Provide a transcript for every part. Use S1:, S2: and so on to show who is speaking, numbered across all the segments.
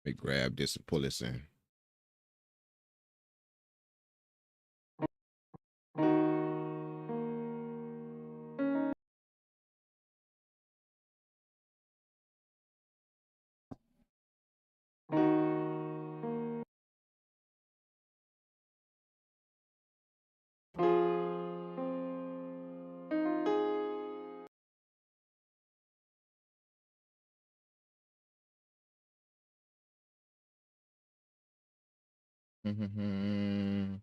S1: Let me grab this and pull this in. Mm-hmm.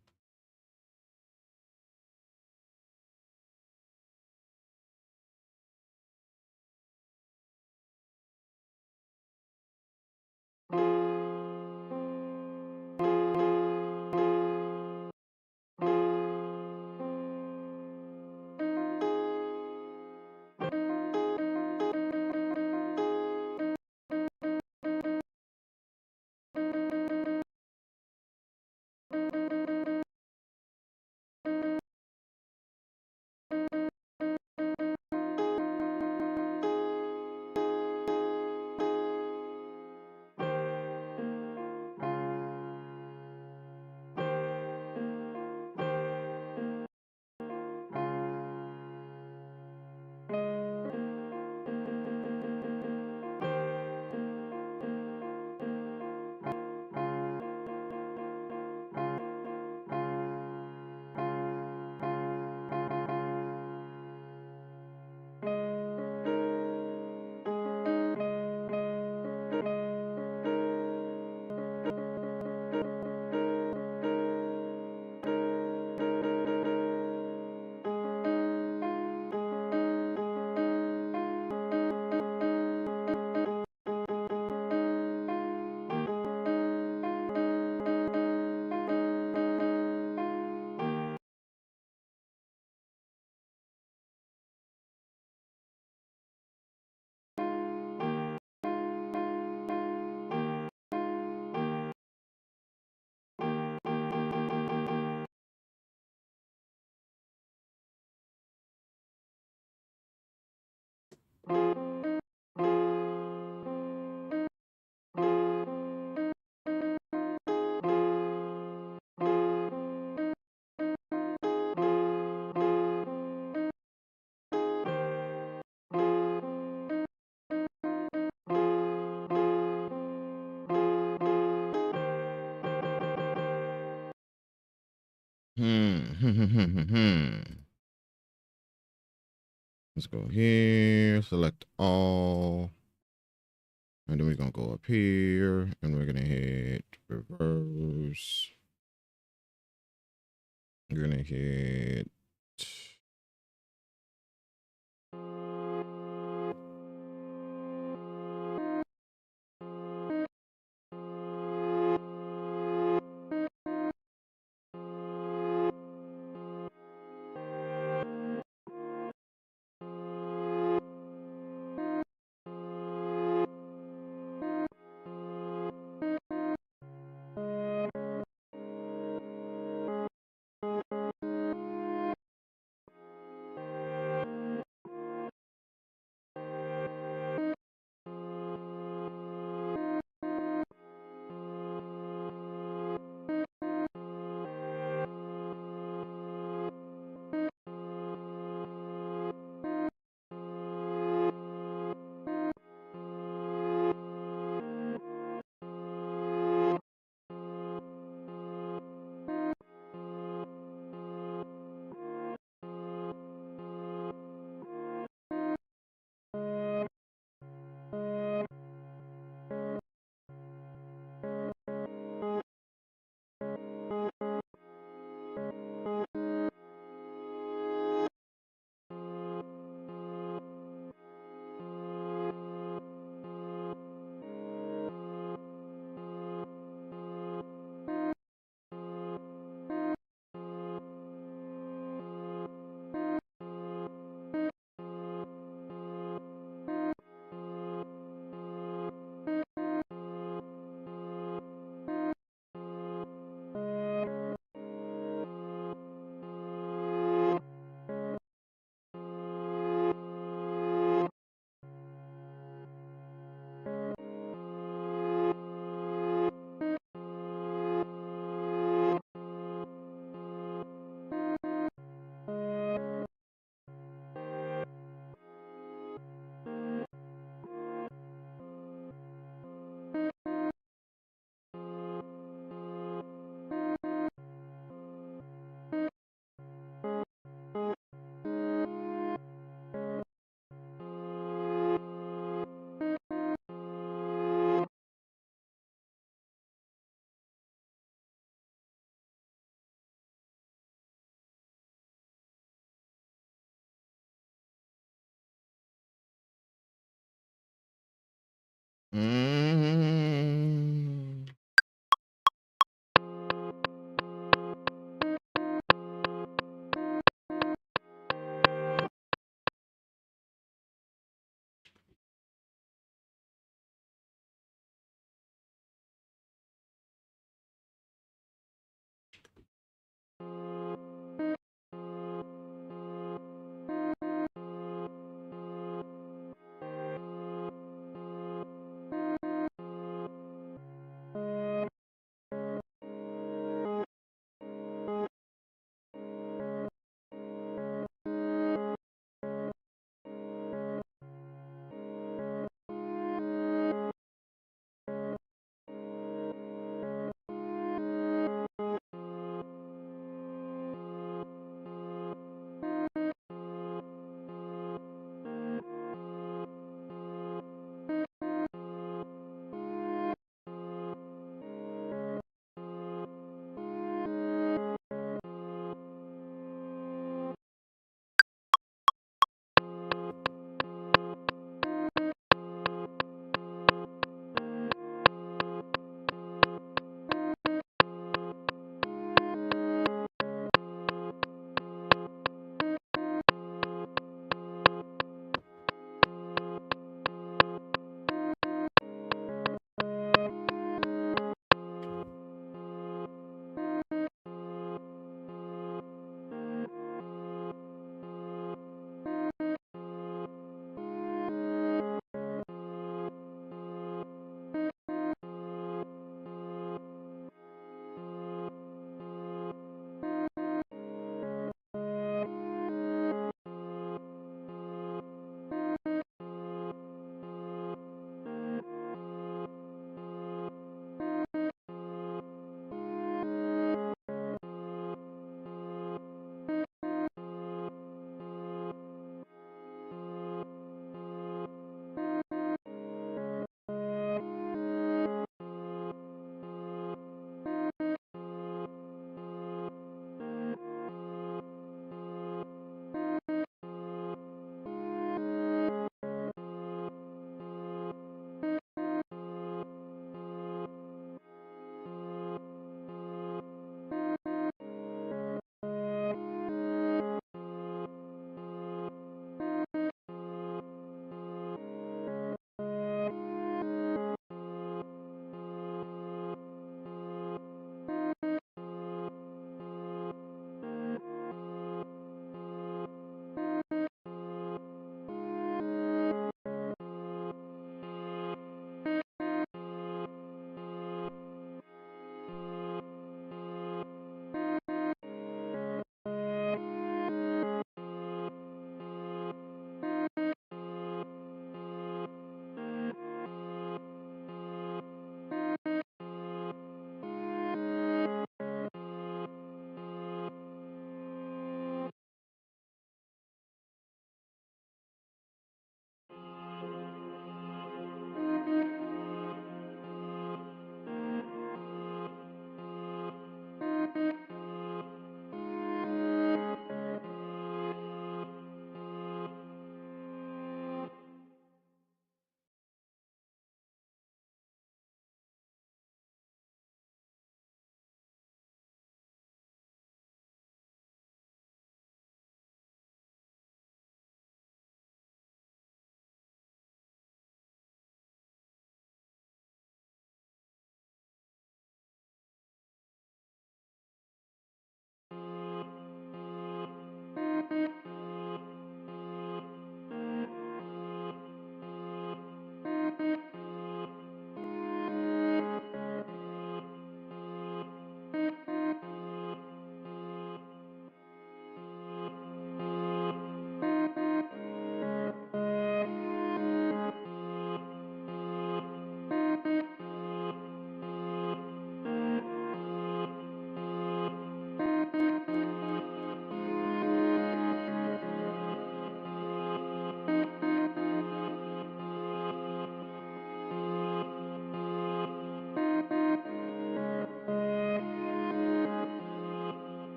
S1: Let's go here, select all. And then we're going to go up here and we're going to hit reverse. We're going to hit.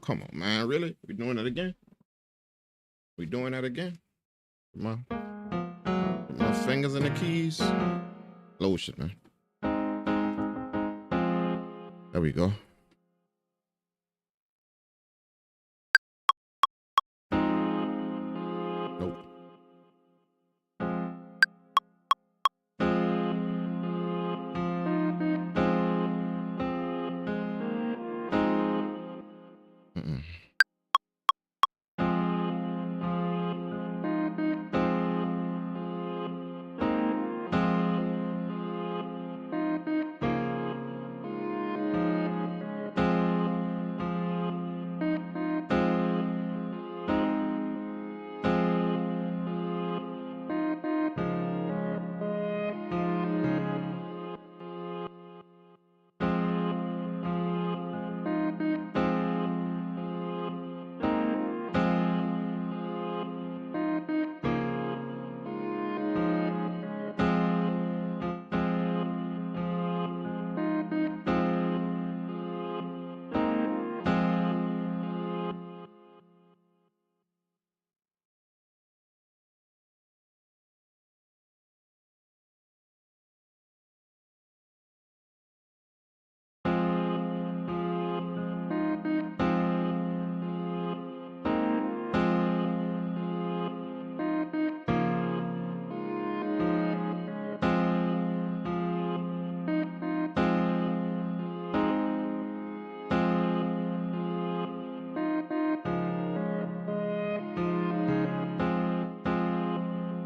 S1: come on, man. Really? We doing that again? We doing that again? My fingers in the keys. Lotion, man. There we go. Nope. Mm-mm.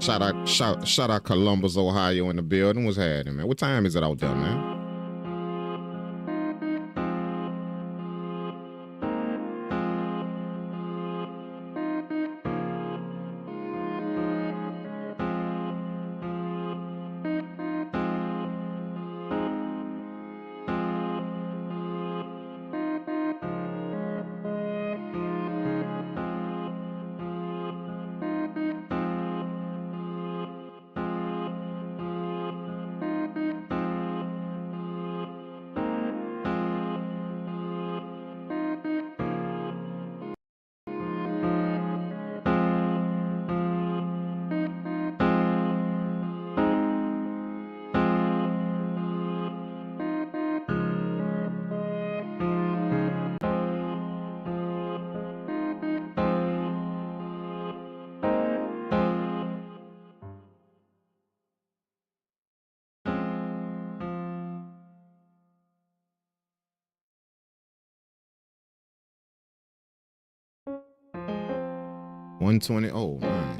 S1: Shout out Columbus, Ohio in the building. What's happening, man? What time is it out there, man? $120. Oh, man.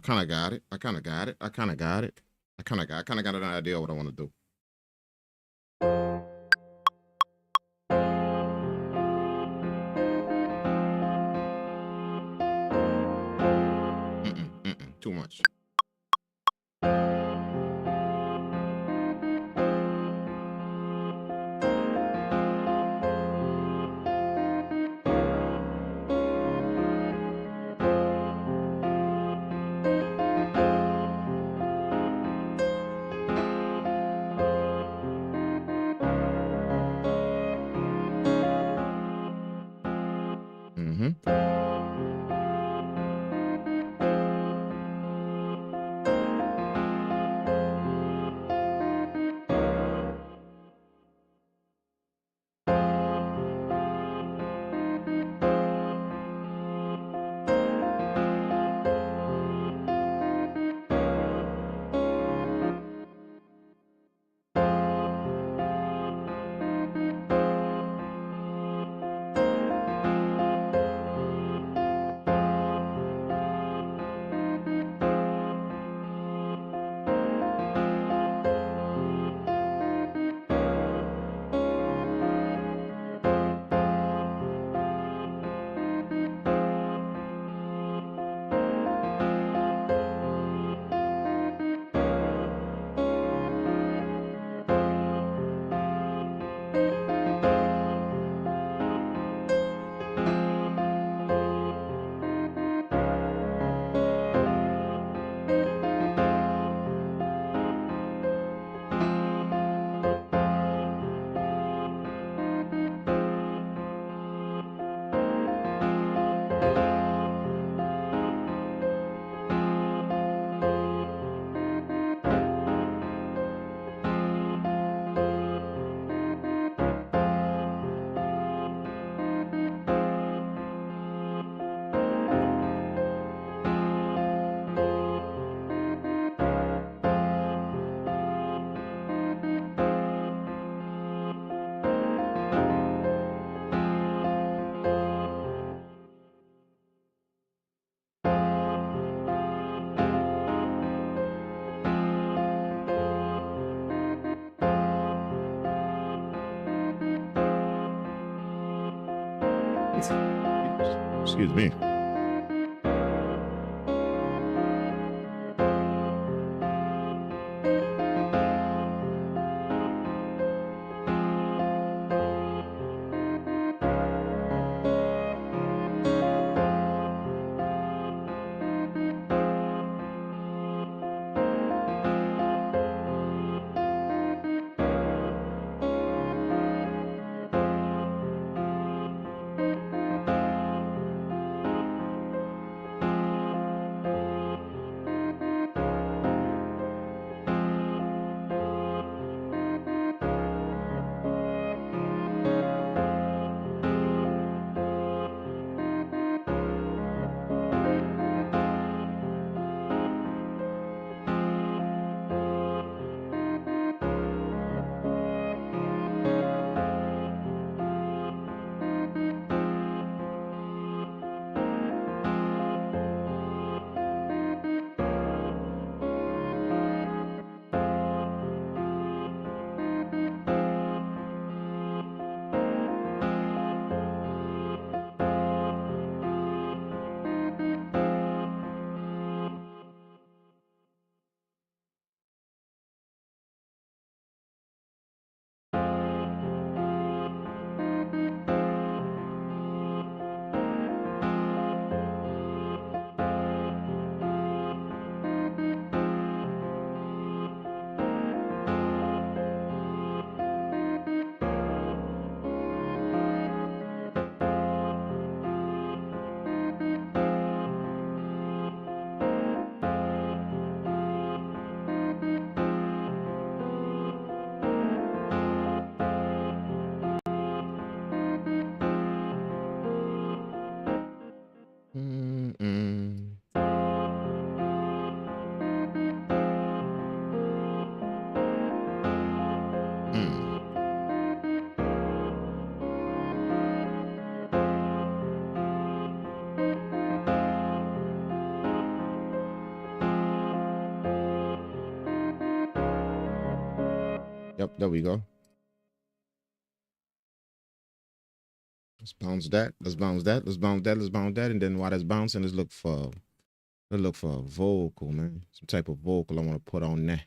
S1: kind of got it. I kind of got it. I kind of got it. I kind of got an idea of what I want to do. Too much. Excuse me. Yep, there we go. Let's bounce that. Let's bounce that. Let's bounce that. Let's bounce that. And then while that's bouncing, let's look for a vocal, man. Some type of vocal I want to put on there.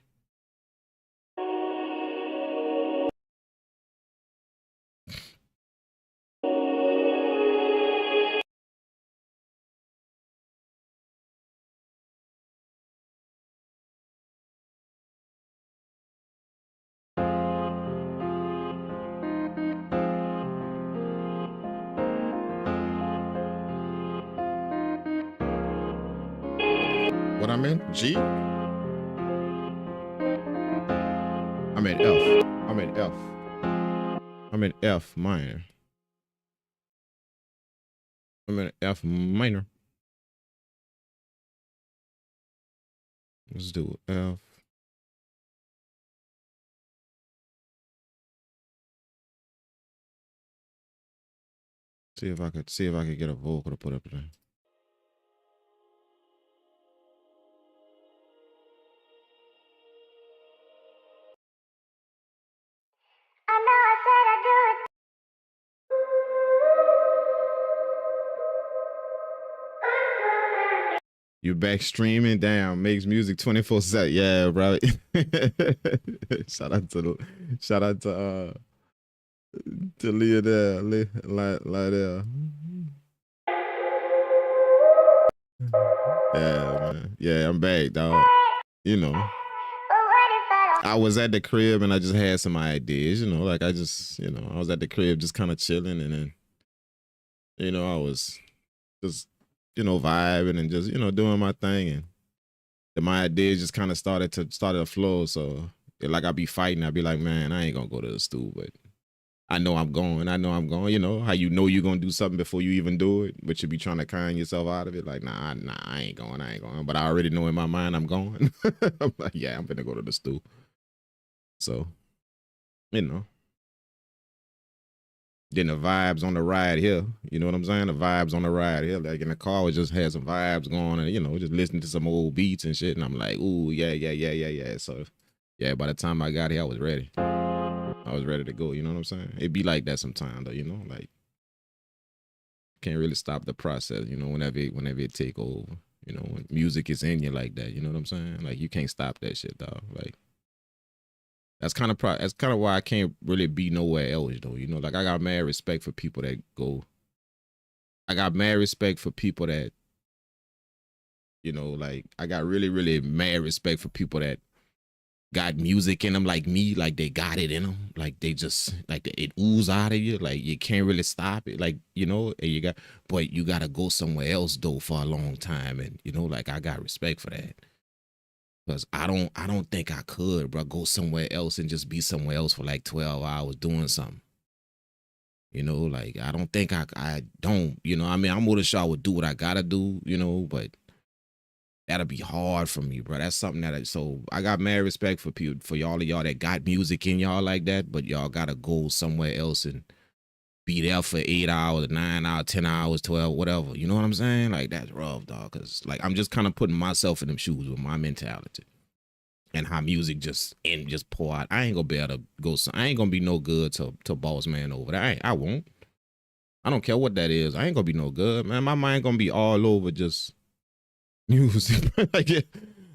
S1: What I'm in? G? I'm in F. I'm in F. I'm in F minor. I'm in F minor. Let's do F. See if I could get a vocal to put up there. You back streaming? Damn, makes music 24/7. Yeah, bro. shout out to Leah there, Lydell. Yeah, man. Yeah, I'm back, dog. You know, I was at the crib and I just had some ideas. You know, like I was at the crib just kind of chilling, and then, you know, I was just, you know, vibing and just, you know, doing my thing, and then my ideas just kind of started to flow. So like I'd be fighting, I'd be like, man, I ain't gonna go to the stool, but I know I'm going. You know how you know you're gonna do something before you even do it, but you be trying to kind yourself out of it. Like, nah, I ain't going. But I already know in my mind I'm going. I'm like, yeah, I'm gonna go to the stool. So, you know. Then the vibes on the ride here, you know what I'm saying? The vibes on the ride here, like in the car, we just had some vibes going, and you know, just listening to some old beats and shit. And I'm like, ooh, yeah. So, yeah, by the time I got here, I was ready. I was ready to go. You know what I'm saying? It be like that sometimes, though. You know, like can't really stop the process. You know, whenever it take over. You know, when music is in you like that. You know what I'm saying? Like you can't stop that shit, dog. Like. That's kind of why I can't really be nowhere else, though. You know, like I got mad respect for people that go. I got mad respect for people that, you know, like I got really, really mad respect for people that got music in them like me, like they got it in them, like they just like it ooze out of you, like you can't really stop it, like you know, and but you gotta go somewhere else though for a long time, and you know, like I got respect for that. Cause I don't think I could, bro, go somewhere else and just be somewhere else for like 12 hours doing something. You know, like I don't think I don't, you know, I mean, I'm with a shot would do what I gotta do, you know, but that'll be hard for me, bro. That's something so I got mad respect for people, for y'all that got music in y'all like that, but y'all gotta go somewhere else and be there for 8 hours, 9 hours, 10 hours, 12, whatever. You know what I'm saying? Like that's rough, dog. Cause like I'm just kind of putting myself in them shoes with my mentality and how music just pour out. I ain't gonna be able to go. I ain't gonna be no good to boss man over there. I won't. I don't care what that is. I ain't gonna be no good, man. My mind gonna be all over just music. Like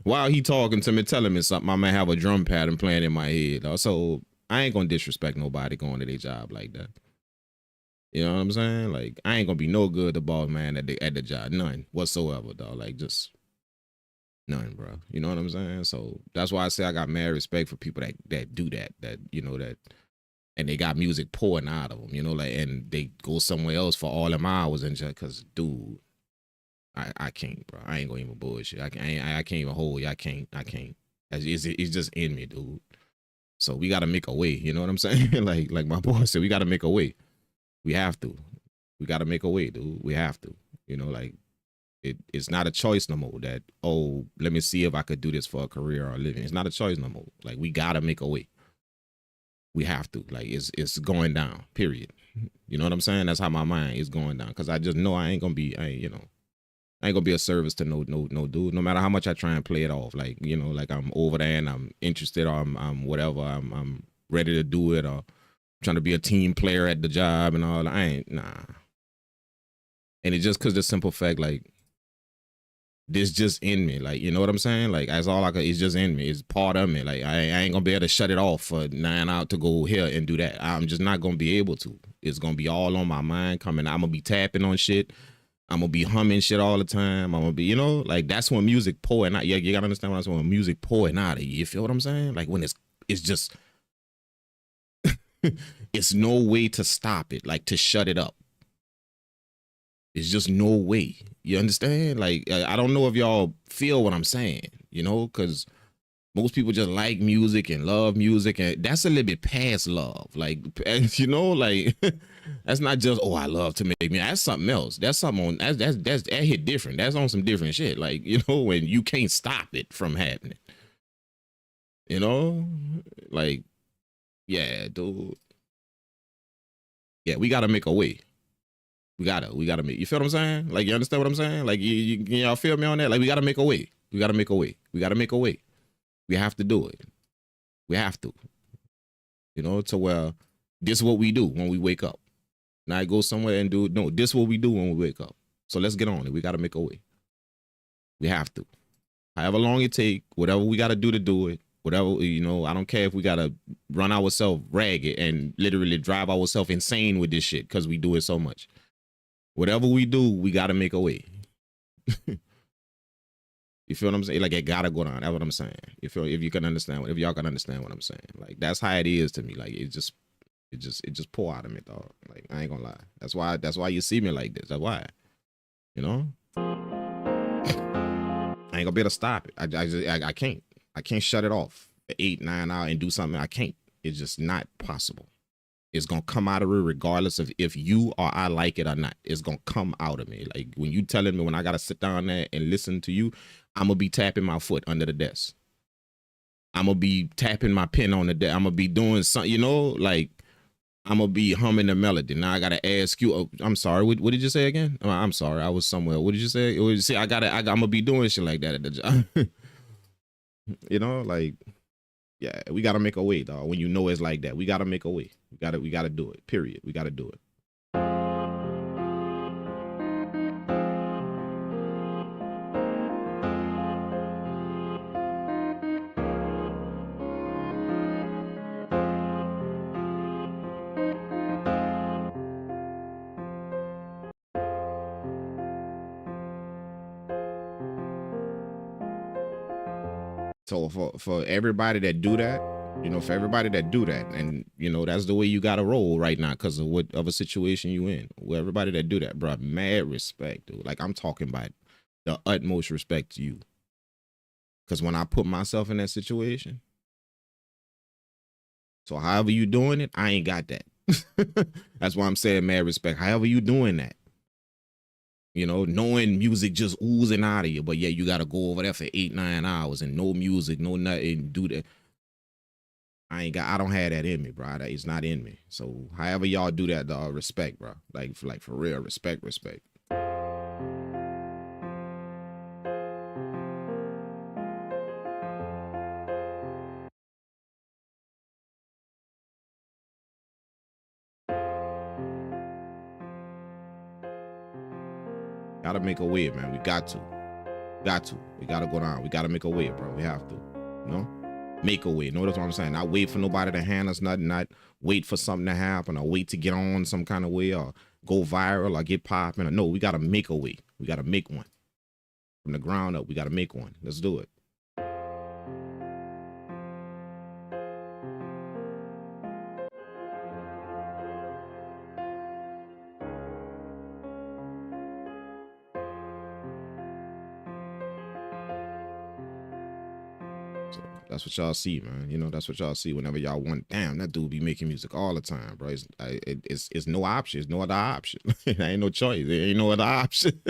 S1: while he talking to me, telling me something, I might have a drum pattern playing in my head. Dog. So I ain't gonna disrespect nobody going to their job like that. You know what I'm saying? Like I ain't gonna be no good to boss man at the job, none whatsoever, dog. Like just none, bro. You know what I'm saying? So that's why I say I got mad respect for people that do that you know that, and they got music pouring out of them. You know, like and they go somewhere else for all them hours and just cause, dude, I can't, bro. I ain't gonna even bullshit. I can't even hold you. I can't. It's just in me, dude. So we gotta make a way. You know what I'm saying? like my boy said, we gotta make a way. We have to. We got to make a way, dude. We have to. You know, like it's not a choice no more that, oh, let me see if I could do this for a career or a living. It's not a choice no more. Like we got to make a way. We have to. Like it's going down, period. You know what I'm saying? That's how my mind is going down. Cause I just know I ain't gonna be a service to no dude. No matter how much I try and play it off. Like, you know, like I'm over there and I'm interested or I'm whatever. I'm ready to do it, or trying to be a team player at the job and all. I ain't, nah. And it's just because the simple fact, like, this just in me, like, you know what I'm saying? Like, that's all I can, it's just in me. It's part of me. Like, I ain't gonna be able to shut it off for 9 hours to go here and do that. I'm just not gonna be able to. It's gonna be all on my mind coming. I'm gonna be tapping on shit. I'm gonna be humming shit all the time. I'm gonna be, you know, like, that's when music pouring out. Yeah, you gotta understand what I'm saying. When music pouring out of you, you feel what I'm saying? Like, when it's just, it's no way to stop it, like, to shut it up. It's just no way. You understand? Like, I don't know if y'all feel what I'm saying, you know, because most people just like music and love music, and that's a little bit past love. Like, you know, like, that's not just, oh, I love to make music. That's something else. That's something on, that hit different. That's on some different shit. Like, you know, when you can't stop it from happening, you know, like, yeah, dude. Yeah, we got to make a way. We gotta make, you feel what I'm saying? Like, you understand what I'm saying? Like, y'all feel me on that? Like, we gotta make a way. We gotta make a way. We gotta make a way. We have to do it. We have to. You know, to where this is what we do when we wake up. Now I go somewhere and do, no, this is what we do when we wake up. So let's get on it. We gotta make a way. We have to. However long it take, whatever we gotta do to do it, whatever, you know, I don't care if we gotta run ourselves ragged and literally drive ourselves insane with this shit because we do it so much. Whatever we do, we got to make a way. You feel what I'm saying? Like, it got to go down. That's what I'm saying. You feel, if you can understand, if y'all can understand what I'm saying. Like, that's how it is to me. Like, it just pour out of me, dog. Like, I ain't gonna lie. That's why you see me like this. That's why, you know? I ain't gonna be able to stop it. I can't shut it off for 8, 9 hours and do something. I can't. It's just not possible. It's gonna come out of it regardless of if you or I like it or not. It's gonna come out of me. Like, when you telling me when I gotta sit down there and listen to you, I'm gonna be tapping my foot under the desk. I'm gonna be tapping my pen on the desk. I'm gonna be doing something, you know, like, I'm gonna be humming the melody. Now I gotta ask you. Oh, I'm sorry. What did you say again? Oh, I'm sorry. I was somewhere. What did you say? See, I'm gonna be doing shit like that at the job. You know, like, yeah, we gotta make a way, dog. When you know it's like that, we gotta make a way. We gotta do it. Period. We gotta do it. So for everybody that do that, you know, for everybody that do that, and, you know, that's the way you gotta roll right now because of what of a situation you in. Well, everybody that do that, bro, mad respect, dude. Like, I'm talking about the utmost respect to you. Because when I put myself in that situation, so however you doing it, I ain't got that. That's why I'm saying mad respect. However you doing that, you know, knowing music just oozing out of you, but yeah, you got to go over there for 8, 9 hours and no music, no nothing, do that. I don't have that in me, bro. It's not in me. So however y'all do that, dog, respect, bro. Like for real, respect. Gotta make a way, man. We got to. We gotta go down. We gotta make a way, bro. We have to. You know? Make a way. Notice what I'm saying? Not wait for nobody to hand us nothing, not wait for something to happen, or wait to get on some kind of way, or go viral, or get popping. No, we gotta make a way. We gotta make one. From the ground up, we gotta make one. Let's do it. That's what y'all see, man. You know, that's what y'all see whenever y'all want. Damn, that dude be making music all the time, bro. It's no option. It's no other option. There ain't no choice. There ain't no other option.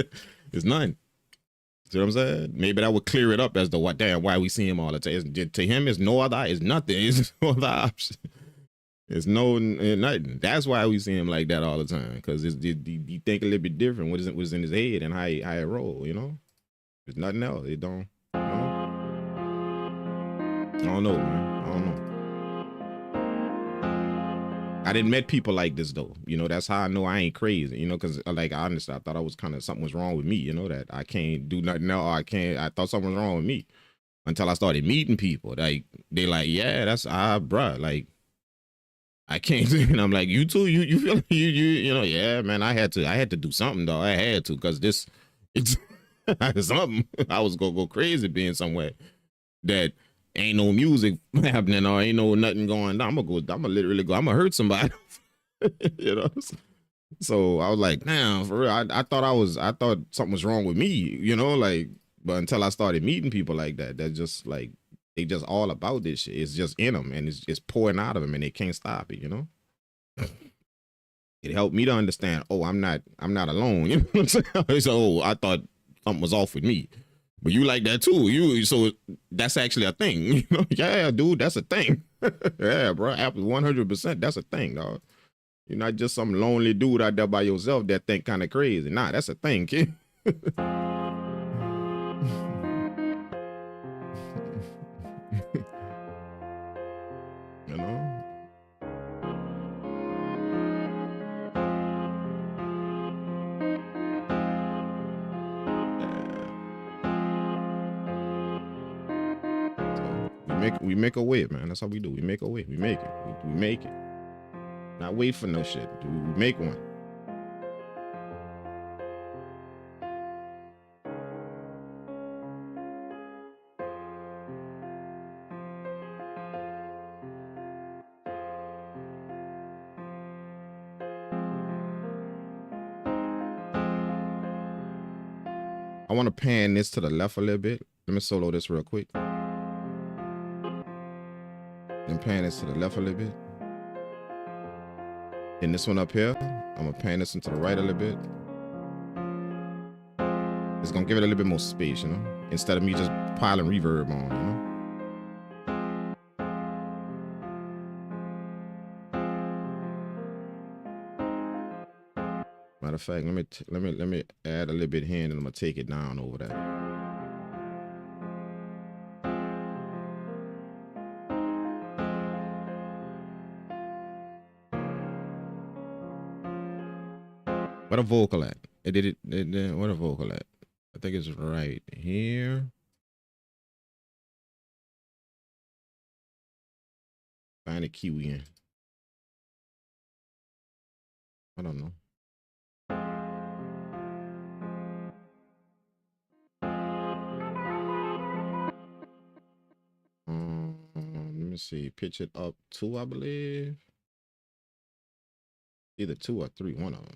S1: It's none. See what I'm saying? Maybe that would clear it up as to what, damn, why we see him all the time. To him, it's no other. It's nothing. It's no other option. It's nothing. That's why we see him like that all the time. Because you think a little bit different. What's in his head and how it roll, you know? There's nothing else. It don't. You know? I don't know, man. I don't know. I didn't met people like this though. You know, that's how I know I ain't crazy. You know, because like I honestly, I thought I was kind of something was wrong with me. You know, that I can't do nothing. No, I can't. I thought something was wrong with me until I started meeting people. Like they like, yeah, that's bruh. Like I can't. And I'm like, you too. You feel you know? Yeah, man. I had to do something though. I had to because this it's something. I was gonna go crazy being somewhere that ain't no music happening or ain't no nothing going on. I'm gonna literally go. I'm gonna hurt somebody. You know. So I was like, damn, for real. I thought something was wrong with me. You know, like, but until I started meeting people like that, that just like they just all about this shit. It's just in them and it's pouring out of them and they can't stop it. You know. It helped me to understand. Oh, I'm not alone. You know what I'm saying? So I thought something was off with me. But you like that too. So that's actually a thing. You know? Yeah, dude, that's a thing. Yeah, bro. 100%. That's a thing, dog. You're not just some lonely dude out there by yourself that think kind of crazy. Nah, that's a thing, kid. You know? We make a way, man. That's how we do. We make a way. We make it. We make it. Not wait for no shit. We make one. I want to pan this to the left a little bit. Let me solo this real quick. Then pan this to the left a little bit. Then this one up here, I'm gonna pan this into the right a little bit. It's gonna give it a little bit more space, you know, instead of me just piling reverb on, you know. Matter of fact, let me add a little bit here and I'm gonna take it down over that. What a vocal at? It did it. What a vocal at? I think it's right here. Find a key we in. I don't know. Let me see. Pitch it up 2, I believe. Either 2 or 3, one of them.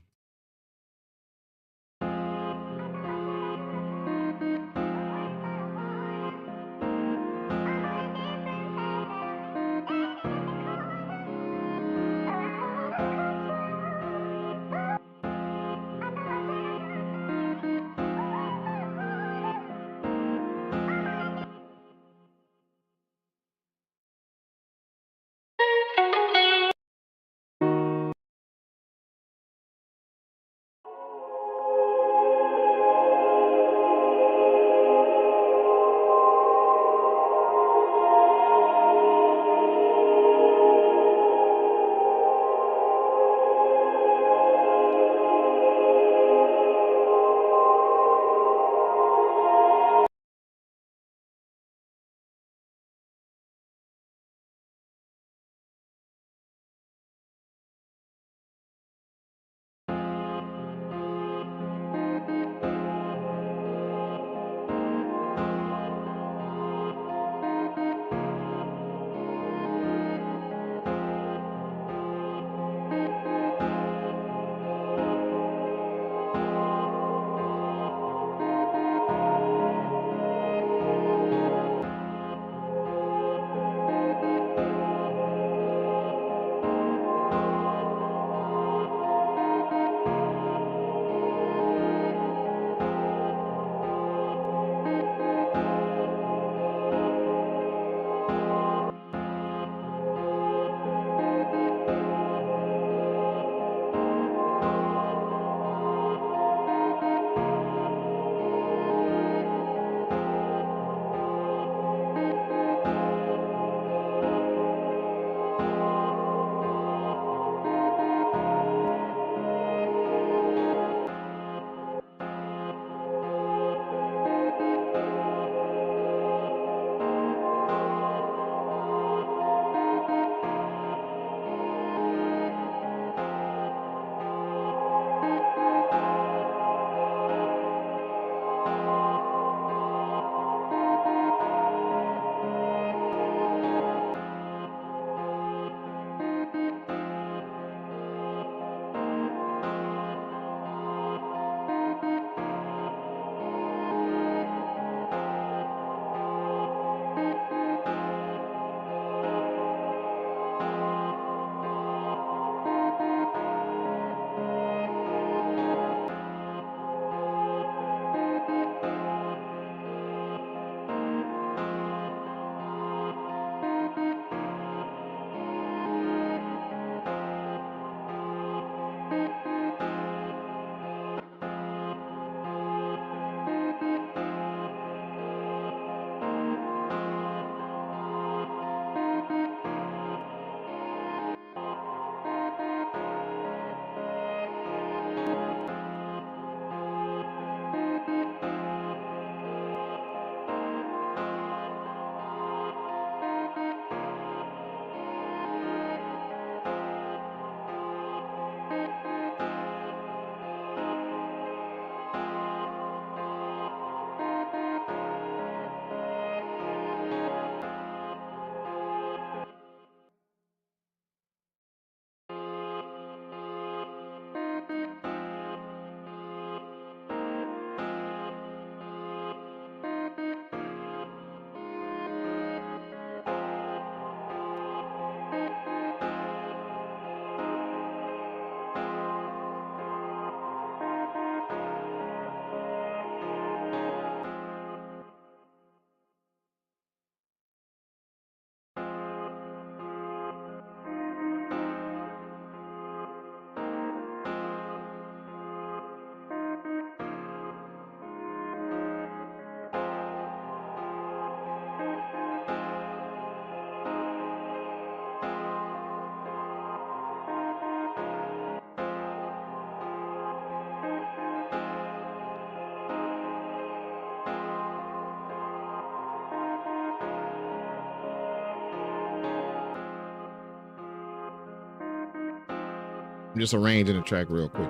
S1: I'm just arranging the track real quick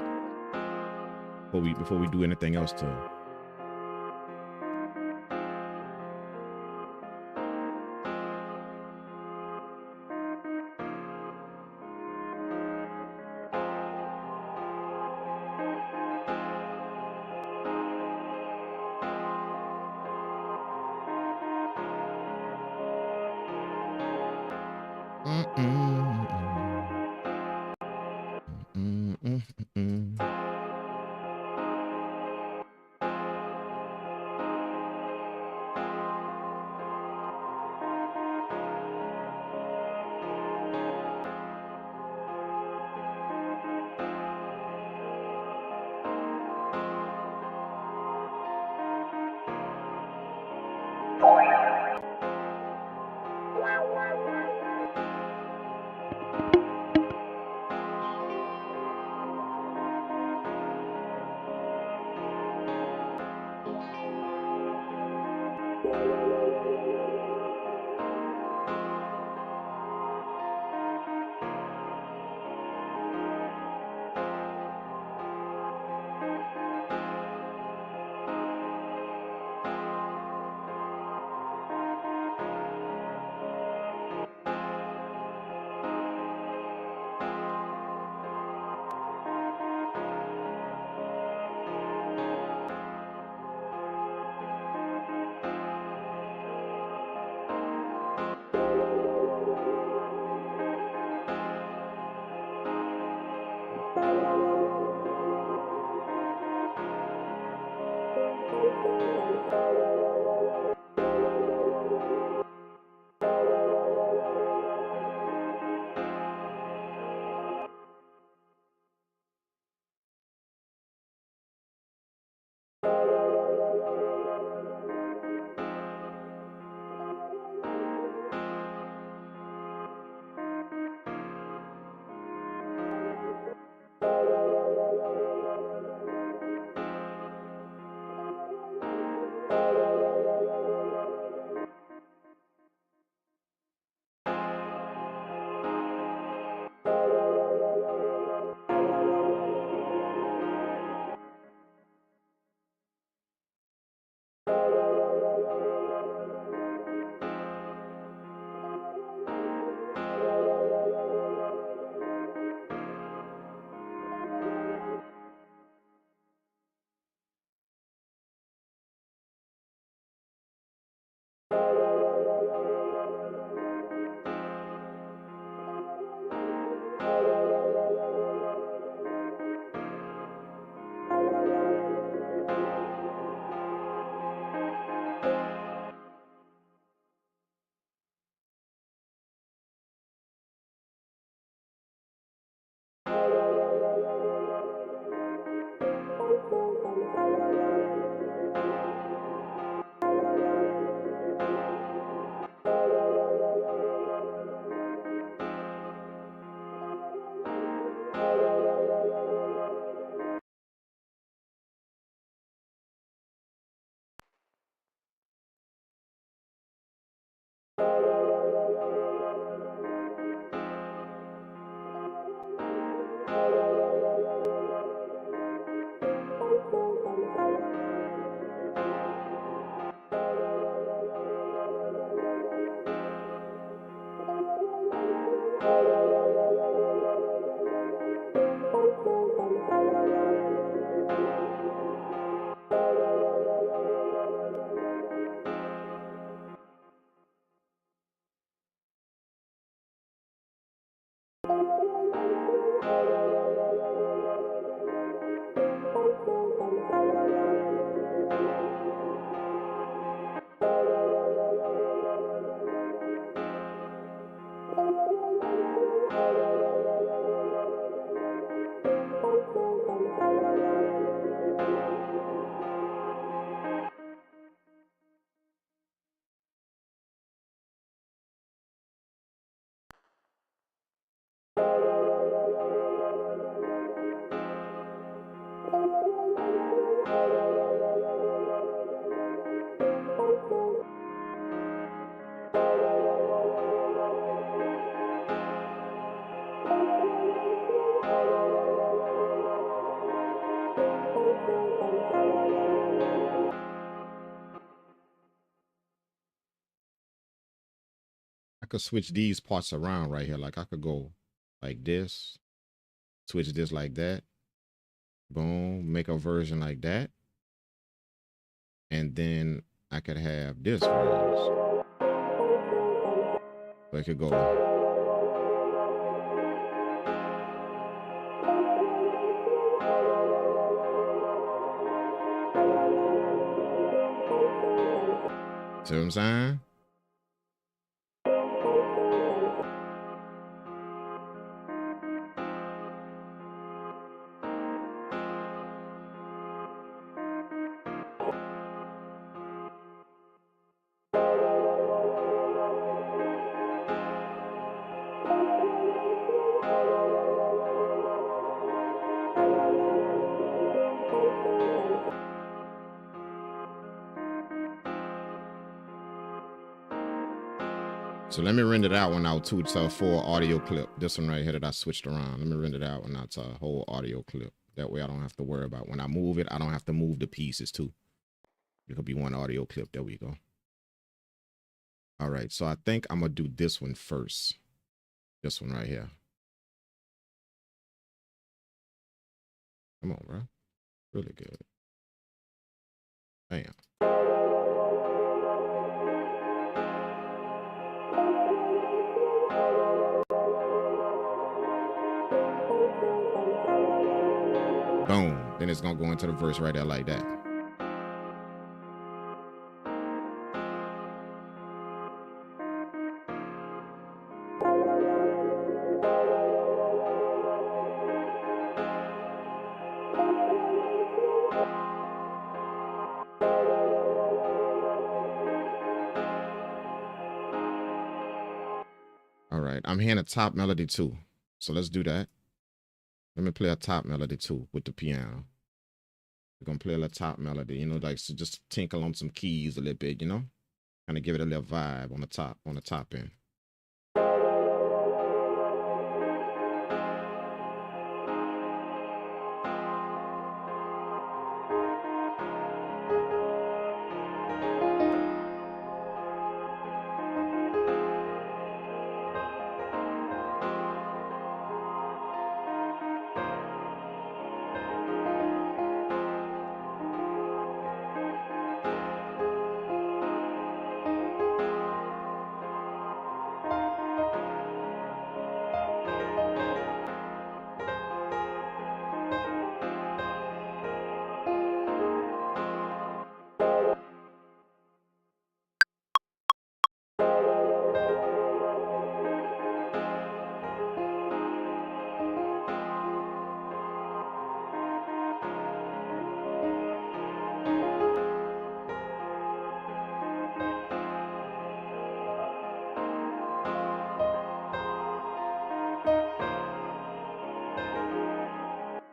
S1: before we do anything else to it. could switch these parts around right here. Like I could go like this, switch this like that. Boom, make a version like that. And then I could have this version. So it could go. See what I'm saying? So let me render that one out too to a full audio clip. This one right here that I switched around. Let me render that one out to a whole audio clip. That way I don't have to worry about when I move it. I don't have to move the pieces too. It could be one audio clip. There we go. All right. So I think I'm going to do this one first. This one right here. Come on, bro. Really good. Bam. Boom. Then it's going to go into the verse right there like that. All right. I'm hearing a top melody too. So let's do that. Let me play a top melody too with the piano. We're going to play a little top melody, you know, like so just tinkle on some keys a little bit, you know, kind of give it a little vibe on the top end.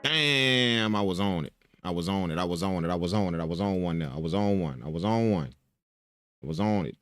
S1: Damn, I was on it. I was on it. I was on it. I was on it. I was on one now. I was on one. I was on one. I was on it.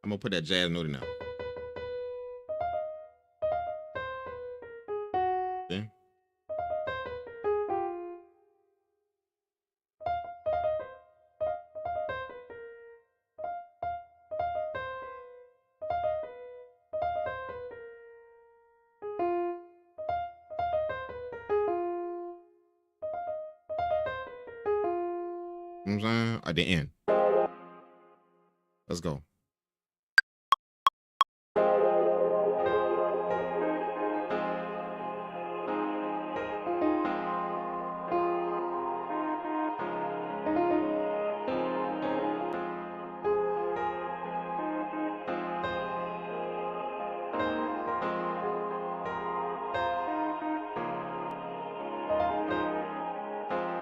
S1: I'm gonna put that jazz note in there. See? You know what I'm saying? At the end. Let's go.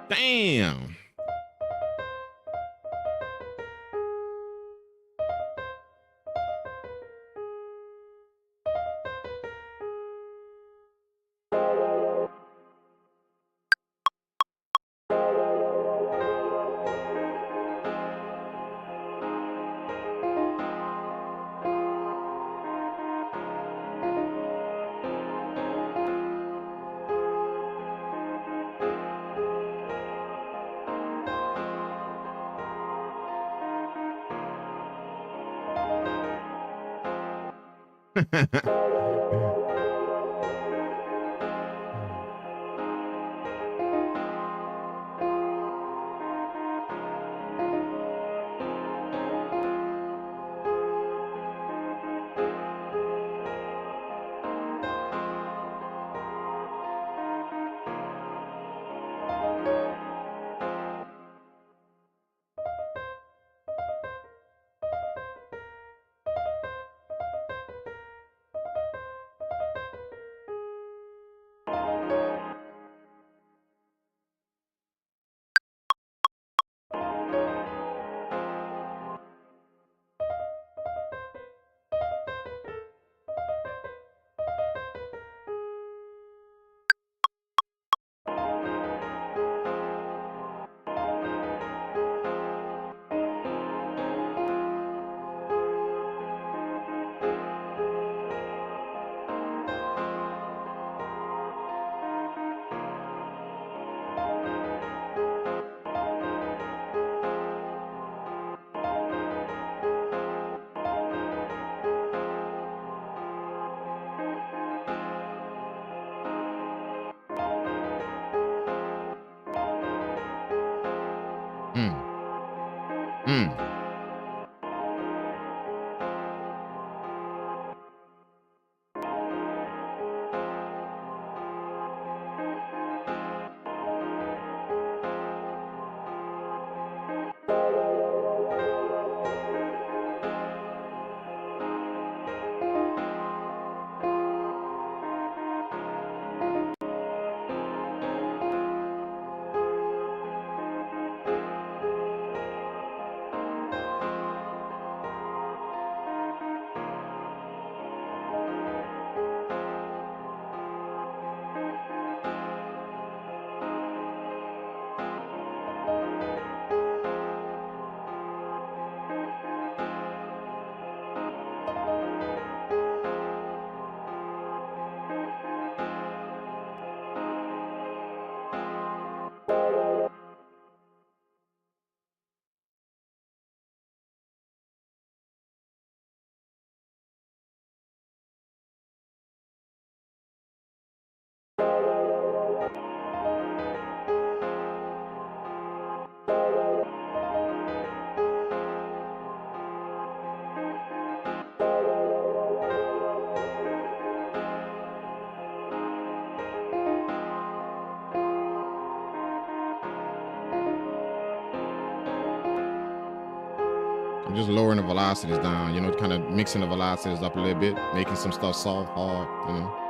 S1: Damn. I'm just lowering the velocities down, you know, kind of mixing the velocities up a little bit, making some stuff soft, hard, you know.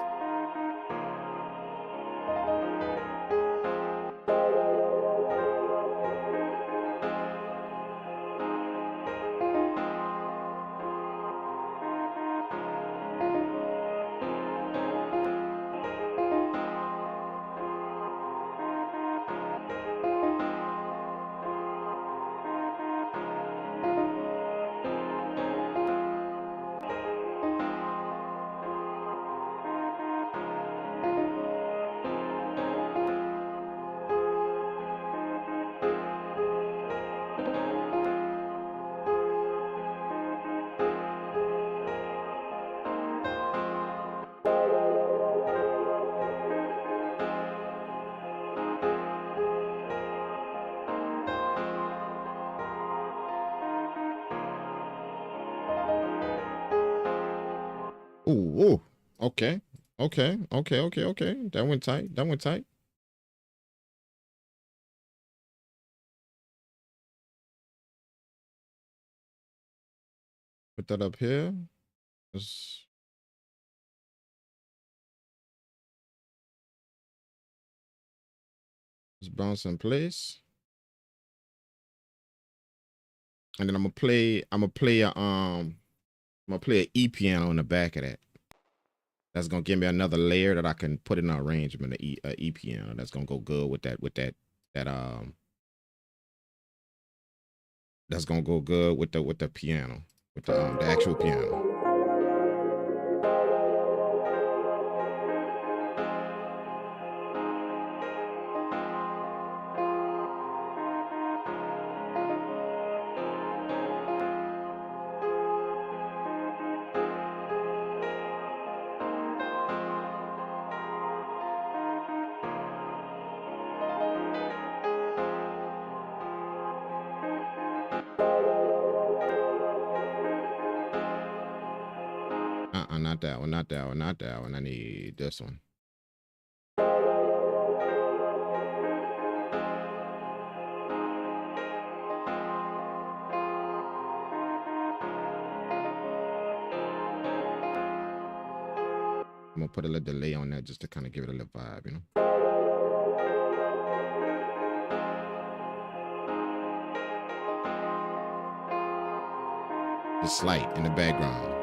S1: Ooh, okay, okay, okay, okay, okay. That went tight. That went tight. Put that up here. Let's Just bounce in place. And then I'm gonna play an E piano in the back of that. That's gonna give me another layer that I can put in an arrangement, an E piano. That's gonna go good with that that's gonna go good with the piano, with the actual piano. Not that one, not that one, not that one. I need this one. I'm gonna put a little delay on that just to kind of give it a little vibe, you know? Just slight in the background.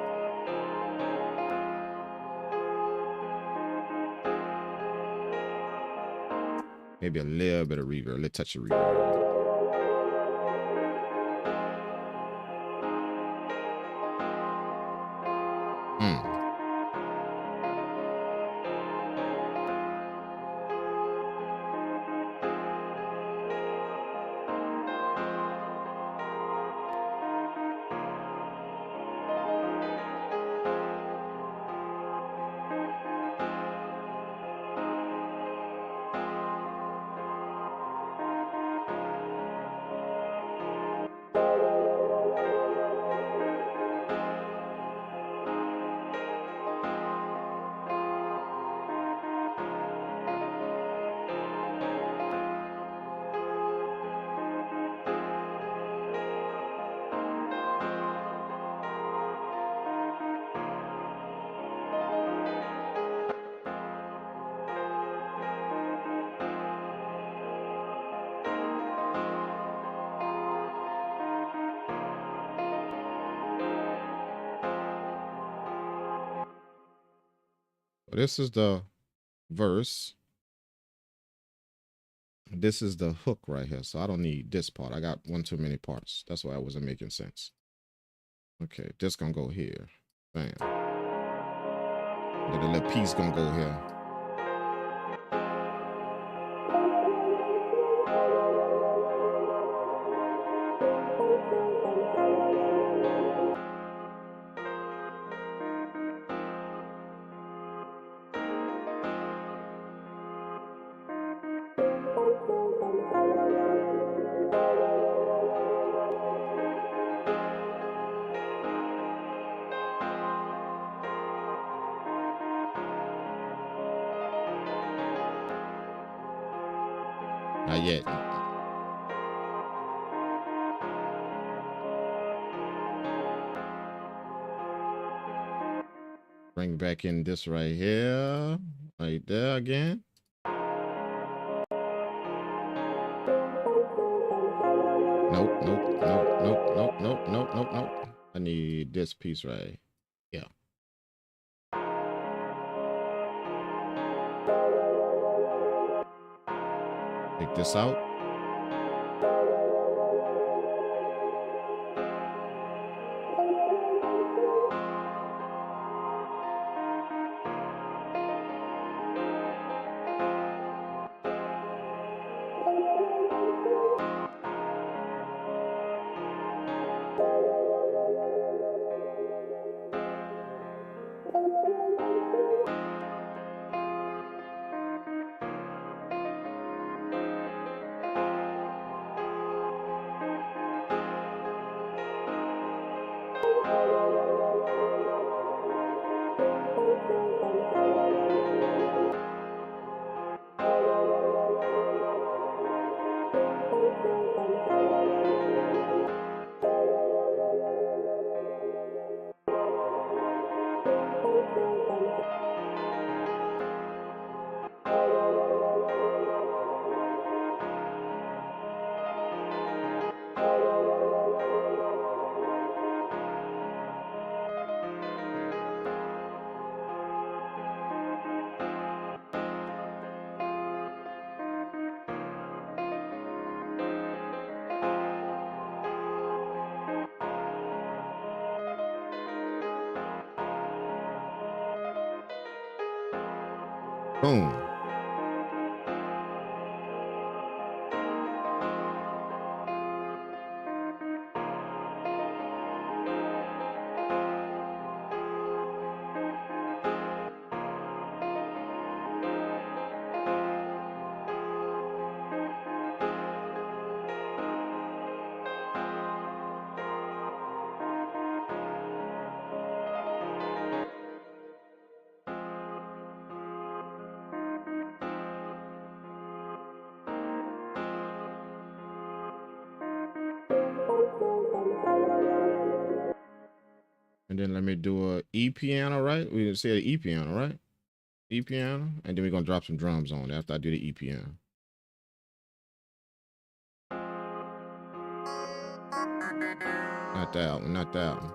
S1: Maybe a little bit of reverb, a little touch of reverb. This is the verse. This is the hook right here. So I don't need this part. I got one too many parts. That's why it wasn't making sense. Okay, this gonna go here. Bam. Then the little piece gonna go here. Not yet. Bring back in this right here. Right there again. Nope, nope, nope, nope, nope, nope, nope, nope, nope. I need this piece right. Yeah. Take this out. Boom. And then let me do a E piano, right? We said E piano, right? E piano. And then we're going to drop some drums on it after I do the E piano. Not that one, not that one.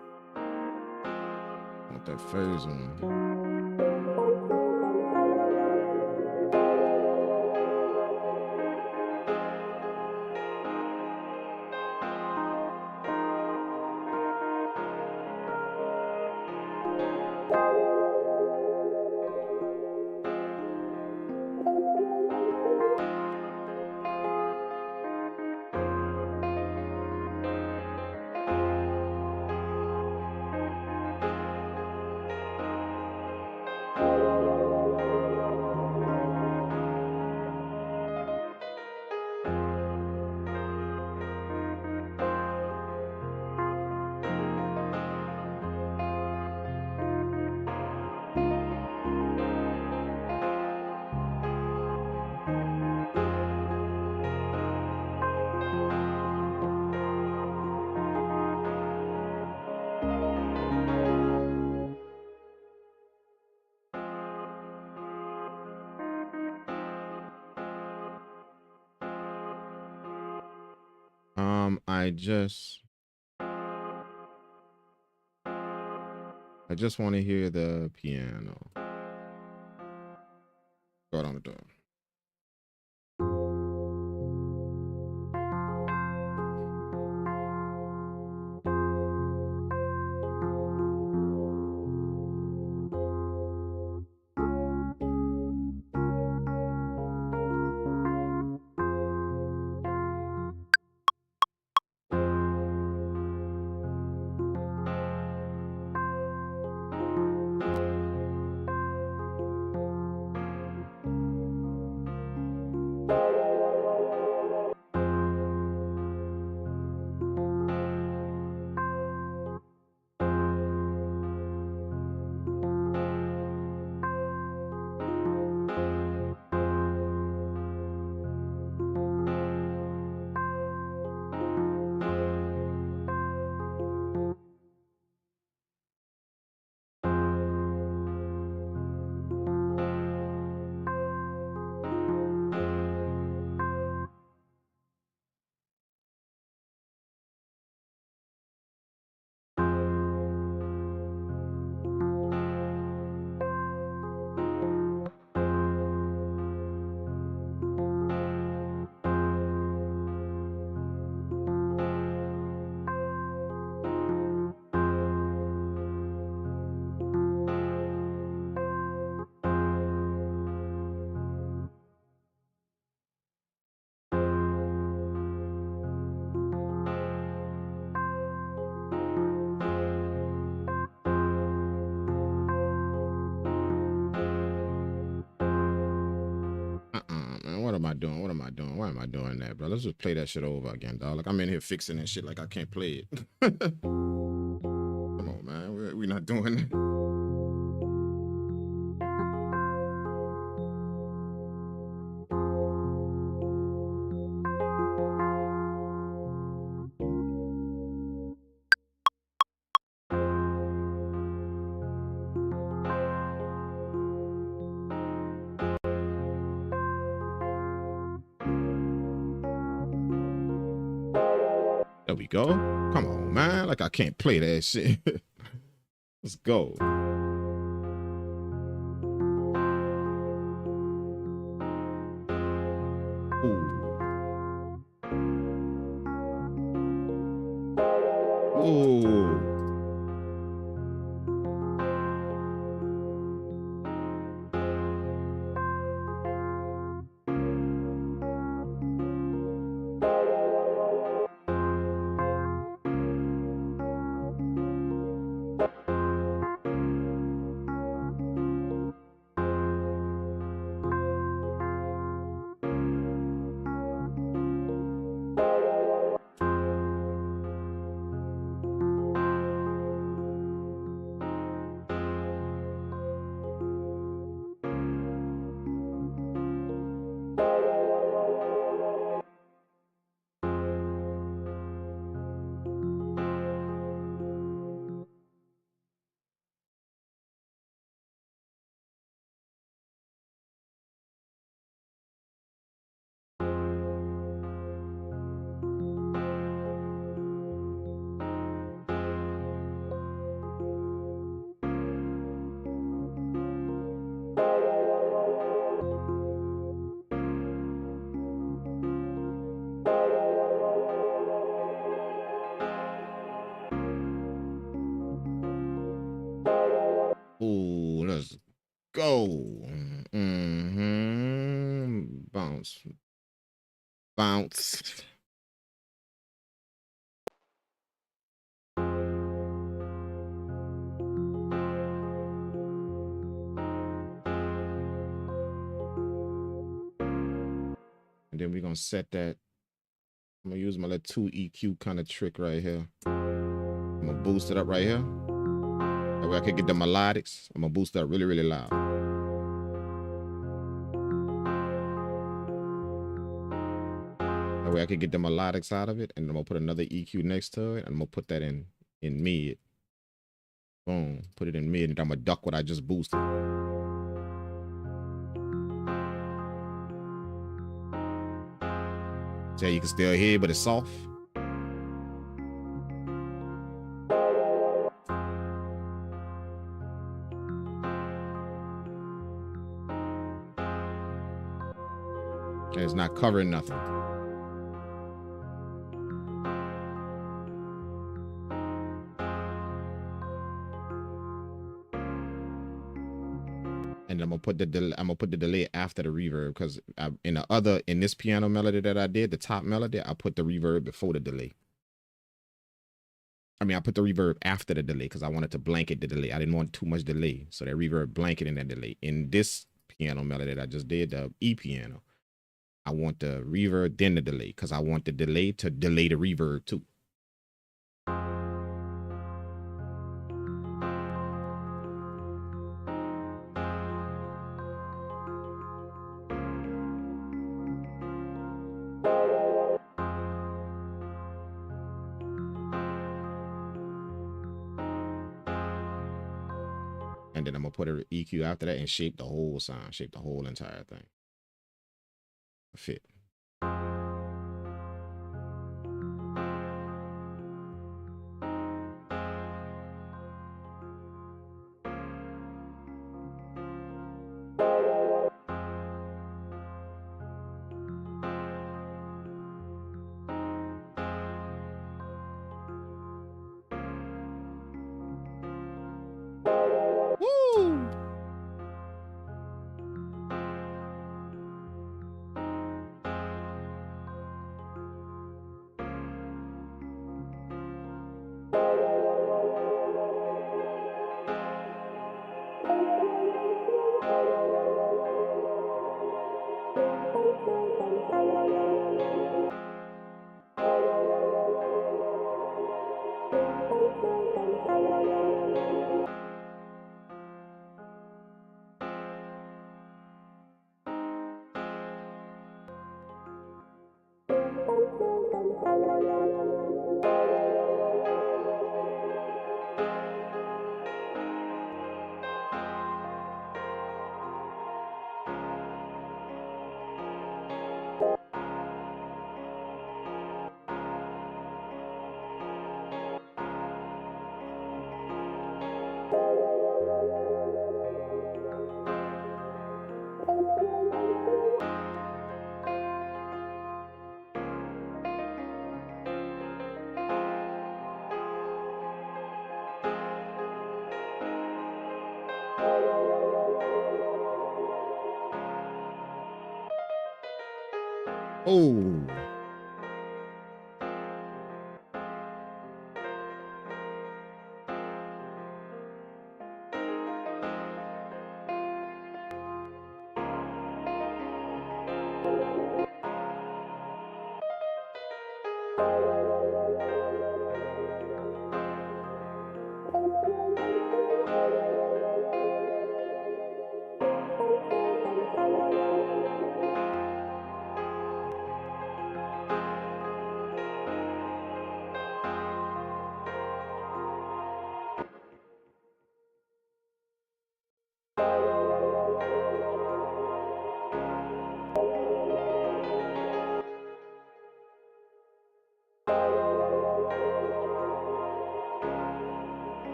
S1: Not that first one. I just want to hear the piano. Go on the door. Man, what am I doing? What am I doing? Why am I doing that, bro? Let's just play that shit over again, dog. Like I'm in here fixing that shit like I can't play it. Come on, man. We're not doing that. There we go. Come on, man. Like I can't play that shit. Let's go. Ooh. Ooh. Let's go. Bounce. Bounce. And then we're gonna set that. I'm gonna use my little 2 EQ kind of trick right here. I'm gonna boost it up right here. That way I can get the melodics. I'm gonna boost that really, really loud. That way I can get the melodics out of it, and I'm gonna put another EQ next to it, and I'm gonna put that in mid. Boom, put it in mid, and I'm gonna duck what I just boosted. So you can still hear it, but it's soft. And it's not covering nothing. And I'm gonna put the delay after the reverb, because in this piano melody that I did, the top melody, I put the reverb before the delay. I mean, I put the reverb after the delay because I wanted to blanket the delay. I didn't want too much delay, so that reverb blanketing that delay. In this piano melody that I just did, the E piano, I want the reverb then the delay, because I want the delay to delay the reverb too. And then I'm gonna put an EQ after that and shape the whole sound, shape the whole entire thing. Fit. Woo! Oh.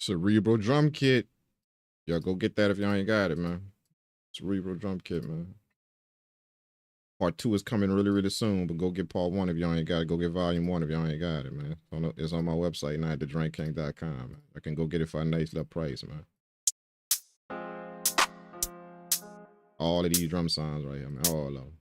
S1: Cerebral drum kit. Y'all go get that if y'all ain't got it, man. Cerebral drum kit, man. Part 2 is coming really, really soon, but go get part 1 if y'all ain't got it. Go get volume 1 if y'all ain't got it, man. It's on my website now at thedrinkking.com. I can go get it for a nice little price, man. All of these drum sounds right here, man. All of them.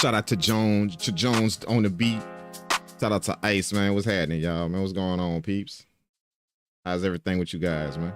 S1: Shout out to Jones on the beat. Shout out to Ice, man. What's happening, y'all, man? What's going on, peeps? How's everything with you guys, man?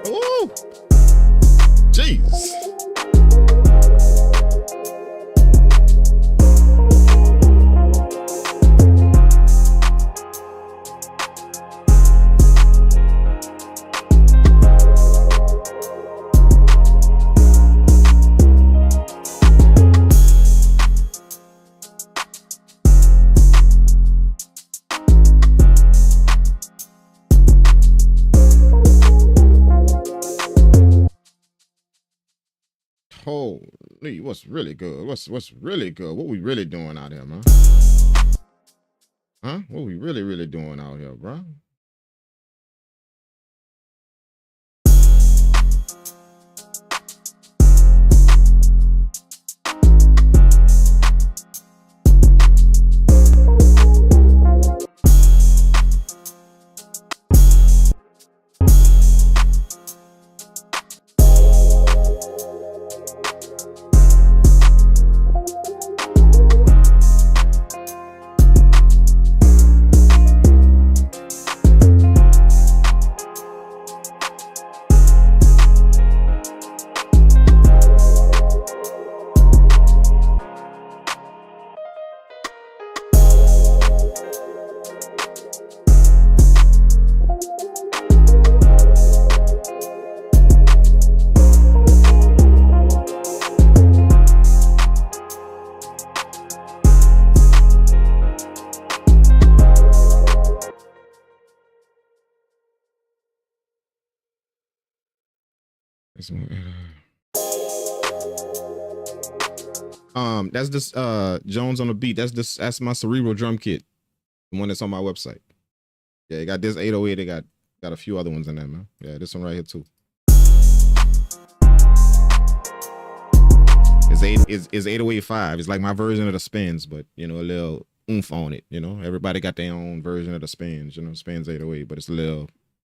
S1: Ooh, jeez. Holy, what's really good? What's really good? What we really doing out here, man? Huh? What we really doing out here, bro? That's this Jones on the beat. That's my cerebral drum kit, the one that's on my website. Yeah, it got this 808. It got a few other ones in there, man. Yeah, this one right here too. It's 808.5. It's like my version of the spins, but you know, a little oomph on it. You know, everybody got their own version of the spins. You know, spins 808, but it's a little.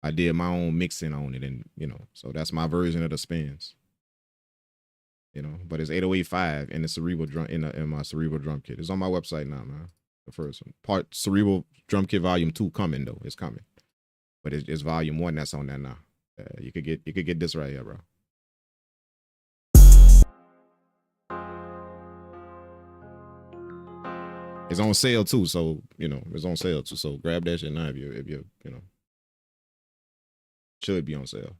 S1: I did my own mixing on it, and you know, so that's my version of the spins. You know, but it's 808.5 in the cerebral drum in my cerebral drum kit. It's on my website now, man. The first one, part cerebral drum kit volume 2 coming though. It's coming, but it's volume 1 that's on there now. You could get this right here, bro. It's on sale too, so you know it's on sale too. So grab that shit now if you know. Should be on sale.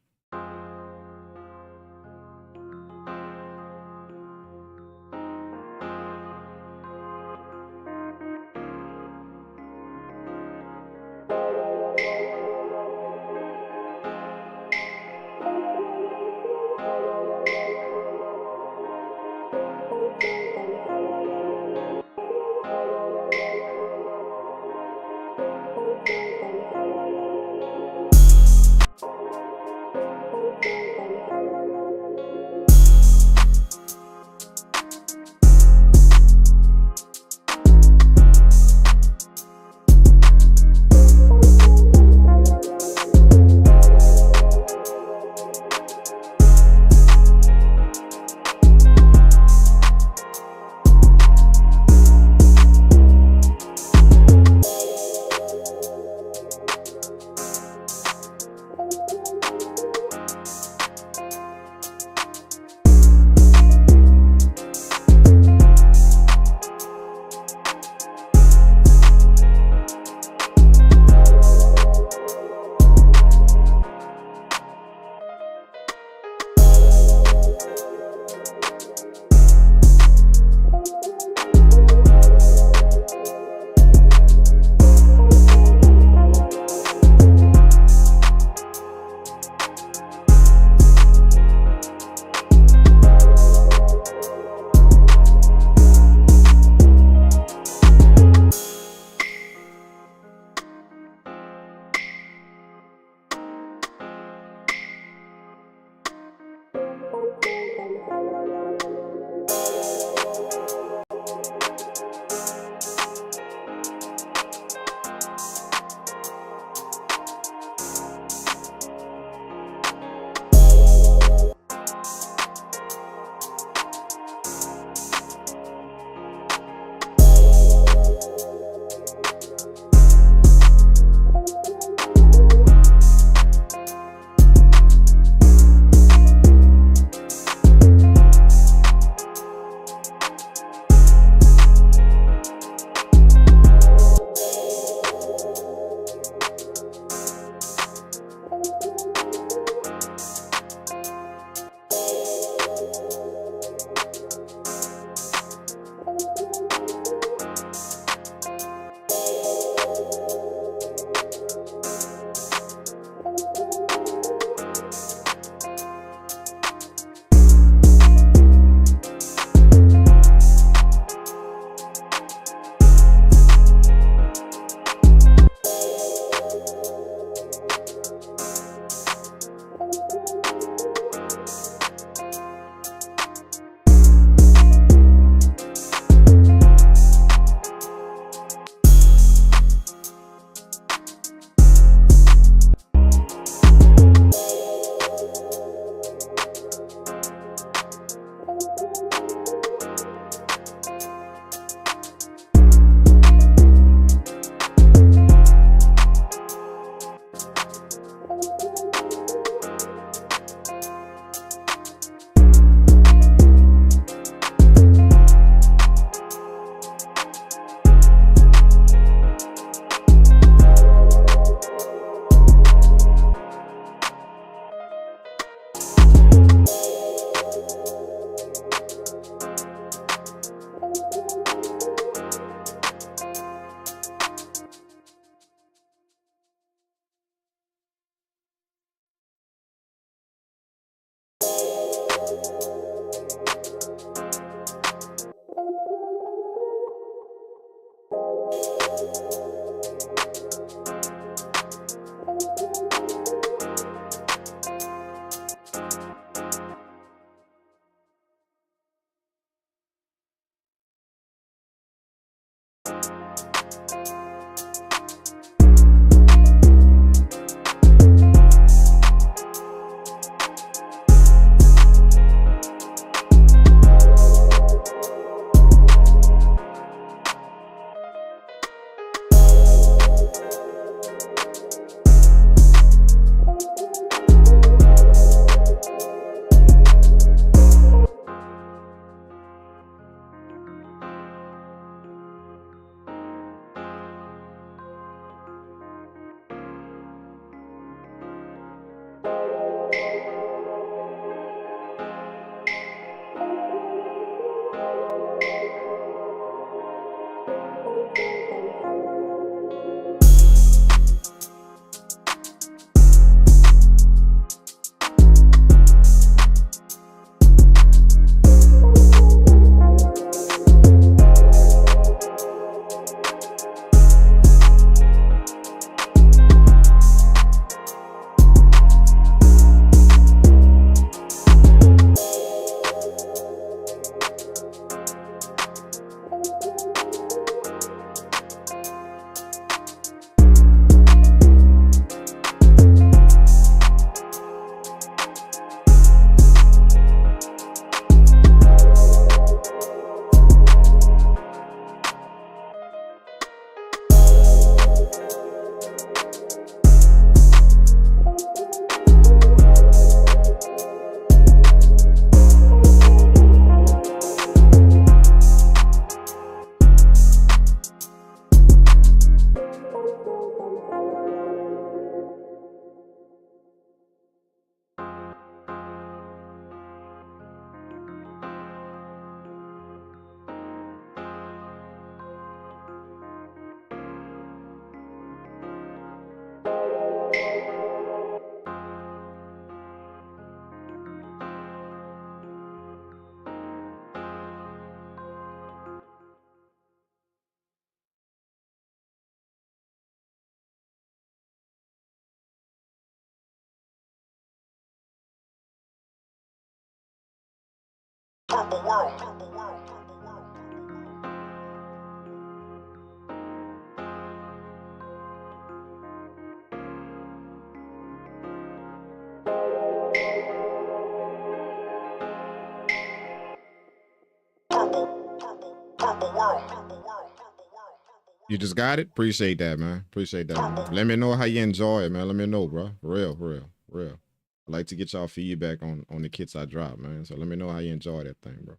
S1: You just got it? Appreciate that, man. Appreciate that, man. Let me know how you enjoy it, man. Let me know, bro. For real. I like to get y'all feedback on the kits I drop, man. So let me know how you enjoy that thing, bro.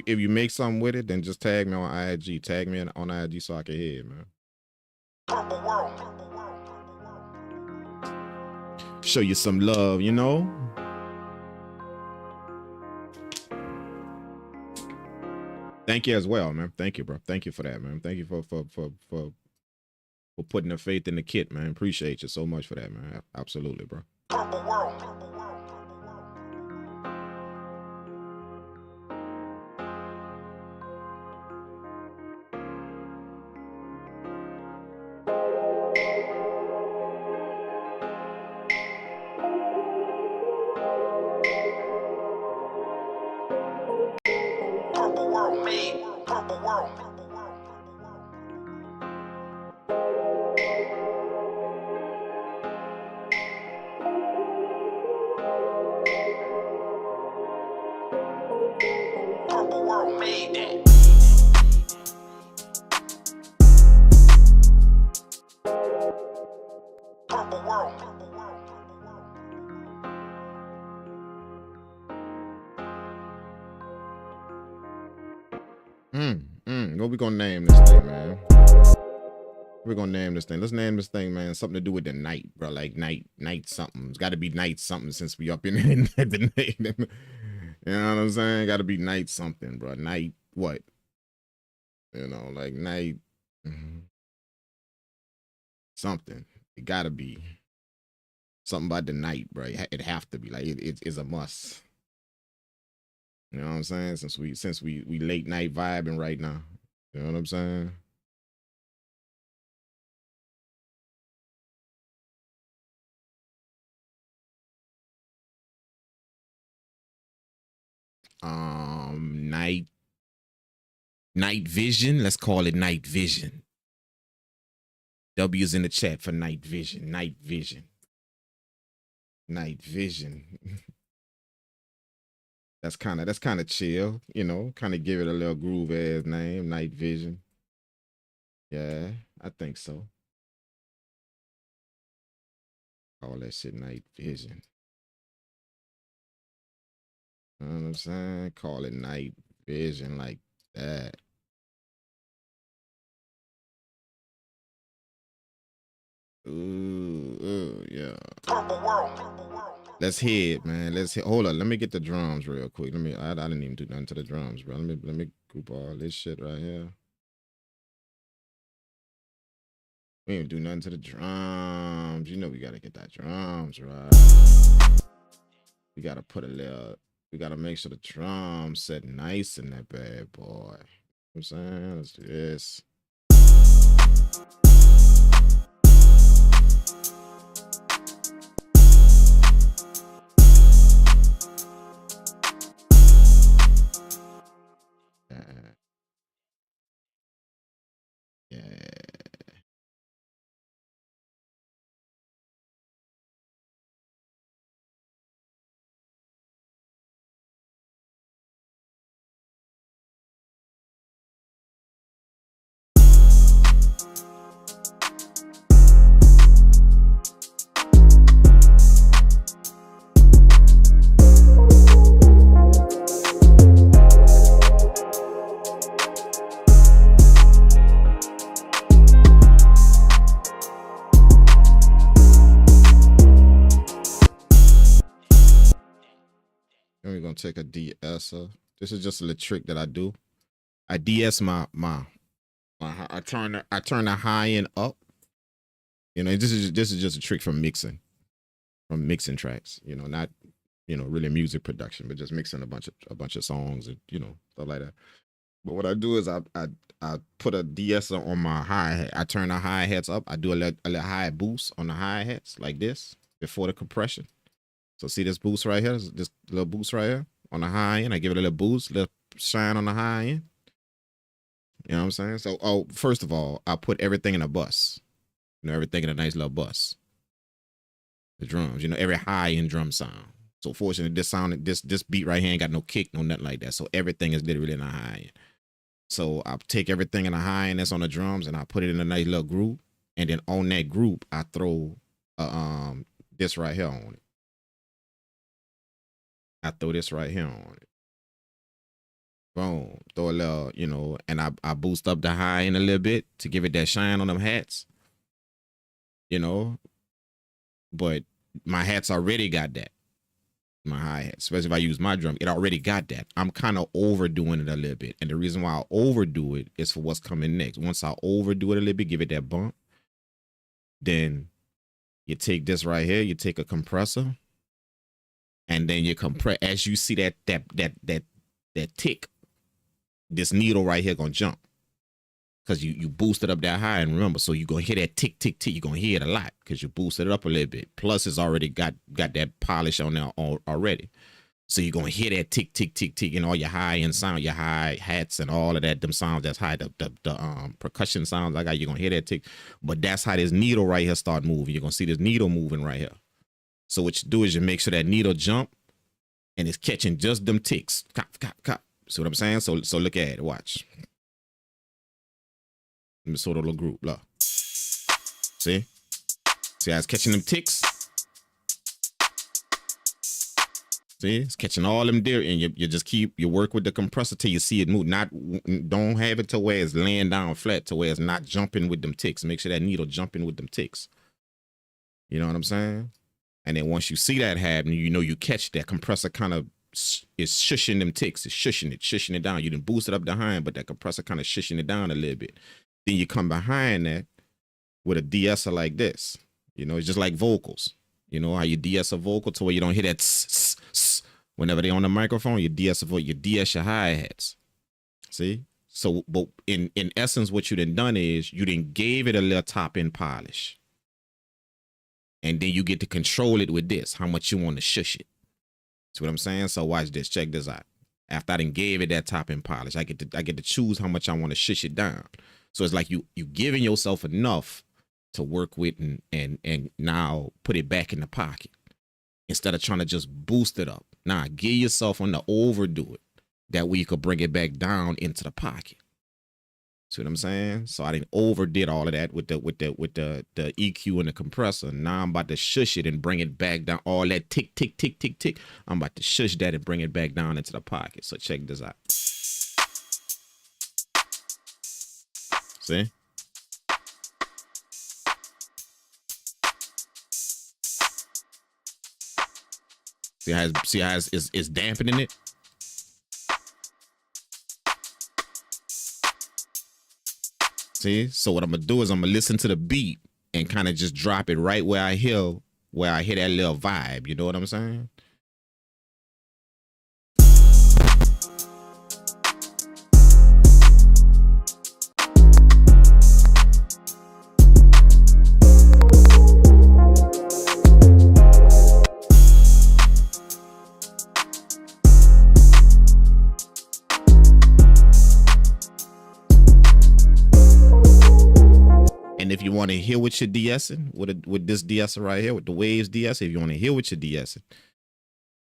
S1: If you make something with it, then just tag me on IG. Tag me on IG so I can hear it, man. Show you some love, you know? Thank you as well, man. Thank you, bro. Thank you for that, man. Thank you for putting the faith in the kit, man. Appreciate you so much for that, man. Absolutely, bro. What we gonna name this thing, man? We're gonna name this thing. Let's name this thing, man. Something to do with the night, bro. Like night something. It's got to be night something since we up in the night. You know what I'm saying? Got to be night something, bro. Night what? You know, like night something. It got to be something about the night, bro. It have to be like it is a must. You know what I'm saying? Since we late night vibing right now. You know what I'm saying? Night vision. Let's call it night vision. W's in the chat for night vision. Night vision. Night vision. that's kind of chill, you know, kind of give it a little groove ass name, night vision. Yeah, I think so. Call that shit night vision. You know what I'm saying? Call it night vision like that. Ooh, yeah. Let's hear it, man. Let's hit. Hold on. Let me get the drums real quick. Let me. I didn't even do nothing to the drums, bro. Let me group all this shit right here. We didn't do nothing to the drums. You know we gotta get that drums right. We gotta put a little. We gotta make sure the drums set nice in that bad boy. You know what I'm saying? Let's do this. Yeah. Then we're gonna take a de-esser. This is just a little trick that I do. I de-ess my I turn the high end up. You know, this is just a trick from mixing tracks. You know, not really music production, but just mixing a bunch of songs and stuff like that. But what I do is I put a de-esser on my hi-hat. I turn the hi-hats up. I do a little high boost on the hi-hats like this before the compression. So see this boost right here, this little boost right here on the high end. I give it a little boost, little shine on the high end. You know what I'm saying? So, first of all, I put everything in a bus. You know, everything in a nice little bus. The drums, every high end drum sound. So fortunately, this beat right here ain't got no kick, no nothing like that. So everything is literally in the high end. So I take everything in the high end that's on the drums and I put it in a nice little group. And then on that group, I throw this right here on it. I throw this right here on it. Boom. Throw a little, and I boost up the high end a little bit to give it that shine on them hats. But my hats already got that. My hi-hat, especially if I use my drum, it already got that. I'm kind of overdoing it a little bit. And the reason why I overdo it is for what's coming next. Once I overdo it a little bit, give it that bump, then you take this right here, you take a compressor, and then you compress. As you see that tick, this needle right here gonna jump. Because you boosted up that high, and remember, so you're gonna hear that tick, tick, tick. You're gonna hear it a lot because you boosted it up a little bit. Plus, it's already got that polish on there already. So you're gonna hear that tick, tick, tick, tick, and all your high end sound, your hi hats, and all of that, them sounds that's high, the percussion sounds I got. You're gonna hear that tick, but that's how this needle right here start moving. You're gonna see this needle moving right here. So what you do is you make sure that needle jump, and it's catching just them ticks. Cop, cop, cop. See what I'm saying? So look at it. Watch. Let me sort of little group. Look. See how it's catching them ticks? See, it's catching all them there, and you just you work with the compressor till you see it move. Don't have it to where it's laying down flat, to where it's not jumping with them ticks. Make sure that needle jumping with them ticks. You know what I'm saying? And then once you see that happen, you catch that compressor kind of is shushing them ticks. It's shushing it down. You didn't boost it up behind, but that compressor kind of shushing it down a little bit. Then you come behind that with a de-esser like this. It's just like vocals. You know how you de-ess a vocal to where you don't hear that Whenever they on the microphone, you DS your hi-hats. See? So, but in essence, what you done is you gave it a little top end polish. And then you get to control it with this, how much you want to shush it. See what I'm saying? So watch this, check this out. After I done gave it that top end polish, I get to choose how much I want to shush it down. So it's like you giving yourself enough to work with and now put it back in the pocket instead of trying to just boost it up. Nah, give yourself on the overdo it. That way you could bring it back down into the pocket. See what I'm saying? So I didn't overdid all of that with the EQ and the compressor. Now I'm about to shush it and bring it back down. All that tick, tick, tick, tick, tick. I'm about to shush that and bring it back down into the pocket. So check this out. See? See how it's dampening it? See? So what I'm gonna do is I'm gonna listen to the beat and kind of just drop it right where I hear that little vibe. You know what I'm saying? And if you want to hear what you're de-essing with this de-esser right here, with the waves de-esser, if you want to hear what you're de-essing,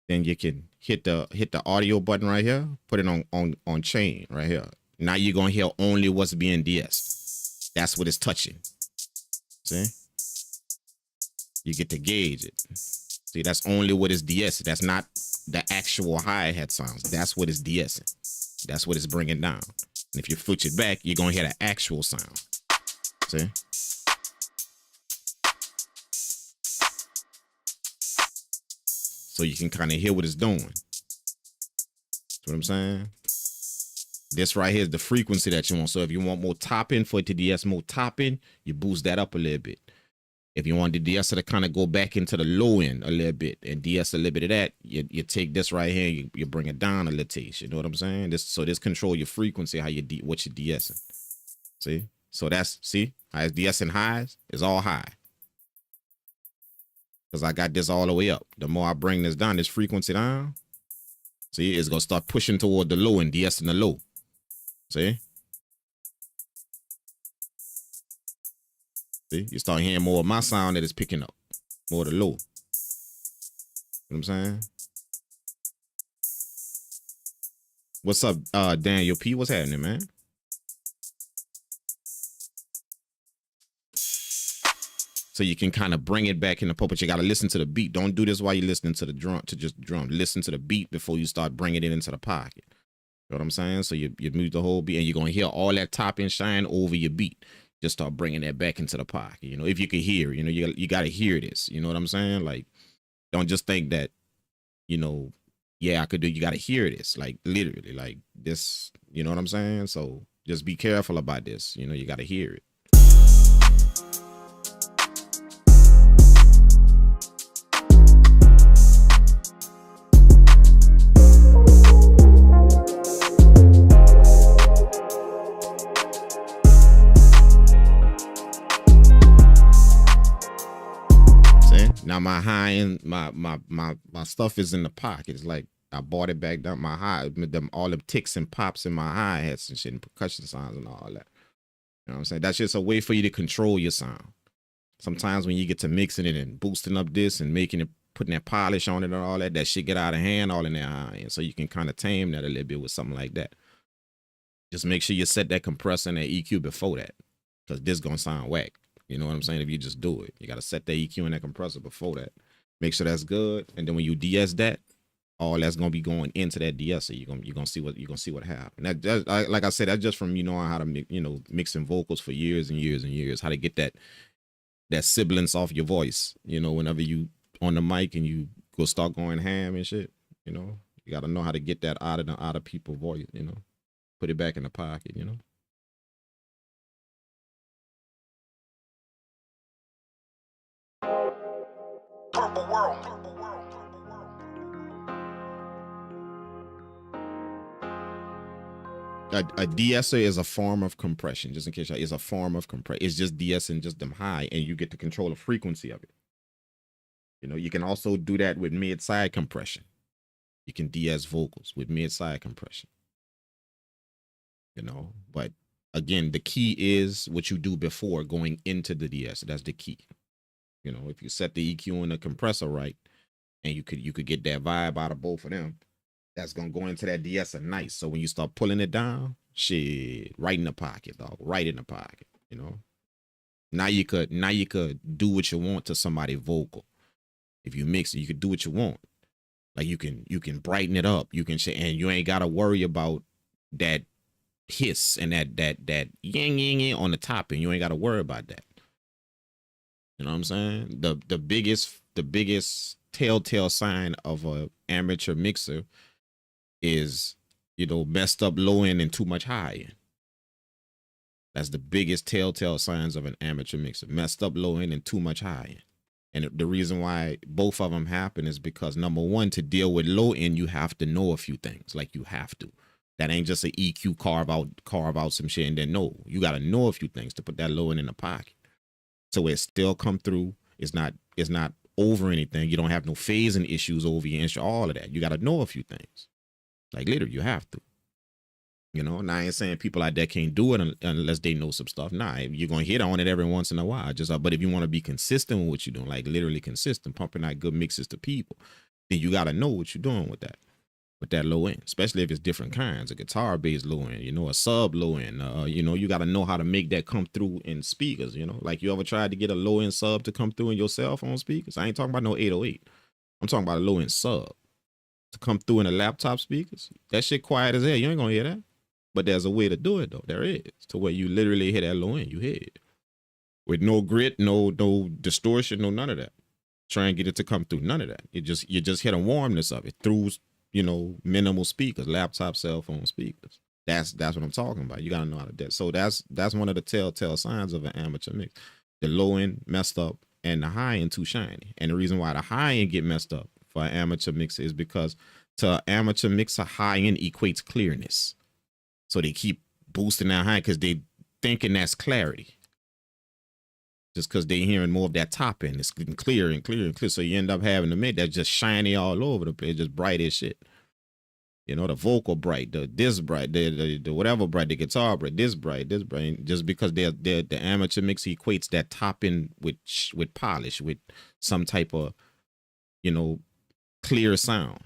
S1: then you can hit the audio button right here, put it on chain right here. Now you're gonna hear only what's being de-essed. That's what it's touching. See? You get to gauge it. See, that's only what is de-essing. That's not the actual hi-hat sounds. That's what it's de-essing. That's what it's bringing down. And if you switch it back, you're gonna hear the actual sound. See? So you can kind of hear what it's doing. That's what I'm saying. This right here is the frequency that you want. So if you want more top-end for it to de-ess more top-end, you boost that up a little bit. If you want the de-esser to kind of go back into the low end a little bit and de-ess a little bit of that, you take this right here and you bring it down a little taste. You know what I'm saying? This control your frequency, how what you're de-essing. See? So see how it's de-essing highs? It's all high. Because I got this all the way up. The more I bring this down, this frequency down, see, it's going to start pushing toward the low and de-essing the low. See? See? You start hearing more of my sound that is picking up. More of the low. You know what I'm saying? What's up, Daniel P? What's happening, man? So you can kind of bring it back in the pulpit. You got to listen to the beat. Don't do this while you're listening to the drum, Listen to the beat before you start bringing it into the pocket. You know what I'm saying? So you move the whole beat and you're going to hear all that top end shine over your beat. Just start bringing that back into the pocket. You know, if you can hear, you know, you got to hear this. You know what I'm saying? Like, don't just think that, you know, yeah, I could do, you got to hear this. Like, literally, like this, you know what I'm saying? So just be careful about this. You know, you got to hear it. Now my high end, my stuff is in the pocket. It's like I bought it back down. My high, all them ticks and pops in my hi-hats and shit and percussion sounds and all that. You know what I'm saying? That's just a way for you to control your sound. Sometimes when you get to mixing it and boosting up this and making it, putting that polish on it and all that, that shit get out of hand all in that high end. So you can kind of tame that a little bit with something like that. Just make sure you set that compressor and that EQ before that, because this gonna sound whack. You know what I'm saying? If you just do it, you got to set that EQ and that compressor before that. Make sure that's good. And then when you de-ess that, all that's going to be going into that de-esser. You're going to see what happens. That, like I said, that's just from, you know, how to, you know, mixing vocals for years and years and years, how to get that sibilance off your voice. You know, whenever you on the mic and you go start going ham and shit, you know, you got to know how to get that out of people's voice, you know, put it back in the pocket, you know. Purple world. A de-esser is a form of compression, just in case it's a form of compression. It's just de-essing just them high, and you get to control the frequency of it. You know, you can also do that with mid-side compression. You can de-ess vocals with mid-side compression. You know, but again, the key is what you do before going into the de-esser. That's the key. You know, if you set the EQ and the compressor right, and you could get that vibe out of both of them, that's gonna go into that de-esser nice. So when you start pulling it down, shit, right in the pocket, dog, right in the pocket. You know, now you could do what you want to somebody vocal. If you mix it, you could do what you want. Like you can brighten it up. You can and you ain't gotta worry about that hiss and that yang yang on the top, and you ain't gotta worry about that. You know what I'm saying? The biggest telltale sign of a amateur mixer is, you know, messed up low end and too much high end. That's the biggest telltale signs of an amateur mixer. Messed up low end and too much high end. And the reason why both of them happen is because, number one, to deal with low end, you have to know a few things. Like, you have to. That ain't just an EQ carve out some shit and then no. You got to know a few things to put that low end in the pocket. So it still come through. It's not over anything. You don't have no phasing issues over your instrument, all of that. You got to know a few things. Like, literally, you have to. You know, and I ain't saying people like that can't do it unless they know some stuff. Nah, you're going to hit on it every once in a while. But if you want to be consistent with what you're doing, like literally consistent, pumping out good mixes to people, then you got to know what you're doing with that low end, especially if it's different kinds, a guitar based low end, you know, a sub low end, you know, you got to know how to make that come through in speakers, you know, like you ever tried to get a low end sub to come through in your cell phone speakers? I ain't talking about no 808. I'm talking about a low end sub to come through in the laptop speakers. That shit quiet as hell. You ain't going to hear that. But there's a way to do it, though. There is, to where you literally hit that low end. You hit it with no grit, no distortion, no none of that. Try and get it to come through. None of that. You just hit a warmness of it through, you know, minimal speakers, laptop, cell phone speakers. That's what I'm talking about. You gotta know how to do that. So that's one of the telltale signs of an amateur mix. The low end messed up and the high end too shiny. And the reason why the high end get messed up for an amateur mixer is because to an amateur mixer, high end equates clearness. So they keep boosting that high because they thinking that's clarity. Just because they hearing more of that top end. It's getting clearer and clearer and clearer. So you end up having a mid that's just shiny all over the place, just bright as shit. You know, the vocal bright, this bright, the whatever bright, the guitar bright, this bright, just because the amateur mix equates that top end with polish, with some type of, you know, clear sound.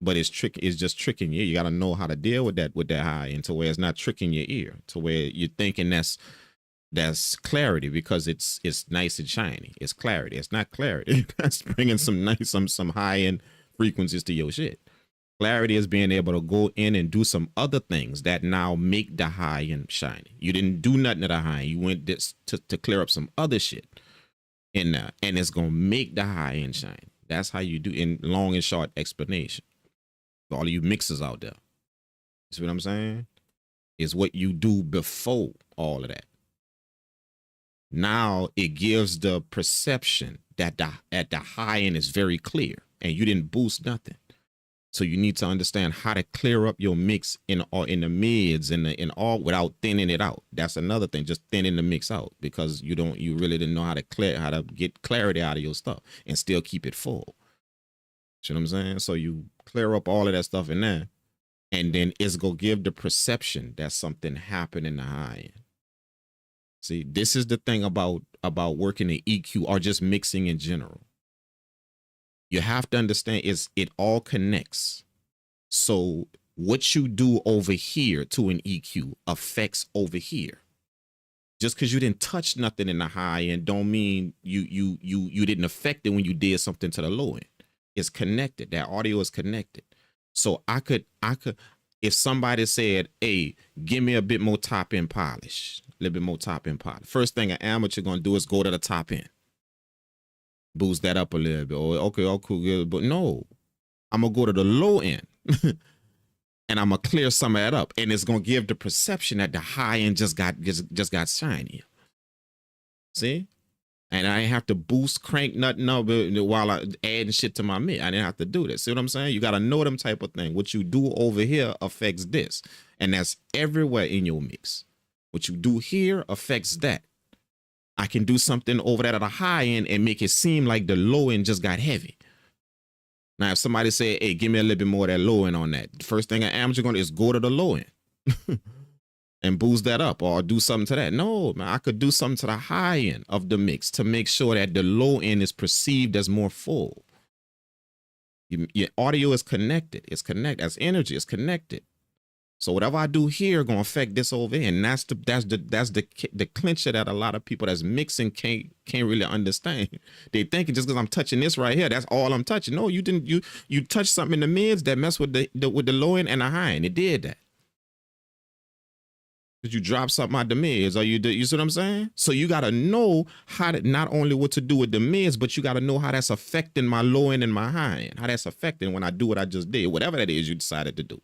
S1: But it's just tricking you. You got to know how to deal with that high end to where it's not tricking your ear, to where you're thinking that's clarity because it's nice and shiny. It's clarity. It's not clarity. That's bringing some high end frequencies to your shit. Clarity is being able to go in and do some other things that now make the high end shiny. You didn't do nothing to the high end. You went to clear up some other shit in there, and it's gonna make the high end shiny. That's how you do in long and short explanation. All of you mixers out there, you see what I'm saying? Is what you do before all of that. Now it gives the perception that at the high end is very clear and you didn't boost nothing. So you need to understand how to clear up your mix in the mids and in all without thinning it out. That's another thing, just thinning the mix out, because you really didn't know how to get clarity out of your stuff and still keep it full. See what I'm saying? So you clear up all of that stuff in there, and then it's gonna give the perception that something happened in the high end. See, this is the thing about working in EQ or just mixing in general. You have to understand it all connects. So what you do over here to an EQ affects over here. Just because you didn't touch nothing in the high end don't mean you didn't affect it when you did something to the low end. It's connected. That audio is connected. So I could, if somebody said, hey, give me a bit more top end polish, a little bit more top end polish. First thing an amateur gonna do is go to the top end. Boost that up a little bit. Or okay, cool, but no. I'm gonna go to the low end and I'm gonna clear some of that up. And it's gonna give the perception that the high end just got shiny. See? And I didn't have to boost, crank nothing up while I adding shit to my mix. I didn't have to do this. See what I'm saying? You got to know them type of thing. What you do over here affects this. And that's everywhere in your mix. What you do here affects that. I can do something over there at a high end and make it seem like the low end just got heavy. Now, if somebody say, hey, give me a little bit more of that low end on that, the first thing an amateur going to do is go to the low end and boost that up or do something to that. No, man, I could do something to the high end of the mix to make sure that the low end is perceived as more full. Your audio is connected. It's connected. As energy, it's connected. So whatever I do here gonna affect this over here, and that's the clincher that a lot of people that's mixing can't really understand. They thinking just because I'm touching this right here, that's all I'm touching. No, you didn't. You touched something in the mids that messed with the low end and the high end. It did that. Did you drop something out the mids, or you see what I'm saying? So you gotta know how to not only what to do with the mids, but you gotta know how that's affecting my low end and my high end. How that's affecting when I do what I just did, whatever that is you decided to do.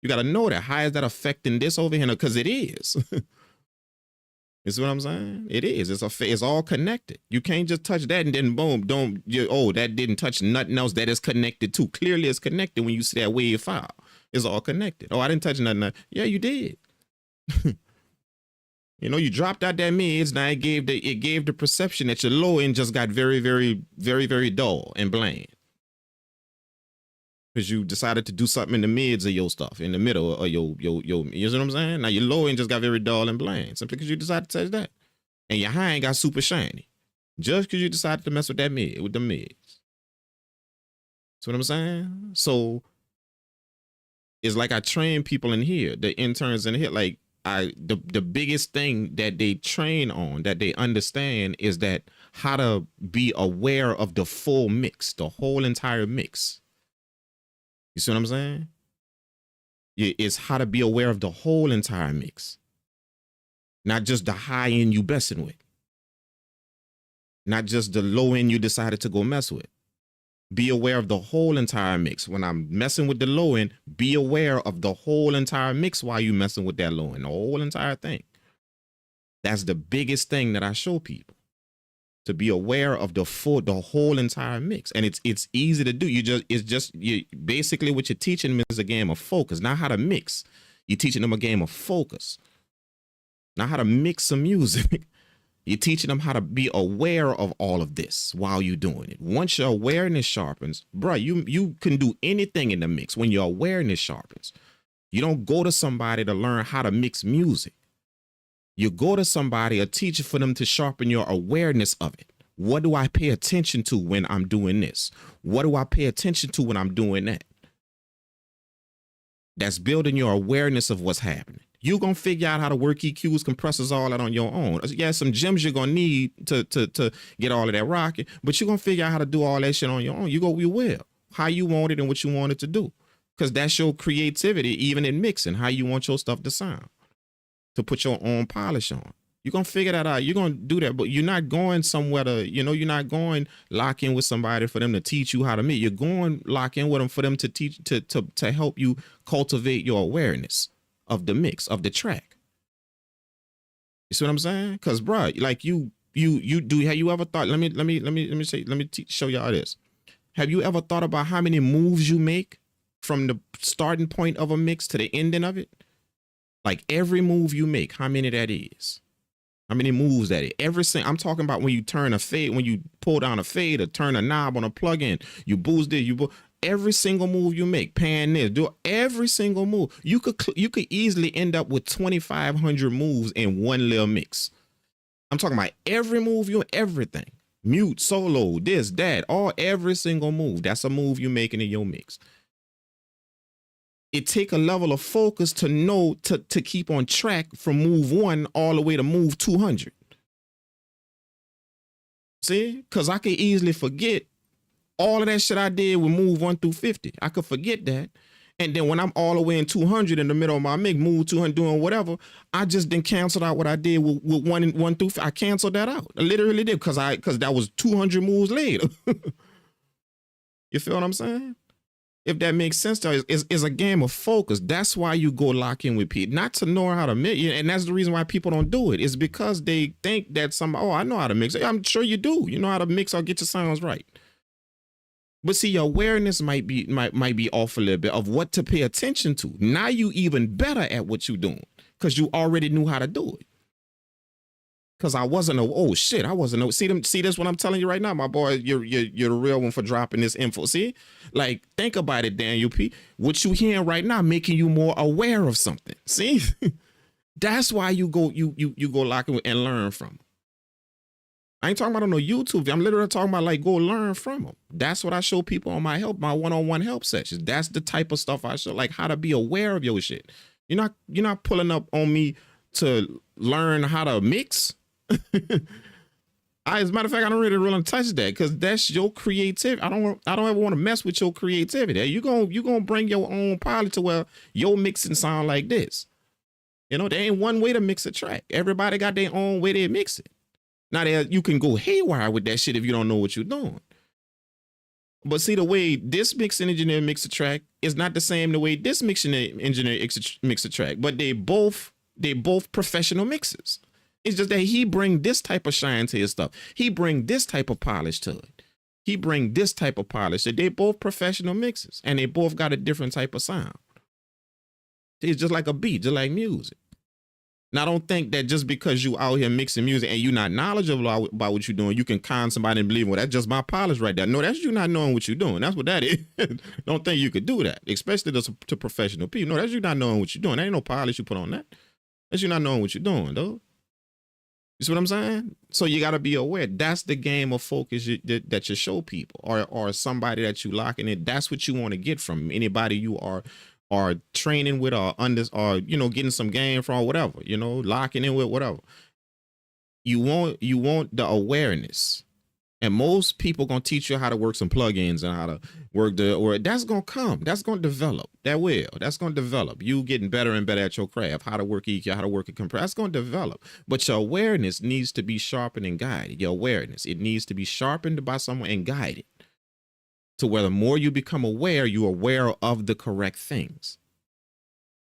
S1: You got to know that. How is that affecting this over here? Because it is. You see what I'm saying? It is. It's all connected. You can't just touch that and then boom, that didn't touch nothing else that is connected too. Clearly it's connected when you see that wave file. It's all connected. Oh, I didn't touch nothing. Yeah, you did. You know, you dropped out that mids. Now it gave the perception that your low end just got very, very, very, very dull and bland. Because you decided to do something in the mids of your stuff, in the middle of your, you know what I'm saying? Now your low end just got very dull and bland, simply because you decided to touch that. And your high end got super shiny, just because you decided to mess with that with the mids. See what I'm saying? So it's like I train people in here, the interns in here, like the biggest thing that they train on, that they understand, is that how to be aware of the full mix, the whole entire mix. You see what I'm saying? It's how to be aware of the whole entire mix. Not just the high end you messing with. Not just the low end you decided to go mess with. Be aware of the whole entire mix. When I'm messing with the low end, be aware of the whole entire mix while you messing with that low end. The whole entire thing. That's the biggest thing that I show people. To be aware of the whole entire mix. And it's easy to do. You basically what you're teaching them is a game of focus, not how to mix. You're teaching them a game of focus, not how to mix some music. You're teaching them how to be aware of all of this while you're doing it. Once your awareness sharpens, bro, you can do anything in the mix when your awareness sharpens. You don't go to somebody to learn how to mix music. You go to somebody, a teacher, for them to sharpen your awareness of it. What do I pay attention to when I'm doing this? What do I pay attention to when I'm doing that? That's building your awareness of what's happening. You're going to figure out how to work EQs, compressors, all that on your own. Yeah, some gems you're going to need to get all of that rocking, but you're going to figure out how to do all that shit on your own. You will. How you want it and what you want it to do. Because that's your creativity, even in mixing, how you want your stuff to sound. To put your own polish on. You're going to figure that out. You're going to do that, but you're not going somewhere to, you're not going lock in with somebody for them to teach you how to mix. You're going lock in with them for them to teach, to help you cultivate your awareness of the mix, of the track. You see what I'm saying? Because, bro, like you do, have you ever thought, let me show y'all this. Have you ever thought about how many moves you make from the starting point of a mix to the ending of it? Like every move you make, how many that is? How many moves that is? I'm talking about when you turn a fade, when you pull down a fade or turn a knob on a plug-in, you boost it, every single move you make, pan this, do every single move. You could easily end up with 2,500 moves in one little mix. I'm talking about every move everything. Mute, solo, this, that, every single move. That's a move you're making in your mix. It take a level of focus to know to keep on track from move 1 all the way to move 200. See, because I could easily forget all of that shit I did with move 1 through 50. I could forget that. And then when I'm all the way in 200 in the middle of my mix, move 200, doing whatever, I just then canceled out what I did with 1 through 50. I canceled that out. I literally did because that was 200 moves later. You feel what I'm saying? If that makes sense, though, it's a game of focus. That's why you go lock in with people, not to know how to mix. And that's the reason why people don't do it. It's because they think that oh, I know how to mix. I'm sure you do. You know how to mix or get your sounds right. But see, your awareness might be off a little bit of what to pay attention to. Now you even better at what you're doing because you already knew how to do it. Cause I wasn't I wasn't see this what I'm telling you right now, my boy. You're the real one for dropping this info. See, like think about it, Daniel P. What you hearing right now making you more aware of something. See, that's why you go lock in and learn from them. I ain't talking about on no YouTube. I'm literally talking about like go learn from them. That's what I show people on my one-on-one help sessions. That's the type of stuff I show, like how to be aware of your shit. You're not pulling up on me to learn how to mix. As a matter of fact, I don't really touch that because that's your creativity. I don't ever want to mess with your creativity. You gonna bring your own pilot to where your mixing sound like this. You know, there ain't one way to mix a track. Everybody got their own way they mix it. Now you can go haywire with that shit if you don't know what you're doing. But see, the way this mixing engineer mix a track is not the same the way this mixing engineer mix a track. But they both professional mixers. It's just that he bring this type of shine to his stuff. He bring this type of polish to it. He bring this type of polish. So they both professional mixers, and they both got a different type of sound. It's just like a beat, just like music. Now, don't think that just because you out here mixing music and you're not knowledgeable about what you're doing, you can con somebody and believe, well, that's just my polish right there. No, that's you not knowing what you're doing. That's what that is. Don't think you could do that, especially to professional people. No, that's you not knowing what you're doing. There ain't no polish you put on that. That's you not knowing what you're doing, though. You see what I'm saying? So you got to be aware. That's the game of focus that you show people, or somebody that you locking in. That's what you want to get from anybody you are training with, or getting some game from, or whatever. Locking in with, whatever. You want the awareness. And most people gonna teach you how to work some plugins and how to work that's gonna come. That's gonna develop. That's gonna develop. You getting better and better at your craft, how to work EQ, how to work a compressor. That's gonna develop. But your awareness needs to be sharpened and guided. Your awareness, it needs to be sharpened by someone and guided. To where the more you become aware, you're aware of the correct things.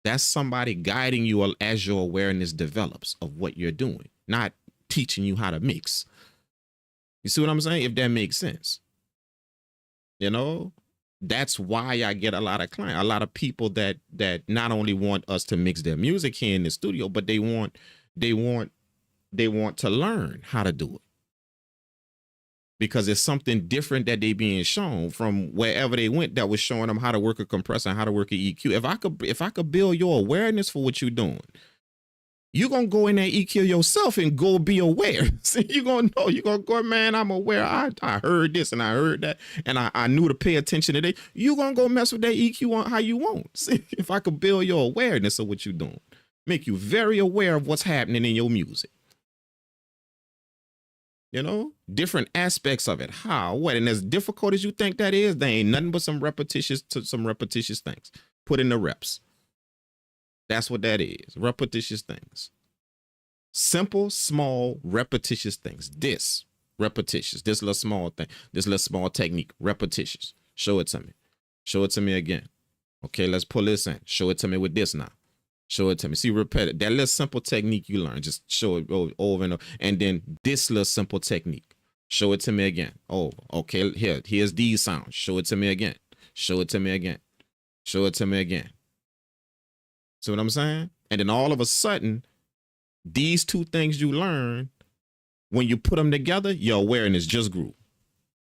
S1: That's somebody guiding you as your awareness develops of what you're doing, not teaching you how to mix. You see what I'm saying? If that makes sense. That's why I get a lot of clients, a lot of people that not only want us to mix their music here in the studio, but they want to learn how to do it. Because it's something different that they being shown from wherever they went that was showing them how to work a compressor and how to work an EQ. If I could build your awareness for what you're doing, you're going to go in there EQ yourself and go be aware. See, you're going to know. You're going to go, man, I'm aware. I heard this and I heard that, and I knew to pay attention to that. You're going to go mess with that EQ on how you want. See, if I could build your awareness of what you're doing, make you very aware of what's happening in your music. Different aspects of it. How, what, and as difficult as you think that is, there ain't nothing but some repetitious things. Put in the reps. That's what that is. Repetitious things. Simple, small, repetitious things. This, repetitious. This little small thing. This little small technique. Repetitious. Show it to me. Show it to me again. Okay, let's pull this in. Show it to me with this now. Show it to me. See, repeat it. That little simple technique you learn. Just show it over and over. And then this little simple technique. Show it to me again. Oh, okay. Here's these sounds. Show it to me again. Show it to me again. Show it to me again. See what I'm saying? And then all of a sudden, these two things you learn, when you put them together, your awareness just grew.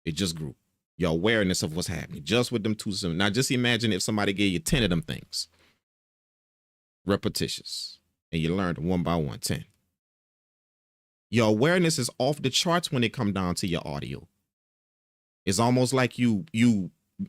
S1: It just grew. Your awareness of what's happening just with them two. Now just imagine if somebody gave you 10 of them things. Repetitious. And you learned one by one, 10. Your awareness is off the charts when it come down to your audio. It's almost like you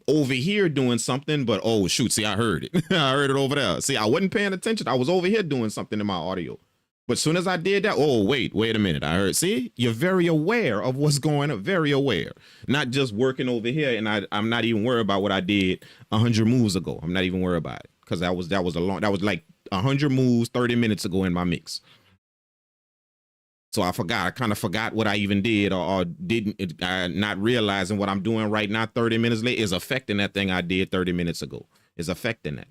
S1: over here doing something, but oh shoot, see, I heard it. I heard it over there. See, I wasn't paying attention. I was over here doing something in my audio. But as soon as I did that, oh, wait a minute. I heard, see, you're very aware of what's going on, very aware. Not just working over here, and I'm not even worried about what I did 100 moves ago. I'm not even worried about it. Because that was like 100 moves 30 minutes ago in my mix. So I forgot. I kind of forgot what I even did, or didn't. Not realizing what I'm doing right now, 30 minutes late, is affecting that thing I did 30 minutes ago. Is affecting that.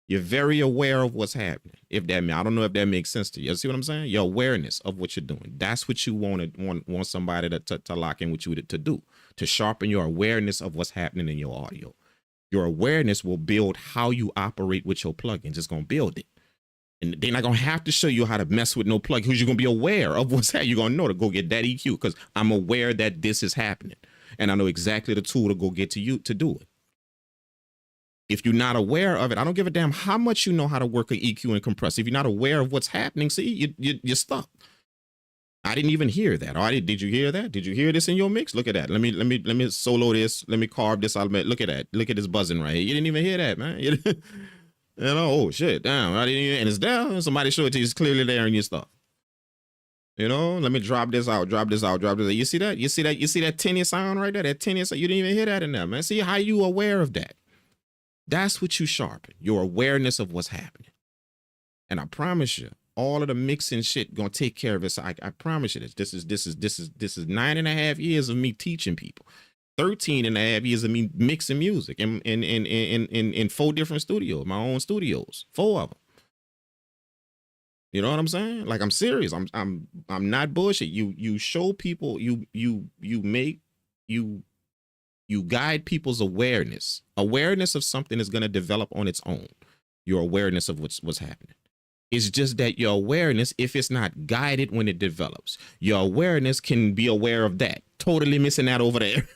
S1: You're very aware of what's happening. If that, I don't know if that makes sense to you. You see what I'm saying? Your awareness of what you're doing. That's what you want somebody to lock in with you to do, to sharpen your awareness of what's happening in your audio. Your awareness will build how you operate with your plugins. It's going to build it. And they're not going to have to show you how to mess with no plugin, because you're going to be aware of what's happening. You're going to know to go get that EQ, because I'm aware that this is happening. And I know exactly the tool to go get to you to do it. If you're not aware of it, I don't give a damn how much you know how to work an EQ and compressor. If you're not aware of what's happening, see, you're stuck. I didn't even hear that. Or did you hear that? Did you hear this in your mix? Look at that. Let me solo this. Let me carve this out. Look at that. Look at this buzzing right here. You didn't even hear that, man. You know, oh shit, damn. I didn't even, and it's there. Somebody show it to you. It's clearly there in your stuff. You know, let me drop this out, drop this out, drop this out. You see that? You see that? You see that tinny sound right there? That tinny sound. You didn't even hear that in there, man. See how you aware of that? That's what you sharpen, your awareness of what's happening. And I promise you, all of the mixing shit gonna take care of it. So I promise you this. This is 9.5 years of me teaching people, 13.5 years of me mixing music in 4 different studios, my own studios, 4 of them. You know what I'm saying? Like, I'm serious. I'm not bullshit. You show people, you guide people's awareness. Awareness of something is going to develop on its own. Your awareness of what's happening. It's just that your awareness, if it's not guided when it develops, your awareness can be aware of that. Totally missing that over there.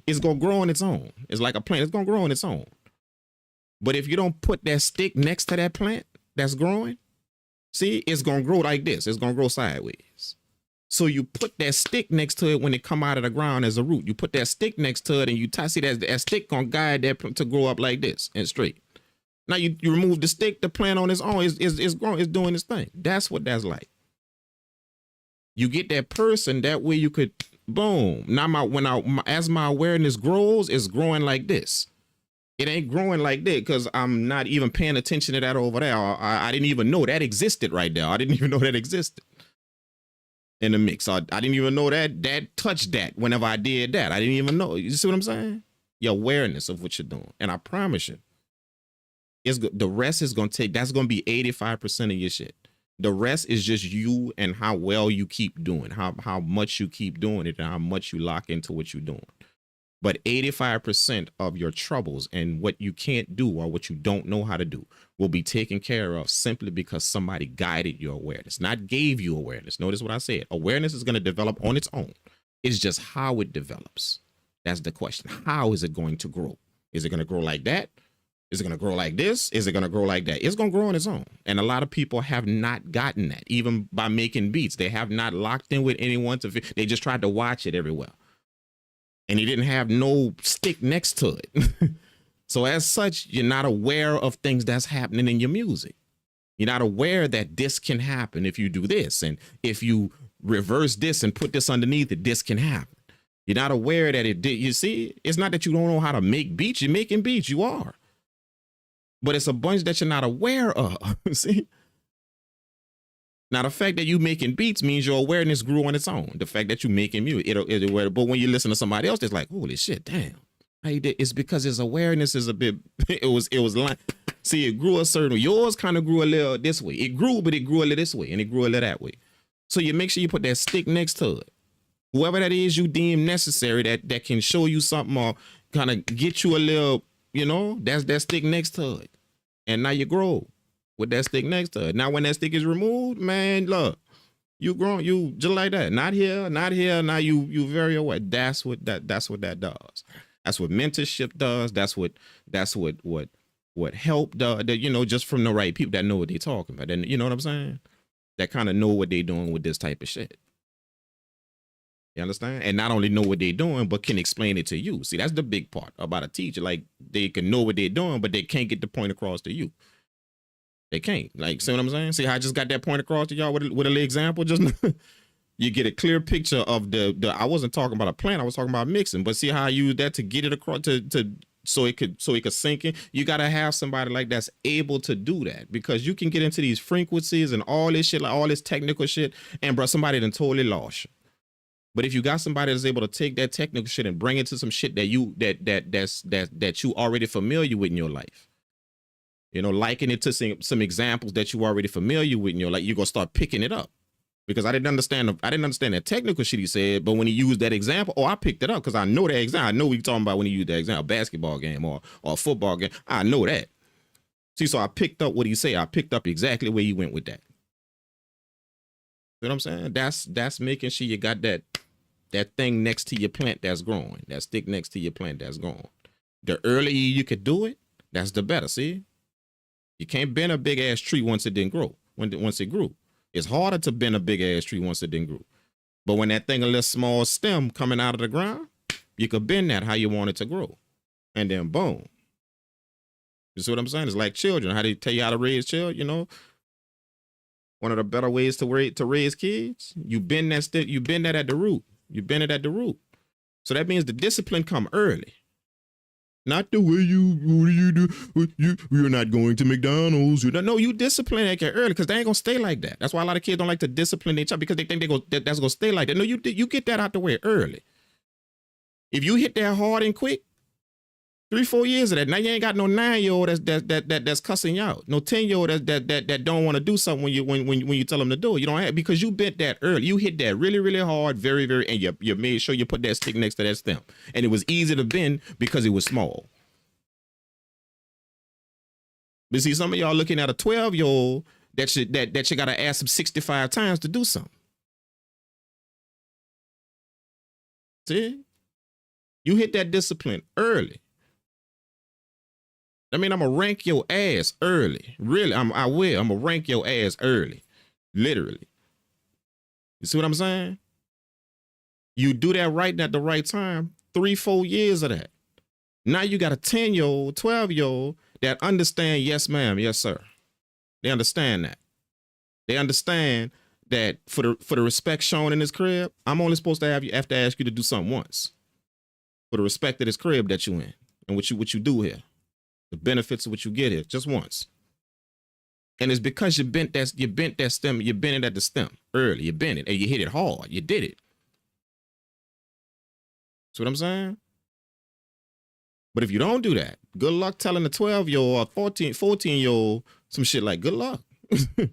S1: It's going to grow on its own. It's like a plant. It's going to grow on its own. But if you don't put that stick next to that plant that's growing, see, it's going to grow like this. It's going to grow sideways. So you put that stick next to it when it come out of the ground as a root. You put that stick next to it, and you see that stick gonna guide that to grow up like this and straight. Now you remove the stick, the plant on its own is growing, is doing its thing. That's what that's like. You get that person, that way you could boom. Now as my awareness grows, it's growing like this. It ain't growing like that because I'm not even paying attention to that over there. I didn't even know that existed right there. I didn't even know that existed in the mix. I didn't even know that touched that whenever I did that. I didn't even know. You see what I'm saying? Your awareness of what you're doing. And I promise you, the rest is going to take, that's going to be 85% of your shit. The rest is just you and how well you keep doing, how much you keep doing it, and how much you lock into what you're doing. But 85% of your troubles and what you can't do or what you don't know how to do will be taken care of simply because somebody guided your awareness, not gave you awareness. Notice what I said. Awareness is going to develop on its own. It's just how it develops. That's the question. How is it going to grow? Is it going to grow like that? Is it going to grow like this? Is it going to grow like that? It's going to grow on its own. And a lot of people have not gotten that, even by making beats. They have not locked in with anyone. They just tried to watch it everywhere. And he didn't have no stick next to it. So as such, you're not aware of things that's happening in your music. You're not aware that this can happen if you do this. And if you reverse this and put this underneath it, this can happen. You're not aware that it did. You see, it's not that you don't know how to make beats. You're making beats. You are. But it's a bunch that you're not aware of. See? Now, the fact that you making beats means your awareness grew on its own. The fact that you making music, but when you listen to somebody else, it's like, holy shit, damn. It's because his awareness is a bit, it was like, see, it grew a certain way. Yours kind of grew a little this way. It grew, but it grew a little this way, and it grew a little that way. So you make sure you put that stick next to it. Whoever that is you deem necessary that can show you something or kind of get you a little, you know, that's that stick next to it. And now you grow with that stick next to it. Now when that stick is removed, man, look, you grown, you just like that. Not here, not here. Now you very aware. That's what that does. That's what mentorship does. That's what help does. That, you know, just from the right people that know what they're talking about. And you know what I'm saying? That kind of know what they're doing with this type of shit. You understand? And not only know what they're doing, but can explain it to you. See, that's the big part about a teacher. Like, they can know what they're doing, but they can't get the point across to you. They can't. Like, see what I'm saying? See how I just got that point across to y'all with a little example? Just you get a clear picture of the I wasn't talking about a plant, I was talking about mixing. But see how I use that to get it across, to so it could sink in. You gotta have somebody like that's able to do that, because you can get into these frequencies and all this shit, like all this technical shit, and bro, somebody done totally lost you. But if you got somebody that's able to take that technical shit and bring it to some shit that you already familiar with in your life, you know, liken it to some examples that you already familiar with in your life, you're gonna start picking it up. Because I didn't understand that technical shit he said, but when he used that example, I picked it up because I know that example. I know what you're talking about when he used that example, basketball game or a football game. I know that. See, so I picked up what he said. I picked up exactly where he went with that. You know what I'm saying? That's making sure you got that thing next to your plant that's growing, that stick next to your plant that's growing. The earlier you could do it, that's the better. See, you can't bend a big ass tree once it didn't grow. Once it grew. It's harder to bend a big ass tree once it didn't grow. But when that thing a little small stem coming out of the ground, you could bend that how you want it to grow. And then boom. You see what I'm saying? It's like children. How they tell you how to raise children, you know? One of the better ways to raise kids, you bend that stick, you bend that at the root. You bend it at the root. So that means the discipline come early. Not the way what do you do? You're not going to McDonald's. No, you discipline that kid early, because they ain't gonna stay like that. That's why a lot of kids don't like to discipline their child, because they think that's gonna stay like that. No, you get that out the way early. If you hit that hard and quick, 3-4 years of that, now you ain't got no 9-year-old that's cussing you out. No 10-year-old that don't want to do something when you tell them to do it. You don't have, because you bent that early. You hit that really, really hard, very, very, and you made sure you put that stick next to that stem. And it was easy to bend because it was small. But see, some of y'all looking at a 12-year-old that you gotta ask them 65 times to do something. See? You hit that discipline early. I mean, I'm gonna rank your ass early. Really, I'm gonna rank your ass early. Literally. You see what I'm saying? You do that right at the right time, 3-4 years of that. Now you got a 10-year-old, 12-year-old that understand, yes, ma'am, yes, sir. They understand that. They understand that for the respect shown in this crib, I'm only supposed to have to ask you to do something once. For the respect of this crib that you in and what you do here. The benefits of what you get here, just once. And it's because you bent that stem, you bent it at the stem early, you bent it, and you hit it hard, you did it. See what I'm saying? But if you don't do that, good luck telling a 12-year-old or 14-year-old some shit like, good luck. You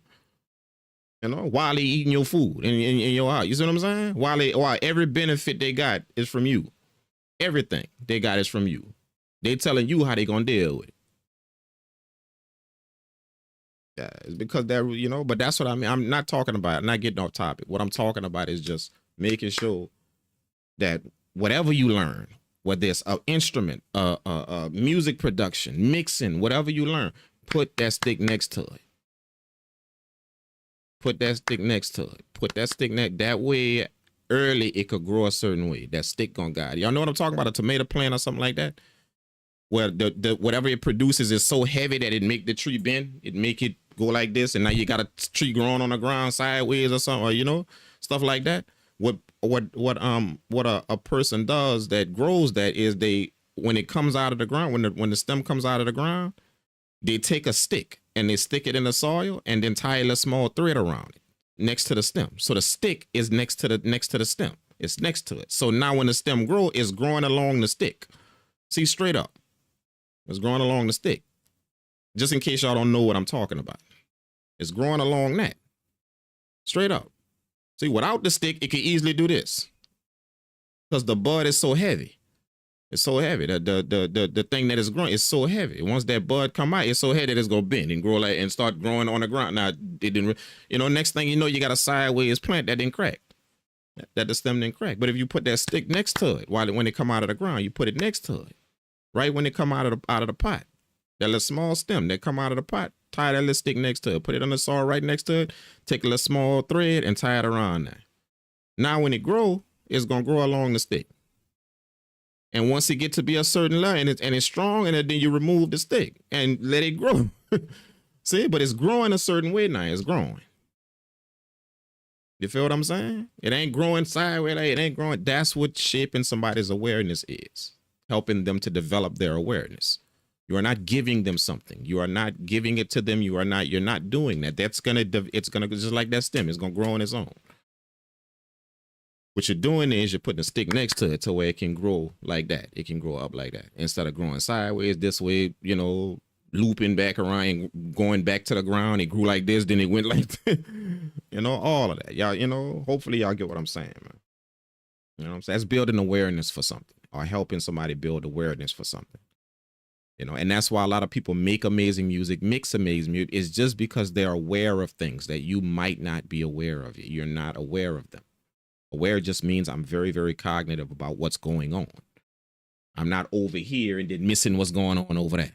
S1: know, while they eating your food in your house. You see what I'm saying? While every benefit they got is from you. Everything they got is from you. They telling you how they gonna deal with it. Yeah, it's because that, you know, but that's what I mean. I'm not talking about, not getting off topic. What I'm talking about is just making sure that whatever you learn, whether it's an instrument, music production, mixing, whatever you learn, put that stick next to it. Put that stick next to it. Put that stick next, that way early it could grow a certain way. That stick gonna guide. Y'all know what I'm talking about? A tomato plant or something like that? Where the whatever it produces is so heavy that it make the tree bend, it make it go like this, and now you got a tree growing on the ground sideways or something, or, you know, stuff like that. What a person does that grows that is, when it comes out of the ground, when the stem comes out of the ground, they take a stick and they stick it in the soil and then tie a small thread around it next to the stem. So the stick is next to the stem. It's next to it. So now when the stem grows, it's growing along the stick. See, straight up. It's growing along the stick. Just in case y'all don't know what I'm talking about. It's growing along that. Straight up. See, without the stick, it could easily do this. Because the bud is so heavy. It's so heavy. The thing that is growing is so heavy. Once that bud come out, it's so heavy that it's gonna bend and grow like and start growing on the ground. Now it didn't, you know, next thing you know, you got a sideways plant that didn't crack. That the stem didn't crack. But if you put that stick next to it, when it come out of the ground, you put it next to it. Right when it come out of the pot, that little small stem that come out of the pot, tie that little stick next to it, put it on the soil right next to it, take a little small thread and tie it around there. Now when it grow, it's gonna grow along the stick. And once it get to be a certain level and it's strong, and then you remove the stick and let it grow. See, but it's growing a certain way now. It's growing. You feel what I'm saying? It ain't growing sideways. It ain't growing. That's what shaping somebody's awareness is. helping them to develop their awareness. You are not giving them something. You are not giving it to them. You're not doing that. It's gonna just like that stem. It's gonna grow on its own. What you're doing is you're putting a stick next to it to where it can grow like that. It can grow up like that instead of growing sideways this way. You know, looping back around and going back to the ground. It grew like this, then it went like that. You know, all of that. Y'all, you know, hopefully y'all get what I'm saying, man. You know what I'm saying? That's building awareness for something, or helping somebody build awareness for something. You know, and that's why a lot of people make amazing music, mix amazing music, is just because they're aware of things that you might not be aware of. You're not aware of them. Aware just means I'm very, very cognitive about what's going on. I'm not over here and then missing what's going on over there.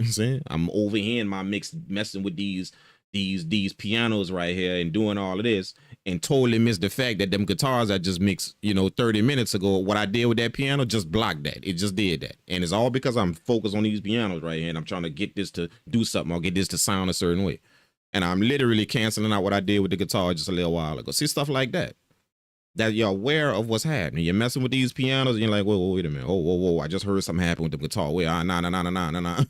S1: See, I'm over here in my mix messing with these pianos right here and doing all of this and totally miss the fact that them guitars I just mixed, you know, 30 minutes ago, what I did with that piano just blocked that. It just did that. And it's all because I'm focused on these pianos right here and I'm trying to get this to do something or get this to sound a certain way. And I'm literally canceling out what I did with the guitar just a little while ago. See, stuff like that. That you're aware of what's happening. You're messing with these pianos and you're like, whoa, wait a minute. Whoa. I just heard something happen with the guitar. Wait, nah.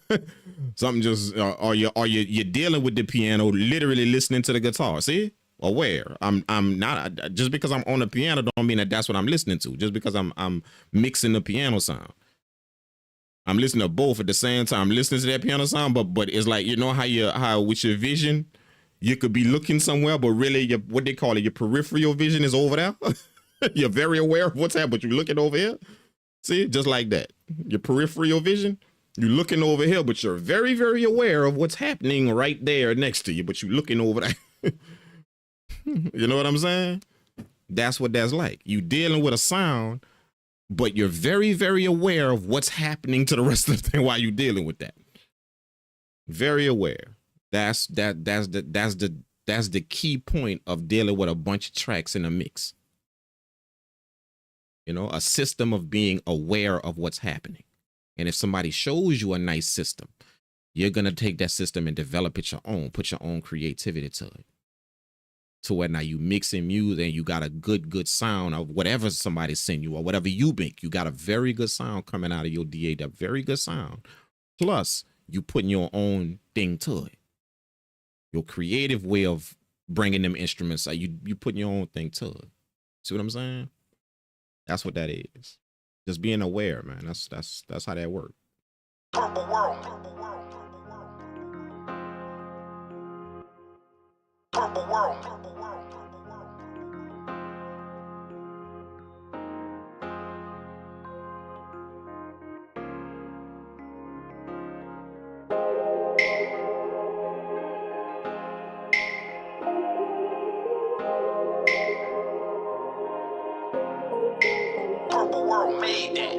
S1: Something just, or you're dealing with the piano, literally listening to the guitar. See? Aware. I'm not, just because I'm on the piano don't mean that that's what I'm listening to. Just because I'm mixing the piano sound. I'm listening to both at the same time. I'm listening to that piano sound, but it's like, you know how with your vision, you could be looking somewhere, but really what they call it, your peripheral vision is over there. You're very aware of what's happening, but you're looking over here. See, just like that. Your peripheral vision, you're looking over here, but you're very, very aware of what's happening right there next to you, but you're looking over there. You know what I'm saying? That's what that's like. You dealing with a sound, but you're very, very aware of what's happening to the rest of the thing while you're dealing with that. Very aware. That's the key point of dealing with a bunch of tracks in a mix. You know, a system of being aware of what's happening. And if somebody shows you a nice system, you're going to take that system and develop it your own, put your own creativity to it. To where now you mixing music and you got a good sound of whatever somebody sent you or whatever you make. You got a very good sound coming out of your DAW, very good sound. Plus, you putting your own thing to it. Your creative way of bringing them instruments, you putting your own thing to it. See what I'm saying? That's what that is. Just being aware, man. That's how that works. Purple world. Purple world. Purple world made that.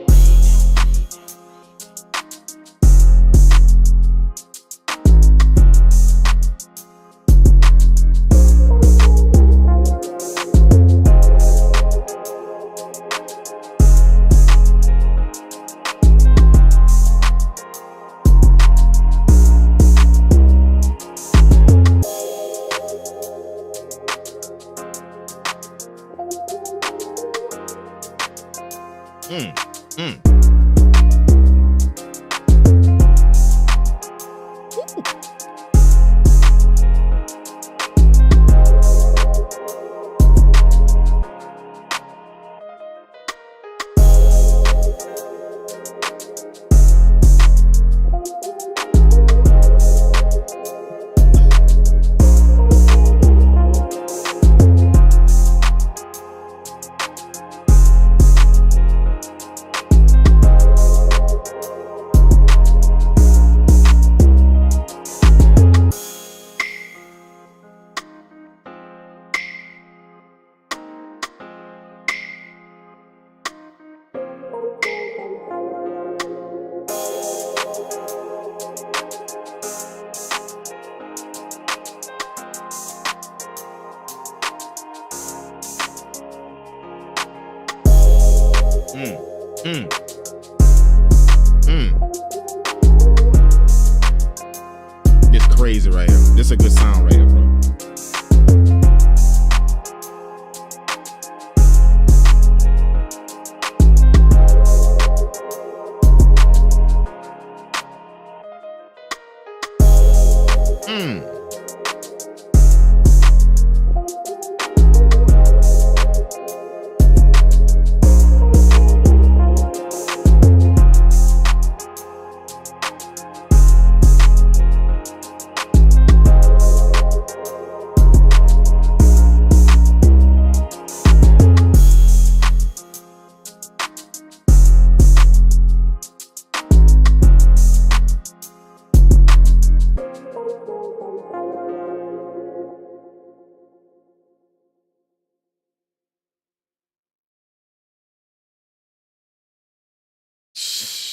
S1: It's crazy right here. This is a good sound right here, bro.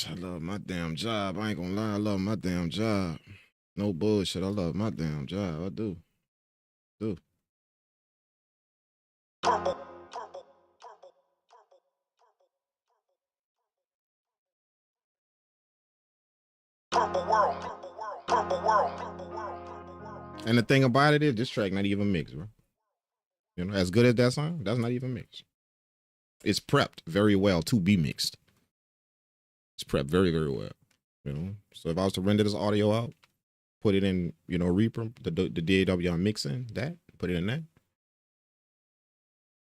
S1: I love my damn job. I ain't gonna lie, I love my damn job. No bullshit. I love my damn job. I do. Do. And the thing about it is, this track not even mixed, bro. You know, as good as that song, that's not even mixed. It's prepped very well to be mixed. It's prepped very, very well. You know, so if I was to render this audio out, put it in, you know, Reaper, the DAW I'm mixing, that, put it in that.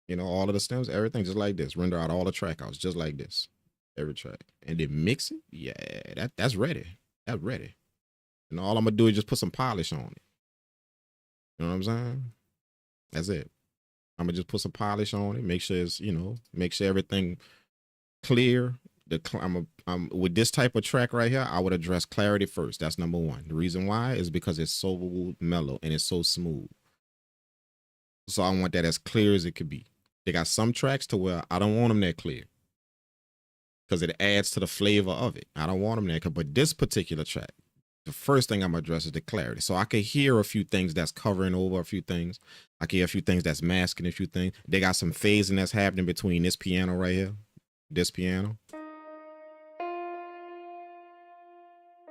S1: You know, all of the stems, everything just like this. Render out all the track outs just like this. Every track. And then mix it. Yeah, that's ready. That's ready. And all I'm gonna do is just put some polish on it. You know what I'm saying? That's it. I'm gonna just put some polish on it, make sure it's, you know, make sure everything clear. I'm with this type of track right here, I would address clarity first. That's number one. The reason why is because it's so mellow and it's so smooth. So I want that as clear as it could be. They got some tracks to where I don't want them that clear because it adds to the flavor of it. I don't want them that, but this particular track, the first thing I'm gonna address is the clarity. So I could hear a few things that's covering over a few things. I can hear a few things that's masking a few things. They got some phasing that's happening between this piano right here, this piano,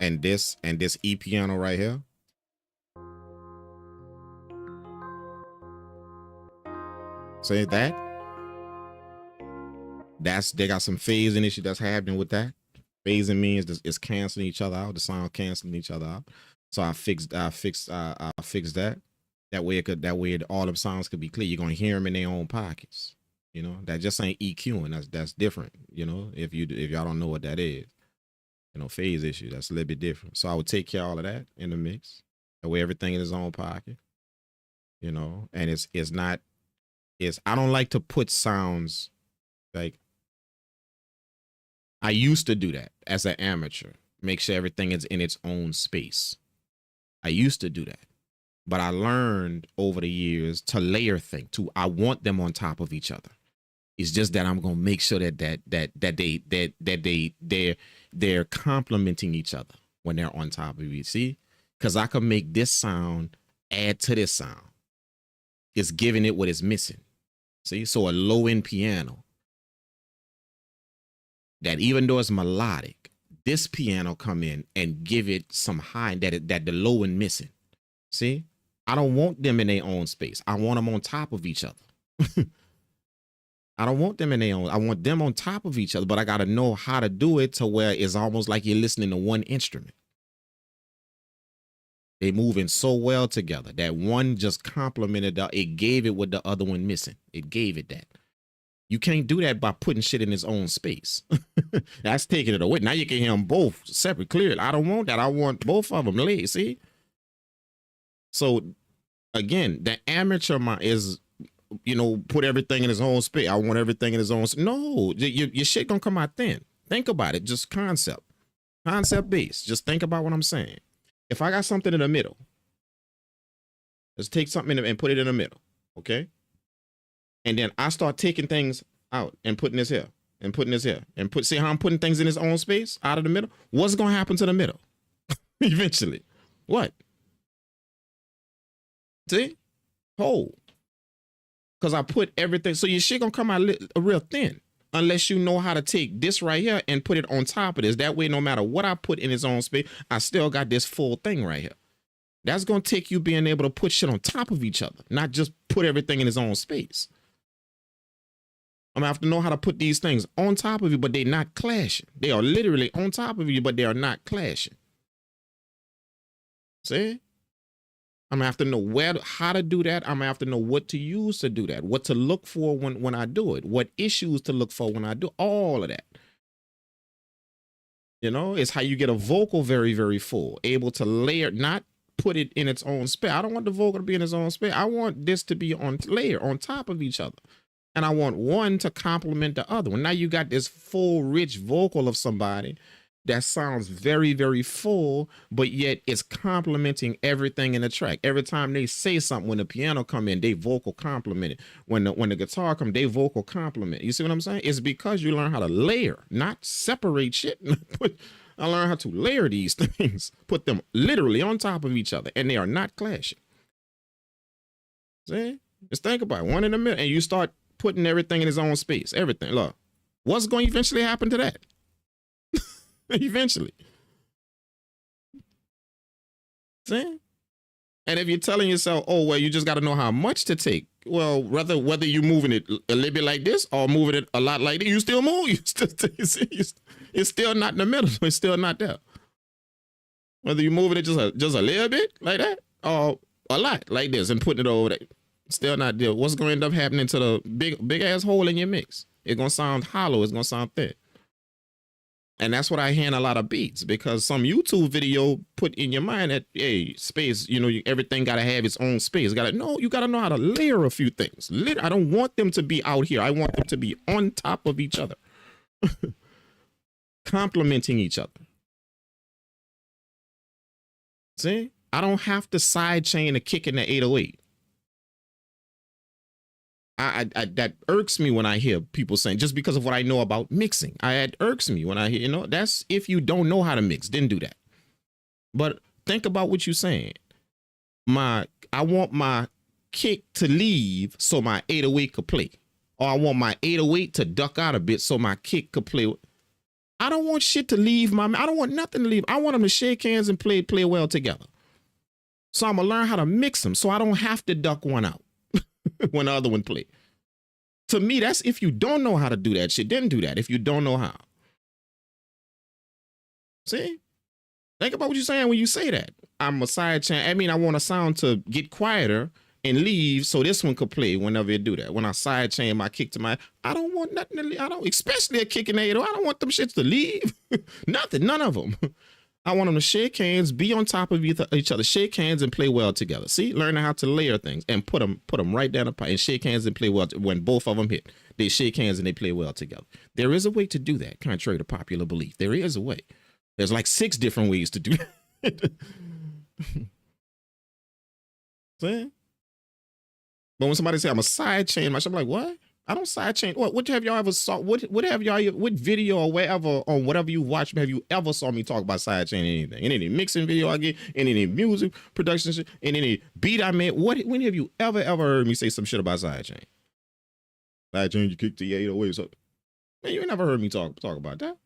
S1: and this E piano right here. Say that. They got some phasing issue that's happening with that. Phasing means it's canceling each other out. The sound canceling each other out. So I fixed that. That way all the sounds could be clear. You're gonna hear them in their own pockets. You know, that just ain't EQing. That's different. You know, if y'all don't know what that is, you know, phase issue, that's a little bit different. So I would take care of all of that in the mix. That way everything in its own pocket. You know, and I don't like to put sounds like, I used to do that as an amateur, make sure everything is in its own space. I used to do that, but I learned over the years to layer things. I want them on top of each other. It's just that I'm gonna make sure they're complementing each other when they're on top of each. See, because I can make this sound add to this sound. It's giving it what it's missing. See, so a low end piano, that even though it's melodic, this piano come in and give it some high that the low end missing. See, I don't want them in their own space. I want them on top of each other. I don't want them in their own. I want them on top of each other, but I got to know how to do it to where it's almost like you're listening to one instrument. They moving so well together that one just complemented it gave it what the other one missing. It gave it that. You can't do that by putting shit in its own space. That's taking it away. Now you can hear them both separate, clearly. I don't want that. I want both of them laid. See? So again, the amateur mind is, you know, put everything in his own space. I want everything in his own. No, your shit gonna come out thin. Think about it. Just concept based. Just think about what I'm saying. If I got something in the middle, let's take something and put it in the middle, okay? And then I start taking things out and putting this here and putting this here and see how I'm putting things in its own space out of the middle. What's gonna happen to the middle? Eventually, what? See, whole. Because I put everything, so your shit gonna come out real thin unless you know how to take this right here and put it on top of this. That way, no matter what I put in its own space, I still got this full thing right here. That's gonna take you being able to put shit on top of each other, not just put everything in its own space. I'm gonna have to know how to put these things on top of you, but they're not clashing. They are literally on top of you, but they are not clashing. See? I'm gonna have to know how to do that. I'm gonna have to know what to use to do that, what to look for when I do it, what issues to look for when I do all of that. You know, it's how you get a vocal very, very full, able to layer, not put it in its own space. I don't want the vocal to be in its own space. I want this to be on layer, on top of each other. And I want one to complement the other one. Now you got this full, rich vocal of somebody that sounds very, very full, but yet it's complementing everything in the track. Every time they say something, when the piano come in, they vocal complement it. When the guitar come, they vocal complement. You see what I'm saying? It's because you learn how to layer, not separate shit. I learned how to layer these things, put them literally on top of each other, and they are not clashing. See? Just think about it, one in the middle, and you start putting everything in its own space. Everything. Look, what's going to eventually happen to that? Eventually. See? And if you're telling yourself, oh, well, you just got to know how much to take. Well, whether you're moving it a little bit like this or moving it a lot like this, you still move. It's still not in the middle. It's still not there. Whether you're moving it just a little bit like that or a lot like this and putting it over there, still not there. What's going to end up happening to the big ass hole in your mix? It's going to sound hollow. It's going to sound thick. And that's what I hear in a lot of beats, because some YouTube video put in your mind that, hey, space, you know, everything got to have its own space. You got to know how to layer a few things. I don't want them to be out here. I want them to be on top of each other, complementing each other. See, I don't have to sidechain a kick in the 808. That irks me when I hear people saying, just because of what I know about mixing. It irks me when I hear, you know, that's if you don't know how to mix, then do that. But think about what you're saying. I want my kick to leave so my 808 could play. Or I want my 808 to duck out a bit so my kick could play. I don't want shit to leave I don't want nothing to leave. I want them to shake hands and play well together. So I'm going to learn how to mix them so I don't have to duck one out when the other one play. To me, that's if you don't know how to do that shit, then do that if you don't know how. See? Think about what you're saying when you say that. I'm a sidechain. I mean, I want a sound to get quieter and leave so this one could play whenever you do that. When I sidechain my kick to my, I don't want nothing to leave. Especially a kick in the 808. I don't want them shits to leave. Nothing, none of them. I want them to shake hands, be on top of each other, shake hands and play well together. See, learning how to layer things and put them right down the pipe and shake hands and play well. When both of them hit, they shake hands and they play well together. There is a way to do that, contrary to popular belief. There is a way. There's like 6 different ways to do that. See? But when somebody say I'm a sidechain, I'm like, what? I don't sidechain. What have y'all ever saw? What video or wherever on whatever you watch, have you ever saw me talk about sidechain anything? In any mixing video I get, in any music production shit, in any beat I made, when have you ever heard me say some shit about sidechain? Sidechain, you kick the 808. So, man, you ain't never heard me talk about that.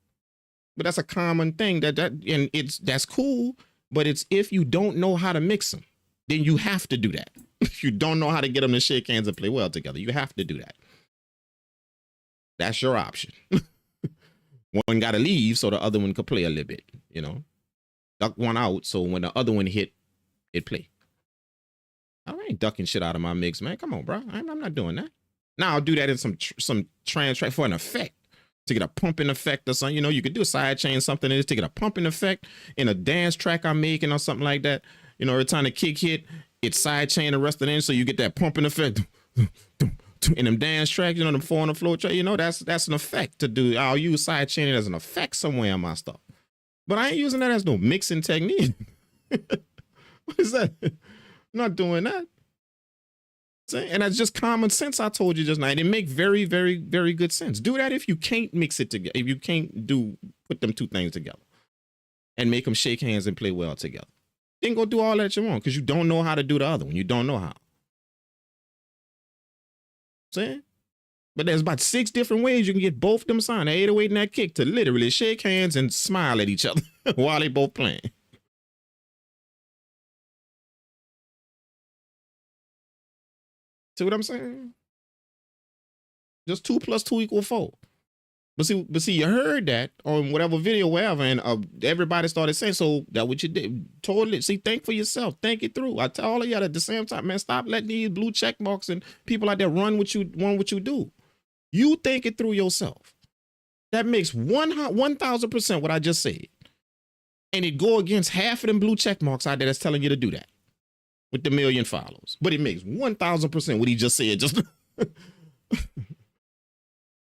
S1: But that's a common thing and that's cool. But it's if you don't know how to mix them, then you have to do that. If you don't know how to get them to shake hands and play well together, you have to do that. That's your option. One got to leave so the other one could play a little bit, you know. Duck one out so when the other one hit, it play. I ain't ducking shit out of my mix, man. Come on, bro. I'm not doing that. Now I'll do that in some trans track for an effect, to get a pumping effect or something. You know, you could do a sidechain something to get a pumping effect in a dance track I'm making or something like that. You know, every time the kick hit, it's sidechain the rest of the end, so you get that pumping effect. In them dance tracks, you know, them 4 on the floor track, you know, that's an effect to do. I'll use sidechaining as an effect somewhere in my stuff. But I ain't using that as no mixing technique. What is that? I'm not doing that. See? And that's just common sense I told you just now. And it make very, very, very good sense. Do that if you can't mix it together. If you can't put them 2 things together and make them shake hands and play well together. Then go do all that you want because you don't know how to do the other one. You don't know how. See? But there's about 6 different ways you can get both them sound, the 808 and that kick, to literally shake hands and smile at each other while they both playing. See what I'm saying? Just 2 + 2 = 4. But see, you heard that on whatever video, wherever, and everybody started saying, so that what you did. Totally. See, think for yourself. Think it through. I tell all of y'all at the same time, man, stop letting these blue check marks and people out there run what you do. You think it through yourself. That makes 1,000% what I just said. And it go against half of them blue check marks out there that's telling you to do that with the 1 million followers. But it makes 1,000% what he just said. Just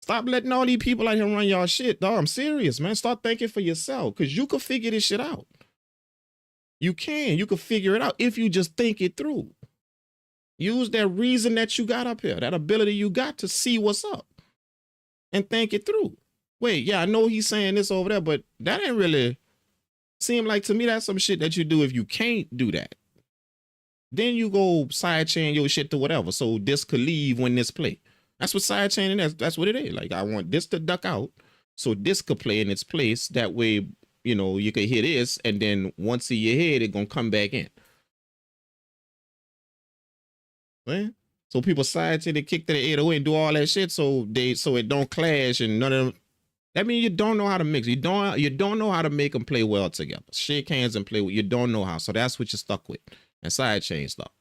S1: Stop letting all these people out here run y'all shit, dog. I'm serious, man. Start thinking for yourself, because you can figure this shit out. You can figure it out if you just think it through. Use that reason that you got up here, that ability you got to see what's up and think it through. Wait, yeah, I know he's saying this over there, but that ain't really seem like, to me, that's some shit that you do if you can't do that. Then you go sidechain your shit to whatever. So this could leave when this play. That's what sidechaining is. That's what it is. Like, I want this to duck out so this could play in its place. That way, you know, you could hear this, and then once in your head, it's gonna come back in. Man. So people sidechain, they kick to the 808 and do all that shit so it don't clash, and none of them. That means you don't know how to mix. You don't know how to make them play well together. Shake hands and play with. You don't know how. So that's what you're stuck with. And sidechain stuff.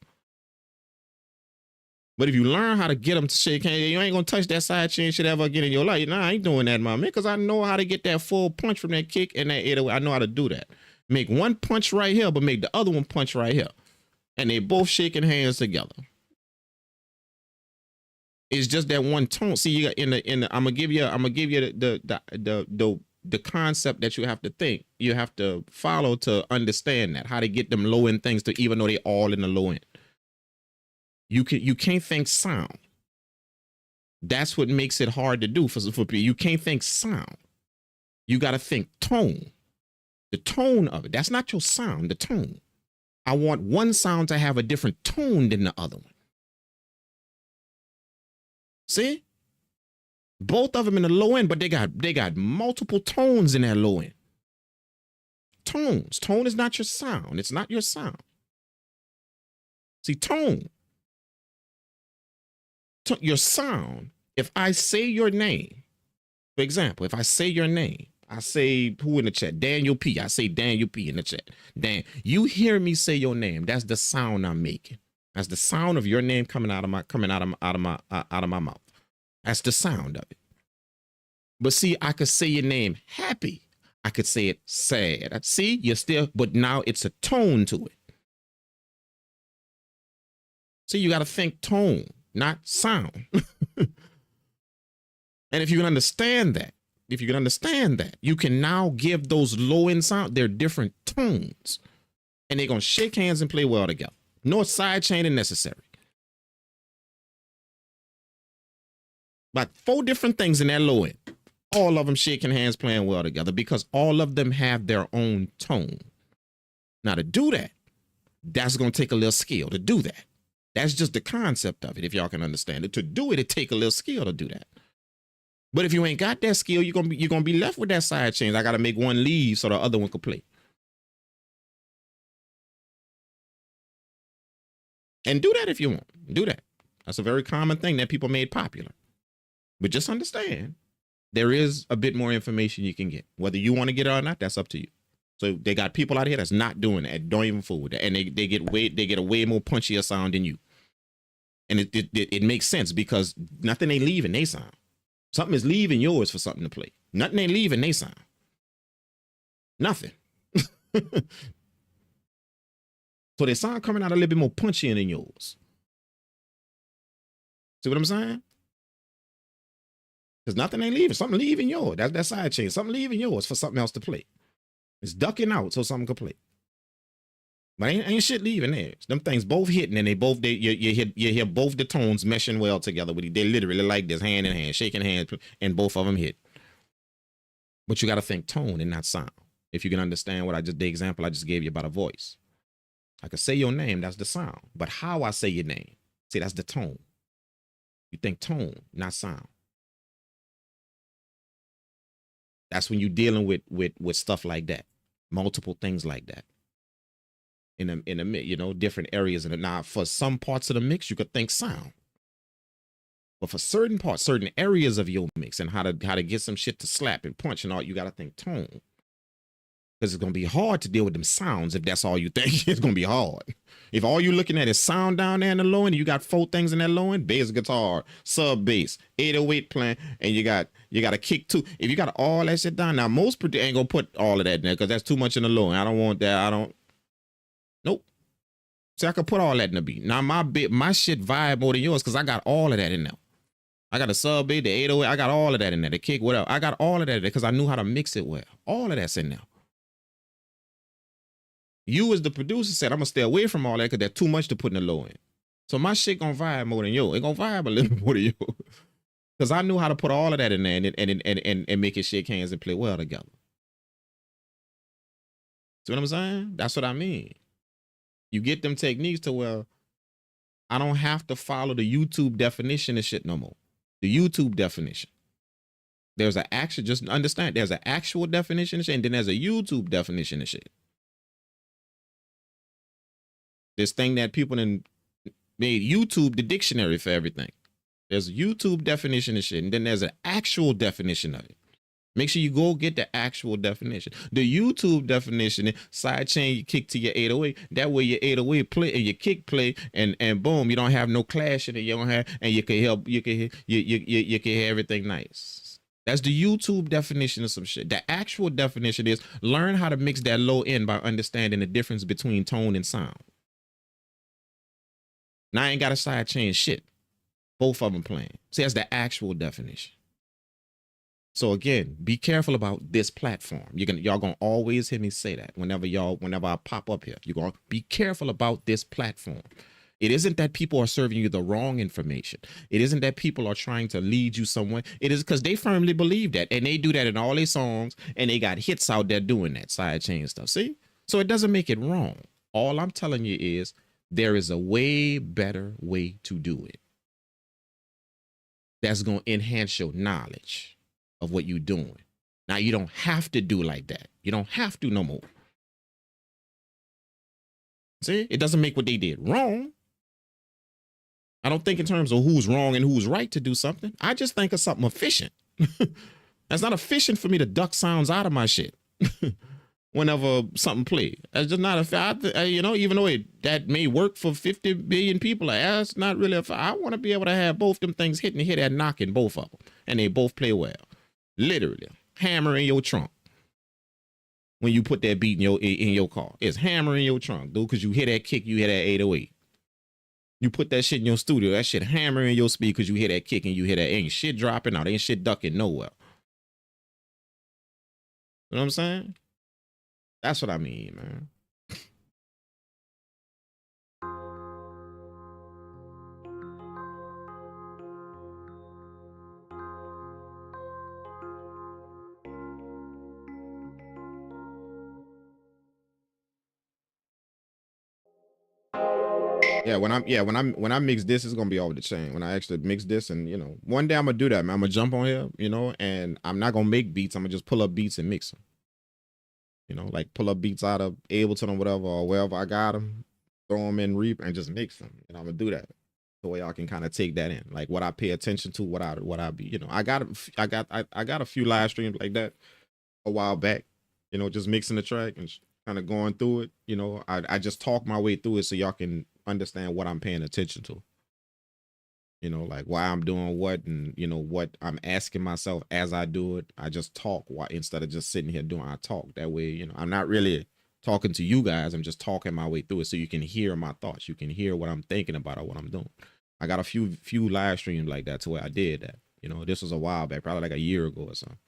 S1: But if you learn how to get them to shake hands, you ain't gonna touch that sidechain shit ever again in your life. Nah, I ain't doing that, my man, because I know how to get that full punch from that kick and that 808. I know how to do that. Make one punch right here, but make the other one punch right here, and they both shaking hands together. It's just that one tone. See, you got in the. I'm gonna give you the concept that you have to think. You have to follow to understand that, how to get them low end things to, even though they all in the low end. You can't think sound. That's what makes it hard to do for people. You can't think sound. You got to think tone. The tone of it. That's not your sound, the tone. I want one sound to have a different tone than the other one. See? Both of them in the low end, but they got multiple tones in that low end. Tones. Tone is not your sound. It's not your sound. See, tone. Your sound, if I say your name, for example, if I say your name, I say, who in the chat? Daniel P. I say Daniel P in the chat. Dan, you hear me say your name. That's the sound I'm making. That's the sound of your name coming out of my mouth. That's the sound of it. But see, I could say your name happy. I could say it sad. See, you're still, but now it's a tone to it. See, you got to think tone, not sound. And if you can understand that, you can now give those low end sound, they're different tones, and they're going to shake hands and play well together. No side chaining necessary. About 4 different things in that low end, all of them shaking hands, playing well together, because all of them have their own tone. Now, to do that, that's going to take a little skill to do that. That's just the concept of it, if y'all can understand it. To do it, it take a little skill to do that. But if you ain't got that skill, you're gonna be left with that side change. I gotta make one leave so the other one could play. And do that if you want. Do that. That's a very common thing that people made popular. But just understand, there is a bit more information you can get. Whether you want to get it or not, that's up to you. So they got people out here that's not doing that. Don't even fool with that. And they get a way more punchier sound than you. And it makes sense, because nothing ain't leaving they sound. Something is leaving yours for something to play. Nothing ain't leaving they sound. Nothing. So their sound coming out a little bit more punchier than yours. See what I'm saying? Because nothing ain't leaving. Something leaving yours. That's that side chain. Something leaving yours for something else to play. It's ducking out so something can play. But ain't shit leaving there. Them things both hitting, and you hear both the tones meshing well together with you. They literally like this, hand in hand, shaking hands, and both of them hit. But you got to think tone and not sound. If you can understand the example I just gave you about a voice. I could say your name, that's the sound. But how I say your name, see, that's the tone. You think tone, not sound. That's when you're dealing with stuff like that. Multiple things like that. In a different areas. And now for some parts of the mix, you could think sound. But for certain parts, certain areas of your mix, and how to get some shit to slap and punch and all, you got to think tone. Because it's going to be hard to deal with them sounds if that's all you think. It's going to be hard. If all you're looking at is sound down there in the low end, you got 4 things in that low end: bass guitar, sub bass, 808 playing, and you got a kick too. If you got all that shit down, now most ain't going to put all of that in there because that's too much in the low end. I don't want that. Nope. See, I could put all that in the beat. Now my shit vibe more than yours because I got all of that in there. I got a sub beat, the 808. I got all of that in there. The kick, whatever. I got all of that because I knew how to mix it well. All of that's in there. You as the producer said, I'm gonna stay away from all that because there's too much to put in the low end. So my shit gonna vibe more than yours. It gonna vibe a little more than yours. Because I knew how to put all of that in there and make it shake hands and play well together. See what I'm saying? That's what I mean. You get them techniques to where I don't have to follow the YouTube definition of shit no more. The YouTube definition. There's an actual, just understand, there's an actual definition of shit, and then there's a YouTube definition of shit. This thing that people made YouTube the dictionary for everything. There's a YouTube definition of shit, and then there's an actual definition of it. Make sure you go get the actual definition. The YouTube definition is sidechain your kick to your 808. That way your 808 play and your kick play, and boom, you don't have no clash in it. You don't have, and you can help. You can hear everything nice. That's the YouTube definition of some shit. The actual definition is learn how to mix that low end by understanding the difference between tone and sound. Now I ain't got to sidechain shit. Both of them playing. See, that's the actual definition. So again, be careful about this platform. Y'all gonna always hear me say that whenever I pop up here. You're gonna be careful about this platform. It isn't that people are serving you the wrong information. It isn't that people are trying to lead you somewhere. It is because they firmly believe that, and they do that in all their songs, and they got hits out there doing that sidechain stuff. See? So it doesn't make it wrong. All I'm telling you is there is a way better way to do it. That's gonna enhance your knowledge of what you're doing. Now you don't have to do like that. You don't have to no more. See, it doesn't make what they did wrong. I don't think in terms of who's wrong and who's right to do something. I just think of something efficient. That's not efficient for me to duck sounds out of my shit whenever something play. That's just not even though that may work for 50 billion people, that's not really I want to be able to have both them things hitting and hit that knocking both of them, and they both play well. Literally, hammer in your trunk. When you put that beat in your car, it's hammer in your trunk, dude. Because you hear that kick, you hear that 808. You put that shit in your studio, that shit hammer in your speed because you hear that kick and you hear that ain't shit dropping out, ain't shit ducking nowhere. You know what I'm saying? That's what I mean, man. Yeah, when I mix this, it's gonna be over the chain. When I actually mix this, and one day I'm gonna do that, man. I'm gonna jump on here, and I'm not gonna make beats. I'm gonna just pull up beats and mix them. Like pull up beats out of Ableton or whatever, or wherever I got them, throw them in Reap and just mix them. I'm gonna do that the way y'all can kind of take that in, like what I pay attention to, what I be. I got a few live streams like that a while back. Just mixing the track and kind of going through it. I just talk my way through it so y'all can understand what I'm paying attention to. Like why I'm doing what, and what I'm asking myself as I do it. I just talk instead of just sitting here doing. I talk that way. I'm not really talking to you guys. I'm just talking my way through it so you can hear my thoughts. You can hear what I'm thinking about or what I'm doing. I got a few live streams like that to where I did that. This was a while back, probably like a year ago or something.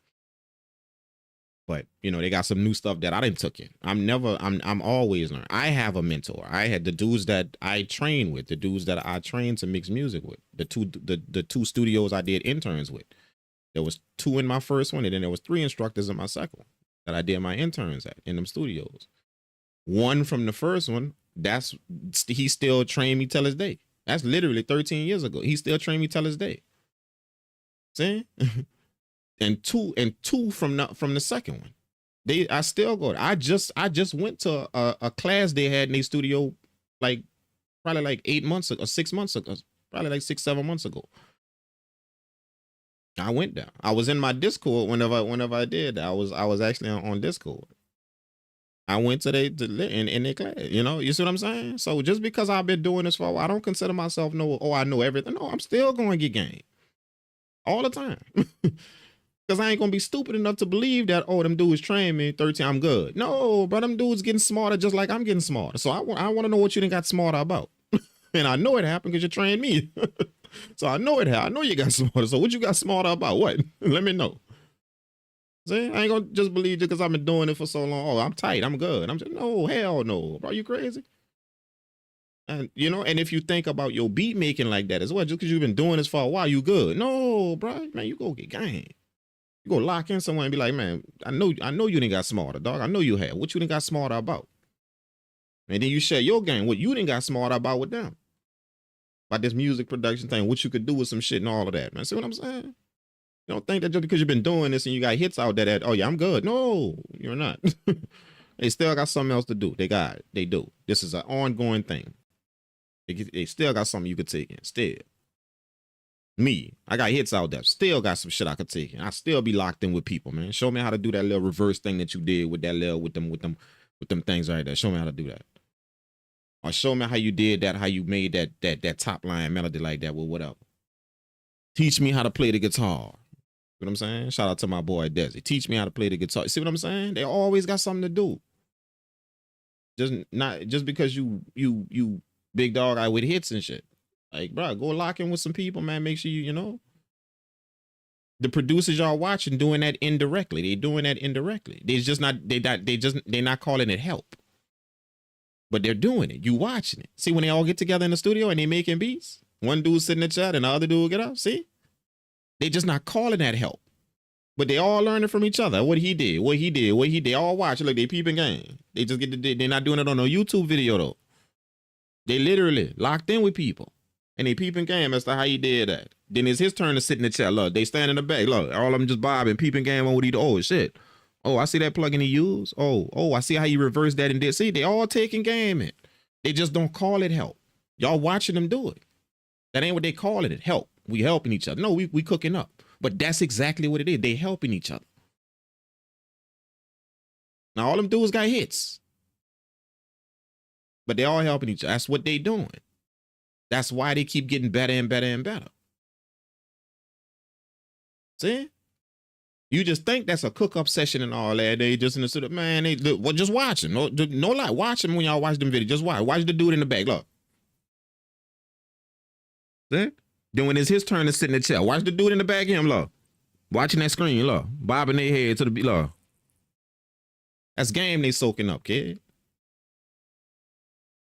S1: But they got some new stuff that I didn't took in. I'm always learning. I have a mentor. I had the dudes that I train with, the dudes that I trained to mix music with, the two studios I did interns with. There was 2 in my first one, and then there was 3 instructors in my second one that I did my interns at in them studios. One from the first one, he still trained me till his day. That's literally 13 years ago. He still trained me till his day. See? And two from the second one. I still go. I just went to a class they had in their studio probably like 8 months ago, 6 months ago, probably like 6-7 months ago. I went there. I was in my Discord whenever I did. I was actually on Discord. I went to their class. You see what I'm saying? So just because I've been doing this for a while, I don't consider myself I know everything. No, I'm still going to get game all the time. Because I ain't going to be stupid enough to believe that, them dudes train me 13, I'm good. No, bro, them dudes getting smarter just like I'm getting smarter. So I want to know what you done got smarter about. And I know it happened because you trained me. So I know it. I know you got smarter. So what you got smarter about? What? Let me know. See, I ain't gonna just believe just because I've been doing it for so long. Oh, I'm tight. I'm good. I'm just no, hell no, bro. You crazy? And you know, and if you think about your beat making like that as well, just because you've been doing this for a while, you good. No, bro, man, you go get gang. You go lock in someone and be like, man, I know you didn't got smarter, dog. I know you have. What you didn't got smarter about? And then you share your game, what you didn't got smarter about with them. About this music production thing, what you could do with some shit and all of that, man. See what I'm saying? You don't think that just because you've been doing this and you got hits out there that, oh yeah, I'm good. No, you're not. They still got something else to do. They got it. They do. This is an ongoing thing. They still got something you could take in. Still. Me, I got hits out there. Still got some shit I could take in. I still be locked in with people, man. Show me how to do that little reverse thing that you did with that little with them things right there. Show me how to do that. Or show me how you did that, how you made that top line melody like that with whatever. Teach me how to play the guitar. You know what I'm saying? Shout out to my boy Desi. Teach me how to play the guitar. See what I'm saying? They always got something to do. Just because you big dog out with hits and shit. Like, bro, go lock in with some people, man. Make sure you know. The producers y'all watching doing that indirectly. They doing that indirectly. They're not calling it help. But they're doing it. You watching it. See when they all get together in the studio and they making beats? One dude sit in the chat and the other dude will get up. See? They just not calling that help. But they all learning from each other. What he did, what he did, what he did. All watch. Look, they peeping game. They just they're not doing it on a YouTube video though. They literally locked in with people. And they peeping game as to how he did that. Then it's his turn to sit in the chat. Look, they stand in the back. Look, all of them just bobbing, peeping game on what he do. Oh, shit. Oh, I see that plugin he used. Oh, I see how you reversed that and did. See, they all taking game in. They just don't call it help. Y'all watching them do it. That ain't what they calling it. Help. We helping each other. No, we cooking up. But that's exactly what it is. They helping each other. Now, all them dudes got hits. But they all helping each other. That's what they doing. That's why they keep getting better and better and better. See? You just think that's a cook-up session and all that. They just in the studio, man, just watch them. No lie. Watch them when y'all watch them videos. Just watch. Watch the dude in the back. Look. See? Then when it's his turn to sit in the chair, watch the dude in the back of him, look. Watching that screen, look. Bobbing their head to the beat, look. That's game they soaking up, kid.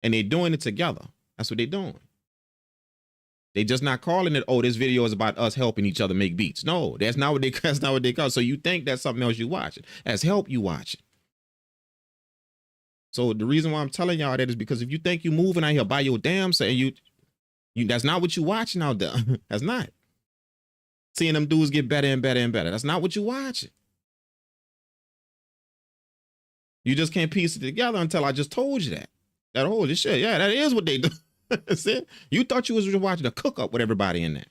S1: And they doing it together. That's what they doing. They just not calling it, oh, this video is about us helping each other make beats. No, that's not what they call. So you think that's something else you watching. That's help you watching. So the reason why I'm telling y'all that is because if you think you moving out here by your damn self, you that's not what you watching out there. That's not. Seeing them dudes get better and better and better. That's not what you watching. You just can't piece it together until I just told you that. That holy shit. Yeah, that is what they do. See? You thought you was just watching a cook up with everybody in there.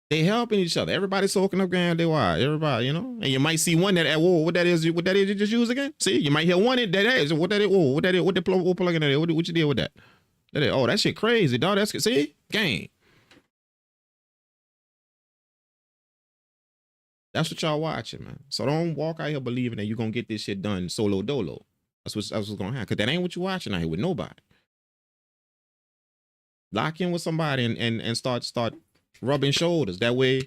S1: They helping each other. Everybody soaking up grand they wide. Everybody, you know. And you might see one that whoa, what that is you just use again. See, you might hear one that is what that is. Whoa, what that is, what plug in there? What you did with that? Oh, that shit crazy, dog. That's see, game. That's what y'all watching, man. So don't walk out here believing that you're gonna get this shit done solo dolo. That's what's gonna happen. Cause that ain't what you watching out here with nobody. Lock in with somebody and start rubbing shoulders. That way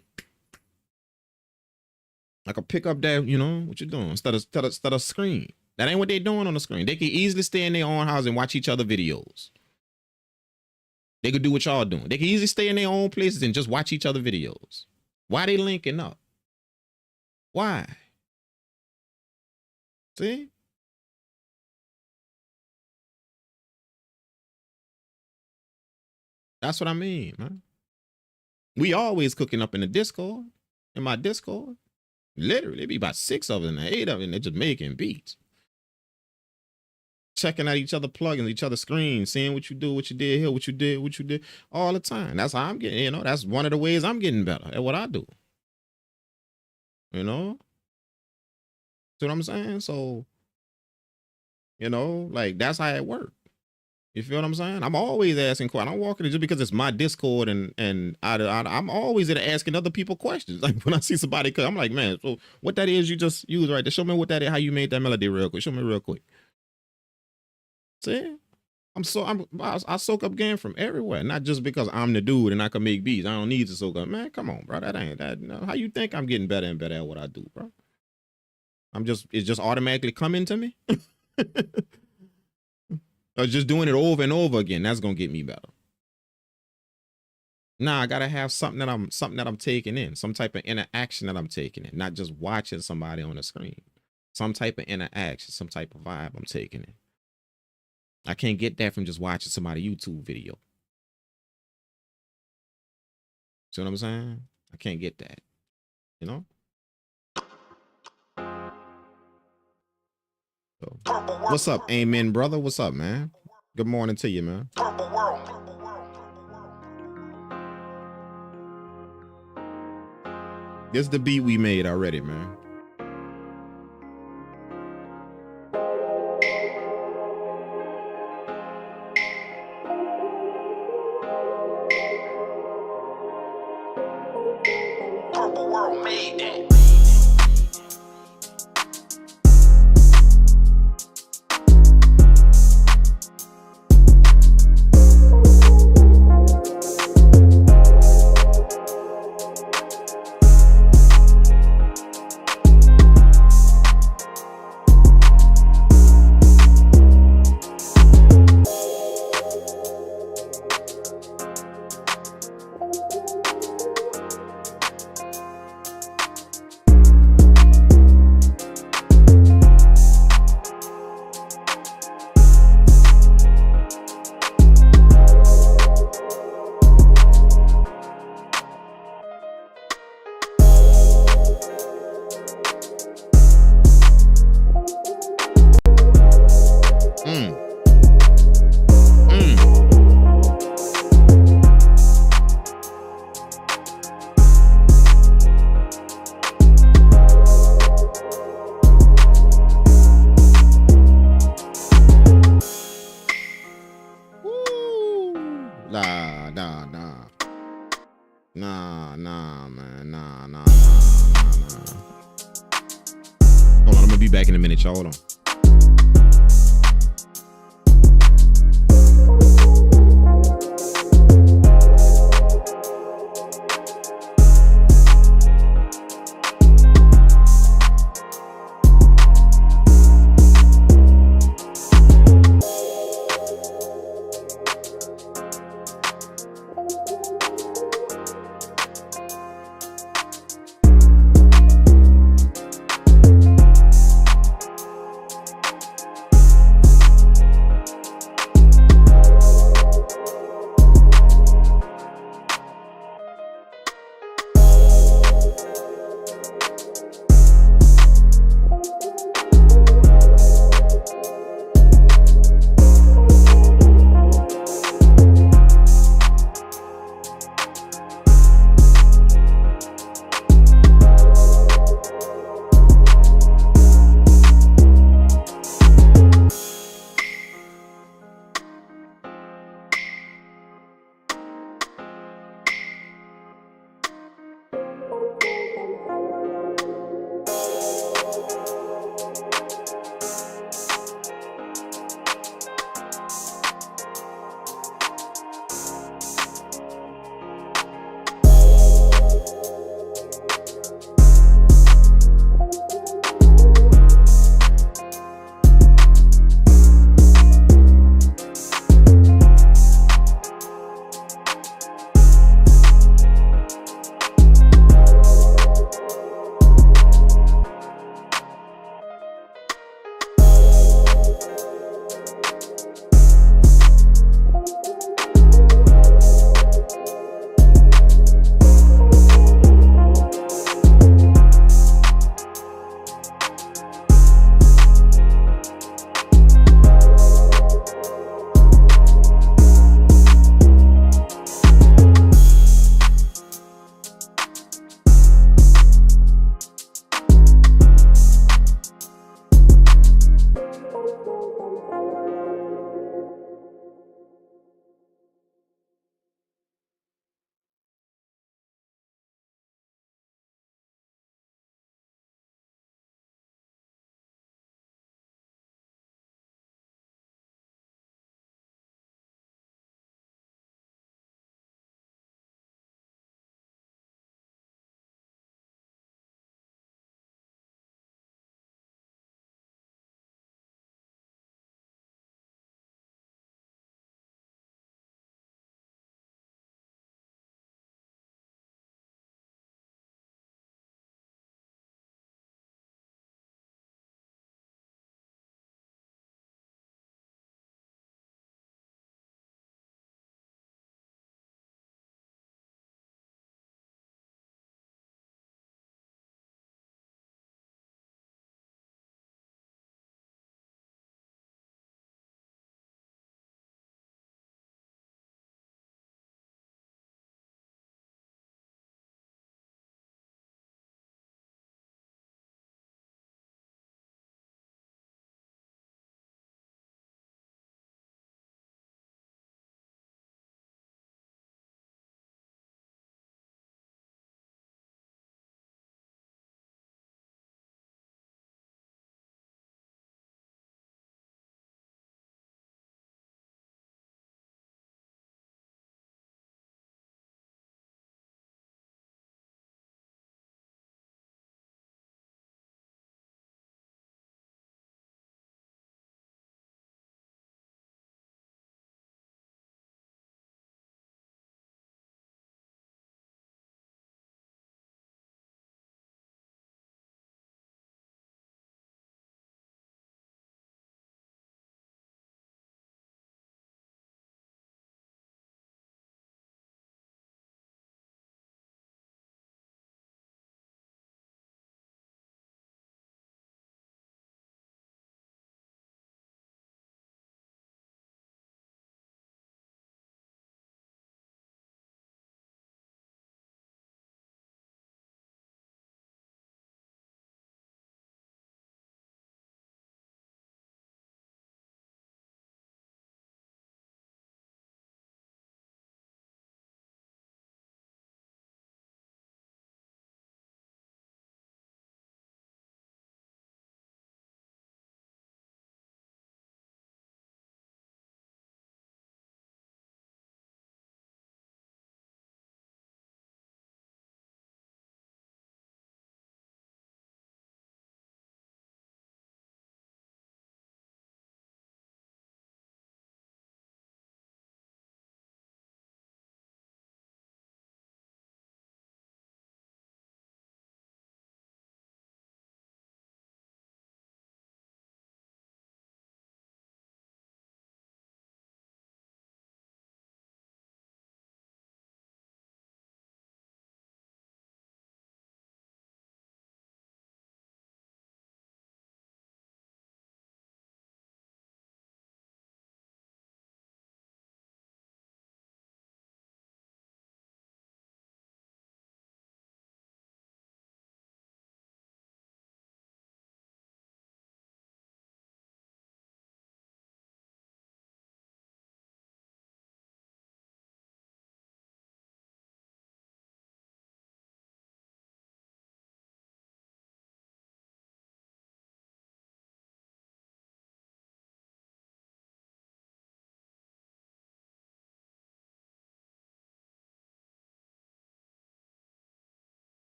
S1: I can pick up that, you know, what you doing instead of screen. That ain't what they doing on the screen. They can easily stay in their own house and watch each other videos. They could do what y'all doing. They can easily stay in their own places and just watch each other videos. Why they linking up? Why? See? That's what I mean, man. We always cooking up in the Discord, in my Discord. Literally, it be about 6 of them, 8 of them. They're just making beats. Checking out each other plugins, each other's screens, seeing what you do, what you did here, what you did all the time. That's how I'm getting, you know, that's one of the ways I'm getting better at what I do. You know? See what I'm saying? So, you know, like that's how it works. You feel what I'm saying? I'm always asking questions. I'm walking just because it's my Discord and I'm always there asking other people questions. Like when I see somebody, I'm like, man, so what that is you just use right there? Show me what that is, how you made that melody real quick. Show me real quick. See? I soak up game from everywhere, not just because I'm the dude and I can make beats. I don't need to soak up. Man, come on, bro. That ain't that. No. How you think I'm getting better and better at what I do, bro? It's just automatically coming to me. Or just doing it over and over again. That's gonna get me better. Nah, I gotta have something that I'm taking in, some type of interaction that I'm taking in, not just watching somebody on the screen. Some type of interaction, some type of vibe I'm taking in. I can't get that from just watching somebody YouTube video. See what I'm saying? I can't get that, you know? So, what's up, Amen, brother? What's up, man? Good morning to you, man. This is the beat we made already, man. Purpleworld made that. Nah, man. Nah. Hold on, I'm gonna be back in a minute, y'all. Hold on.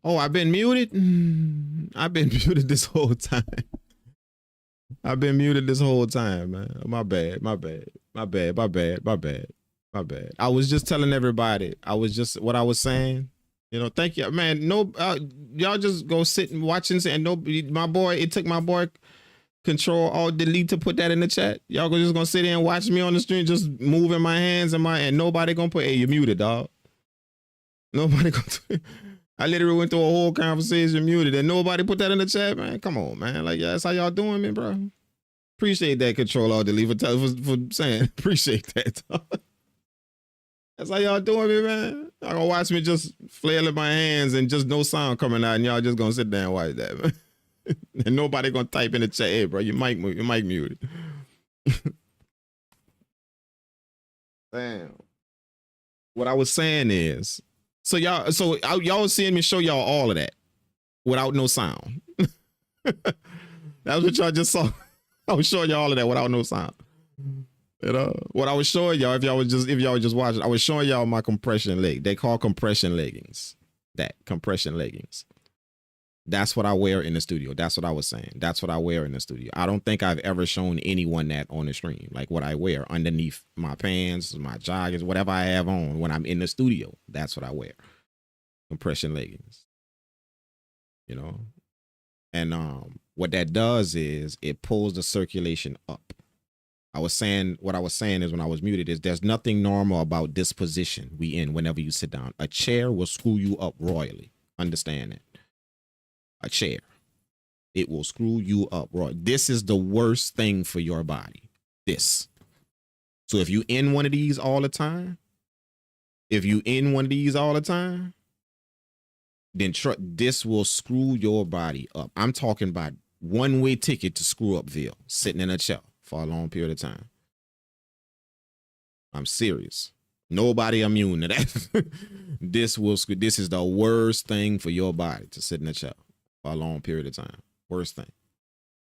S1: Oh, I've been muted? I've been muted this whole time. I've been muted this whole time, man. My bad. I was just telling everybody. What I was saying. You know, thank you, man. No, y'all just go sit and watch and say, and nobody, my boy, it took my boy Control Alt Delete to put that in the chat. Y'all just gonna sit there and watch me on the stream, just moving my hands and nobody gonna put, hey, you muted, dog. Nobody gonna. I literally went through a whole conversation muted and nobody put that in the chat, man. Come on, man. Like, yeah, that's how y'all doing me, bro. Appreciate that, Control Alt Delete for saying. Appreciate that, dog. That's how y'all doing me, man. Y'all gonna watch me just flailing my hands and just no sound coming out, and y'all just gonna sit there and watch that, man. And nobody gonna type in the chat, hey, bro, your mic muted. Damn. What I was saying is, so y'all seeing me show y'all all of that without no sound. That's what y'all just saw. I was showing y'all all of that without no sound. You know what I was showing y'all, if y'all was just watching, I was showing y'all my compression leg. They call compression leggings. That compression leggings. That's what I wear in the studio. That's what I was saying. That's what I wear in the studio. I don't think I've ever shown anyone that on the stream, like what I wear underneath my pants, my joggers, whatever I have on when I'm in the studio. That's what I wear. Compression leggings. You know, and what that does is it pulls the circulation up. What I was saying is when I was muted is there's nothing normal about this position we in whenever you sit down. A chair will screw you up royally. Understand that. A chair. It will screw you up royally. This is the worst thing for your body. This. So if you in one of these all the time, then this will screw your body up. I'm talking about one-way ticket to screw upville, sitting in a chair for a long period of time. I'm serious. Nobody immune to that. This is the worst thing for your body, to sit in a chair for a long period of time. Worst thing.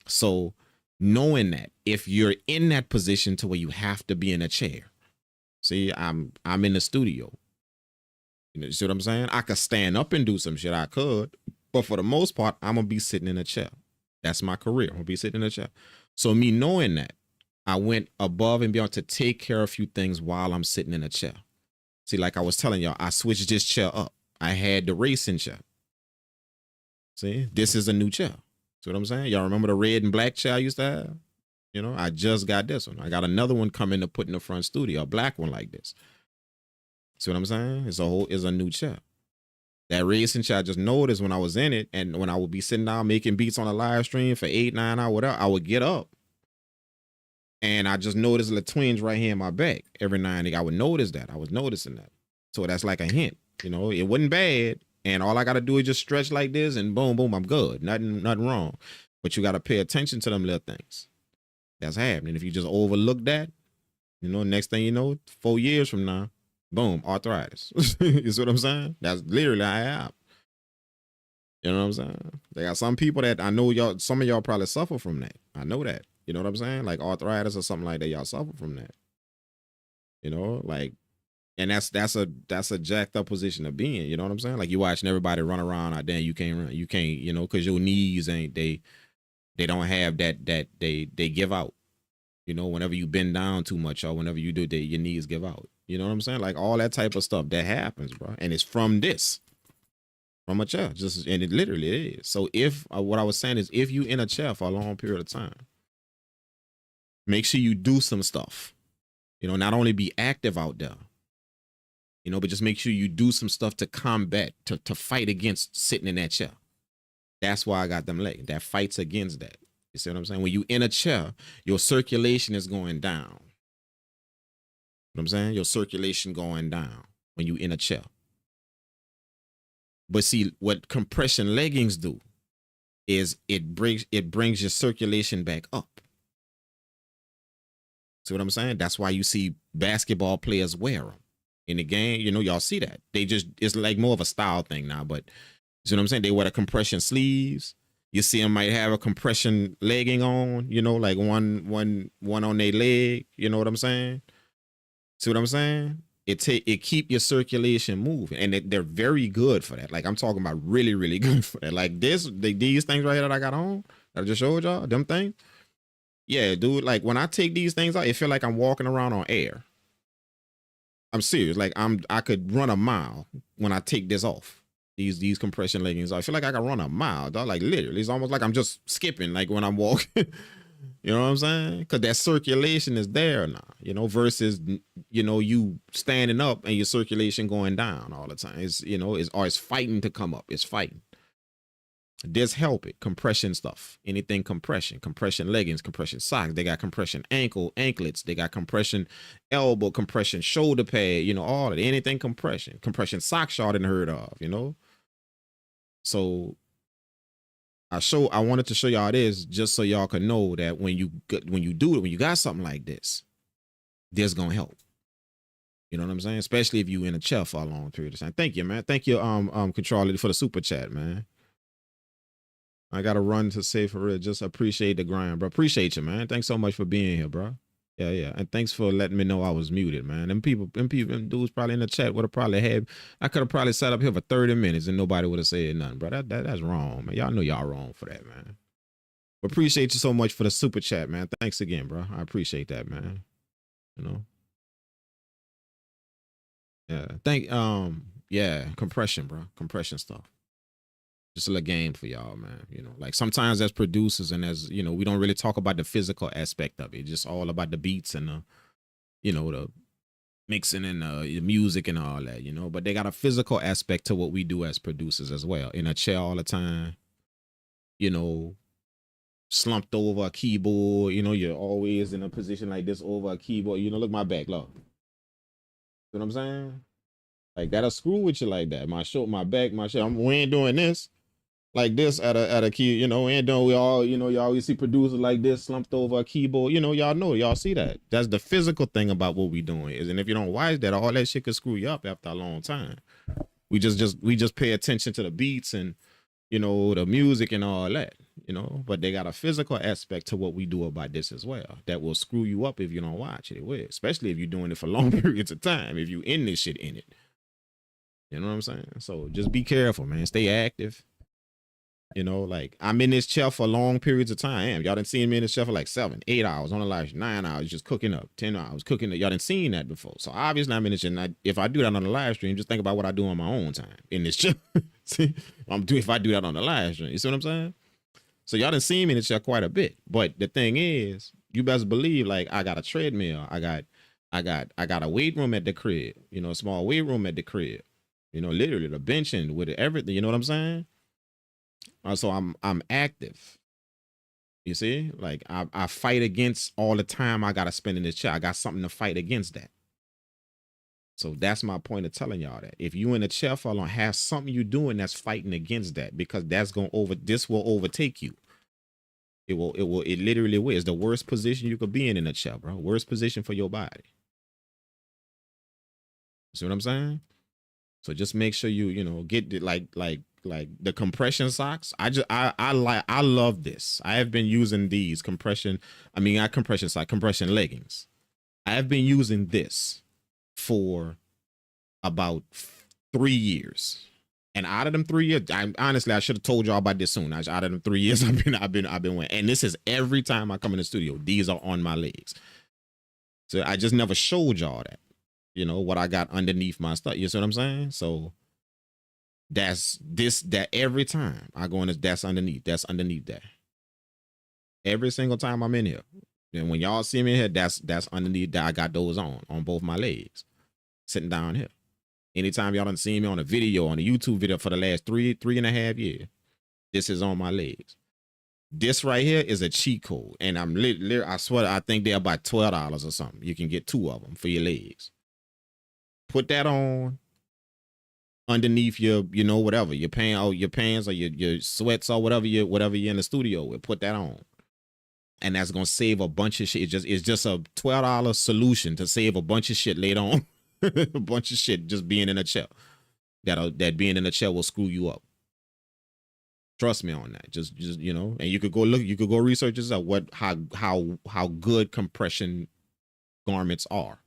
S1: So knowing that, if you're in that position to where you have to be in a chair, see, I'm in the studio. You know, you see what I'm saying? I could stand up and do some shit. I could, but for the most part, I'm gonna be sitting in a chair. That's my career. I'm gonna be sitting in a chair. So me knowing that, I went above and beyond to take care of a few things while I'm sitting in a chair. See, like I was telling y'all, I switched this chair up. I had the racing chair. See, this is a new chair. See what I'm saying? Y'all remember the red and black chair I used to have? You know, I just got this one. I got another one coming to put in the front studio, a black one like this. See what I'm saying? It's a new chair. That racing chair, I just noticed when I was in it, and when I would be sitting down making beats on a live stream for 8, 9 hours, whatever, I would get up. And I just noticed the twinge right here in my back. Every now and then I would notice that. I was noticing that. So that's like a hint. You know, it wasn't bad. And all I got to do is just stretch like this and boom, boom, I'm good. Nothing wrong. But you got to pay attention to them little things. That's happening. If you just overlook that, you know, next thing you know, 4 years from now, boom, arthritis. You see what I'm saying? That's literally how I am. You know what I'm saying? They got some people that I know some of y'all probably suffer from that. I know that. You know what I'm saying? Like arthritis or something like that. Y'all suffer from that. You know, like, and that's a jacked up position to be in. You know what I'm saying? Like you watching everybody run around out there and you can't run. You can't, you know, because your knees ain't, they don't have that they give out. You know, whenever you bend down too much or whenever you do, your knees give out. You know what I'm saying? Like all that type of stuff that happens, bro. And it's from this. From a chair. And it literally is. So if, what I was saying is, if you in a chair for a long period of time, make sure you do some stuff. You know, not only be active out there, you know, but just make sure you do some stuff to combat, to fight against sitting in that chair. That's why I got them legs. That fights against that. You see what I'm saying? When you in a chair, your circulation is going down. You know what I'm saying? Your circulation going down when you in a chair. But see, what compression leggings do is it brings your circulation back up. See what I'm saying? That's why you see basketball players wear them in the game. You know, y'all see that. It's like more of a style thing now, but you see what I'm saying? They wear the compression sleeves. You see them might have a compression legging on, you know, like one on their leg. You know what I'm saying? See what I'm saying? it keep your circulation moving, and they're very good for that. Like I'm talking about really, really good for that. Like these things right here that I got on, that I just showed y'all, them things. Yeah, dude. Like when I take these things out, it feel like I'm walking around on air. I'm serious. Like I could run a mile when I take this off. These compression leggings. I feel like I can run a mile, dog. Like literally, it's almost like I'm just skipping. Like when I'm walking. You know what I'm saying? Because that circulation is there now, you know, versus, you know, you standing up and your circulation going down all the time. It's, you know, it's fighting to come up. It's fighting. This help it. Compression stuff. Anything compression. Compression leggings, compression socks. They got compression anklets. They got compression elbow, compression shoulder pad, you know, all of it. Anything compression. Compression socks y'all didn't heard of, you know? So I wanted to show y'all this just so y'all can know that when you do it, when you got something like this gonna help. You know what I'm saying? Especially if you in a chair for a long period of time. Thank you, man. Thank you, controller, for the super chat, man. I gotta run to say for real. Just appreciate the grind, bro. Appreciate you, man. Thanks so much for being here, bro. Yeah. And thanks for letting me know I was muted, man. Them dudes probably in the chat would have probably had, I could have probably sat up here for 30 minutes and nobody would have said nothing, bro. That's wrong, man. Y'all know y'all wrong for that, man. But appreciate you so much for the super chat, man. Thanks again, bro. I appreciate that, man. You know? Yeah. Yeah, compression, bro. Compression stuff. Just a little game for y'all, man. You know, like sometimes as producers and as, you know, we don't really talk about the physical aspect of it. It's just all about the beats and the, you know, the mixing and the music and all that, you know. But they got a physical aspect to what we do as producers as well. In a chair all the time, you know, slumped over a keyboard, you know, you're always in a position like this over a keyboard. You know, look my back, look. You know what I'm saying? Like that'll screw with you like that. My back, we ain't doing this like this at a key, you know, and don't we all, you know, y'all see producers like this slumped over a keyboard, you know, y'all see that. That's the physical thing about what we doing is, and if you don't watch that, all that shit could screw you up after a long time. We just pay attention to the beats and, you know, the music and all that, you know, but they got a physical aspect to what we do about this as well that will screw you up if you don't watch it. It will, especially if you're doing it for long periods of time, if you in this shit in it. You know what I'm saying? So just be careful, man. Stay active. You know, like I'm in this chair for long periods of time. Y'all done seen me in this chair for like 7, 8 hours on the live, 9 hours just cooking up, 10 hours cooking up. Y'all done seen that before. So obviously I'm in this chair. If I do that on the live stream, just think about what I do on my own time in this chair. See, if I do that on the live stream, you see what I'm saying? So y'all done seen me in the chair quite a bit. But the thing is, you best believe, like I got a treadmill. I got a weight room at the crib, you know, a small weight room at the crib. You know, literally the benching with everything. You know what I'm saying? So I'm active. You see, like I fight against all the time I gotta spend in this chair. I got something to fight against that. So that's my point of telling y'all that if you in a chair for long, have something you doing that's fighting against that, because this will overtake you. It literally will. It's the worst position you could be in a chair, bro. Worst position for your body. See what I'm saying? So just make sure you know, get it like the compression socks. I love this. I have been using these compression leggings. I have been using this for about 3 years. And out of them 3 years, honestly I should have told y'all about this soon. Out of them 3 years I've been wearing, and this is every time I come in the studio, these are on my legs. So I just never showed y'all that. You know, what I got underneath my stuff. You see what I'm saying? So that every time I go in, that's underneath that. Every single time I'm in here. And when y'all see me here, that's underneath that. I got those on both my legs, sitting down here. Anytime y'all done seen me on a video, on a YouTube video for the last three and a half years, this is on my legs. This right here is a cheat code. And I'm literally, I swear, I think they're about $12 or something. You can get 2 of them for your legs. Put that on underneath your, you know, whatever, your pants or your sweats or whatever you're in the studio with. Put that on. And that's gonna save a bunch of shit. It's just a $12 solution to save a bunch of shit later on. A bunch of shit just being in a chair. That being in a chair will screw you up. Trust me on that. Just you know, and you could go research yourself how good compression garments are.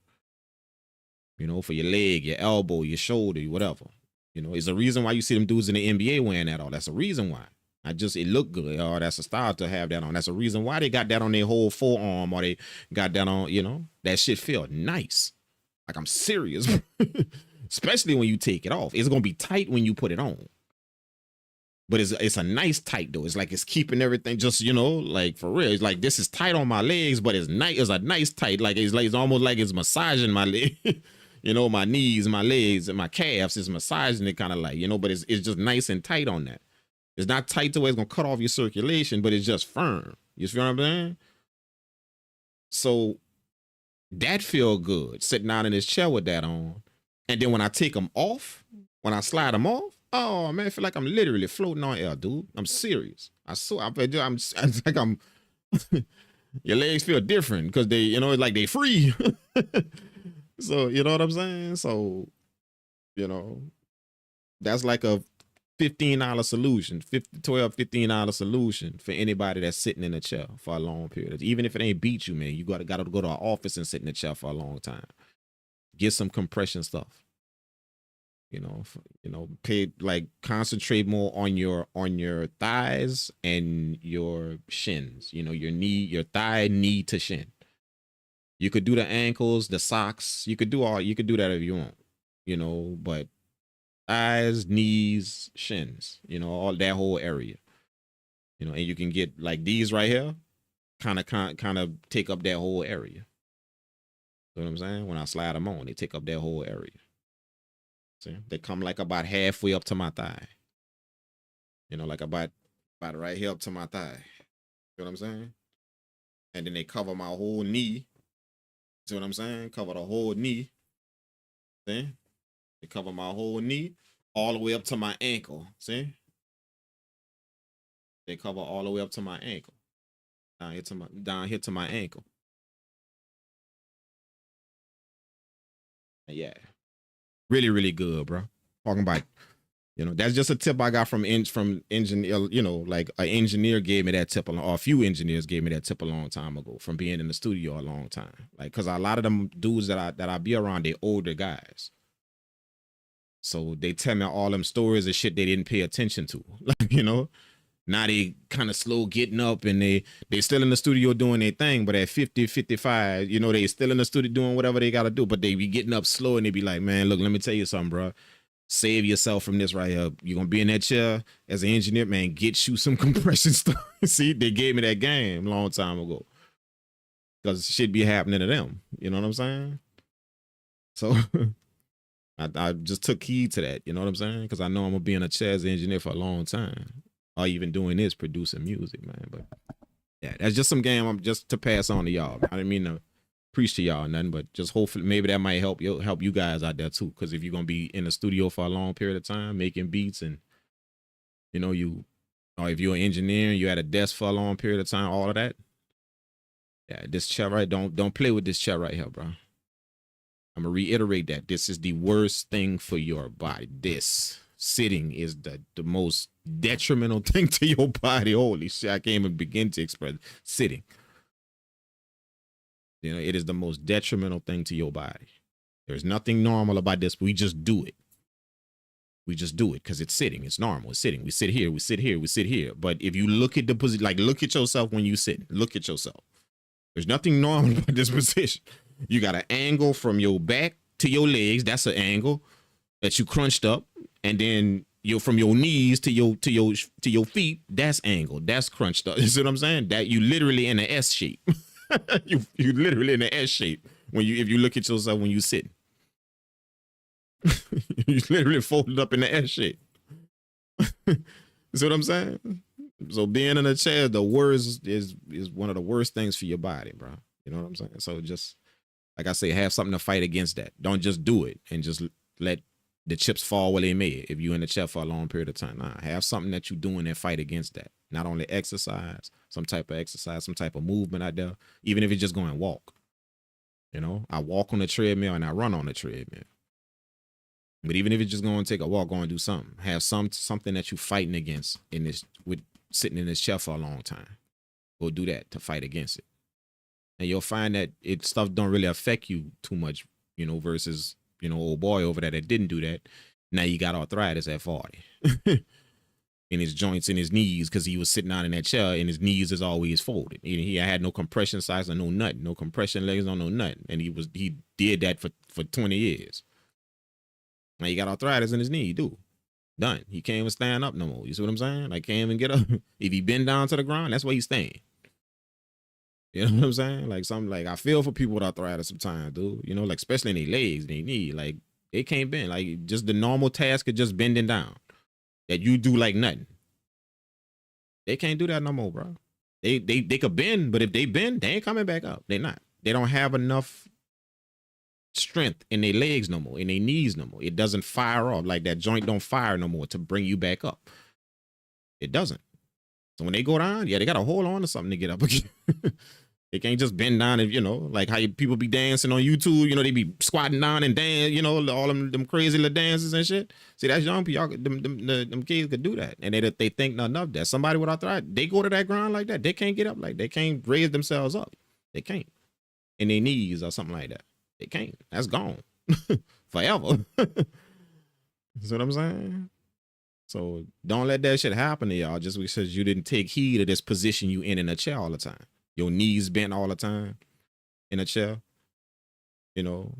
S1: You know, for your leg, your elbow, your shoulder, whatever. You know, it's a reason why you see them dudes in the NBA wearing that all. That's a reason why. Not just it look good. Oh, that's a style to have that on. That's a reason why they got that on their whole forearm, or they got that on, you know, that shit feel nice. Like, I'm serious. Especially when you take it off. It's gonna be tight when you put it on. But it's a nice tight though. It's like it's keeping everything just, you know, like for real. It's like this is tight on my legs, but it's nice. It's a nice tight. Like it's almost like it's massaging my leg. You know, my knees, my legs, and my calves is massaging it kind of like, you know, but it's just nice and tight on that. It's not tight to where it's gonna cut off your circulation, but it's just firm. You feel what I'm saying? So that feel good sitting out in this chair with that on. And then when I take them off, when I slide them off, oh man, I feel like I'm literally floating on air, dude. I'm serious. I'm like I'm your legs feel different because they, you know, it's like they free. So, you know what I'm saying? So, you know, that's like a $15 solution, $15 solution for anybody that's sitting in a chair for a long period. Even if it ain't beat you, man, you gotta go to our office and sit in the chair for a long time. Get some compression stuff. Pay, like, concentrate more on your thighs and your shins. You know, your thigh, knee to shin. You could do the ankles, the socks. You could do that if you want. You know, but thighs, knees, shins. You know, all that whole area. You know, and you can get like these right here, kind of take up that whole area. You know what I'm saying? When I slide them on, they take up that whole area. See, they come like about halfway up to my thigh. You know, like about right here up to my thigh. You know what I'm saying? And then they cover my whole knee. See what I'm saying? Cover the whole knee. See? They cover my whole knee all the way up to my ankle. See? They cover all the way up to my ankle. Down here to my ankle. Yeah. Really, really good, bro. Talking about, you know, that's just a tip I got from engineer, you know, like an engineer gave me that tip, or a few engineers gave me that tip a long time ago from being in the studio a long time. Like, cause a lot of them dudes that I be around, they older guys. So they tell me all them stories of shit they didn't pay attention to. Like, you know, now they kind of slow getting up and they still in the studio doing their thing, but at 50, 55, you know, they still in the studio doing whatever they got to do, but they be getting up slow and they be like, man, look, let me tell you something, bro. Save yourself from this right here. You're going to be in that chair as an engineer, man, get you some compression stuff. See, they gave me that game a long time ago because shit be happening to them. You know what I'm saying? So I just took heed to that. You know what I'm saying? Because I know I'm going to be in a chair as an engineer for a long time. Or even doing this, producing music, man. But yeah, that's just some game I'm just to pass on to y'all. I didn't mean to preach to y'all nothing, but just hopefully maybe that might help you guys out there too. Because if you're gonna be in the studio for a long period of time making beats, and you know or if you're an engineer and you're at a desk for a long period of time, all of that. Yeah, this chair right, don't play with this chair right here, bro. I'm gonna reiterate that this is the worst thing for your body. This sitting is the most detrimental thing to your body. Holy shit, I can't even begin to express sitting. You know, it is the most detrimental thing to your body. There's nothing normal about this. We just do it. We just do it because it's sitting. It's normal. It's sitting. We sit here. We sit here. We sit here. But if you look at the position, like look at yourself when you sit. Look at yourself. There's nothing normal about this position. You got an angle from your back to your legs. That's an angle that you crunched up, and then from your knees to your feet. That's angled. That's crunched up. You see what I'm saying? That you literally in an S shape. you literally in an S shape if you look at yourself when you sit. You literally folded up in the S shape. You see what I'm saying? So being in a chair, the worst is one of the worst things for your body, bro. You know what I'm saying? So just like I say, have something to fight against that. Don't just do it and just let the chips fall where they may if you're in the chair for a long period of time. Nah, have something that you're doing and fight against that. Not only exercise, some type of movement out there, even if it's just going walk. You know, I walk on the treadmill and I run on the treadmill. But even if it's just going to take a walk, go and do something. Have something that you're fighting against with sitting in this chair for a long time. Go do that to fight against it. And you'll find that stuff don't really affect you too much, you know, versus you know, old boy over there that didn't do that. Now you got arthritis at 40 in his joints and his knees because he was sitting out in that chair and his knees is always folded. He had no compression size or no nothing, no compression legs on no nothing, and he did that for 20 years. Now he got arthritis in his knee, dude. Done. He can't even stand up no more. You see what I'm saying? Like, can't even get up. If he bend down to the ground, that's where he's staying. You know what I'm saying? Like, something like, I feel for people with arthritis sometimes, dude. You know, like, especially in their legs, their knee. Like, they can't bend. Like, just the normal task of just bending down that you do like nothing. They can't do that no more, bro. They could bend, but if they bend, they ain't coming back up. They not. They don't have enough strength in their legs no more, in their knees no more. It doesn't fire off. Like, that joint don't fire no more to bring you back up. It doesn't. So when they go down, yeah, they got to hold on to something to get up again. They can't just bend down and, you know, like how people be dancing on YouTube, you know, they be squatting down and dance, you know, all them crazy little dances and shit. See, that's young people, them kids could do that. And they think nothing of that. Somebody with arthritis, they go to that ground like that. They can't get up like they can't raise themselves up. They can't. In their knees or something like that. They can't. That's gone. Forever. See what I'm saying? So don't let that shit happen to y'all just because you didn't take heed of this position you in a chair all the time. Your knees bent all the time in a chair. You know,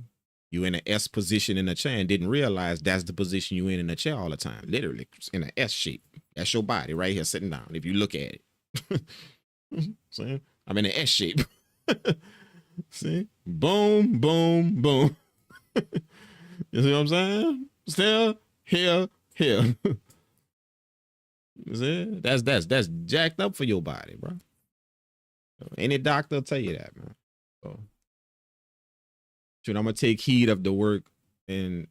S1: you in an S position in a chair and didn't realize that's the position you in a chair all the time. Literally in an S shape. That's your body right here sitting down. If you look at it. See? I'm in an S shape. See? Boom, boom, boom. You see what I'm saying? Still here. You see? That's jacked up for your body, bro. Any doctor will tell you that, man. So, shoot, I'm gonna take heed of the work in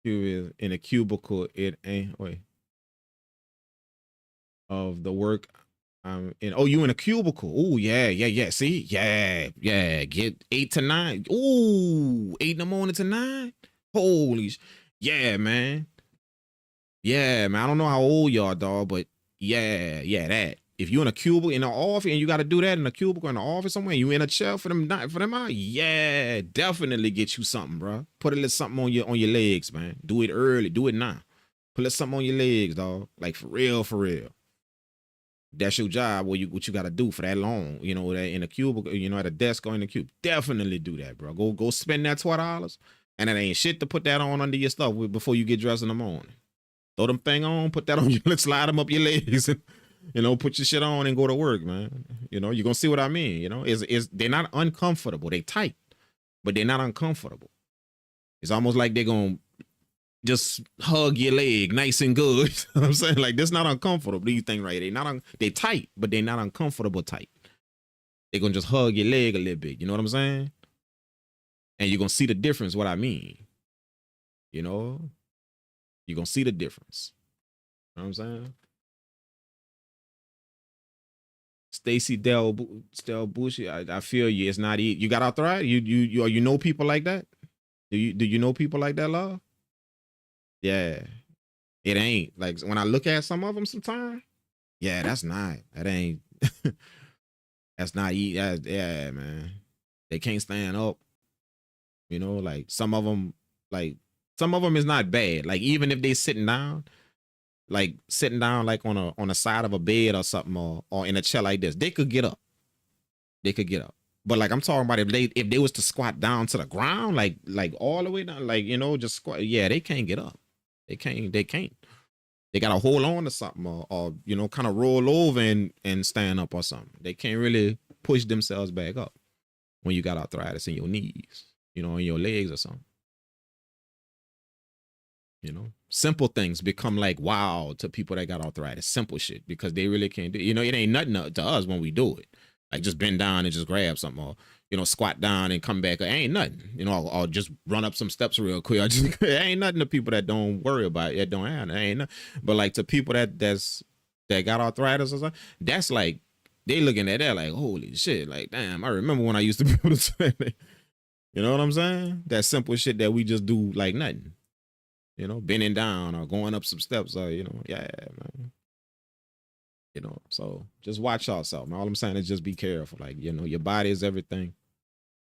S1: a cubicle. It ain't of the work I'm in. Oh, you in a cubicle? Oh, yeah. See, yeah. Get 8 to 9. Ooh, 8 in the morning to 9. Holy, yeah, man. Yeah, man. I don't know how old y'all, dog, but yeah, that. If you in a cubicle in the office and you got to do that in a cubicle in the office somewhere, you in a chair for them out, yeah, definitely get you something, bro. Put a little something on your legs, man. Do it early, do it now. Put a little something on your legs, dog. Like for real. That's your job. What you got to do for that long, you know, that in a cubicle, you know, at a desk or in a cube. Definitely do that, bro. Go spend that $20, and it ain't shit to put that on under your stuff before you get dressed in the morning. Throw them thing on, put that on you, let's slide them up your legs, and, you know, put your shit on and go to work, man. You know, you're going to see what I mean, you know. They're not uncomfortable. They tight, but they're not uncomfortable. It's almost like they're going to just hug your leg nice and good. You know what I'm saying? Like, this not uncomfortable. Do you think, right? They tight, but they're not uncomfortable tight. They're going to just hug your leg a little bit. You know what I'm saying? And you're going to see the difference, what I mean. You know? You're going to see the difference. You know what I'm saying? Stacy Del Bushi, I feel you. It's not easy. You got arthritis? You know people like that? Do you know people like that, love? Yeah. It ain't. Like, when I look at some of them sometimes, yeah, that's not. That ain't. That's not easy. Yeah, man. They can't stand up. You know, like some of them is not bad. Like, even if they sitting down like on a side of a bed or something, or in a chair like this, they could get up. But like, I'm talking about if they was to squat down to the ground, like all the way down, like, you know, just squat. Yeah, they can't get up. They can't. They gotta hold on to something, or you know, kind of roll over and stand up or something. They can't really push themselves back up when you got arthritis in your knees, you know, in your legs or something. You know, simple things become like wow to people that got arthritis. Simple shit, because they really can't do. You know, it ain't nothing to us when we do it. Like, just bend down and just grab something, or, you know, squat down and come back. It ain't nothing. You know, or just run up some steps real quick. It ain't nothing to people that don't worry about it. That don't have it. Ain't nothing. But like, to people that got arthritis or something, that's like, they looking at that like, holy shit. Like, damn, I remember when I used to be able to say that. You know what I'm saying? That simple shit that we just do like nothing. You know, bending down or going up some steps, or, you know, yeah, man. You know, so just watch yourself, man. All I'm saying is just be careful. Like, you know, your body is everything.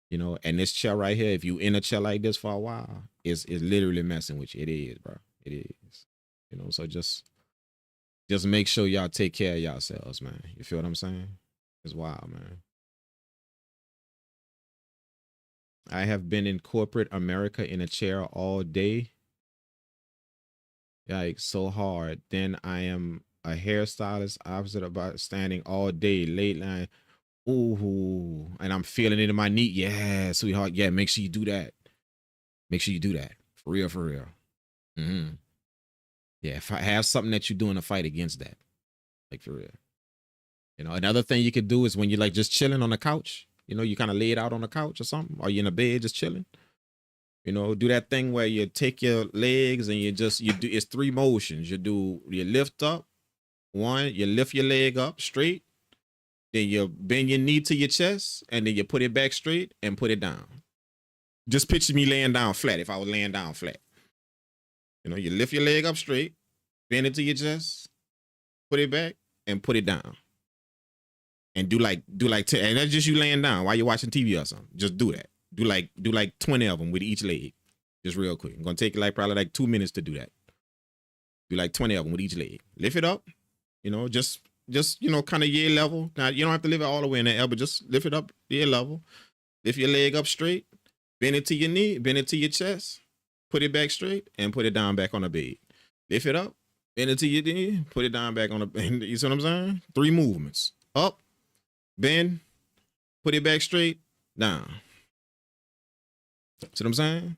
S1: You know, and this chair right here, if you in a chair like this for a while, is literally messing with you. It is, bro. It is. You know, so just make sure y'all take care of yourselves, man. You feel what I'm saying? It's wild, man. I have been in corporate America in a chair all day. Like so hard. Then I am a hairstylist opposite about standing all day late night. Ooh, and I'm feeling it in my knee. Yeah, sweetheart. Yeah, make sure you do that. Make sure you do that. For real, for real. Mm-hmm. Yeah, if I have something that you're doing to fight against that. Like for real. You know, another thing you could do is when you're like just chilling on the couch, you know, you kind of lay it out on the couch or something, or you're in a bed just chilling. You know, do that thing where you take your legs and you do, it's 3 motions. You lift up, one, you lift your leg up straight, then you bend your knee to your chest, and then you put it back straight and put it down. Just picture me laying down flat if I was laying down flat. You know, you lift your leg up straight, bend it to your chest, put it back, and put it down. And do like 10, and that's just you laying down while you're watching TV or something. Just do that. Do like 20 of them with each leg. Just real quick. I'm gonna take probably like 2 minutes to do that. Do like 20 of them with each leg. Lift it up, you know, just you know, kind of ear level. Now you don't have to lift it all the way in the air, but just lift it up ear level. Lift your leg up straight, bend it to your knee, bend it to your chest, put it back straight, and put it down back on the bed. Lift it up, bend it to your knee, put it down back on the bed. You see what I'm saying? 3 movements. Up, bend, put it back straight, down. See what I'm saying?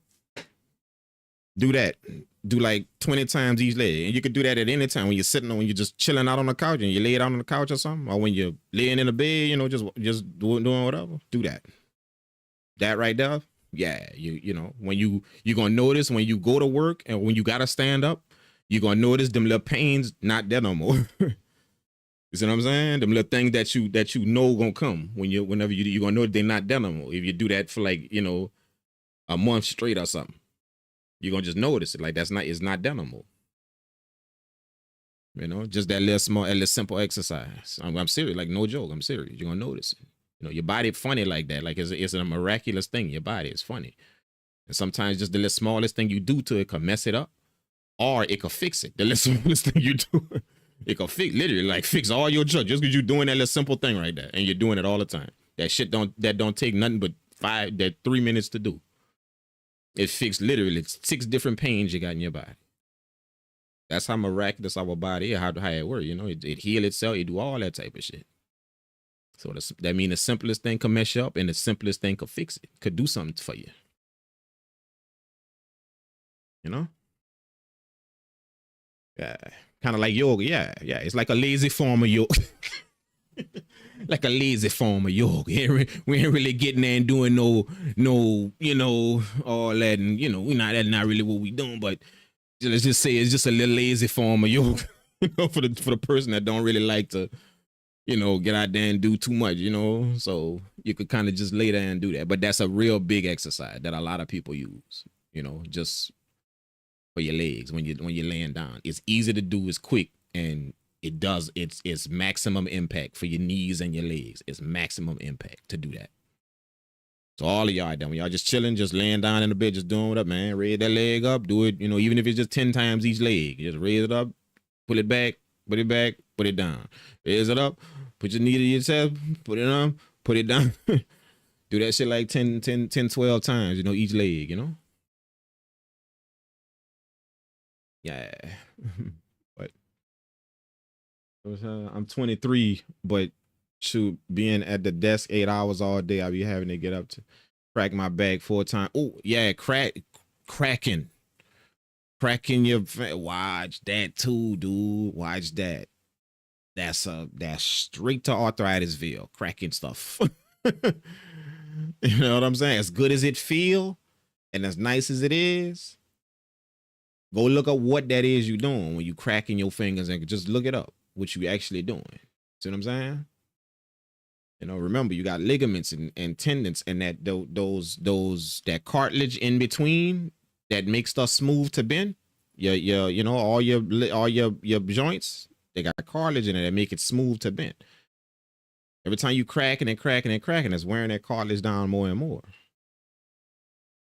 S1: Do that. Do like 20 times each leg. And you could do that at any time when you're sitting, when you're just chilling out on the couch and you lay it out on the couch or something, or when you're laying in the bed, you know, just doing whatever. Do that. That right there, yeah, you know, when you're gonna notice when you go to work and when you gotta stand up, you're gonna notice them little pains not there no more. You see what I'm saying? Them little things that you know gonna come whenever you're gonna know they're not there no more. If you do that for like, you know, a month straight or something, you're gonna just notice it. Like it's not there no more. You know, just that little simple exercise. I'm serious, like no joke. I'm serious. You're gonna notice it. You know, your body funny like that. Like it's a miraculous thing. Your body is funny. And sometimes just the little smallest thing you do to it can mess it up, or it can fix it. The little smallest thing you do, it can fix all your junk just because you're doing that little simple thing right there, and you're doing it all the time. That shit don't take nothing but 3 minutes to do. It fixed literally 6 different pains you got in your body. That's how miraculous our body is, how it works. You know, it heal itself, it do all that type of shit. So that means the simplest thing can mess you up, and the simplest thing could fix it, could do something for you. You know? Yeah. Kind of like yoga. Yeah. It's like a lazy form of yoga. Like a lazy form of yoga. We ain't really getting there and doing no, you know, all that, and you know, that's not really what we doing. But let's just say it's just a little lazy form of yoga, you know, for the person that don't really like to, you know, get out there and do too much, you know. So you could kind of just lay there and do that. But that's a real big exercise that a lot of people use, you know, just for your legs when you're laying down. It's easy to do, it's quick, and it's maximum impact for your knees and your legs. It's maximum impact to do that. So all of y'all when y'all just chilling, just laying down in the bed, just doing what up, man. Raise that leg up, do it, you know, even if it's just 10 times each leg. Just raise it up, pull it back, put it down. Raise it up, put your knee to your chest, put it on, put it down. Do that shit like 10, 12 times, you know, each leg, you know? Yeah. But I'm 23, but shoot, being at the desk 8 hours all day, I be having to get up to crack my back 4 times. Oh yeah, cracking your. Watch that too, dude. Watch that. That's straight to arthritisville. Cracking stuff. You know what I'm saying? As good as it feel, and as nice as it is, go look up what that is you doing when you cracking your fingers, and just look it up. What you actually doing. See what I'm saying? You know, remember you got ligaments and tendons and that cartilage in between that makes stuff smooth to bend. You know, all your joints, they got cartilage in it that make it smooth to bend. Every time you cracking, it's wearing that cartilage down more and more.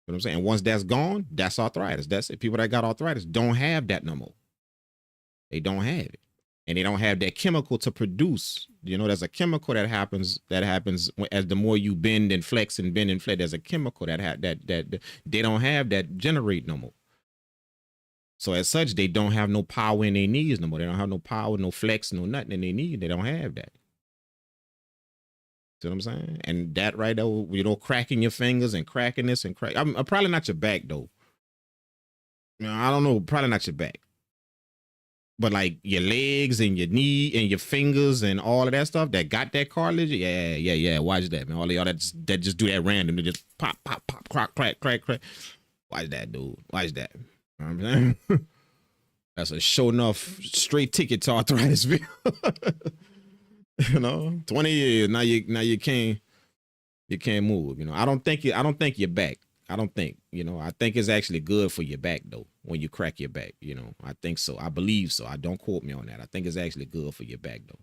S1: You know what I'm saying? Once that's gone, that's arthritis. That's it. People that got arthritis don't have that no more. They don't have it. And they don't have that chemical to produce. You know, there's a chemical that happens as the more you bend and flex and bend and flex. There's a chemical that they don't have that generate no more. So as such, they don't have no power in their knees no more. They don't have no power, no flex, no nothing in their knee. They don't have that. See what I'm saying? And that right there, you know, cracking your fingers and cracking this and crack. I'm probably not your back though. You know, I don't know, probably not your back. But like your legs and your knee and your fingers and all of that stuff that got that cartilage, yeah. Watch that, man. All of y'all that just do that randomly, just pop, crack. Watch that, dude. Watch that. You know what I'm saying? That's a sure enough straight ticket to arthritis. You know, 20 years now you can't move. You know, I don't think you're back. I don't think, you know, I think it's actually good for your back though when you crack your back. You know, I think so. I believe so. I don't quote me on that. I think it's actually good for your back though.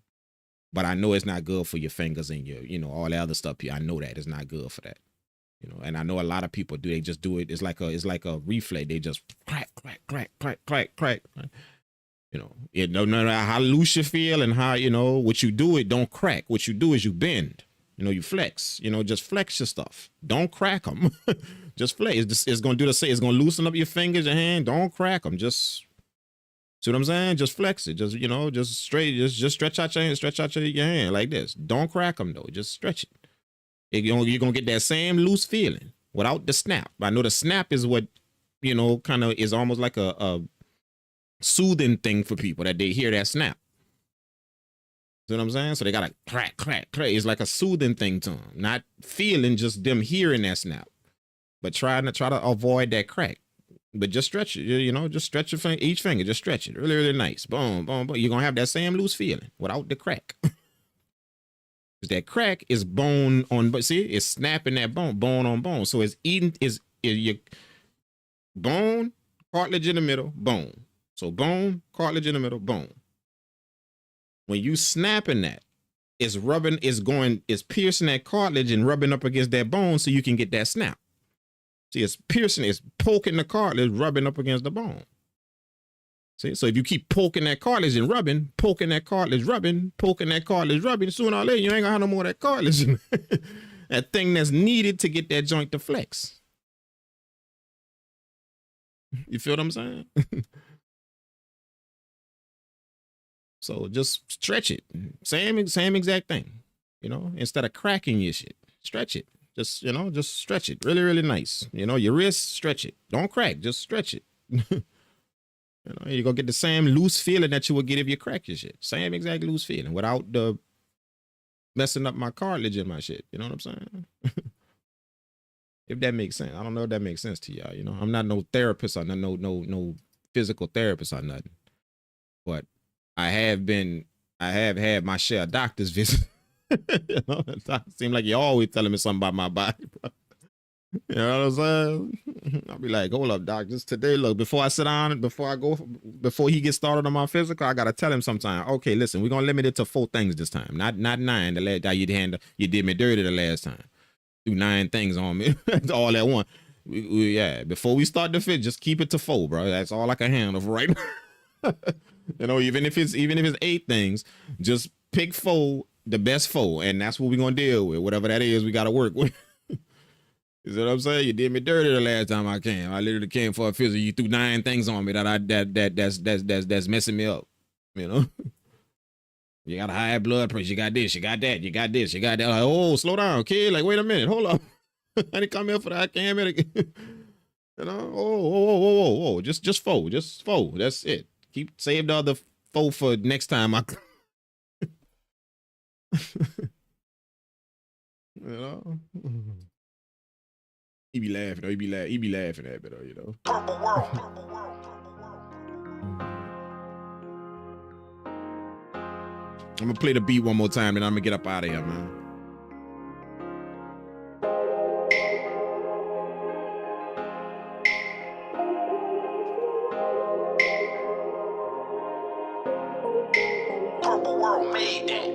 S1: But I know it's not good for your fingers and your, you know, all the other stuff here. I know that it's not good for that. You know, and I know a lot of people do. They just do it. It's like a reflex. They just crack. You know, no matter how loose you feel and how, you know, what you do, it don't crack. What you do is you bend. You know, you flex. You know, just flex your stuff. Don't crack them. Just flex. It's going to do the same. It's going to loosen up your fingers, your hand. Don't crack them. Just, see what I'm saying? Just flex it. Just, you know, just straight. Just stretch out your hand. Stretch out your hand like this. Don't crack them though. Just stretch it. You're going to get that same loose feeling without the snap. I know the snap is what, you know, kind of is almost like a soothing thing for people that they hear that snap. See what I'm saying? So they got to crack. It's like a soothing thing to them. Not feeling, just them hearing that snap. But try to avoid that crack. But just stretch it, you know, just stretch each finger. Just stretch it. Really, really nice. Boom. You're going to have that same loose feeling without the crack. That crack is bone on, but see, it's snapping that bone on bone. So it's eating, is your bone, cartilage in the middle, bone. So bone, cartilage in the middle, bone. When you snapping that, it's rubbing, it's piercing that cartilage and rubbing up against that bone so you can get that snap. See, it's piercing, it's poking the cartilage, rubbing up against the bone. See, so if you keep poking that cartilage and rubbing, sooner or later, you ain't gonna have no more of that cartilage. That thing that's needed to get that joint to flex. You feel what I'm saying? So just stretch it. Same exact thing. You know, instead of cracking your shit, stretch it. Just, you know, just stretch it. Really, really nice. You know, your wrist, stretch it. Don't crack, just stretch it. You know, you're going to get the same loose feeling that you would get if you crack your shit. Same exact loose feeling without the messing up my cartilage in my shit. You know what I'm saying? If that makes sense. I don't know if that makes sense to y'all. You know, I'm not no therapist or no physical therapist or nothing. But I have had my share of doctor's visits. You know, it seems like you're always telling me something about my body, bro. You know what I'm saying? I'll be like, hold up, doc. Just today, look, before I sit down, before he gets started on my physical, I gotta tell him sometime. Okay, listen, we're gonna limit it to 4 things this time, not 9. The last time you did me dirty the last time. Do 9 things on me, all at once. Yeah, before we start the fit, just keep it to 4, bro. That's all I can handle for right now. You know, even if it's 8 things, just pick 4, the best 4, and that's what we're gonna deal with. Whatever that is, we gotta work with. You know what I'm saying? You did me dirty the last time I came. I literally came for a physical. You threw 9 things on me that's messing me up. You know? You got a high blood pressure. You got this. You got that. You got this. You got that. Like, oh, slow down, kid. Like, wait a minute. Hold up. I didn't come here for that. I came here to, you know? Whoa. Just 4. Just 4. That's it. Save the other 4 for next time. You know? He be laughing, though. He be laughing at me, though, you know. Purple world. I'm gonna play the beat one more time, and I'm gonna get up out of here, man. Purple world made that.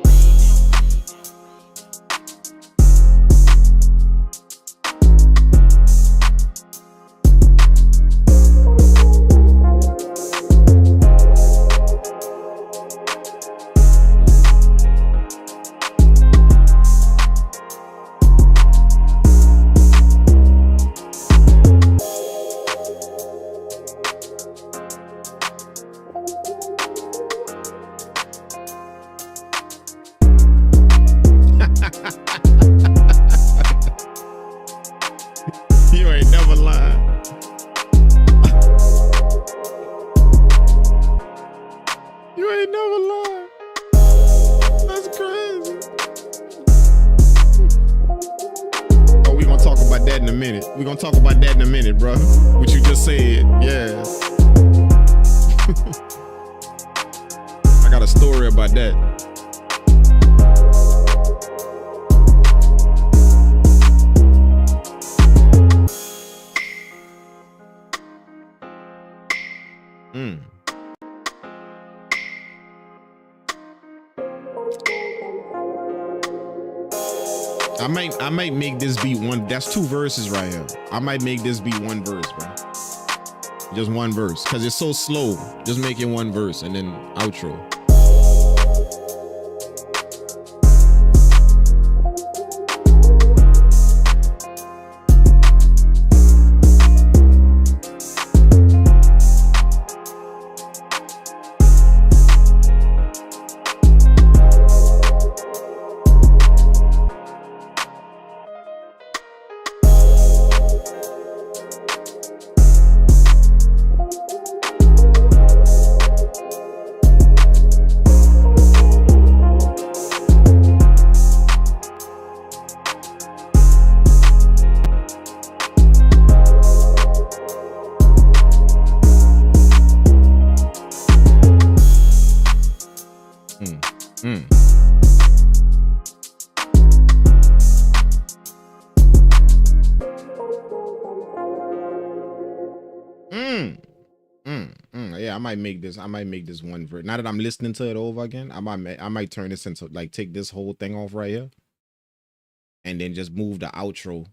S1: You ain't never lied. That's crazy. Oh, we gonna talk about that in a minute. We gonna talk about that in a minute, bro. What you just said, yeah. I got a story about that. I might make this beat one. That's 2 verses right here. I might make this beat 1 verse, bro. Just 1 verse, cause it's so slow. Just make it 1 verse and then outro. Yeah, I might make this 1 verse. Now that I'm listening to it over again, I might turn this into, like, take this whole thing off right here and then just move the outro,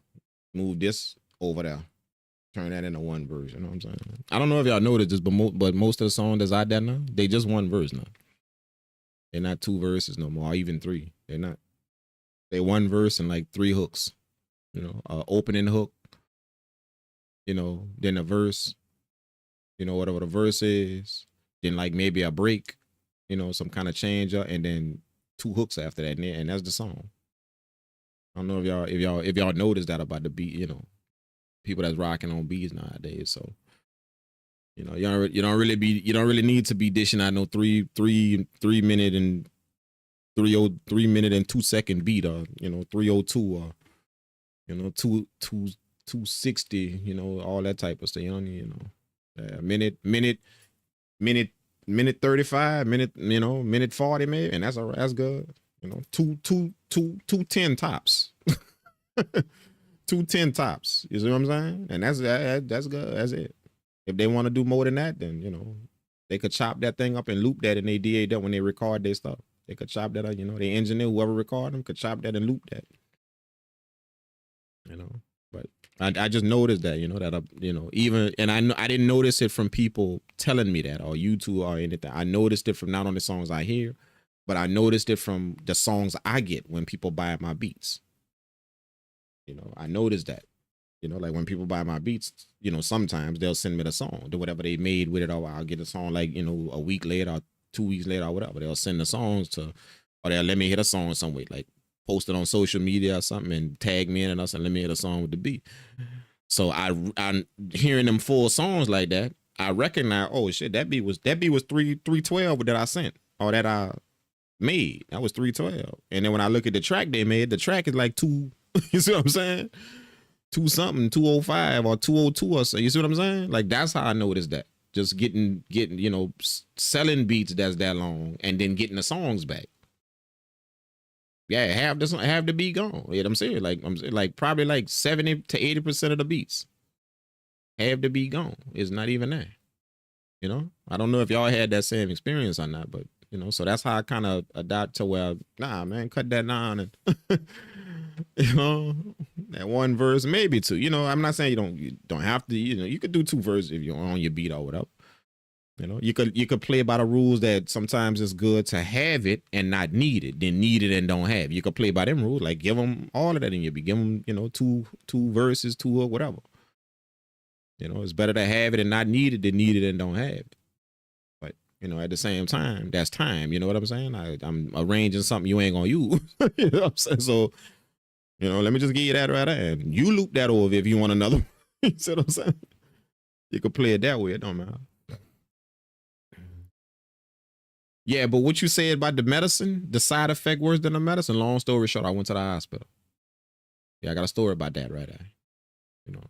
S1: move this over there, turn that into 1 verse. You know what I'm saying? I don't know if y'all noticed this, but most of the songs that's out there now, they just 1 verse now. They're not 2 verses no more, or even 3. They're not. They 1 verse and like 3 hooks. You know, opening hook. You know, then a verse. You know, whatever the verse is. Then like maybe a break. You know, some kind of changer, and then 2 hooks after that, and that's the song. I don't know if y'all noticed that about the beat. You know, people that's rocking on beats nowadays. So, you know, you don't really need to be dishing out no 3 minute and 3 minute and 2 second beat, or, you know, 302, or, you know, 260, you know, all that type of stuff. You don't need, you know, minute 35, minute 40 maybe, and that's good. You know, 210 tops. 210 tops. You see what I'm saying? And that's good. That's it. If they want to do more than that, then, you know, they could chop that thing up and loop that in their DAW when they record their stuff. They could chop that up, you know, the engineer, whoever record them, could chop that and loop that. You know, but I just noticed that, you know, you know, even, and I didn't notice it from people telling me that, or YouTube or anything. I noticed it from not only songs I hear, but I noticed it from the songs I get when people buy my beats. You know, I noticed that. You know, like when people buy my beats, you know, sometimes they'll send me the song, do whatever they made with it, or I'll get a song like, you know, a week later or 2 weeks later or whatever. They'll send the songs to, or they'll let me hit a song some way, like post it on social media or something and tag me in and let me hit a song with the beat. So I'm hearing them full songs like that. I recognize, oh shit, that beat was 312 that I sent, or that I made. That was 312. And then when I look at the track they made, the track is like 2, you see what I'm saying? 2 something, 205 or 202 or so. You see what I'm saying? Like, that's how I noticed that. Just getting, you know, selling beats that's that long and then getting the songs back. Yeah, have the beat gone. You know what I'm saying? Like, probably like 70 to 80% of the beats have the beat gone. It's not even there. You know? I don't know if y'all had that same experience or not, but, you know, so that's how I kind of adapt to where, nah, man, cut that down and you know, that 1 verse, maybe 2. You know, I'm not saying you don't have to, you know, you could do 2 verses if you're on your beat or whatever. You know, you could play by the rules that sometimes it's good to have it and not need it, then need it and don't have it. You could play by them rules, like give them all of that in your beat. Give them, you know, two verses, 2 or whatever. You know, it's better to have it and not need it than need it and don't have it. But, you know, at the same time, that's time. You know what I'm saying? I'm arranging something you ain't gonna use. You know what I'm saying? So, you know, let me just give you that right there. And you loop that over if you want another. You see what I'm saying? You could play it that way. It don't matter. Yeah, but what you said about the medicine, the side effect worse than the medicine. Long story short, I went to the hospital. Yeah, I got a story about that right there. You know,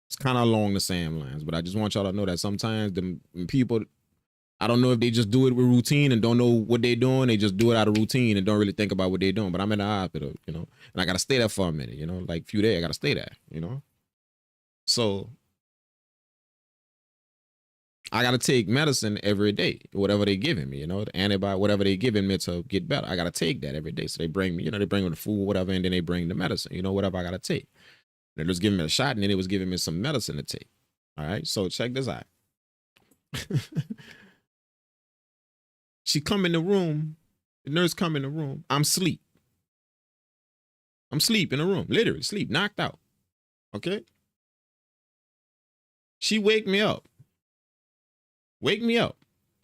S1: it's kind of along the same lines, but I just want y'all to know that sometimes the people, I don't know if they just do it with routine and don't know what they're doing. They just do it out of routine and don't really think about what they're doing. But I'm in the hospital, you know, and I got to stay there for a minute, you know, like a few days, I got to stay there, you know. So I got to take medicine every day, whatever they giving me, you know, the antibiotic, whatever they giving me to get better. I got to take that every day. So they bring me, you know, they bring me the food, whatever, and then they bring the medicine, you know, whatever I got to take. They're just giving me a shot, and then it was giving me some medicine to take. All right, so check this out. She come in the room, the nurse come in the room. I'm asleep in the room, literally sleep, knocked out. Okay. She wake me up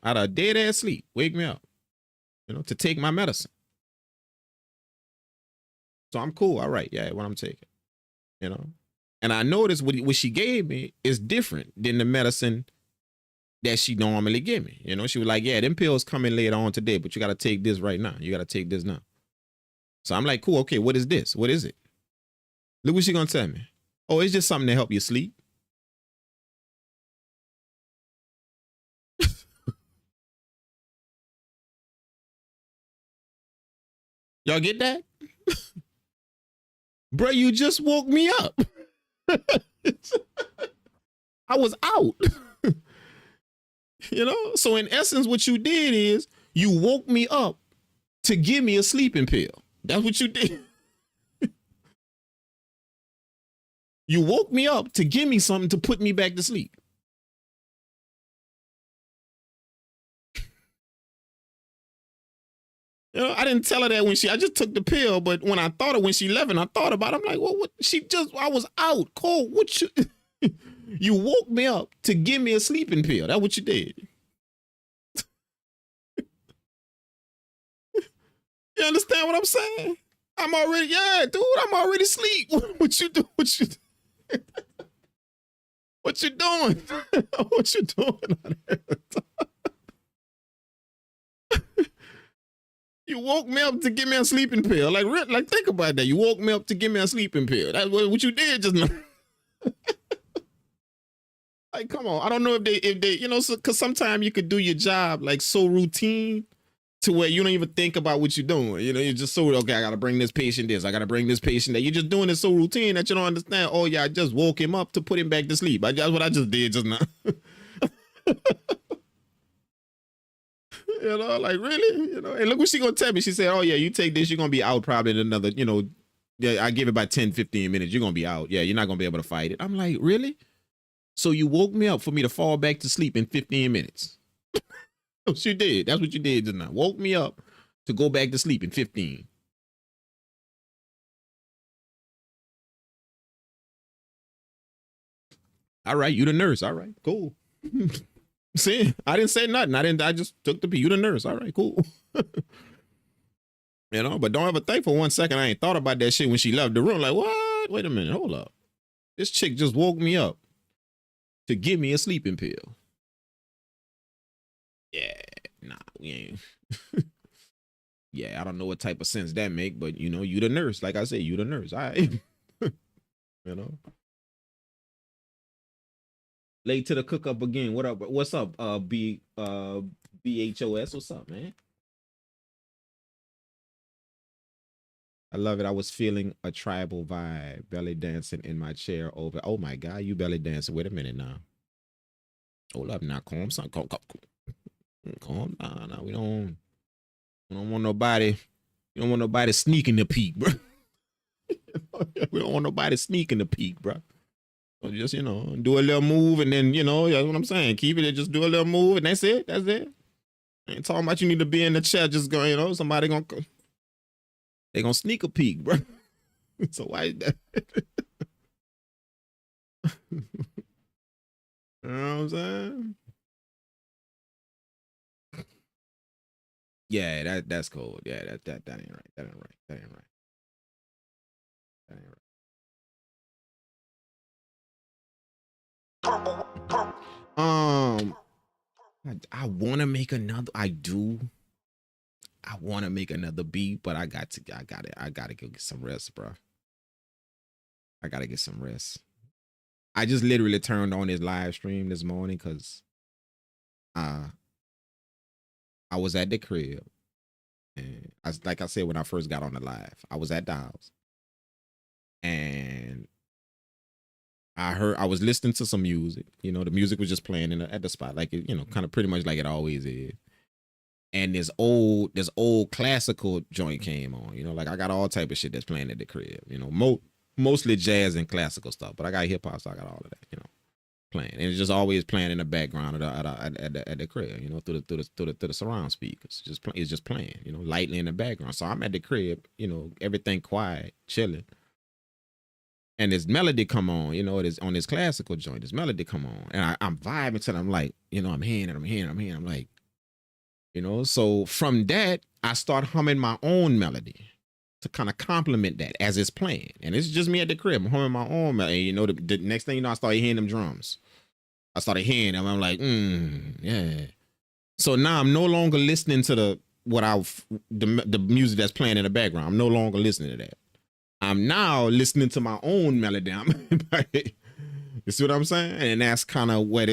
S1: out of dead ass sleep. Wake me up, you know, to take my medicine. So I'm cool. All right, yeah, what I'm taking, you know. And I noticed what she gave me is different than the medicine that she normally give me. You know, she was like, yeah, them pills coming later on today, but you got to take this right now. You got to take this now. So I'm like, cool, okay, what is this? What is it? Look what she gonna tell me. Oh, it's just something to help you sleep. Y'all get that? Bro, you just woke me up. I was out. You know? So in essence, what you did is you woke me up to give me a sleeping pill. That's what you did. You woke me up to give me something to put me back to sleep. You know, I didn't tell her that I just took the pill, but when I thought of when she left and I thought about it, I'm like, well, what? I was out cold. What you, you woke me up to give me a sleeping pill. That's what you did. You understand what I'm saying? I'm already asleep. What you do? What you doing? What you doing? You woke me up to give me a sleeping pill. Like think about that. You woke me up to give me a sleeping pill. That's what you did just now. Like, come on. I don't know if they, you know, because sometimes you could do your job like so routine to where you don't even think about what you're doing. You know, you're just so, okay, I got to bring this patient this. I got to bring this patient that. You're just doing it so routine that you don't understand. Oh, yeah, I just woke him up to put him back to sleep. That's what I just did just now. You know, like, really? You know, and look what she gonna tell me. She said, oh, yeah, you take this, you're gonna be out probably in another, you know, yeah, I give it about 10, 15 minutes. You're gonna be out. Yeah, you're not gonna be able to fight it. I'm like, really? So you woke me up for me to fall back to sleep in 15 minutes. She did. That's what you did just now. Woke me up to go back to sleep in 15. All right, you the nurse. All right, cool. See, I didn't say nothing. I just took the pill. You the nurse. All right, cool. You know, but don't ever think for 1 second I ain't thought about that shit when she left the room. Like, what? Wait a minute. Hold up. This chick just woke me up to give me a sleeping pill. Yeah, nah, we ain't. Yeah, I don't know what type of sense that make, but you know, you the nurse. Like I said, you the nurse. All right. You know. Late to the cook up again. What up? What's up? BHOS. What's up, man? I love it. I was feeling a tribal vibe, belly dancing in my chair over. Oh my God, you belly dancing. Wait a minute now. Hold up now. Calm down. Now we don't want nobody. We don't want nobody sneaking the peak, bro. We don't want nobody sneaking the peak, bro. So just, you know, do a little move and then, you know, that's what I'm saying. Keep it and just do a little move and that's it. That's it. I ain't talking about you need to be in the chair just going, you know, somebody they gonna sneak a peek, bro. So why is that? You know what I'm saying? Yeah, that's cold. Yeah, that ain't right. That ain't right. That ain't right. That ain't right. I want to make another. I do. I want to make another beat, but I gotta go get some rest, bro. I gotta get some rest. I just literally turned on his live stream this morning because I was at the crib, and like I said when I first got on the live, I was at the house, and I was listening to some music. You know, the music was just playing at the spot, like it, you know, kind of pretty much like it always is. And this old classical joint came on. You know, like I got all type of shit that's playing at the crib. You know, mostly jazz and classical stuff, but I got hip hop, so I got all of that. You know, playing, and it's just always playing in the background at the crib. You know, through the surround speakers. It's just playing. You know, lightly in the background. So I'm at the crib. You know, everything quiet, chilling. And this melody come on, you know, it is on this classical joint. This melody come on, and I'm vibing to it. I'm like, you know, I'm hearing it. I'm like, you know. So from that, I start humming my own melody to kind of complement that as it's playing. And it's just me at the crib. I'm humming my own melody. And, you know, the next thing you know, I started hearing them drums. I started hearing them. I'm like, yeah. So now I'm no longer listening to the music that's playing in the background. I'm no longer listening to that. I'm now listening to my own melody. You see what I'm saying? And that's kind of what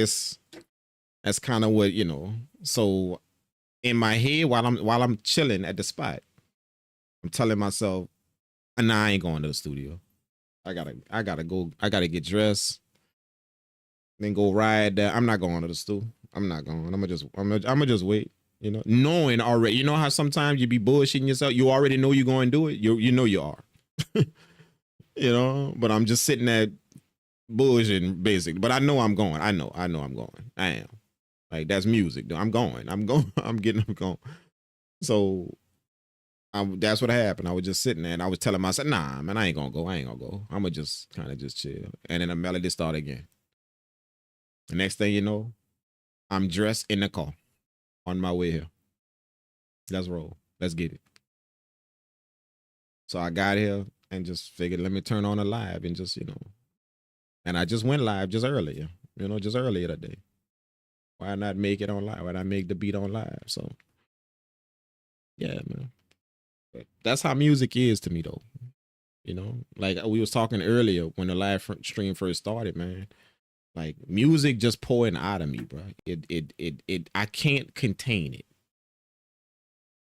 S1: you know. So in my head, while I'm chilling at the spot, I'm telling myself, nah, I ain't going to the studio. I gotta go. I gotta get dressed, then go ride there. I'm not going to the studio. I'm not going. I'm gonna just wait. You know, knowing already. You know how sometimes you be bullshitting yourself. You already know you're going to do it. You know you are. You know, but I'm just sitting there bullshitting basically. But I know I'm going. I know I'm going. I am. Like, that's music. I'm going. I'm going. I'm going. So that's what happened. I was just sitting there and I was telling myself, nah, man, I ain't gonna go. I'm gonna just kind of just chill. And then the melody start again. The next thing you know, I'm dressed in the car on my way here. Let's roll. Let's get it. So I got here and just figured, let me turn on a live and just, you know, and I just went live just earlier, you know, just earlier today. Why not make it on live? Why not make the beat on live? So, yeah, man. But that's how music is to me, though. You know, like we was talking earlier when the live stream first started, man. Like, music just pouring out of me, bro. I can't contain it.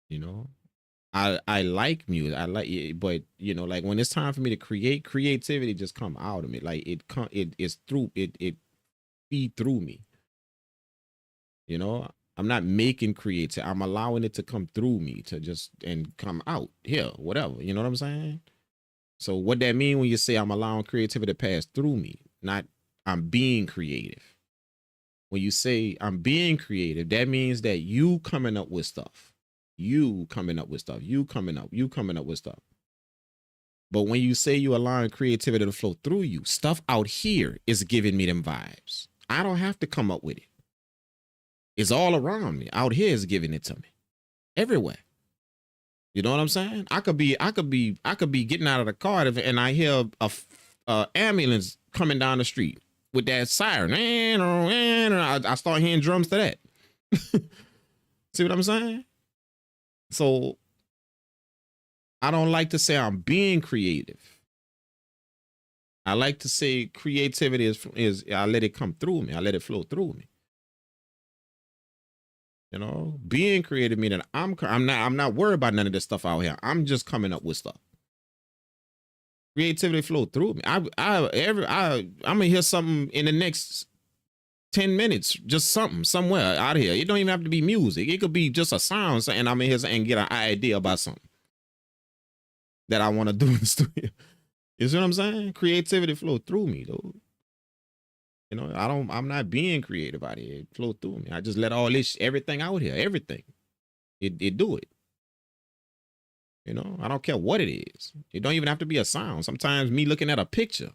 S1: You know, I like music. I like it, but you know, like when it's time for me to create, creativity just come out of me. Like it feed through me. You know, I'm not making creative. I'm allowing it to come through me to just and come out here, whatever. You know what I'm saying? So what that mean when you say I'm allowing creativity to pass through me, not I'm being creative. When you say I'm being creative, that means that you coming up with stuff. You coming up with stuff. You coming up with stuff. But when you say you allowing creativity to flow through you, stuff out here is giving me them vibes. I don't have to come up with it. It's all around me. Out here is giving it to me. Everywhere. You know what I'm saying? I could be getting out of the car and I hear a ambulance coming down the street with that siren. I start hearing drums to that. See what I'm saying? So I don't like to say I'm being creative. I like to say creativity is I let it come through me. I let it flow through me. You know, being creative meaning I'm not worried about none of this stuff out here. I'm just coming up with stuff. Creativity flow through me. I'm gonna hear something in the next 10 minutes, just something somewhere out here. It don't even have to be music. It could be just a sound, and I'm in here and get an idea about something that I want to do in the studio. You see what I'm saying? Creativity flow through me, though. You know, I'm not being creative out here. It flow through me. I just let everything out here, everything. It do it. You know, I don't care what it is. It don't even have to be a sound. Sometimes me looking at a picture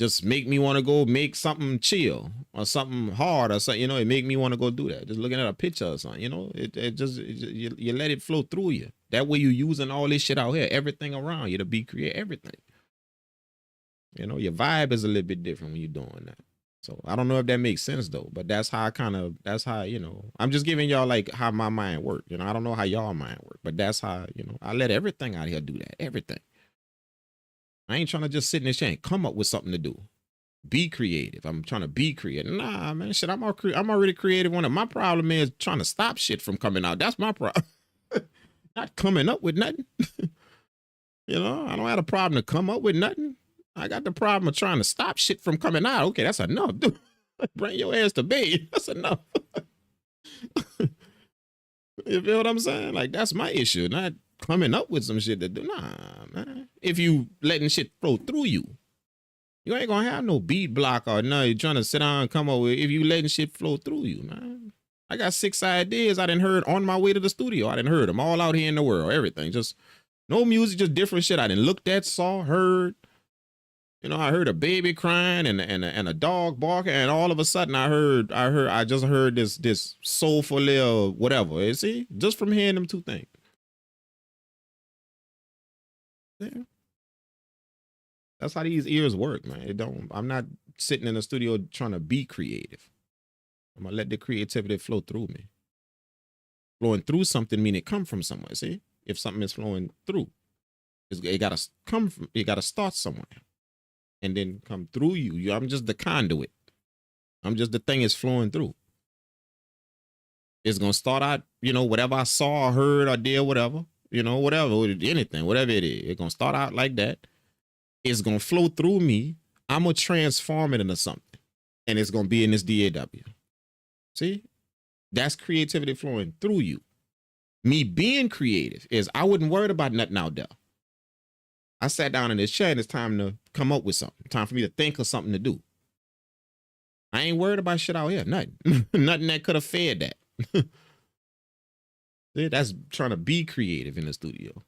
S1: just make me want to go make something chill or something hard or something, you know, it make me want to go do that. Just looking at a picture or something, you know, you let it flow through you. That way you're using all this shit out here, everything around you to be creative, everything. You know, your vibe is a little bit different when you're doing that. So I don't know if that makes sense though, but that's how I'm just giving y'all like how my mind work. You know, I don't know how y'all mind work, but that's how, I let everything out here do that. Everything. I ain't trying to just sit in this chair and come up with something to do. Be creative. I'm trying to be creative. Nah, man, shit, I'm already creative. My problem is trying to stop shit from coming out. That's my problem. Not coming up with nothing. I don't have a problem to come up with nothing. I got the problem of trying to stop shit from coming out. Okay, that's enough, dude. Bring your ass to bed. That's enough. You feel what I'm saying? Like, that's my issue. Not coming up with some shit to do. Nah, man. If you letting shit flow through you, you ain't gonna have no beat block or no. You're trying to sit down and come up with. If you letting shit flow through you, man. I got 6 ideas I done heard on my way to the studio. I done heard them all out here in the world. Everything, just no music, just different shit. I done looked at, saw, heard. I heard a baby crying and a dog barking, and all of a sudden I just heard this soulful little whatever. You see, just from hearing them two things. Yeah. That's how these ears work, man. I'm not sitting in the studio trying to be creative. I'm gonna let the creativity flow through me. Flowing through something mean it come from somewhere. See, if something is flowing through, it gotta come from. It gotta start somewhere, and then come through you. I'm just the conduit. I'm just the thing is flowing through. It's gonna start out, whatever I saw or heard or did, whatever, whatever, anything, whatever it is. It's gonna start out like that. It's gonna flow through me. I'm gonna transform it into something, and it's gonna be in this DAW. See, that's creativity flowing through you. Me being creative is I wasn't worried about nothing out there. I sat down in this chair and it's time to come up with something. Time for me to think of something to do. I ain't worried about shit out here. Nothing. Nothing that could have fed that. See, that's trying to be creative in the studio.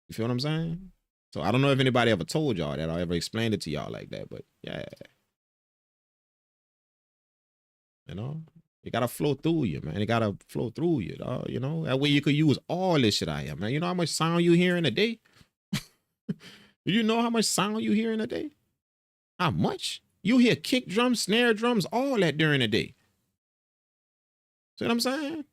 S1: You feel what I'm saying? So I don't know if anybody ever told y'all that or ever explained it to y'all like that, but yeah. It gotta flow through you, man. It gotta flow through you, dog. That way you could use all this shit out here, man. You know how much sound you hear in a day? Do you know how much sound you hear in a day? How much? You hear kick drums, snare drums, all that during the day. See what I'm saying?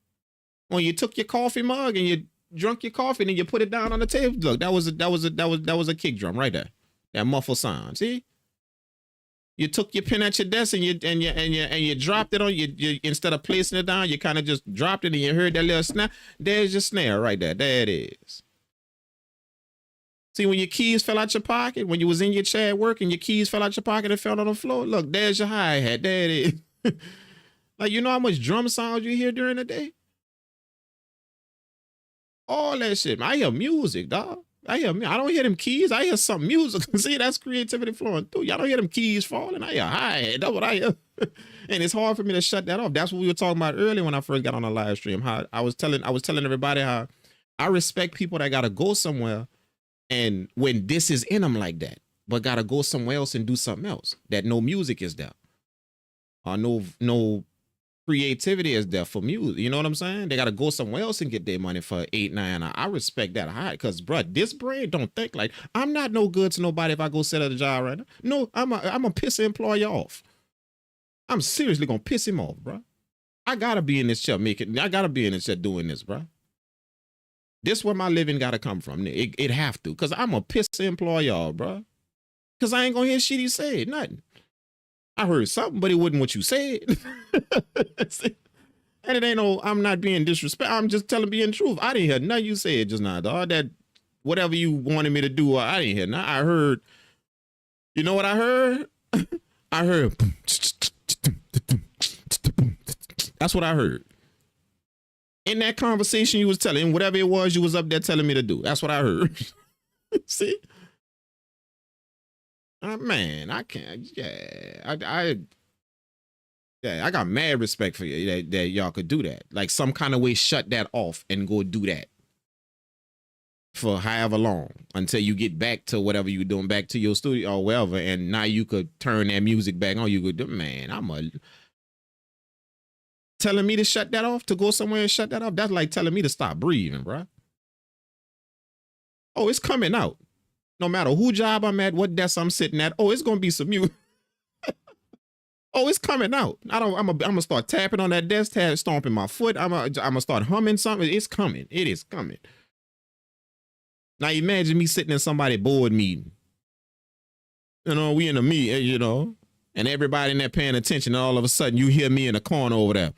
S1: When you took your coffee mug and you drunk your coffee and then you put it down on the table, look, that was a kick drum right there. That muffled sound. See? You took your pen at your desk and you dropped it on you instead of placing it down, you kind of just dropped it and you heard that little snare. There's your snare right there. There it is. See, when your keys fell out your pocket, when you was in your chair at work and your keys fell out your pocket and fell on the floor, look, there's your hi-hat. There it is. Like, you know how much drum sound you hear during the day? All that shit. I hear music, dog. I don't hear them keys. I hear some music. See, that's creativity flowing through. Y'all don't hear them keys falling. I hear hi-hat. That's what I hear. And it's hard for me to shut that off. That's what we were talking about earlier when I first got on the live stream. How I was telling everybody how I respect people that gotta go somewhere and when this is in them like that, but gotta go somewhere else and do something else. That no music is there. Or no creativity is there for music. You know what I'm saying? They gotta go somewhere else and get their money for 8, 9 hours. I respect that high because, bro, this brain don't think like I'm not no good to nobody if I go sit at a job right now. No, I'm a piss the employer off. I'm seriously gonna piss him off, bro. I gotta be in this chair I gotta be in this chair doing this, bro. This where my living gotta come from. It have to, cause I'm a piss the employer off, bro. Cause I ain't gonna hear shit he said, nothing. I heard something, but it wasn't what you said. And it ain't no, I'm not being disrespectful. I'm just being truth. I didn't hear nothing you said just now, dog. That whatever you wanted me to do, I didn't hear nothing. I heard, you know what I heard? I heard, that's what I heard. In that conversation you was telling, whatever it was you was up there telling me to do. That's what I heard. See? Man, I can't. Yeah, I got mad respect for you that y'all could do that. Like some kind of way, shut that off and go do that for however long until you get back to whatever you're doing, back to your studio or wherever, and now you could turn that music back on. You could do, man. Telling me to shut that off, to go somewhere and shut that off. That's like telling me to stop breathing, bro. Oh, it's coming out. No matter who job I'm at, what desk I'm sitting at, oh, it's gonna be some music. Oh, it's coming out. I'm gonna start tapping on that desk, stomping my foot. I'm gonna start humming something. It's coming. It is coming. Now imagine me sitting in somebody's board meeting. You know, we in a meeting, you know, and everybody in there paying attention, and all of a sudden you hear me in the corner over there.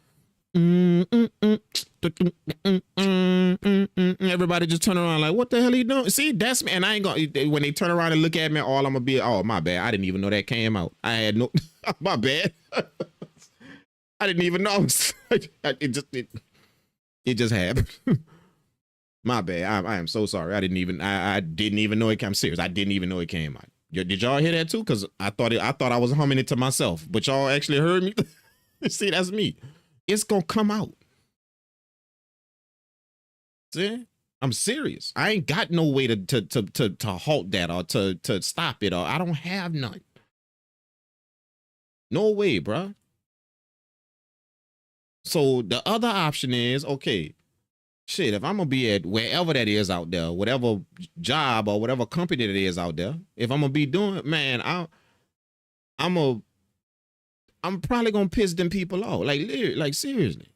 S1: Everybody just turn around like, what the hell are you doing? See, that's me. And I ain't gonna, when they turn around and look at me, all I'm gonna be, oh, my bad. I didn't even know that came out. I had no, my bad. I didn't even know. It just happened. My bad. I am so sorry. I didn't even know it came. I'm serious. I didn't even know it came out. Did y'all hear that too? Because I thought I was humming it to myself, but y'all actually heard me. See, that's me. It's gonna come out. See, I'm serious. I ain't got no way to halt that or to stop it, or I don't have none. No way, bro. So the other option is, okay, shit, if I'm gonna be at wherever that is out there, whatever job or whatever company that is out there, if I'm gonna be doing, man, I'm probably gonna piss them people off, like seriously,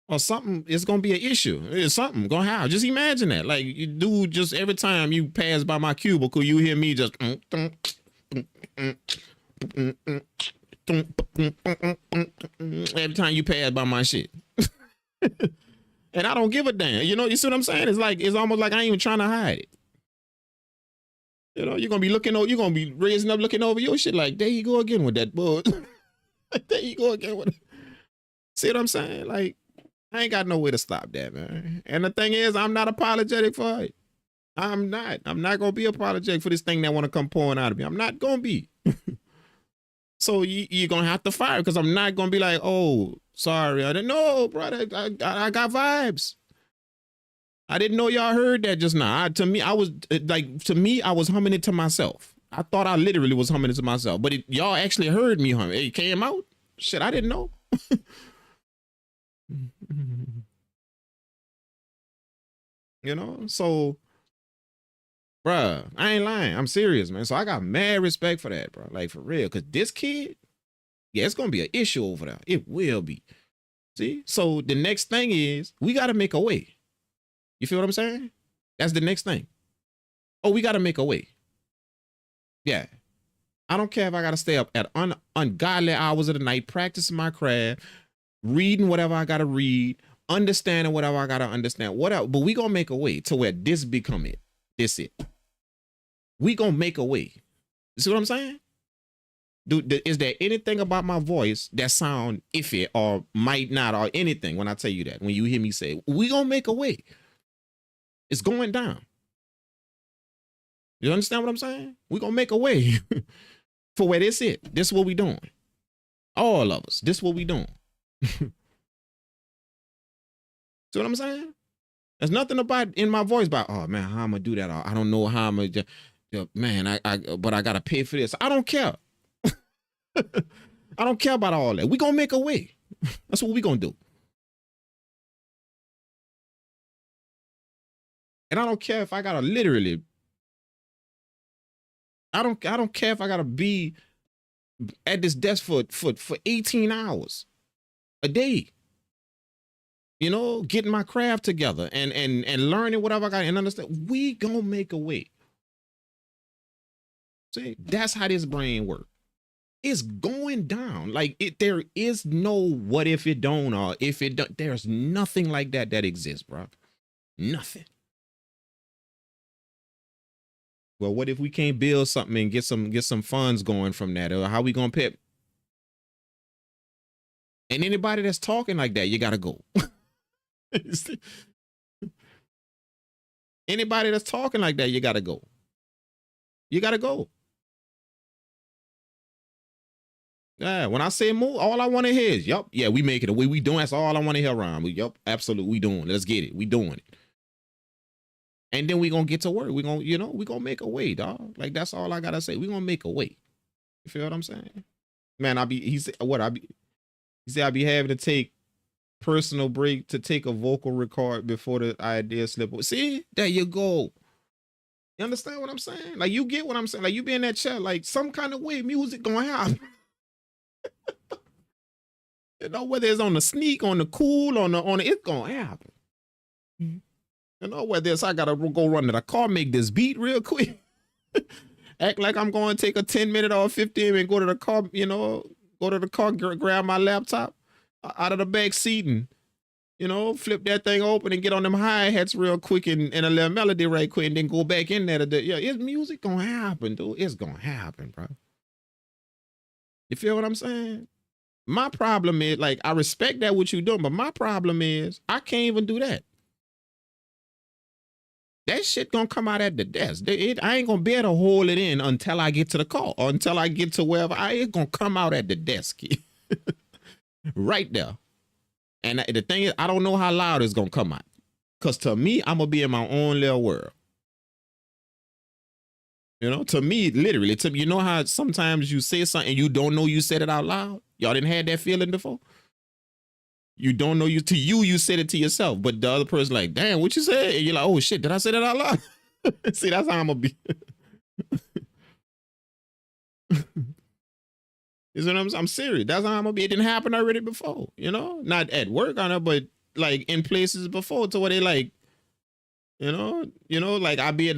S1: or something. It's gonna be an issue. It's something gonna happen. Just imagine that, like, you do, just every time you pass by my cubicle, you hear me just. Every time you pass by my shit. And I don't give a damn. You know, you see what I'm saying? It's almost like I ain't even trying to hide it. You know, you're gonna be looking over, you're gonna be raising up looking over your shit like, there you go again with that bull. There you go again with it. See what I'm saying? Like, I ain't got no way to stop that, man. And the thing is, I'm not apologetic for it. I'm not gonna be apologetic for this thing that wanna come pouring out of me. I'm not gonna be. So you're gonna have to fire, because I'm not gonna be like, oh, sorry, I didn't know, brother. I got vibes. I didn't know y'all heard that just now. To me, I was humming it to myself. I thought I literally was humming it to myself, but y'all actually heard me hum. It came out. Shit, I didn't know. You know, so, bruh, I ain't lying. I'm serious, man. So I got mad respect for that, bro. Like, for real, because this kid, yeah, it's gonna be an issue over there. It will be. See, so the next thing is we got to make a way. You feel what I'm saying? That's the next thing. Oh, we got to make a way. Yeah. I don't care if I got to stay up at ungodly hours of the night, practicing my craft, reading whatever I got to read, understanding whatever I got to understand, whatever. But we going to make a way to where this become it. This it. We going to make a way. You see what I'm saying? Dude, is there anything about my voice that sound iffy or might not, or anything when I tell you that? When you hear me say, we going to make a way. It's going down. You understand what I'm saying? We're going to make a way for where this it. This is what we doing. All of us. This is what we doing. See what I'm saying? There's nothing about in my voice about, oh man, how I'm going to do that? Or, I don't know how I'm going to, man, but I got to pay for this. I don't care. I don't care about all that. We're going to make a way. That's what we're going to do. And I don't care if I gotta literally, I don't care if I gotta be at this desk for 18 hours a day. You know, getting my craft together and learning whatever I got and understand. We gonna make a way. See, that's how this brain works. It's going down. Like, there is no what if it don't, or if it don't. There's nothing like that exists, bro. Nothing. Well, what if we can't build something and get some funds going from that? Or how we gonna pay? And anybody that's talking like that, you gotta go. Anybody that's talking like that, you gotta go. You gotta go. Yeah, when I say move, all I want to hear is, yup, yeah, we make it. The way we doing, that's all I want to hear around. Yup, absolutely, we doing it. Let's get it. We doing it. And then we gonna get to work. We gonna, you know, we gonna make a way, dog. Like, that's all I gotta say. We gonna make a way. You feel what I'm saying? Man, he said I be having to take personal break to take a vocal record before the idea slip away. See, there you go. You understand what I'm saying? Like, you get what I'm saying? Like, you be in that chat, like, some kind of way music gonna happen. You know, whether it's on the sneak, on the cool, on the it's gonna happen. You know, whether it's I gotta go run to the car, make this beat real quick. Act like I'm going to take a 10-minute or 15 and go to the car, you know, go to the car, grab my laptop out of the back seat and, you know, flip that thing open and get on them hi-hats real quick and a little melody right quick and then go back in there. Yeah, it's music gonna happen, dude. It's gonna happen, bro. You feel what I'm saying? My problem is, like, I respect that what you're doing, but my problem is I can't even do that. That shit gonna come out at the desk. I ain't gonna be able to hold it in until I get to the car or until I get to wherever. It's gonna come out at the desk. Right there. And the thing is, I don't know how loud it's gonna come out. Cause to me, I'm gonna be in my own little world. You know, to me, literally, you know how sometimes you say something and you don't know you said it out loud? Y'all didn't have that feeling before? You don't know you said it to yourself, but the other person like, damn, what you said? And you're like, oh shit, did I say that out loud? See, that's how I'm gonna be. You know what I'm serious. That's how I'm gonna be. It didn't happen already before, you know? Not at work on it, but like in places before to where they like, you know, like I'll be at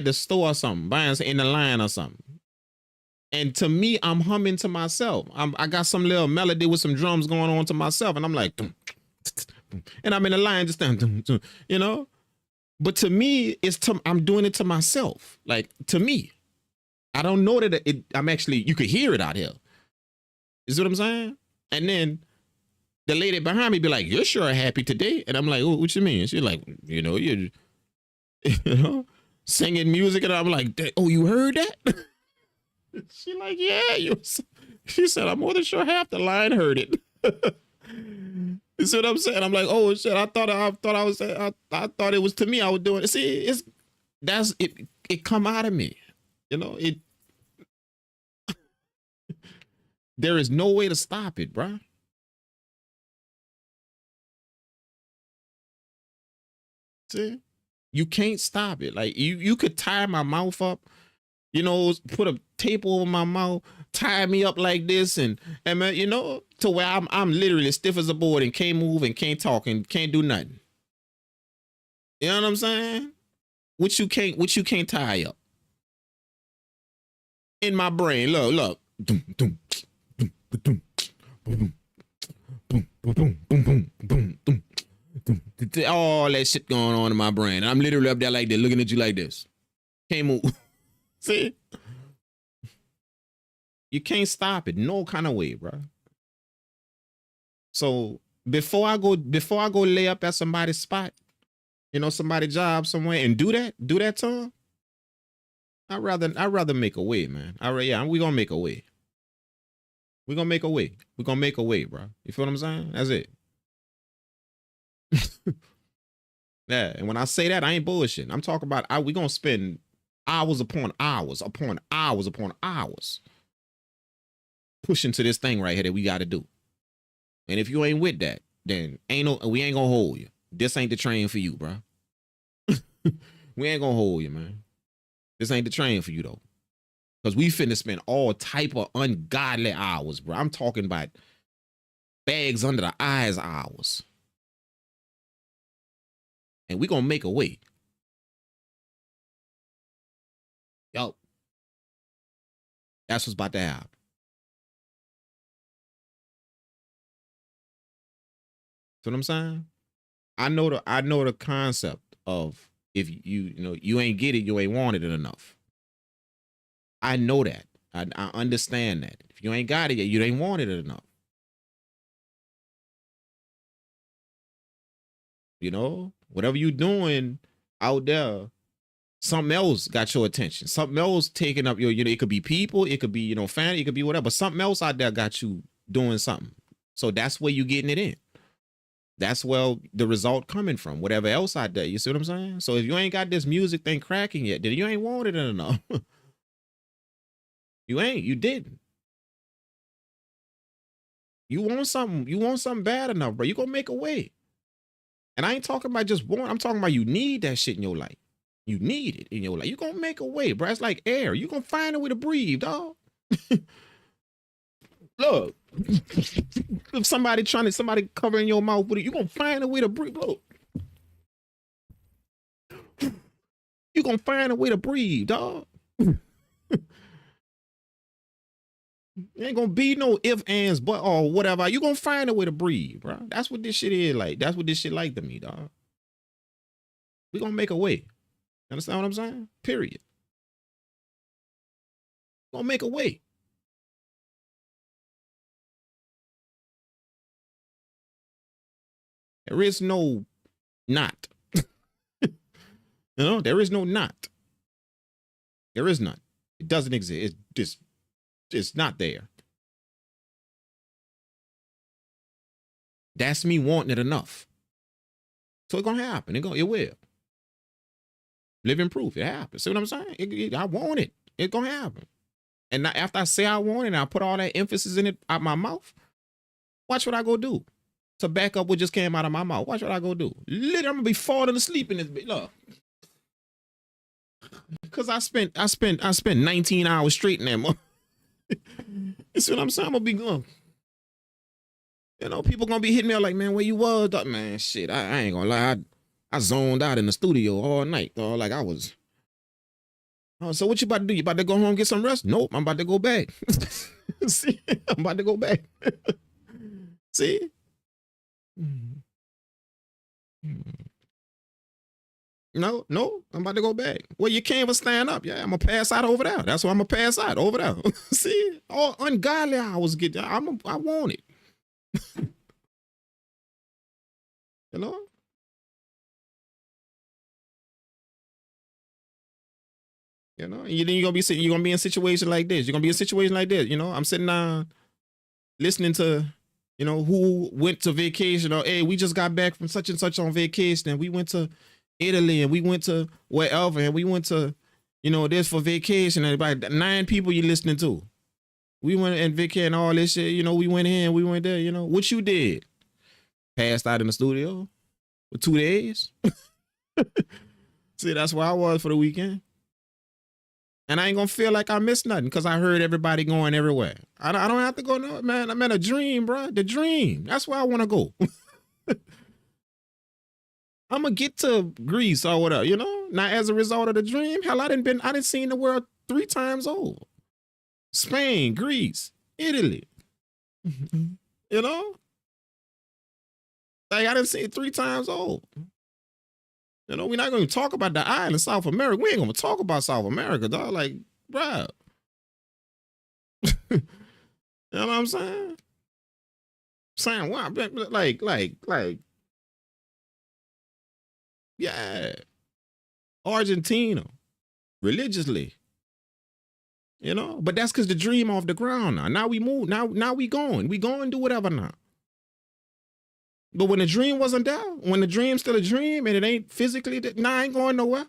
S1: the store or something, buying in the line or something. And to me, I'm humming to myself. I got some little melody with some drums going on to myself. And I'm like, and I'm in the line just, you know. But to me, I'm doing it to myself. Like, to me. I don't know that I'm actually, you could hear it out here. You see what I'm saying? And then the lady behind me be like, you're sure happy today. And I'm like, oh, what you mean? She's like, you know, you know, singing music. And I'm like, oh, you heard that? She like, yeah, she said, I'm more than sure half the line heard it. You see what I'm saying? I'm like, oh shit, I thought it was to me I was doing it. See, it come out of me. You know, there is no way to stop it, bro. See? You can't stop it. Like you could tie my mouth up, you know, put a tape over my mouth, tie me up like this, and you know, to where I'm literally stiff as a board and can't move and can't talk and can't do nothing. You know what I'm saying? Which you can't tie up. In my brain, look. All that shit going on in my brain. I'm literally up there like this, looking at you like this. Can't move. See? You can't stop it no kind of way, bro. So before I go lay up at somebody's spot, you know, somebody's job somewhere and do that to them, I'd rather make a way, man. We gonna make a way. We gonna make a way. We gonna make a way, bro. You feel what I'm saying? That's it. Yeah, and when I say that, I ain't bullshitting. I'm talking about we gonna spend hours upon hours upon hours upon hours pushing to this thing right here that we got to do. And if you ain't with that, then we ain't gonna hold you. This ain't the train for you, bro. We ain't gonna hold you, man. This ain't the train for you though, because we finna spend all type of ungodly hours, bro. I'm talking about bags under the eyes hours, and we gonna make a way. Yo, that's what's about to happen. See what I'm saying? I know the concept of if you ain't get it, you ain't wanted it enough. I know that. I understand that. If you ain't got it yet, you ain't wanted it enough. You know, whatever you doing out there, something else got your attention. Something else taking up your, it could be people, it could be, family, it could be whatever, but something else out there got you doing something. So that's where you getting it in. That's where the result coming from, whatever else out there. You see what I'm saying? So if you ain't got this music thing cracking yet, then you ain't wanted it enough. You didn't. You want something bad enough, bro. You gonna make a way. And I ain't talking about just want, I'm talking about you need that shit in your life. You need it in your life. You gonna make a way, bro. It's like air. You gonna find a way to breathe, dog. Look, if somebody covering your mouth with it, you gonna find a way to breathe. Look, you gonna find a way to breathe, dog. Ain't gonna be no if, ands, but, or whatever. You gonna find a way to breathe, bro. That's what this shit is like. That's what this shit like to me, dog. We gonna make a way. Understand what I'm saying? Period. Gonna make a way. There is no not. You know, there is no not. There is none. It doesn't exist. It's not there. That's me wanting it enough. So it's gonna happen. It will. Living proof. It happens. See what I'm saying? I want it. It's gonna happen. And now, after I say I want it and I put all that emphasis in it out my mouth, watch what I go do to back up what just came out of my mouth. Watch what I go do. Literally, I'm gonna be falling asleep in this bitch. Look. Cause I spent 19 hours straight in that month. You see what I'm saying? I'm gonna be going. You know, people gonna be hitting me up like, man, where you was? Man, shit, I ain't gonna lie. I zoned out in the studio all night, dog. Like I was. Oh, so what you about to do? You about to go home and get some rest? Nope, I'm about to go back. See, I'm about to go back. See? No, I'm about to go back. Well, you can't even stand up. Yeah, I'm gonna pass out over there. That's why I'm gonna pass out over there. See, all ungodly hours get. I want it. You know. You know, and then you're gonna be in a situation like this. You're gonna be in a situation like this. You know, I'm sitting down listening to, you know, who went to vacation, or hey, we just got back from such and such on vacation, and we went to Italy, and we went to wherever, and we went to, you know, this for vacation, and about 9 people you're listening to. We went and Vicky and all this shit, you know, we went here, we went there, you know. What you did? Passed out in the studio for 2 days. See, that's where I was for the weekend. And I ain't gonna feel like I missed nothing because I heard everybody going everywhere. I don't have to go, no, man. I'm in a dream, bro. The dream. That's where I want to go. I'm gonna get to Greece or whatever, you know. Now, as a result of the dream, hell, I didn't seen the world 3 times over. Spain, Greece, Italy. You know, like I didn't see it 3 times over. You know, we're not going to talk about the island of South America. We ain't going to talk about South America, dog. Like, bro. You know what I'm saying? Saying what? Like, yeah. Argentina. Religiously. You know? But that's because the dream off the ground now. Now we move. Now we going. We going to do whatever now. But when the dream wasn't there, when the dream's still a dream and it ain't physically, I ain't going nowhere.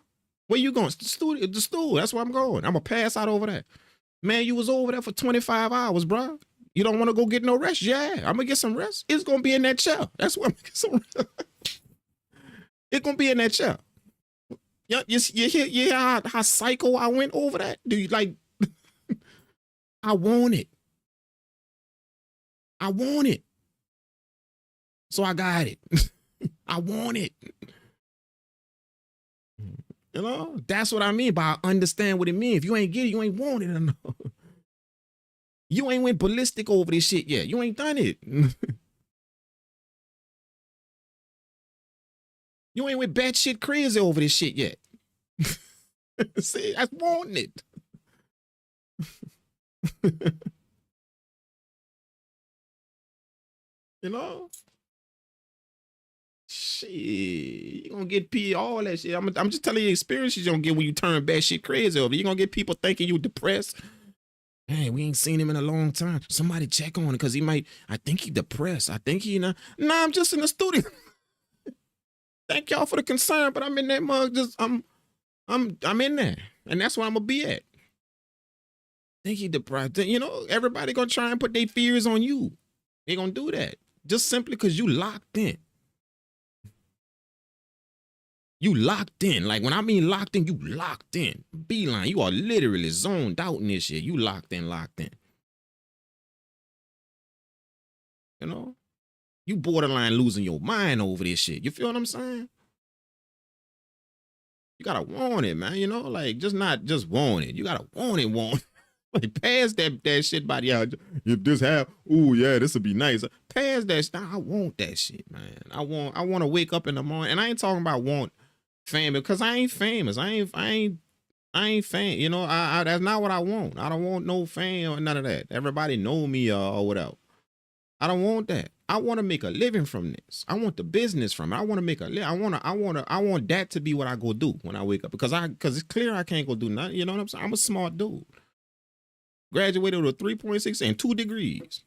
S1: Where you going? The stool. That's where I'm going. I'm going to pass out over there. Man, you was over there for 25 hours, bro. You don't want to go get no rest? Yeah, I'm going to get some rest. It's going to be in that chair. That's where I'm going to get some rest. It's going to be in that chair. You hear how psycho I went over that? Do you like, I want it. I want it. So I got it. I want it. You know, that's what I mean by I understand what it means. If you ain't get it, you ain't want it enough. You ain't went ballistic over this shit yet. You ain't done it. You ain't went batshit crazy over this shit yet. See, I want it. You know? Shit, you gonna get all that shit. I'm just telling you experiences you're gonna get when you turn bad shit crazy over. You're gonna get people thinking you depressed. Hey, we ain't seen him in a long time. Somebody check on him because I think he depressed. I think he Nah, I'm just in the studio. Thank y'all for the concern, but I'm in that mug. I'm in there. And that's where I'm gonna be at. Think he depressed. You know, everybody gonna try and put their fears on you. They gonna do that. Just simply because you locked in. You locked in. Like when I mean locked in, you locked in. Beeline, you are literally zoned out in this shit. You locked in, locked in. You know, you borderline losing your mind over this shit. You feel what I'm saying? You gotta want it, man. You know, like just not just want it. You gotta want it, want. Like pass that shit by the out. If this have, ooh yeah, this would be nice. Pass that shit. I want that shit, man. I want to wake up in the morning, and I ain't talking about want fame because I ain't famous. I ain't fame. You know, I that's not what I want. I don't want no fame or none of that. Everybody know me or whatever. I don't want that. I want to make a living from this. I want the business from it. I want to make a living. I want that to be what I go do when I wake up because it's clear I can't go do nothing. You know what I'm saying? I'm a smart dude. Graduated with a 3.6 and 2 degrees.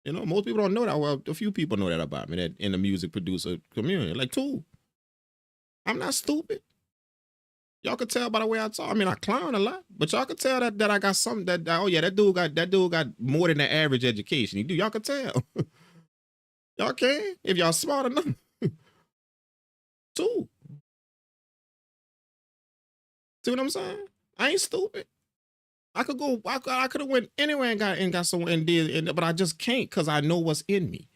S1: You know, most people don't know that. Well, a few people know that about me, that in the music producer community. Like 2. I'm not stupid. Y'all could tell by the way I talk. I mean, I clown a lot, but y'all could tell that I got something that oh yeah, that dude got more than the average education. He do. Y'all could tell. Y'all can if y'all smart enough. 2. See what I'm saying? I ain't stupid. I could go. I could have went anywhere and got someone and did, but I just can't because I know what's in me.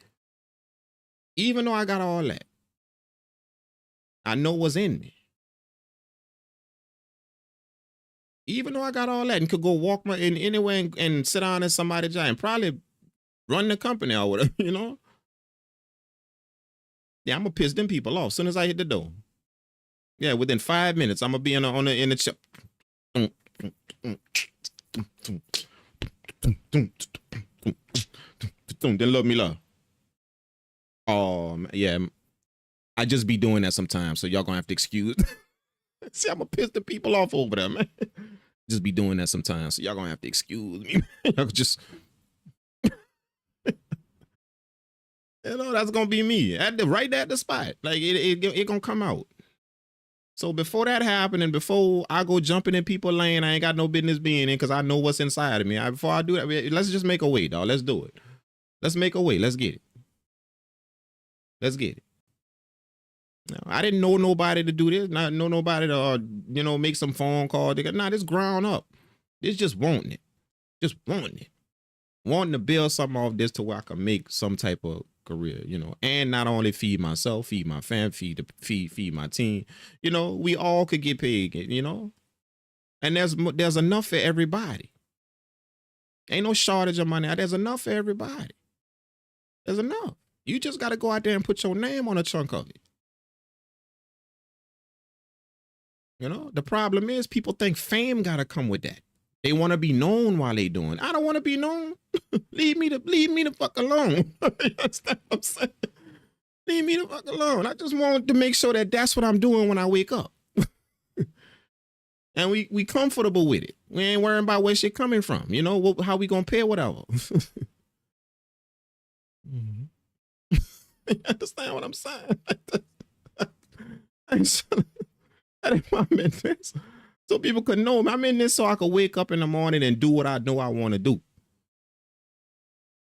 S1: Even though I got all that, I know what's in me. Even though I got all that and could go walk in anywhere and sit down in somebody's job and probably run the company or whatever, you know. Yeah, I'm gonna piss them people off as soon as I hit the door. Yeah, within 5 minutes, I'm gonna be in the chip. Then love me love. Yeah, I just be doing that sometimes, so y'all gonna have to excuse. See, I'm gonna piss the people off over there, man. Just be doing that sometimes, so y'all gonna have to excuse me. Y'all just, you know, that's gonna be me right at the spot. Like it gonna come out. So before that happened, and before I go jumping in people's lane, I ain't got no business being in because I know what's inside of me. Before I do that, let's just make a way, dog. Let's do it. Let's make a way. Let's get it. Let's get it. No, I didn't know nobody to do this. Not know nobody to, you know, make some phone call. Nah, this ground up. It's just wanting it. Just wanting it. Wanting to build something off this to where I can make some type of career, you know, and not only feed myself, feed my fam, feed my team. You know, we all could get paid, you know, and there's enough for everybody. Ain't no shortage of money. There's enough for everybody. There's enough. You just got to go out there and put your name on a chunk of it. You know, the problem is people think fame got to come with that. They want to be known while they doing it. I don't want to be known. leave me the fuck alone. You understand what I'm saying? Leave me the fuck alone. I just want to make sure that that's what I'm doing when I wake up. And we comfortable with it. We ain't worrying about where shit coming from. You know, how we gonna pay whatever. Mm-hmm. You understand what I'm saying? That ain't my business. So people could know me. I'm in this so I could wake up in the morning and do what I know I want to do.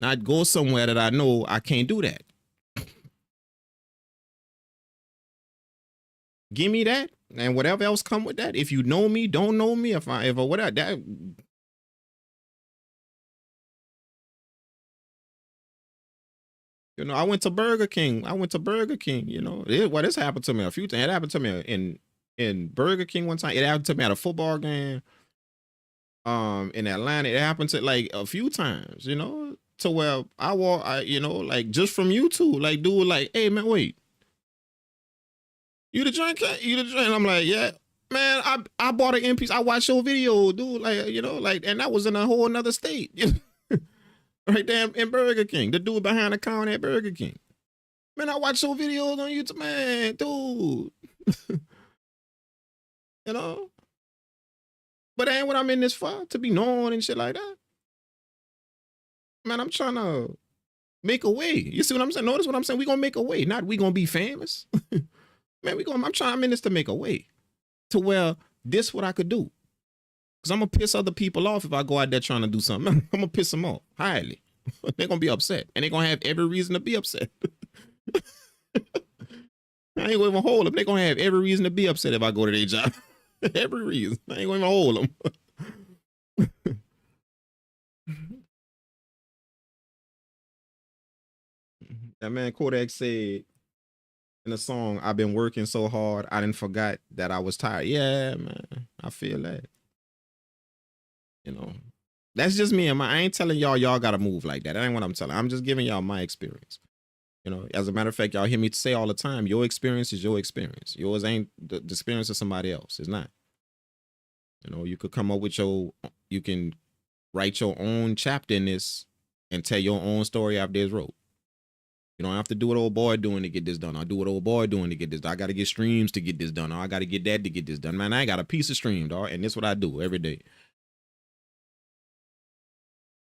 S1: Not go somewhere that I know I can't do that. Give me that and whatever else come with that. If you know me, don't know me, if whatever that. You know, I went to Burger King. You know, this happened to me a few times. It happened to me in Burger King one time. It happened to me at a football game. In Atlanta, it happened to like a few times. You know, to where you know, like just from YouTube, like dude, like, hey man, wait, you the drink? You the drink? I'm like, yeah, man. I bought an MPC. I watched your video, dude. Like, you know, like, and that was in a whole another state. Right there in Burger King, the dude behind the counter at Burger King. Man, I watch your videos on YouTube, man, dude. You know? But that ain't what I'm in this for, to be known and shit like that. Man, I'm trying to make a way. You see what I'm saying? Notice what I'm saying? We gonna make a way, not we gonna be famous. Man, I'm in this to make a way. To where this what I could do. Because I'm going to piss other people off if I go out there trying to do something. I'm going to piss them off, highly. They're going to be upset. And they're going to have every reason to be upset. I ain't going to even hold them. They're going to have every reason to be upset if I go to their job. Every reason. I ain't going to even hold them. That man Kodak said in the song, "I've been working so hard, I didn't forgot that I was tired." Yeah, man, I feel that. You know, that's just me. I ain't telling y'all gotta move like that. That ain't what I'm telling. I'm just giving y'all my experience. You know, as a matter of fact, y'all hear me say all the time, your experience is your experience. Yours ain't the experience of somebody else. It's not. You know, you could come up with you can write your own chapter in this and tell your own story after this wrote. You don't have to do what old boy doing to get this done. I do what old boy doing to get this done. I got to get streams to get this done. Or I got to get that to get this done. Man, I ain't got a piece of stream, dog. And this is what I do every day.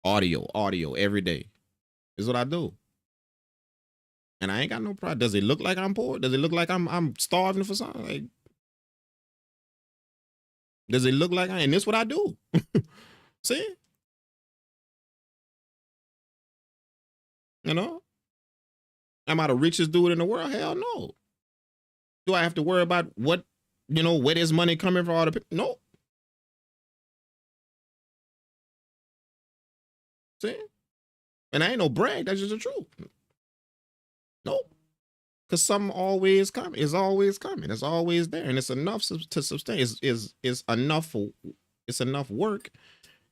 S1: Audio every day. This is what I do. And I ain't got no problem. Does it look like I'm poor? Does it look like I'm starving for something? Like, does it look like and this is what I do? See? You know? Am I the richest dude in the world? Hell no. Do I have to worry about what, where this money coming from all the people? No. See? And I ain't no brag. That's just the truth. Nope. Because something always coming. It's always coming. It's always there. And it's enough to sustain. It's enough work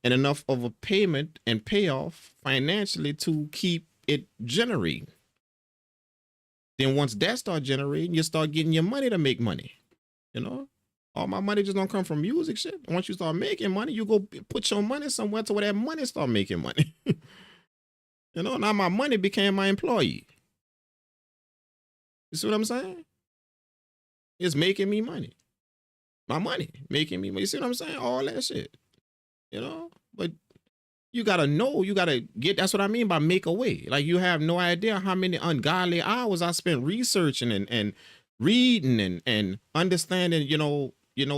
S1: and enough of a payment and payoff financially to keep it generating. Then once that start generating, you start getting your money to make money. You know, all my money just don't come from music shit. Once you start making money, you go put your money somewhere to where that money start making money. You know, now my money became my employee. You see what I'm saying? It's making me money. My money making me money. You see what I'm saying? All that shit. You know, but you gotta know, you gotta get, that's what I mean by make a way. Like, you have no idea how many ungodly hours I spent researching and reading and understanding,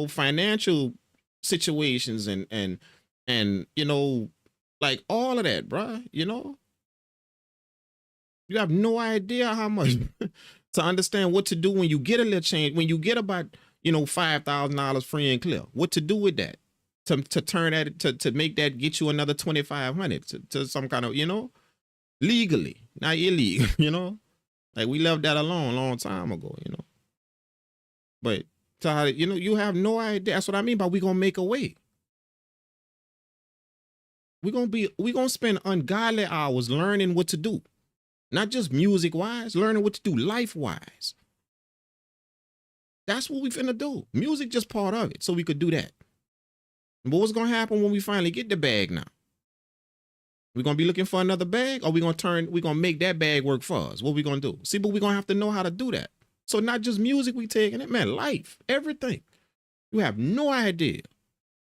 S1: financial situations and like all of that, bruh. You have no idea how much to understand what to do when you get a little change, when you get about, $5,000 free and clear, what to do with that. To turn that to make that get you another 2,500 to some kind of legally, not illegal. Like, we left that alone a long time ago. But to how you have no idea. That's what I mean by we gonna make a way. We gonna spend ungodly hours learning what to do, not just music wise, learning what to do life wise. That's what we finna do. Music just part of it, so we could do that. But what's gonna happen when we finally get the bag now? We're gonna be looking for another bag, or we're gonna make that bag work for us. What we gonna do? See, but we're gonna have to know how to do that. So not just music we taking it, man, life, everything. You have no idea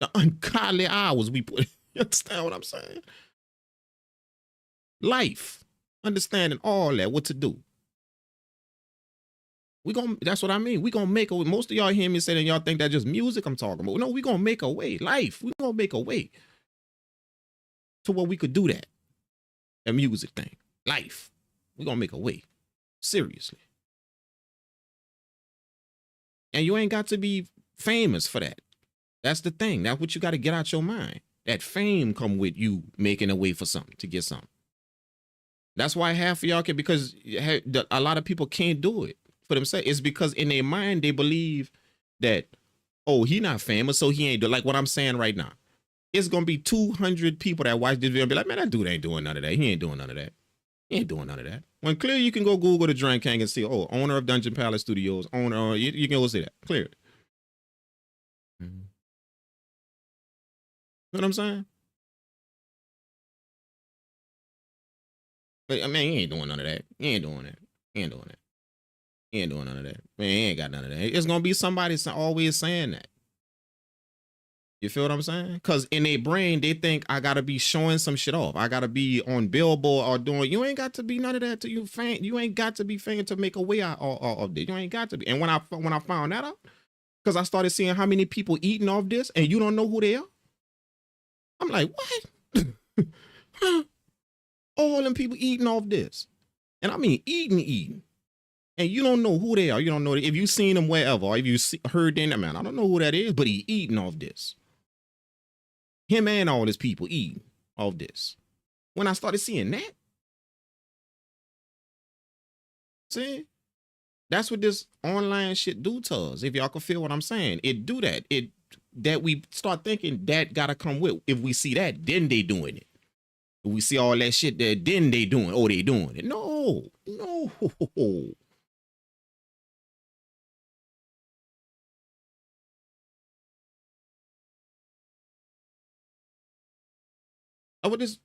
S1: the ungodly hours we put. You understand what I'm saying? Life, understanding all that, what to do. That's what I mean. We gonna make a way. Most of y'all hear me say that y'all think that just music I'm talking about. No, we gonna make a way. Life, we gonna make a way to where we could do that. That music thing. Life. We gonna make a way. Seriously. And you ain't got to be famous for that. That's the thing. That's what you got to get out your mind. That fame come with you making a way for something, to get something. That's why half of y'all can, because a lot of people can't do it for themselves. It's because in their mind, they believe that, oh, he not famous, so he ain't do, like what I'm saying right now. It's going to be 200 people that watch this video and be like, man, that dude ain't doing none of that. He ain't doing none of that. He ain't doing none of that. When clearly you can go Google the Drink Kang and see, oh, owner of Dungeon Palace Studios, you can go see that. Clear it. You know what I'm saying? But, I mean, he ain't doing none of that. He ain't doing that. He ain't doing that. He ain't doing none of that. Man, he ain't got none of that. It's going to be somebody always saying that. You feel what I'm saying? Because in their brain, they think I got to be showing some shit off. I got to be on Billboard or doing, you ain't got to be none of that to you fan. You ain't got to be fan to make a way out of this. You ain't got to be. And when I found that out, because I started seeing how many people eating off this and you don't know who they are. I'm like, what? All them people eating off this. And I mean eating. And you don't know who they are. You don't know if you seen them wherever or if you heard them, man, I don't know who that is, but he eating off this. Him and all his people eating off this. When I started seeing that, See? That's what this online shit do to us. If y'all can feel what I'm saying, it do that. That we start thinking that gotta come with. If we see that, then they doing it. If we see all that shit there, then they doing. Oh, they doing it. No. What this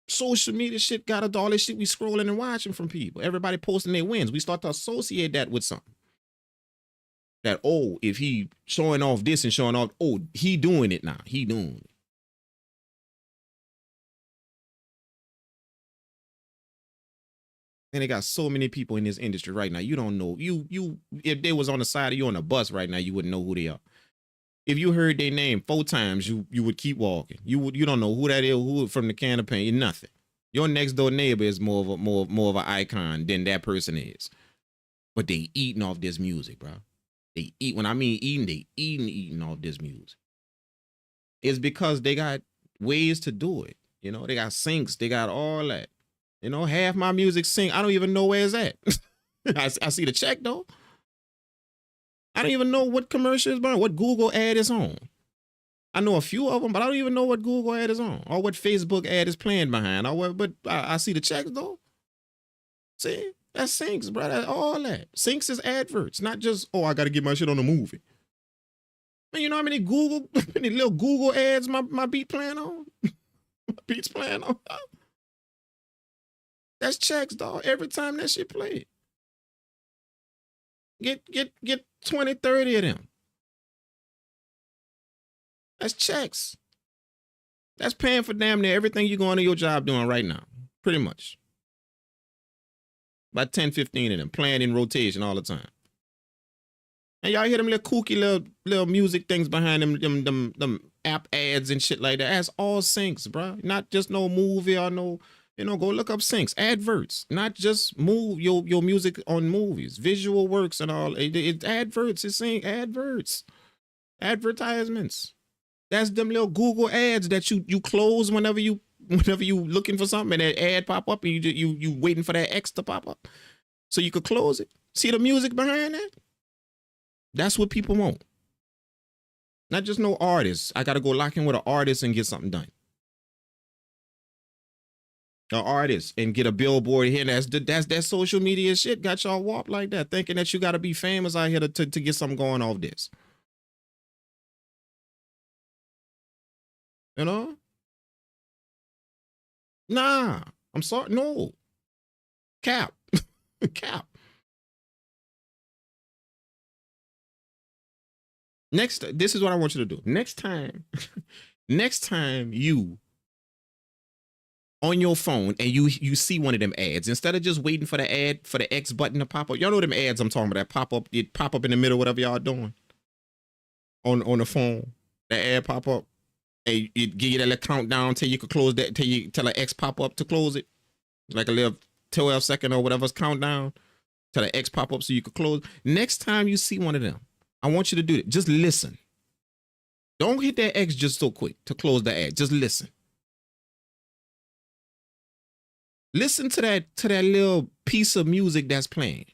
S1: social media shit got all this shit we scrolling and watching from people. Everybody posting their wins. We start to associate that with something. That, oh, if he showing off this and showing off, oh, he doing it now. He doing it. And they got so many people in this industry right now. You don't know. You if they was on the side of you on a bus right now, you wouldn't know who they are. If you heard their name 4 times, you would keep walking. You don't know who that is, who from the can of paint, nothing. Your next door neighbor is more of an icon than that person is. But they eating off this music, bro. They eat. When I mean eating, they eating off this music. It's because they got ways to do it. You know, they got syncs, they got all that. You know, half my music sync, I don't even know where it's at. I see the check though. I don't even know what commercial is on, what Google ad is on. I know a few of them, but I don't even know what Google ad is on or what Facebook ad is playing behind. Or what, but I see the checks though. See, that's syncs, bro. That's all that. Syncs is adverts, not just, oh, I got to get my shit on a movie. Man, you know how many little Google ads my beat playing on? My beat's playing on. That's checks, dog. Every time that shit played. Get 20, 30 of them. That's checks. That's paying for damn near everything you're going to your job doing right now. Pretty much. About 10, 15 of them playing in rotation all the time. And y'all hear them little kooky little music things behind them app ads and shit like that. That's all syncs, bro. Not just no movie or no, you know, go look up syncs, adverts, not just move your music on movies, visual works and all. It's adverts, it's saying adverts, advertisements. That's them little Google ads that you close whenever you looking for something and that ad pop up and you waiting for that X to pop up so you could close it. See the music behind that? That's what people want. Not just no artists. I got to go lock in with an artist and get something done. An artist and get a billboard here. That's that social media shit got y'all warped like that, thinking that you got to be famous out here to get something going off this. You know? Nah, I'm sorry. No. Cap. Cap. This is what I want you to do. Next time you on your phone and you see one of them ads, instead of just waiting for the ad for the X button to pop up, y'all know them ads I'm talking about that pop up, it pop up in the middle, whatever y'all doing on the phone, that ad pop up, and it give you that little countdown till you could close that, till the X pop up to close it, like a little 12-second or whatever's countdown till the X pop up so you could close. Next time you see one of them, I want you to do it. Just listen. Don't hit that X just so quick to close the ad. Just listen. Listen to that little piece of music that's playing.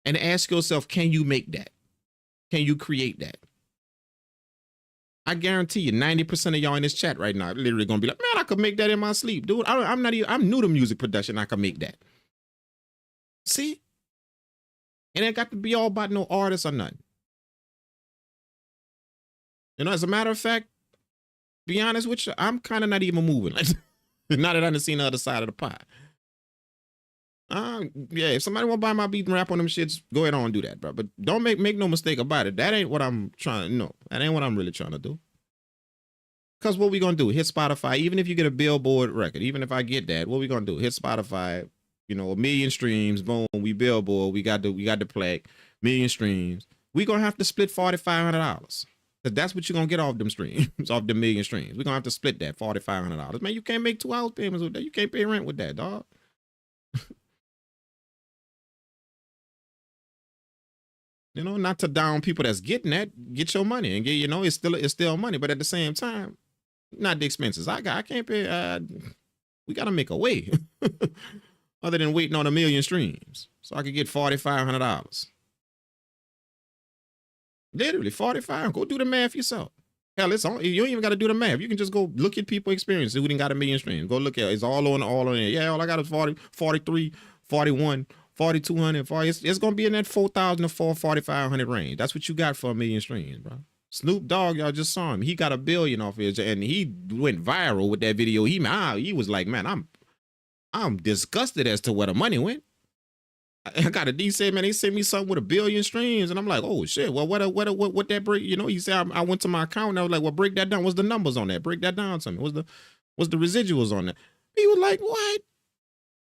S1: And ask yourself, can you make that? Can you create that? I guarantee you 90% of y'all in this chat right now are literally gonna be like, man, I could make that in my sleep, dude. I'm new to music production. I can make that. See? It ain't got to be all about no artist or nothing. You know, as a matter of fact, be honest with you, I'm kind of not even moving. Like, now that I done seen the other side of the pie. Yeah, if somebody want to buy my beat and rap on them shits, go ahead on and do that, bro. But don't make no mistake about it. That ain't what I'm trying to, no. That ain't what I'm really trying to do. Because what we going to do, hit Spotify, even if you get a Billboard record, even if I get that, what we going to do? Hit Spotify, you know, 1 million streams, boom, we Billboard, we got the plaque, 1 million streams. We going to have to split $4,500. Because that's what you're going to get off them streams, off the 1 million streams. We're going to have to split that $4,500. Man, you can't make 2 house payments with that. You can't pay rent with that, dog. You know, not to down people that's getting that. Get your money and get, you know, it's still money. But at the same time, not the expenses. I can't pay. We got to make a way. other than waiting on 1 million streams so I could get $4,500. Literally 45. Go do the math yourself. Hell, it's all, you ain't even got to do the math. You can just go look at people experience who didn't got 1 million streams. Go look at it. It's all on there. Yeah, all I got is 40, 43, 41, 4,200. It's gonna be in that 4,000 to 4,500 range. That's what you got for 1 million streams, bro. Snoop Dogg, y'all just saw him. He got 1 billion off his, and he went viral with that video. He was like, man, I'm disgusted as to where the money went. I got a D said, man, they sent me something with 1 billion streams, and I'm like, oh shit. Well, what that break? You know, he said I went to my account and I was like, well, break that down. What's the numbers on that? Break that down to me. What's the residuals on that? He was like, what?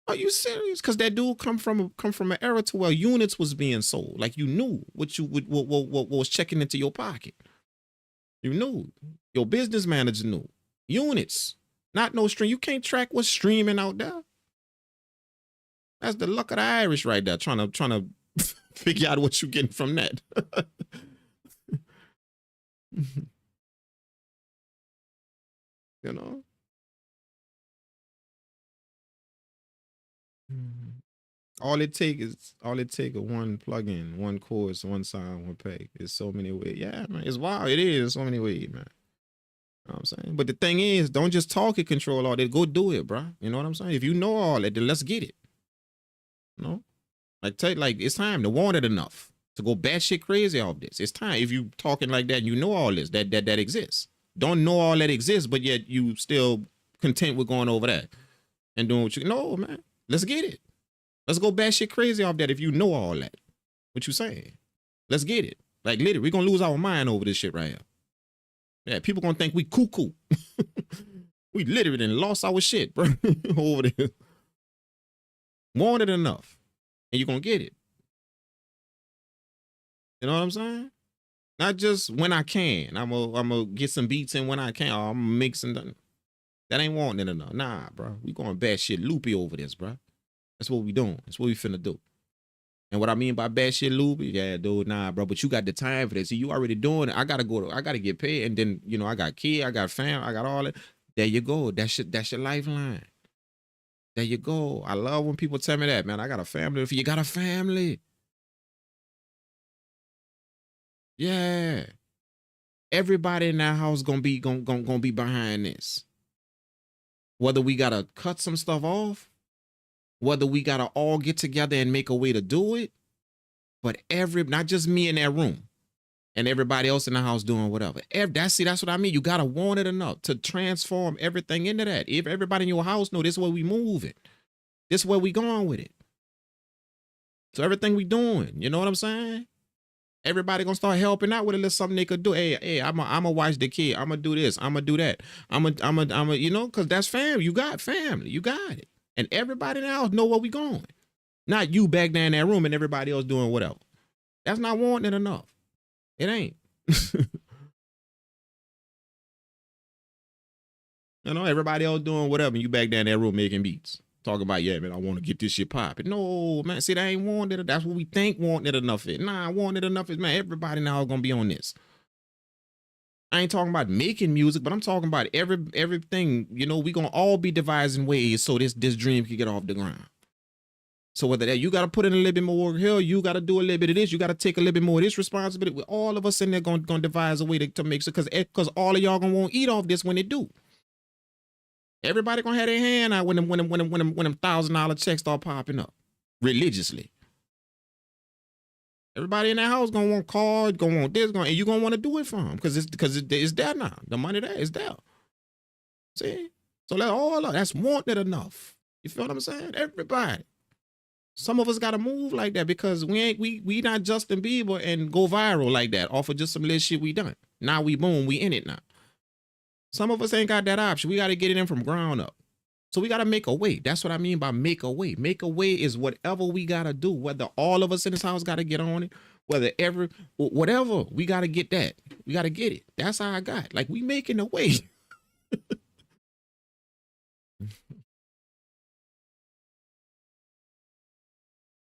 S1: Are you serious? Because that dude come from an era to where units was being sold. Like you knew what was checking into your pocket. You knew. Your business manager knew. Units, not no stream. You can't track what's streaming out there. That's the luck of the Irish right there, trying to figure out what you're getting from that. You know? All it take is one plugin, one course, one sound, one pay. It's so many ways. Yeah, man. It's wild. It is so many ways, man. You know what I'm saying? But the thing is, don't just talk it, control all that. Go do it, bro. You know what I'm saying? If you know all that, then let's get it. You know? Like it's time to want it enough to go batshit crazy off this. It's time. If you talking like that, and you know all this that exists. Don't know all that exists, but yet you still content with going over that and doing what you know, man. Let's get it. Let's go batshit crazy off that if you know all that. What you saying? Let's get it. Like literally, we're gonna lose our mind over this shit right here. Yeah, people gonna think we cuckoo. We literally done lost our shit, bro. Over there. Want it enough. And you're gonna get it. You know what I'm saying? Not just when I can. I'm gonna get some beats in when I can. Or I'm gonna mix and done. That ain't wanting it enough. Nah, bro. We going batshit loopy over this, bro. That's what we doing. That's what we finna do. And what I mean by batshit loopy, yeah, dude, nah, bro. But you got the time for this. See, you already doing it. I gotta get paid. And then, you know, I got kid, I got fam, I got all that. There you go. That's your lifeline. There you go. I love when people tell me that, man. I got a family. If you got a family. Yeah. Everybody in that house gonna be behind this. Whether we gotta cut some stuff off, whether we gotta all get together and make a way to do it, but not just me in that room and everybody else in the house doing whatever. That's what I mean. You gotta want it enough to transform everything into that. If everybody in your house know this is where we moving, this is where we going with it. So everything we doing, you know what I'm saying? Everybody gonna start helping out with a little something they could do. Hey, I'ma watch the kid. I'ma do this. I'ma do that. I'ma, you know, cause that's family. You got family. You got it. And everybody in the house know where we going. Not you back there in that room and everybody else doing whatever. That's not wanting it enough. It ain't. You know, everybody else doing whatever. And you back there in that room making beats. Talking about, yeah, man, I want to get this shit popping. No, man, see, that ain't wanted. That's what we think wanted enough is. Nah, wanted enough is, man, everybody now gonna be on this. I ain't talking about making music, but I'm talking about everything, you know, we gonna all be devising ways so this dream can get off the ground. So whether that you gotta put in a little bit more work here, you gotta do a little bit of this, you gotta take a little bit more of this responsibility. With all of us in there gonna devise a way to make sure, because all of y'all gonna want to eat off this when they do. Everybody gonna have their hand out when them $1,000 checks start popping up religiously. Everybody in that house gonna want cards, gonna want this, and you gonna want to do it for them because it's there now. The money there is there. See, so that's wanted enough. You feel what I'm saying? Everybody. Some of us gotta move like that because we not Justin Bieber and go viral like that off of just some little shit we done. Now we boom, we in it now. Some of us ain't got that option. We got to get it in from ground up. So we got to make a way. That's what I mean by make a way. Make a way is whatever we got to do, whether all of us in this house got to get on it, whatever, we got to get that. We got to get it. That's how I got. Like, we making a way.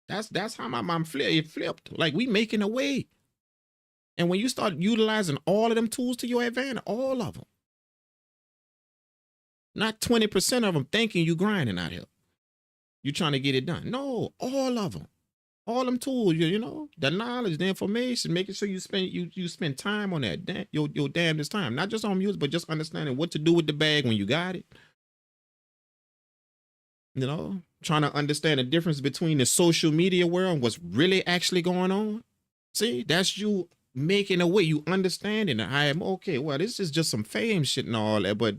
S1: That's how my mom flipped. Like, we making a way. And when you start utilizing all of them tools to your advantage, all of them, not 20% of them thinking you grinding out here. You trying to get it done. No, all of them. All them tools, you know, the knowledge, the information, making sure you spend time on that, your damnedest time, not just on music, but just understanding what to do with the bag when you got it. You know, trying to understand the difference between the social media world and what's really actually going on. See, that's you making a way, you understanding that I am okay. Well, this is just some fame shit and all that, but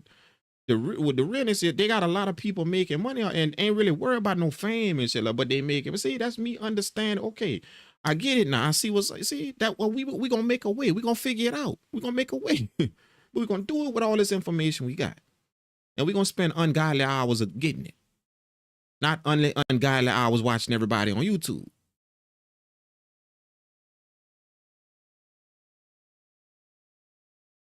S1: with the realness is they got a lot of people making money and ain't really worried about no fame and shit, but they make it. But see, that's me understand. Okay, I get it now. I see that. Well, we gonna make a way. We gonna figure it out. We gonna make a way. We gonna do it with all this information we got, and we gonna spend ungodly hours of getting it, not only ungodly hours watching everybody on YouTube.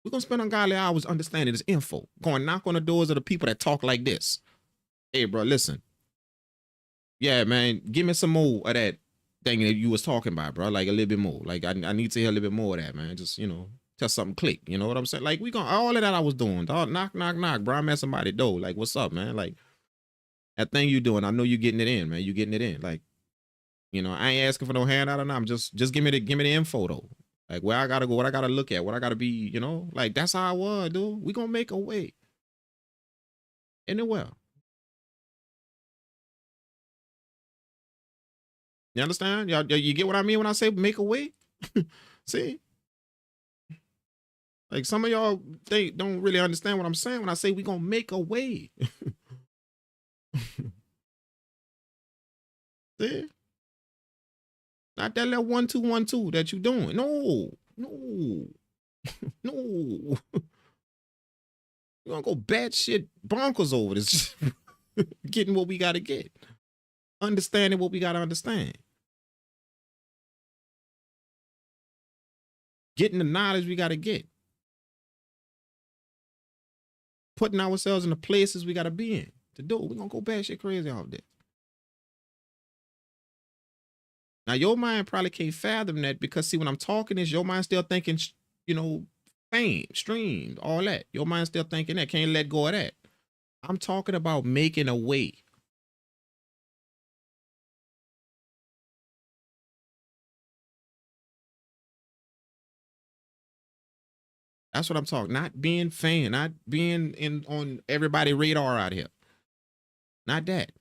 S1: We're gonna spend ungodly hours understanding this info, going knock on the doors of the people that talk like this. Hey, bro, listen. Yeah, man, give me some more of that thing that you was talking about, bro. Like a little bit more. Like I need to hear a little bit more of that, man. Just, you know, tell something click. You know what I'm saying? Like we gonna all of that I was doing. Dog, knock, bro. I'm at somebody's door. Like, what's up, man? Like that thing you doing. I know you getting it in, man. You getting it in. Like, you know, I ain't asking for no handout or nothing. Just give me the info though. Like where I gotta go, what I gotta look at, what I gotta be, you know, like that's how I was, dude. We gonna make a way. Anywhere. You understand? Y'all, you get what I mean when I say make a way? See? Like some of y'all, they don't really understand what I'm saying when I say we gonna make a way. See? Not that little 1-2-1-2 that you doing. No. No. No. We're gonna go bad shit bonkers over this. Getting what we gotta get. Understanding what we gotta understand. Getting the knowledge we gotta get. Putting ourselves in the places we gotta be in to do it. We're gonna go bad shit crazy off this. Now, your mind probably can't fathom that because, see, when I'm talking this, your mind still thinking, you know, fame, streams, all that. Your mind still thinking that. Can't let go of that. I'm talking about making a way. That's what I'm talking. Not being fame, not being on everybody's radar out here. Not that.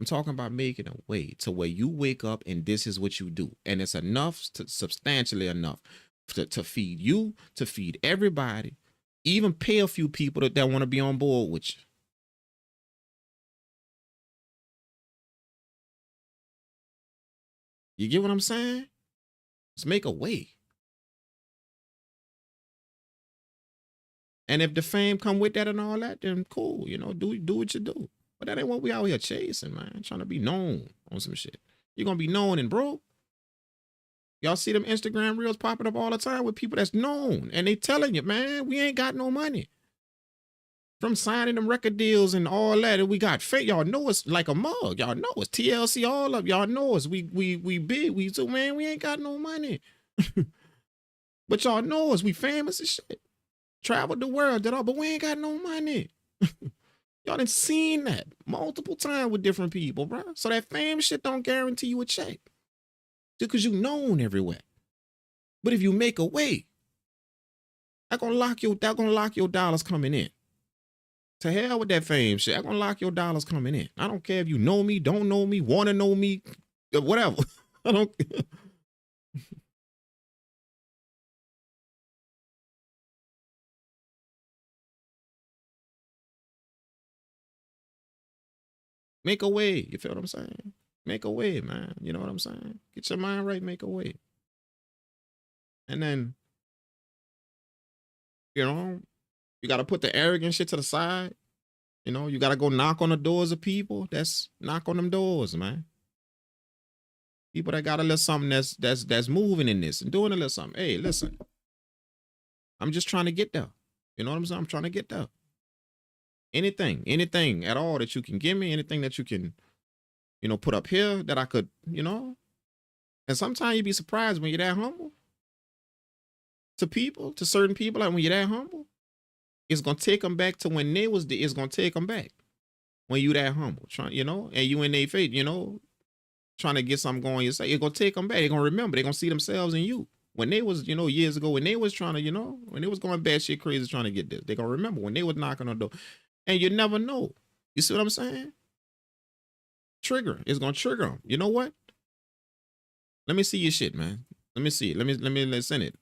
S1: I'm talking about making a way to where you wake up and this is what you do. And it's enough, substantially enough to feed you, to feed everybody, even pay a few people that want to be on board with you. You get what I'm saying? Let's make a way. And if the fame come with that and all that, then cool, you know, do what you do. But that ain't what we out here chasing, man. Trying to be known on some shit. You're gonna be known and broke. Y'all see them Instagram reels popping up all the time with people that's known. And they telling you, man, we ain't got no money. From signing them record deals and all that, and we got fake. Y'all know us like a mug. Y'all know us. TLC, all of y'all know us. We big. We so, man, we ain't got no money. But y'all know us. We famous as shit. Traveled the world, did all, but we ain't got no money. Y'all done seen that multiple times with different people, bro. So that fame shit don't guarantee you a check. Just because you known everywhere. But if you make a way, that's gonna lock your dollars coming in. To hell with that fame shit. That's gonna lock your dollars coming in. I don't care if you know me, don't know me, wanna know me, whatever. I don't make a way. You feel what I'm saying? Make a way, man. You know what I'm saying? Get your mind right, make a way. And then, you know, you got to put the arrogant shit to the side. You know, you got to go knock on the doors of people. That's knock on them doors, man. People that got a little something that's moving in this and doing a little something. Hey, listen, I'm just trying to get there. You know what I'm saying? I'm trying to get there. Anything at all that you can give me, anything that you can, you know, put up here that I could, you know. And sometimes you'd be surprised when you're that humble to people, to certain people, like when you're that humble, it's going to take them back to when they was there. It's going to take them back. when you that humble, trying, and you in their faith, trying to get something going yourself, it's gonna take them back. They're gonna remember. They're gonna see themselves in you. When they was, years ago, when they was trying to, when they was going bad shit crazy trying to get this, they're gonna remember when they was knocking on the door. And you never know. You see what I'm saying? Trigger. It's gonna trigger them. You know what? Let me see your shit, man. Let me see it. Let's send it.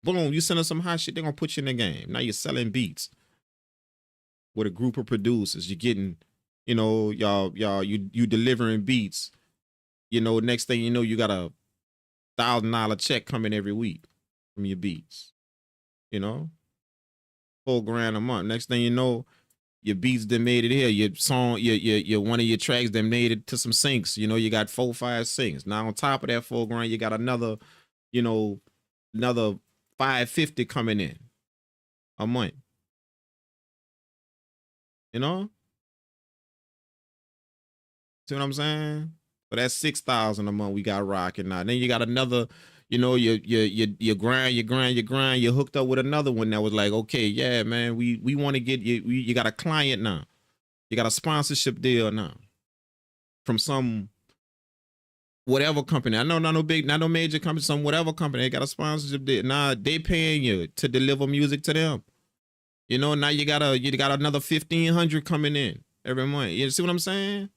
S1: Boom, you send us some hot shit, they're gonna put you in the game. Now you're selling beats with a group of producers. You're getting, you delivering beats. Next thing you know, you got a $1,000 check coming every week from your beats. $4,000 a month. Next thing you know, your beats that made it here. Your song, your one of your tracks that made it to some syncs. You got 4, 5 syncs. Now on top of that $4,000, you got another, another $550 coming in a month. See what I'm saying? But that's $6,000 a month we got rocking now. Then you got another, you grind. You hooked up with another one that was like, okay, yeah, man, we want to get you. You got a client now. You got a sponsorship deal now from some whatever company. I know not no major company, some whatever company. They got a sponsorship deal. Now they paying you to deliver music to them. Now you got another 1,500 coming in every month. You see what I'm saying?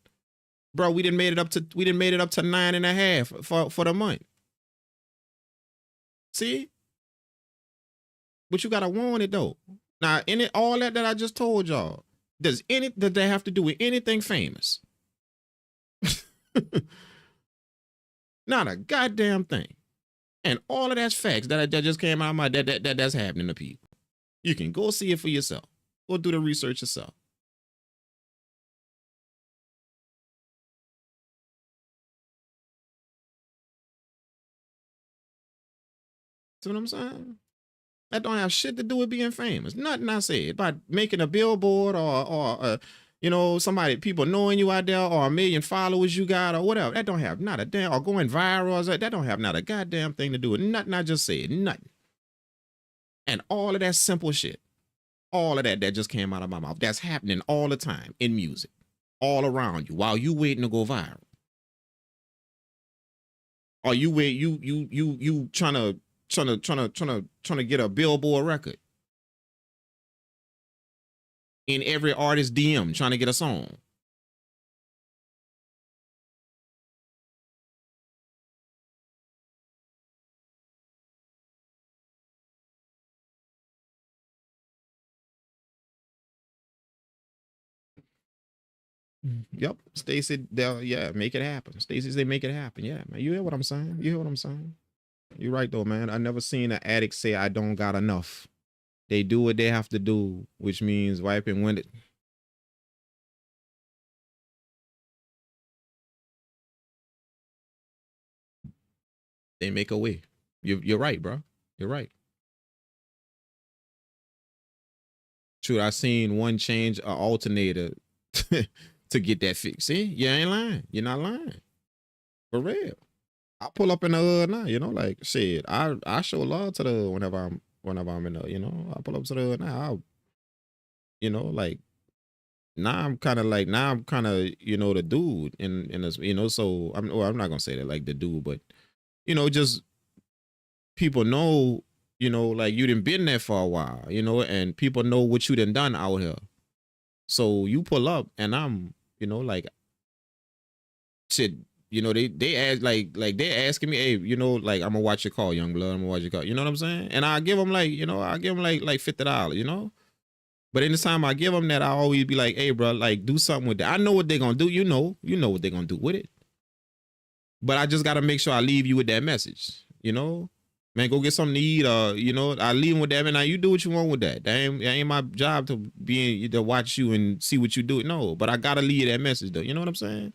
S1: Bro, we done made it up to 9.5 for the month. See? But you gotta want it though. Now, all that I just told y'all, does that have to do with anything famous? Not a goddamn thing. And all of that's facts that just came out of my that's happening to people. You can go see it for yourself. Go do the research yourself. See what I'm saying? That don't have shit to do with being famous. Nothing I said about making a billboard or somebody, people knowing you out there, or 1 million followers you got or whatever. That don't have not a damn, or going viral. That don't have not a goddamn thing to do with nothing I just said. Nothing. And all of that simple shit, all of that just came out of my mouth. That's happening all the time in music, all around you while you waiting to go viral. Or you trying to get a billboard record in every artist DM trying to get a song. Yep, Stacy, yeah, make it happen. Stacy say make it happen. Yeah, man, you hear what I'm saying? You're right though, man. I never seen an addict say I don't got enough. They do what they have to do, which means wiping when it. They make a way. You're right, bro. You're right. True, I seen one change an alternator to get that fixed. See, you ain't lying. You're not lying. For real. I pull up in the hood now, like shit. I show love to the hood whenever I'm in the, I pull up to the hood now. Like now I'm kind of the dude in this, so I'm not gonna say that like the dude, but just people know, like you done been there for a while, and people know what you done out here. So you pull up and I'm, like shit, they ask like they asking me, hey, like I'm gonna watch your call, young blood, I'm gonna watch your call. You know what I'm saying? And I give them like, I give them like $50, But anytime I give them that, I always be like, hey, bro, like do something with that. I know what they're gonna do. You know what they're gonna do with it. But I just gotta make sure I leave you with that message, Man, go get something to eat, or I leave them with that. Man, now you do what you want with that. That ain't my job to watch you and see what you do. No, but I gotta leave that message though. You know what I'm saying?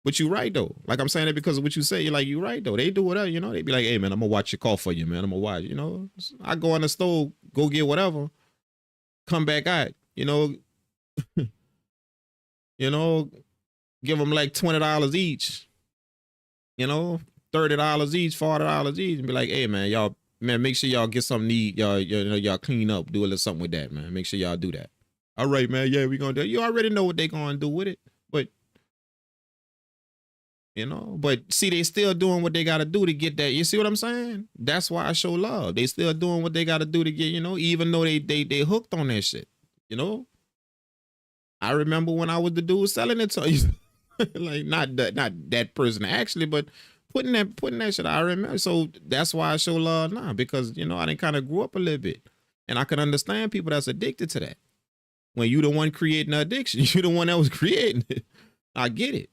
S1: But you right though. Like I'm saying it because of what you say. You're like, you right though. They do whatever, They be like, hey man, I'm gonna watch your call for you, man. I'm gonna watch, I go in the store, go get whatever, come back out, give them like $20 each, $30 each, $40 each, and be like, hey man, y'all, man, make sure y'all get something to eat. Y'all clean up, do a little something with that, man. Make sure y'all do that. All right, man. Yeah, we gonna do it. You already know what they gonna do with it. But you know, but see, they still doing what they gotta do to get that. You see what I'm saying? That's why I show love. They still doing what they gotta do to get, you know, even though they hooked on that shit. You know? I remember when I was the dude selling it to you. Like not that person actually, but putting that shit. I remember. So that's why I show love now, because you know, I didn't kind of grew up a little bit. And I can understand people that's addicted to that. When you the one creating the addiction, you the one that was creating it. I get it.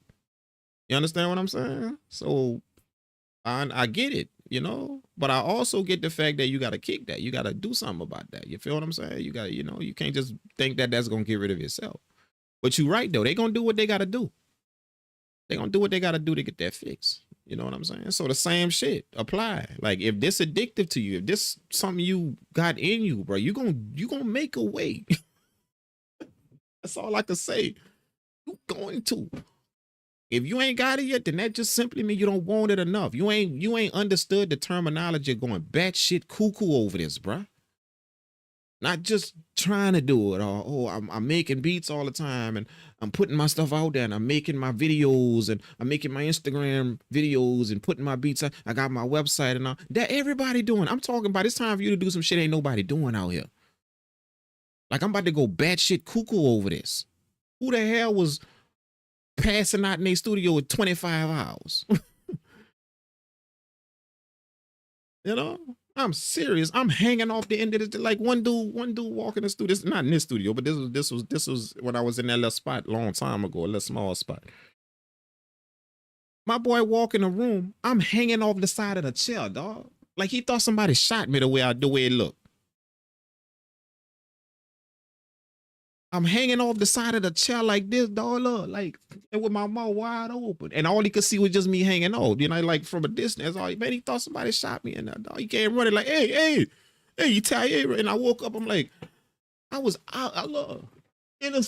S1: You understand what I'm saying? So I get it, you know, but I also get the fact that you got to kick that. You got to do something about that. You feel what I'm saying? You got to, you know, you can't just think that that's going to get rid of yourself. But you're right, though. They're going to do what they got to do. They're going to do what they got to do to get that fix. You know what I'm saying? So the same shit apply. Like if this addictive to you, if this something you got in you, bro, you gonna make a way. That's all I can say. You going to. If you ain't got it yet, then that just simply means you don't want it enough. You ain't understood the terminology of going batshit cuckoo over this, bruh. Not just trying to do it, or oh, I'm making beats all the time, and I'm putting my stuff out there, and I'm making my videos, and I'm making my Instagram videos, and putting my beats out. I got my website and all that. Everybody doing. I'm talking about it's time for you to do some shit ain't nobody doing out here. Like I'm about to go batshit cuckoo over this. Who the hell was passing out in their studio at 25 hours? You know, I'm serious. I'm hanging off the end of this. Like one dude walking the studio. This not in this studio, but this was when I was in that little spot a long time ago, a little small spot. My boy walk in the room. I'm hanging off the side of the chair, dog. Like he thought somebody shot me the way it looked. I'm hanging off the side of the chair like this, dog, look, like, and with my mouth wide open. And all he could see was just me hanging off, you know, like from a distance. All, man, he thought somebody shot me in there, dog. He came running like, hey, you tell. And I woke up, I'm like, I was out, I love, in a,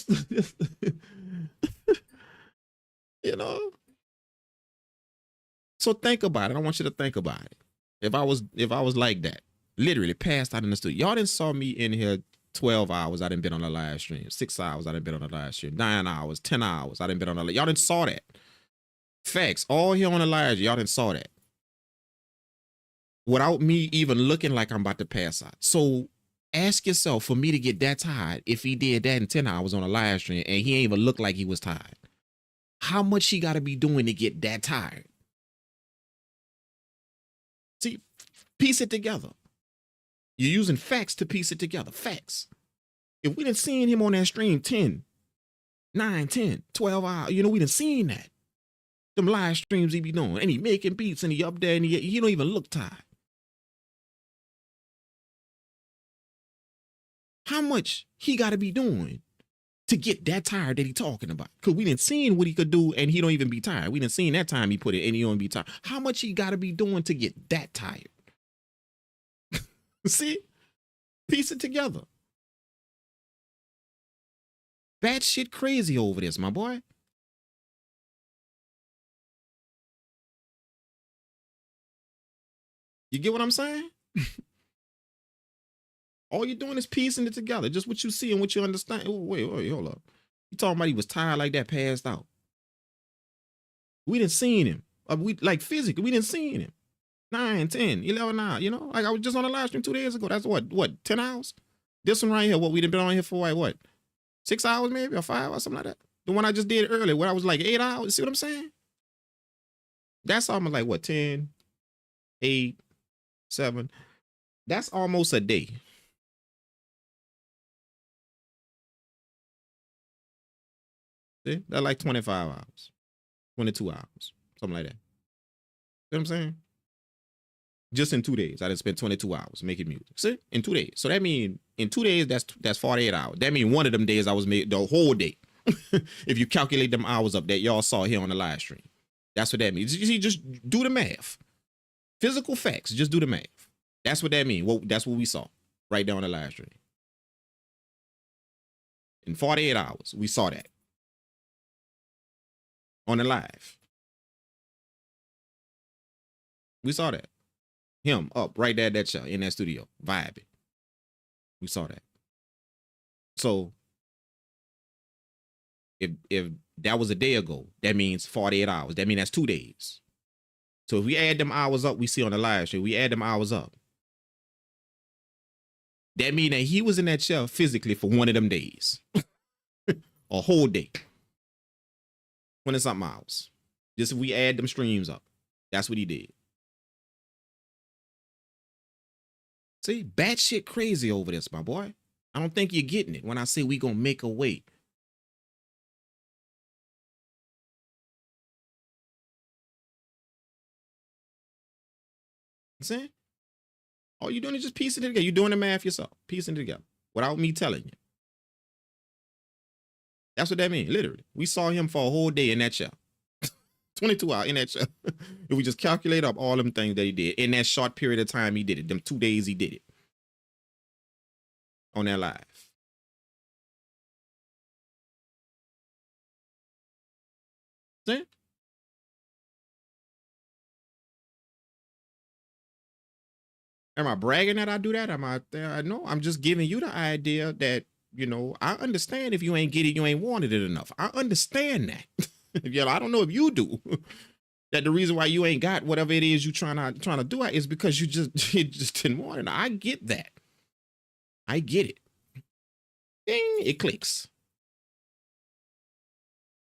S1: you know? So think about it. I want you to think about it. If I was like that, literally passed out in the studio. Y'all didn't saw me in here 12 hours, I done been on a live stream. 6 hours, I done been on a live stream. 9 hours, 10 hours, I done been on a live. Y'all done saw that. Facts, all here on the live, y'all done saw that. Without me even looking like I'm about to pass out. So ask yourself, for me to get that tired, if he did that in 10 hours on a live stream and he ain't even look like he was tired, how much he got to be doing to get that tired? See, piece it together. You're using facts to piece it together. Facts. If we done seen him on that stream 10, 9, 10, 12 hours, you know, we done seen that. Them live streams he be doing. And he making beats and he up there and he don't even look tired. How much he got to be doing to get that tired that he talking about? Because we done seen what he could do and he don't even be tired. We done seen that time he put it and he don't be tired. How much he got to be doing to get that tired? See? Piece it together. Bad shit crazy over this, my boy. You get what I'm saying? All you're doing is piecing it together. Just what you see and what you understand. Oh, wait, hold up. You talking about he was tired like that, passed out. We didn't seen him. We like physically, we didn't seen him. 9, 10, 11 hours, you know? Like I was just on a live stream 2 days ago. That's what, 10 hours? This one right here, what we done been on here for like what? 6 hours maybe, or 5 hours, something like that. The one I just did earlier, where I was like 8 hours. See what I'm saying? That's almost like what, 10, 8, 7. That's almost a day. See? That's like 25 hours, 22 hours, something like that. See what I'm saying? Just in 2 days, I done spent 22 hours making music. See? In 2 days. So that means in 2 days, that's 48 hours. That means one of them days I was made the whole day. If you calculate them hours up that y'all saw here on the live stream. That's what that means. You see, just do the math. Physical facts, just do the math. That's what that means. Well, that's what we saw right there on the live stream. In 48 hours, we saw that. On the live. We saw that. Him up right there at that show in that studio, vibing. We saw that. So If that was a day ago, that means 48 hours. That means that's 2 days. So if we add them hours up, we see on the live show, we add them hours up. That means that he was in that chair physically for one of them days. A whole day. 20 something hours. Just if we add them streams up. That's what he did. See, batshit crazy over this, my boy. I don't think you're getting it when I say we gonna make a way. See? All you're doing is just piecing it together. You're doing the math yourself, piecing it together without me telling you. That's what that means, literally. We saw him for a whole day in that chair. 22 hours in that chair. If we just calculate up all them things that he did in that short period of time he did it, them 2 days he did it on that live. See? Am I bragging that I do that? Am I there? No, I'm just giving you the idea that, you know, I understand if you ain't get it, you ain't wanted it enough. I understand that. Yeah, I don't know if you do. That the reason why you ain't got whatever it is you trying to do is because you just didn't want it. I get that. I get it. Ding, it clicks.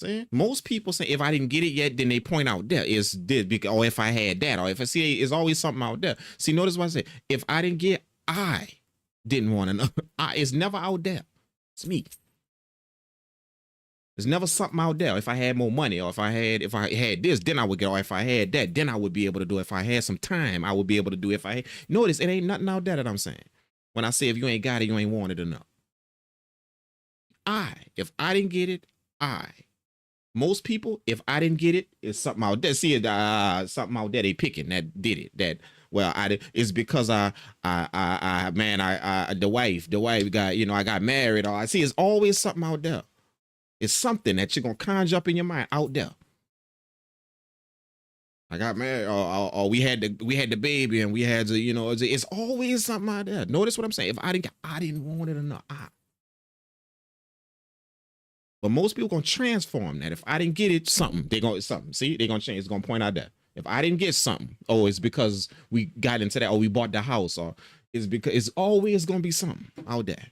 S1: See? Most people say if I didn't get it yet, then they point out there is this because, or if I had that, or if I see it's always something out there. See, notice what I say. If I didn't get, I didn't want enough. It's never out there. It's me. There's never something out there. If I had more money, or if I had this, then I would get. Or if I had that, then I would be able to do it. If I had some time, I would be able to do it. If I had, notice it ain't nothing out there that I'm saying. When I say if you ain't got it, you ain't wanted enough. If I didn't get it, most people, if I didn't get it, it's something out there. See it, something out there they picking that did it. That well, it's because the wife got, you know, I got married. Or I see it's always something out there. It's something that you're gonna conjure up in your mind out there. I got married, or we had the baby, and we had to, you know, it's always something out there. Notice what I'm saying. If I didn't want it enough. But most people gonna transform that. If I didn't get it, something. See, they're gonna change. It's gonna point out that. If I didn't get something, oh, it's because we got into that, or we bought the house, or it's because it's always gonna be something out there.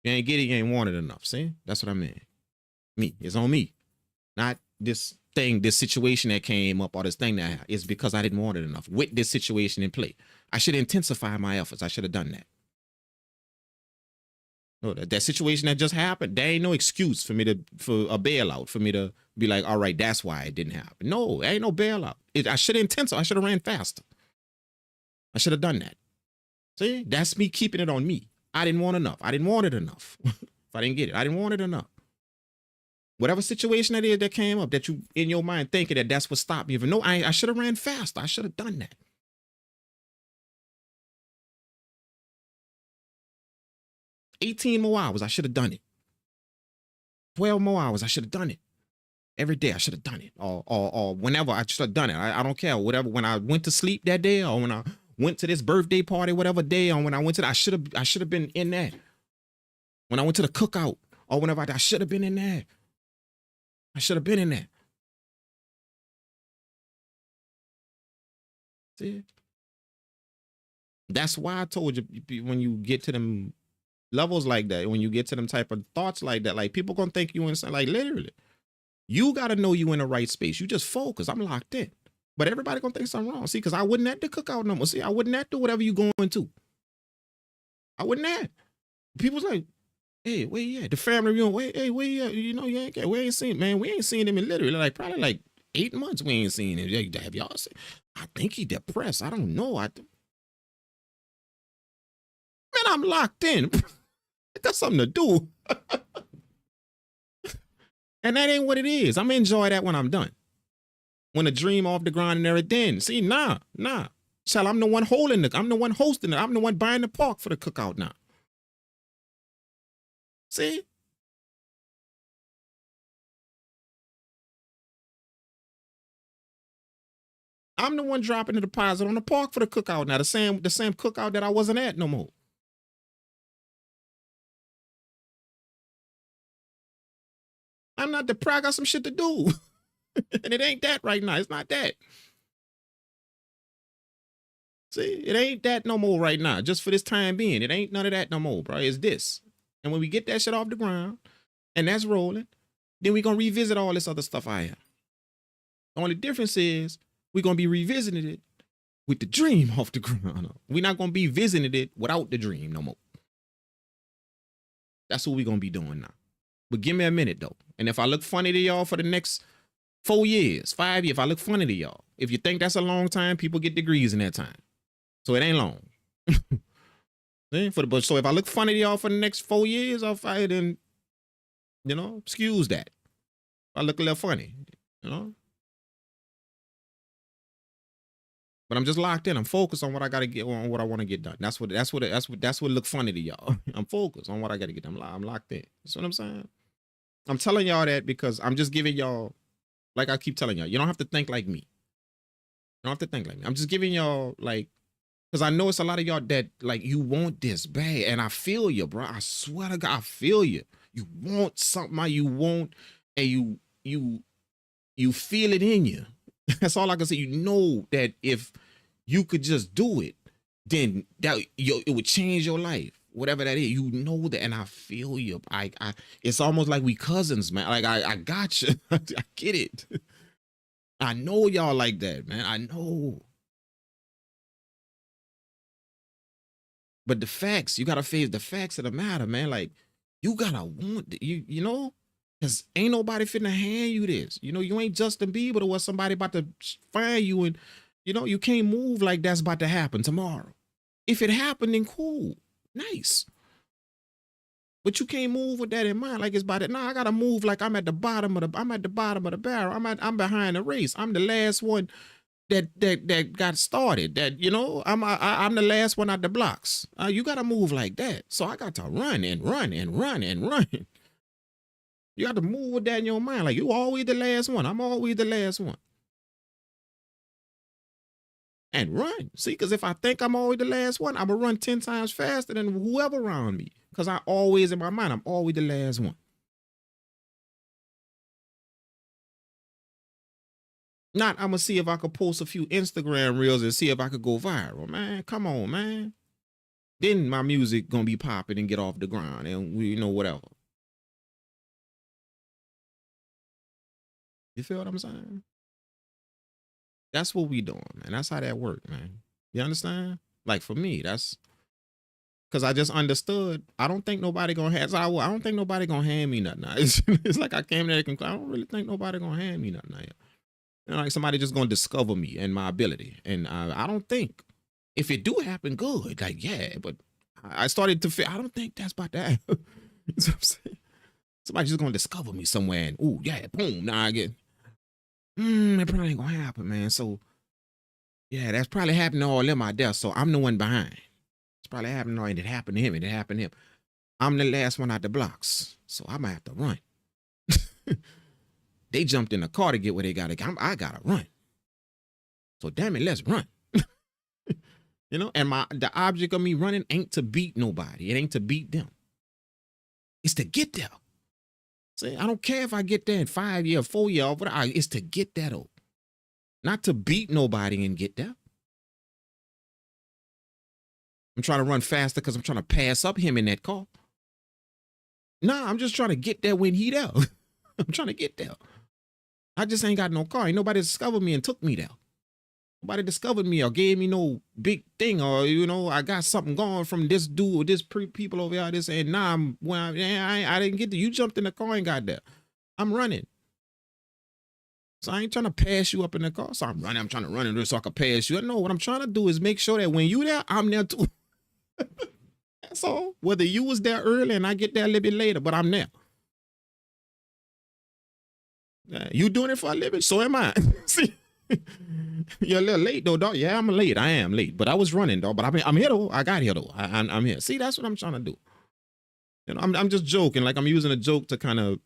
S1: You ain't get it, you ain't want it enough. See? That's what I mean. Me. It's on me. Not this thing, this situation that came up, or this thing that happened. It's because I didn't want it enough. With this situation in play, I should intensify my efforts. I should have done that. No, that situation that just happened, there ain't no excuse for me for a bailout, for me to be like, all right, that's why it didn't happen. No, there ain't no bailout. I should have intensify. I should have ran faster. I should have done that. See, that's me keeping it on me. I didn't want enough. I didn't want it enough. If I didn't get it, I didn't want it enough. Whatever situation that is that came up, that you in your mind thinking that that's what stopped me. But no, I should have ran faster. I should have done that. 18 more hours, I should have done it. 12 more hours, I should have done it. Every day I should have done it. Or whenever I should have done it. I don't care. Whatever. When I went to sleep that day, or when I went to this birthday party, whatever day, or when I went to I should have been in there. When I went to the cookout, or whenever I should have been in there. I should have been in there. See? That's why I told you, when you get to them levels like that, when you get to them type of thoughts like that, like people gonna think you insane. Like literally, you gotta know you in the right space. You just focus. I'm locked in. But everybody gonna think something wrong. See, because I wouldn't have to cook out no more. See, I wouldn't have to whatever you going to. I wouldn't have. People's like, hey, where you at? The family reunion, wait, hey, where you at? You know, you ain't got, we ain't seen, man, we ain't seen him in literally like probably like 8 months. We ain't seen him. Have y'all seen? I think he depressed. I don't know. Man, I'm locked in. That's something to do. And that ain't what it is. I'm enjoy that when I'm done. When the dream off the ground and everything. See, nah. Shall I'm the one holding it. I'm the one hosting it. I'm the one buying the park for the cookout now. See? I'm the one dropping the deposit on the park for the cookout now. The same cookout that I wasn't at no more. I'm not depressed. I got some shit to do. And it ain't that right now. It's not that. See, it ain't that no more right now. Just for this time being. It ain't none of that no more, bro. It's this. And when we get that shit off the ground, and that's rolling, then we're going to revisit all this other stuff I have. The only difference is we're going to be revisiting it with the dream off the ground. We're not going to be visiting it without the dream no more. That's what we're going to be doing now. But give me a minute, though. And if I look funny to y'all for the next 4 years, 5 years, if I look funny to y'all, if you think that's a long time, people get degrees in that time. So it ain't long. So if I look funny to y'all for the next 4 years, I'll fight and, you know, excuse that. I look a little funny, you know. But I'm just locked in. I'm focused on what I gotta get, on what I want to get done. That's what look funny to y'all. I'm focused on what I gotta get done. I'm locked in. That's what I'm saying. I'm telling y'all that because I'm just giving y'all, like I keep telling y'all, you don't have to think like me. You don't have to think like me. I'm just giving y'all, like, because I know it's a lot of y'all that, like, you want this bad. And I feel you, bro. I swear to God, I feel you. You want something you want, and you feel it in you. That's all I can say. You know that if you could just do it, then it would change your life. Whatever that is, you know that, and I feel you. It's almost like we cousins, man. Like I got you. I get it. I know y'all like that, man. I know. But the facts, you gotta face the facts of the matter, man. Like, you gotta want you know, because ain't nobody finna hand you this. You know, you ain't Justin Bieber or somebody about to find you, and you know, you can't move like that's about to happen tomorrow. If it happened, then cool. Nice. But you can't move with that in mind, like it's about it. Nah, I gotta move like I'm at the bottom of the barrel. I'm behind the race. I'm the last one that got started. That, you know, I'm the last one out the blocks. You gotta move like that. So I got to run and run and run and run. You got to move with that in your mind. Like, you always the last one. I'm always the last one. And run. See, because if I think I'm always the last one, I'm going to run 10 times faster than whoever around me. Because I always, in my mind, I'm always the last one. Not, I'm going to see if I could post a few Instagram reels and see if I could go viral. Man, come on, man. Then my music going to be popping and get off the ground and, you know, whatever. You feel what I'm saying? That's what we doing, man. That's how that work, man. You understand? Like, for me, that's because I just understood. I don't think nobody gonna have. I don't think nobody gonna hand me nothing. It's like I came to that conclusion. I don't really think nobody gonna hand me nothing. You know, like somebody just gonna discover me and my ability. And I don't think, if it do happen, good. Like, yeah, but I started to feel. I don't think that's about that. You know what I'm saying? Somebody just gonna discover me somewhere, and ooh, yeah, boom. Now I get. It probably ain't gonna happen, man. So, yeah, that's probably happening to all them out there. So I'm the one behind. It's probably happening, and it happened to him, and it happened to him. I'm the last one out the blocks, so I might have to run. They jumped in the car to get where they gotta get. I gotta run. So damn it, let's run. You know, and the object of me running ain't to beat nobody. It ain't to beat them. It's to get there. See, I don't care if I get there in 5 years, 4 years, whatever. It's to get that old. Not to beat nobody and get there. I'm trying to run faster because I'm trying to pass up him in that car. Nah, I'm just trying to get there when he there. I'm trying to get there. I just ain't got no car. Ain't nobody discovered me and took me there. Nobody discovered me or gave me no big thing, or, you know, I got something going from this dude or this people over here. This, and now I didn't get there. You jumped in the car and got there. I'm running. So I ain't trying to pass you up in the car. So I'm running. I'm trying to run in there so I can pass you. No, what I'm trying to do is make sure that when you there, I'm there too. That's all. Whether you was there early and I get there a little bit later, but I'm there. You doing it for a living? So am I. See, you're a little late though, dog. Yeah, I'm late. I am late, but I was running, dog. But I'm here though. I got here though. I'm here. See, that's what I'm trying to do. You know, I'm just joking. Like, I'm using a joke to kind of,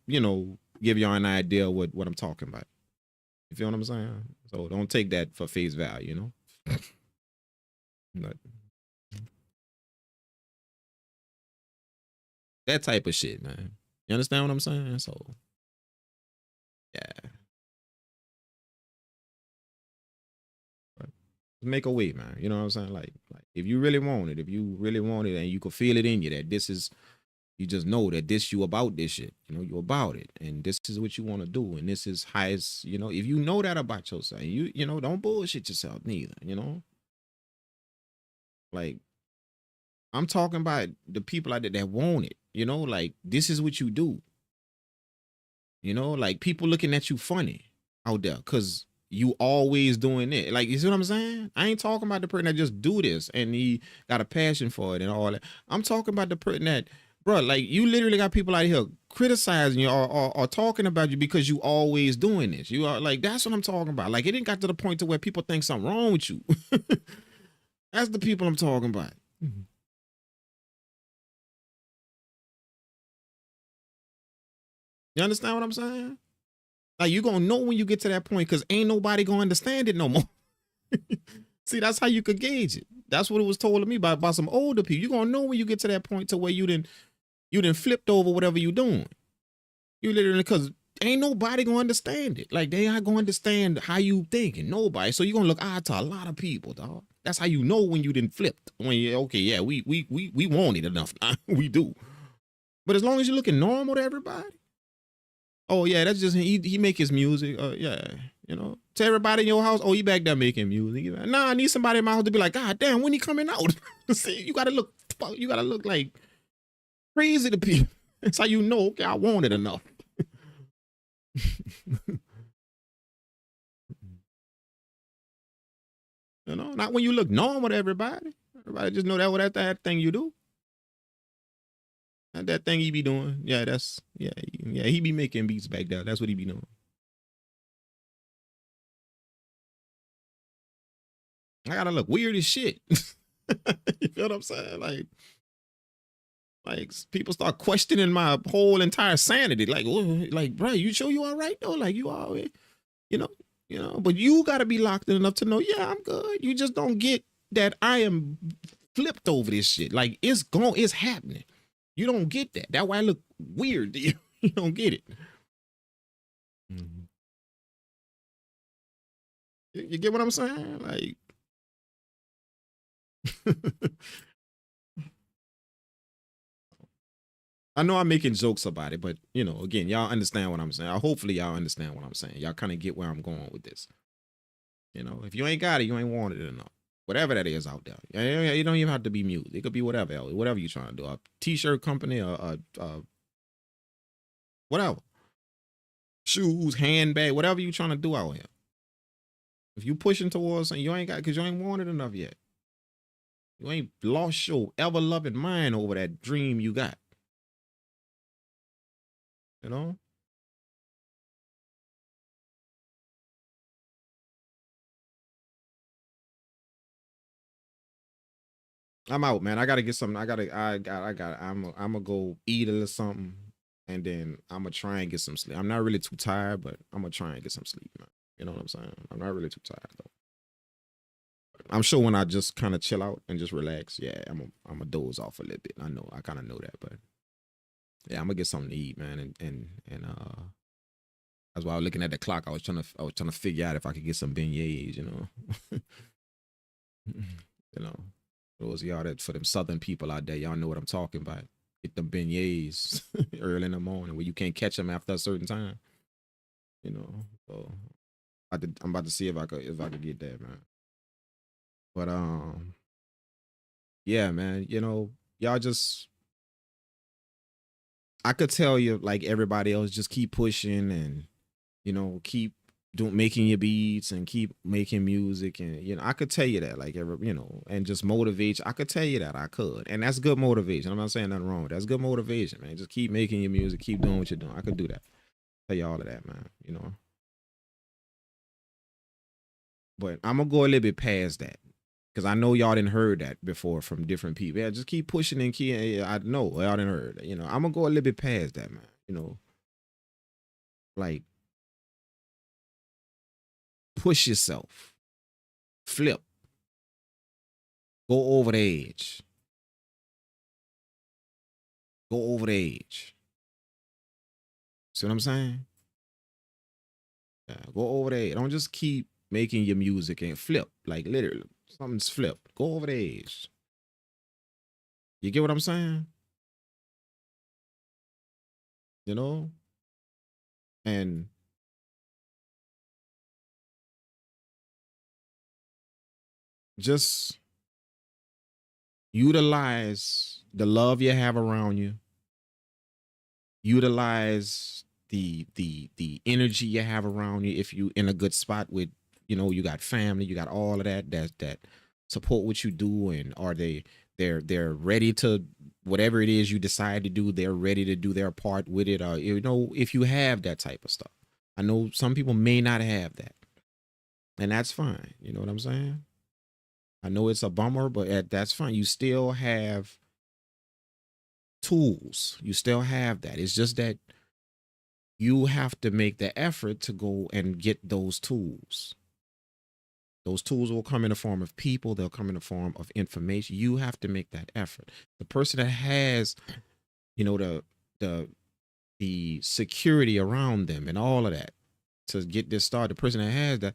S1: you know, give y'all an idea of what I'm talking about. You feel what I'm saying? So don't take that for face value, you know. But that type of shit, man. You understand what I'm saying? So yeah, make a way, man. You know what I'm saying? Like if you really want it, if you really want it, and you can feel it in you that this is, you just know that this, you about this shit. You know, you about it, and this is what you want to do, and this is how it's. You know, if you know that about yourself, you know, don't bullshit yourself neither. You know, like I'm talking about the people out there that want it. You know, like this is what you do. You know, like people looking at you funny out there because you always doing it. Like, you see what I'm saying? I ain't talking about the person that just do this and he got a passion for it and all that. I'm talking about the person that, bro, like you literally got people out here criticizing you or talking about you because you always doing this. You are like, that's what I'm talking about. Like, it didn't got to the point to where people think something wrong with you. That's the people I'm talking about. You understand what I'm saying? Like, you gonna know when you get to that point because ain't nobody gonna understand it no more. See, that's how you could gauge it. That's what it was told to me by some older people. You're gonna know when you get to that point to where you didn't flipped over whatever you doing. You literally, because ain't nobody gonna understand it. Like, they ain't gonna understand how you thinking. Nobody. So you're gonna look odd to a lot of people, dog. That's how you know when you didn't flipped. When you, okay, yeah, we want it enough. We do. But as long as you're looking normal to everybody, oh yeah, that's just he make his music. Yeah, you know, to everybody in your house. Oh, he back there making music. Nah, I need somebody in my house to be like, God damn, when he coming out? See, you gotta look like crazy to people. That's how you know. Okay, I want it enough. You know, not when you look normal to everybody. Everybody just know that what that thing you do. That thing he be doing. Yeah, that's yeah. He be making beats back there. That's what he be doing. I gotta look weird as shit. You feel what I'm saying? Like people start questioning my whole entire sanity. Like, bro, you sure you all right though? Like you all, you know, But you gotta be locked in enough to know, yeah, I'm good. You just don't get that I am flipped over this shit. Like it's happening. You don't get that. That's why I look weird to you. You don't get it. Mhm. You get what I'm saying? Like. I know I'm making jokes about it, but you know, again, y'all understand what I'm saying. Hopefully, y'all understand what I'm saying. Y'all kind of get where I'm going with this. You know, if you ain't got it, you ain't wanted it enough. Whatever that is out there, you don't even have to be music. It could be whatever else, whatever you're trying to do. A t-shirt company, whatever, shoes, handbag, whatever you're trying to do out here. If you pushing towards something, you ain't got because you ain't wanted enough yet. You ain't lost your ever loving mind over that dream you got. You know. I'm out, man. I gotta get something. I'm gonna go eat a little something, and then I'm gonna try and get some sleep. I'm not really too tired, but I'm gonna try and get some sleep, man. You know what I'm saying? I'm not really too tired though. I'm sure when I just kind of chill out and just relax, yeah, I'm a doze off a little bit. I know, I kind of know that, but yeah, I'm gonna get something to eat, man, and that's why I was looking at the clock. I was trying to figure out if I could get some beignets, you know. You know, those y'all that for them southern people out there, y'all know what I'm talking about. Get them beignets early in the morning where you can't catch them after a certain time. You know, so I'm about to see if I could get that, man. But yeah, man. You know, y'all just I could tell you like everybody else, just keep pushing and you know keep doing making your beats and keep making music and you know I could tell you that like every you know and just motivate you. I could tell you that I could and that's good motivation. I'm not saying nothing wrong with that. That's good motivation, man. Just keep making your music, keep doing what you're doing. I could do that. Tell you all of that, man. You know, but I'm gonna go a little bit past that because I know y'all didn't heard that before from different people. Yeah, just keep pushing and keep. Yeah, I know y'all didn't heard that. You know, I'm gonna go a little bit past that, man. You know, like push yourself, flip, go over the edge, go over the edge. See what I'm saying? Yeah, go over there. Don't just keep making your music and flip. Like literally, something's flipped. Go over the edge. You get what I'm saying? You know? And just utilize the love you have around you. Utilize the energy you have around you. If you in a good spot with, you know, you got family, you got all of that support what you do, and are they're ready to whatever it is you decide to do, they're ready to do their part with it. Or, you know, if you have that type of stuff. I know some people may not have that, and that's fine. You know what I'm saying? I know it's a bummer, but that's fine. You still have tools. You still have that. It's just that you have to make the effort to go and get those tools. Those tools will come in the form of people. They'll come in the form of information. You have to make that effort. The person that has, you know, the security around them and all of that to get this started, the person that has that,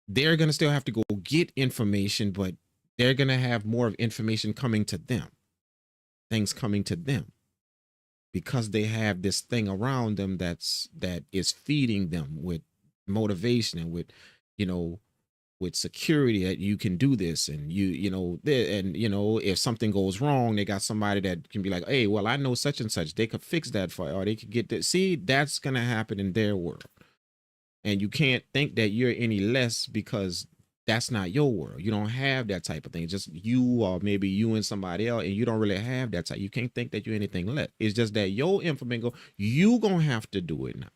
S1: they're going to still have to go get information, but they're going to have more of information coming to them, things coming to them, because they have this thing around them that is feeding them with motivation and with, you know, with security that you can do this, and you know, and you know, if something goes wrong, they got somebody that can be like, hey, well, I know such and such, they could fix that for you, or they could get that. See, that's going to happen in their world. And you can't think that you're any less because that's not your world. You don't have that type of thing. Just you, or maybe you and somebody else, and you don't really have that type. You can't think that you're anything less. It's just that your information, you gonna have to do it now.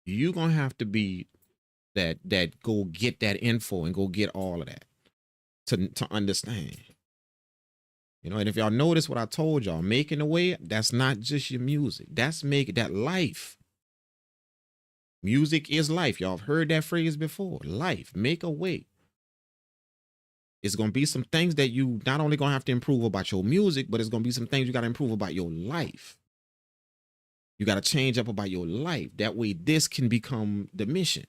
S1: You gonna have to be that go get that info and go get all of that to understand. You know, and if y'all notice what I told y'all, making a way, that's not just your music. That's making that life. Music is life. Y'all have heard that phrase before. Life, make a way. It's going to be some things that you not only going to have to improve about your music, but it's going to be some things you got to improve about your life. You got to change up about your life. That way this can become the mission.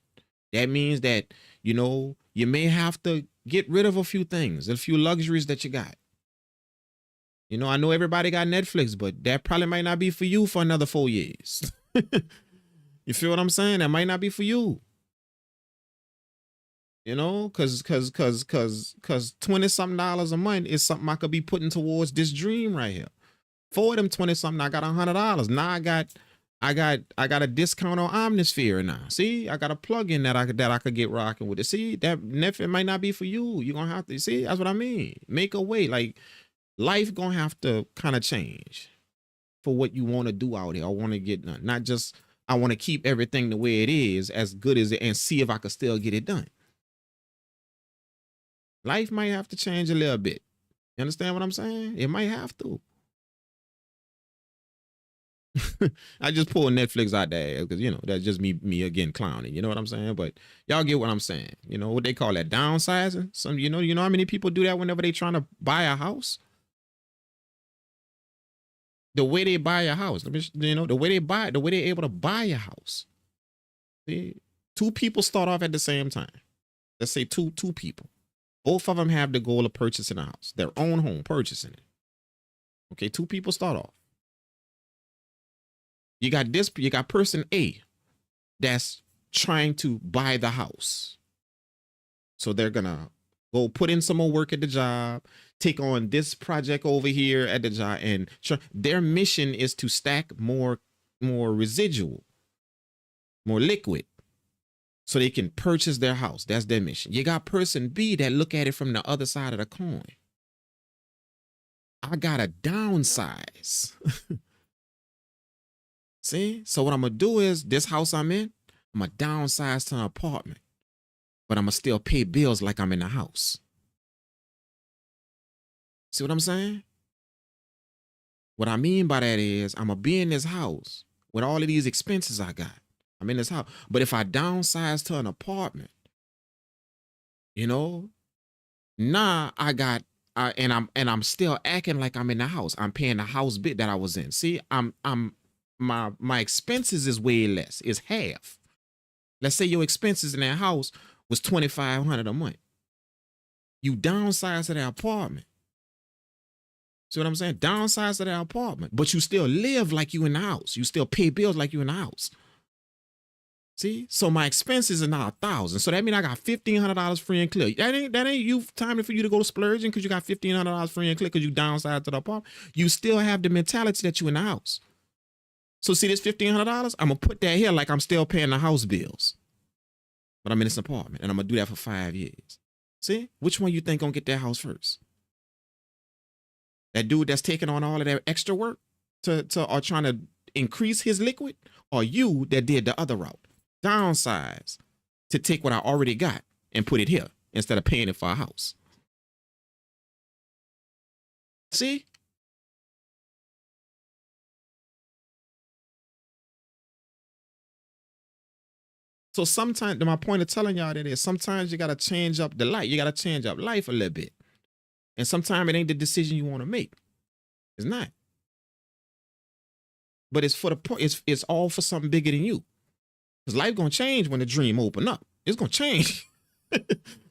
S1: That means that, you know, you may have to get rid of a few things, a few luxuries that you got. You know, I know everybody got Netflix, but that probably might not be for you for another 4 years. You feel what I'm saying? That might not be for you. You know, cause $20-something a month is something I could be putting towards this dream right here. For them 20-something, I got $100. Now I got a discount on Omnisphere now. See, I got a plugin that I could get rocking with it. See, that Netflix might not be for you. You're gonna have to see. That's what I mean. Make a way. Like life gonna have to kind of change for what you want to do out here. I want to get done, not just. I want to keep everything the way it is, as good as it, and see if I could still get it done. Life might have to change a little bit. You understand what I'm saying? It might have to. I just pulled Netflix out there because, you know, that's just me again clowning. You know what I'm saying? But y'all get what I'm saying. You know what they call that, downsizing? Some, you know how many people do that whenever they trying to buy a house? The way they buy a house, you know, the way they're able to buy a house. See, two people start off at the same time. Let's say two people. Both of them have the goal of purchasing a house, their own home, purchasing it. Okay, two people start off. You got person A that's trying to buy the house. So they're gonna go put in some more work at the job, take on this project over here at the job, and their mission is to stack more residual, more liquid, so they can purchase their house. That's their mission. You got person B that look at it from the other side of the coin. I gotta downsize. See? So what I'm gonna do is, this house I'm in, I'm gonna downsize to an apartment, but I'm gonna still pay bills like I'm in the house. See what I'm saying? What I mean by that is, I'm gonna be in this house with all of these expenses I got. I'm in this house. But if I downsize to an apartment, you know, now I got I'm still acting like I'm in the house. I'm paying the house bit that I was in. See, my expenses is way less. It's half. Let's say your expenses in that house was $2,500 a month. You downsize to that apartment. See what I'm saying? Downsize to that apartment, but you still live like you in the house. You still pay bills like you in the house. See, so my expenses are now $1,000. So that means I got $1,500 free and clear. That ain't you time for you to go to splurging because you got $1,500 free and clear because you downsized to the apartment. You still have the mentality that you in the house. So see this $1,500, I'm gonna put that here like I'm still paying the house bills, but I'm in this apartment and I'm gonna do that for 5 years. See, which one you think gonna get that house first? That dude that's taking on all of that extra work to or trying to increase his liquid, or you that did the other route, downsize to take what I already got and put it here instead of paying it for a house. See? So sometimes, my point of telling y'all that is sometimes you gotta change up the light. You gotta change up life a little bit. And sometimes it ain't the decision you want to make. It's not. But it's for the point. It's all for something bigger than you. Because life gonna change when the dream open up. It's gonna change.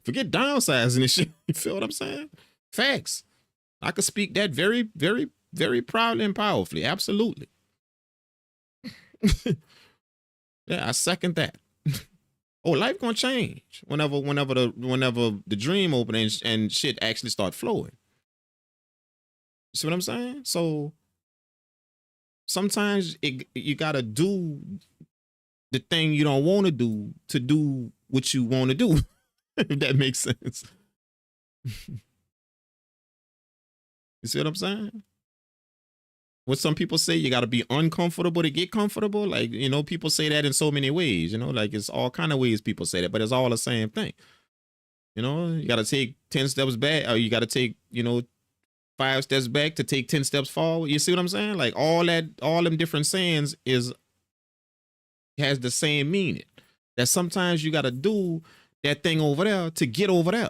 S1: Forget downsizing and shit. You feel what I'm saying? Facts. I could speak that very, very, very proudly and powerfully. Absolutely. Yeah, I second that. Oh, life gonna change whenever the dream open and shit actually start flowing. You see what I'm saying? So sometimes you gotta do the thing you don't want to do what you want to do. If that makes sense. You see what I'm saying? What some people say, you got to be uncomfortable to get comfortable. Like, you know, people say that in so many ways, you know, like it's all kind of ways people say that, but it's all the same thing. You know, you got to take 10 steps back, or you got to take, 5 steps back to take 10 steps forward. You see what I'm saying? Like all them different sayings has the same meaning. That sometimes you got to do that thing over there to get over there.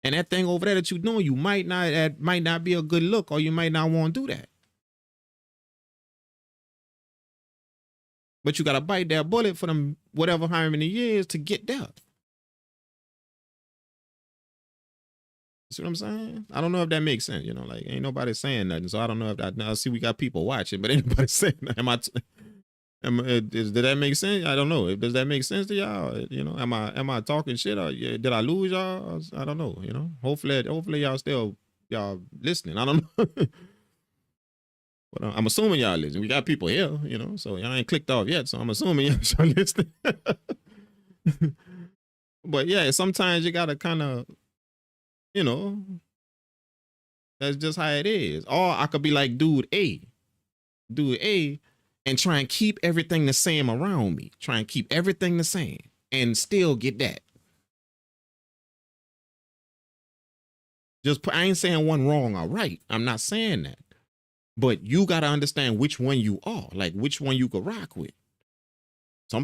S1: And that thing over there that you doing, that might not be a good look, or you might not want to do that. But you got to bite that bullet for them whatever how many years to get there. See what I'm saying? I don't know if that makes sense. Like ain't nobody saying nothing. So I don't know if that. Now see, we got people watching, but ain't nobody saying nothing. Did that make sense? I don't know. Does that make sense to y'all? Am I talking shit, or did I lose y'all? I don't know. Hopefully y'all listening. I don't know. But I'm assuming y'all listening. We got people here, so y'all ain't clicked off yet. So I'm assuming y'all listening. But yeah, sometimes you gotta kind of, that's just how it is. Or I could be like dude A, and try and keep everything the same around me. Try and keep everything the same and still get that. I ain't saying one wrong or right. I'm not saying that. But you got to understand which one you are, like which one you could rock with. Some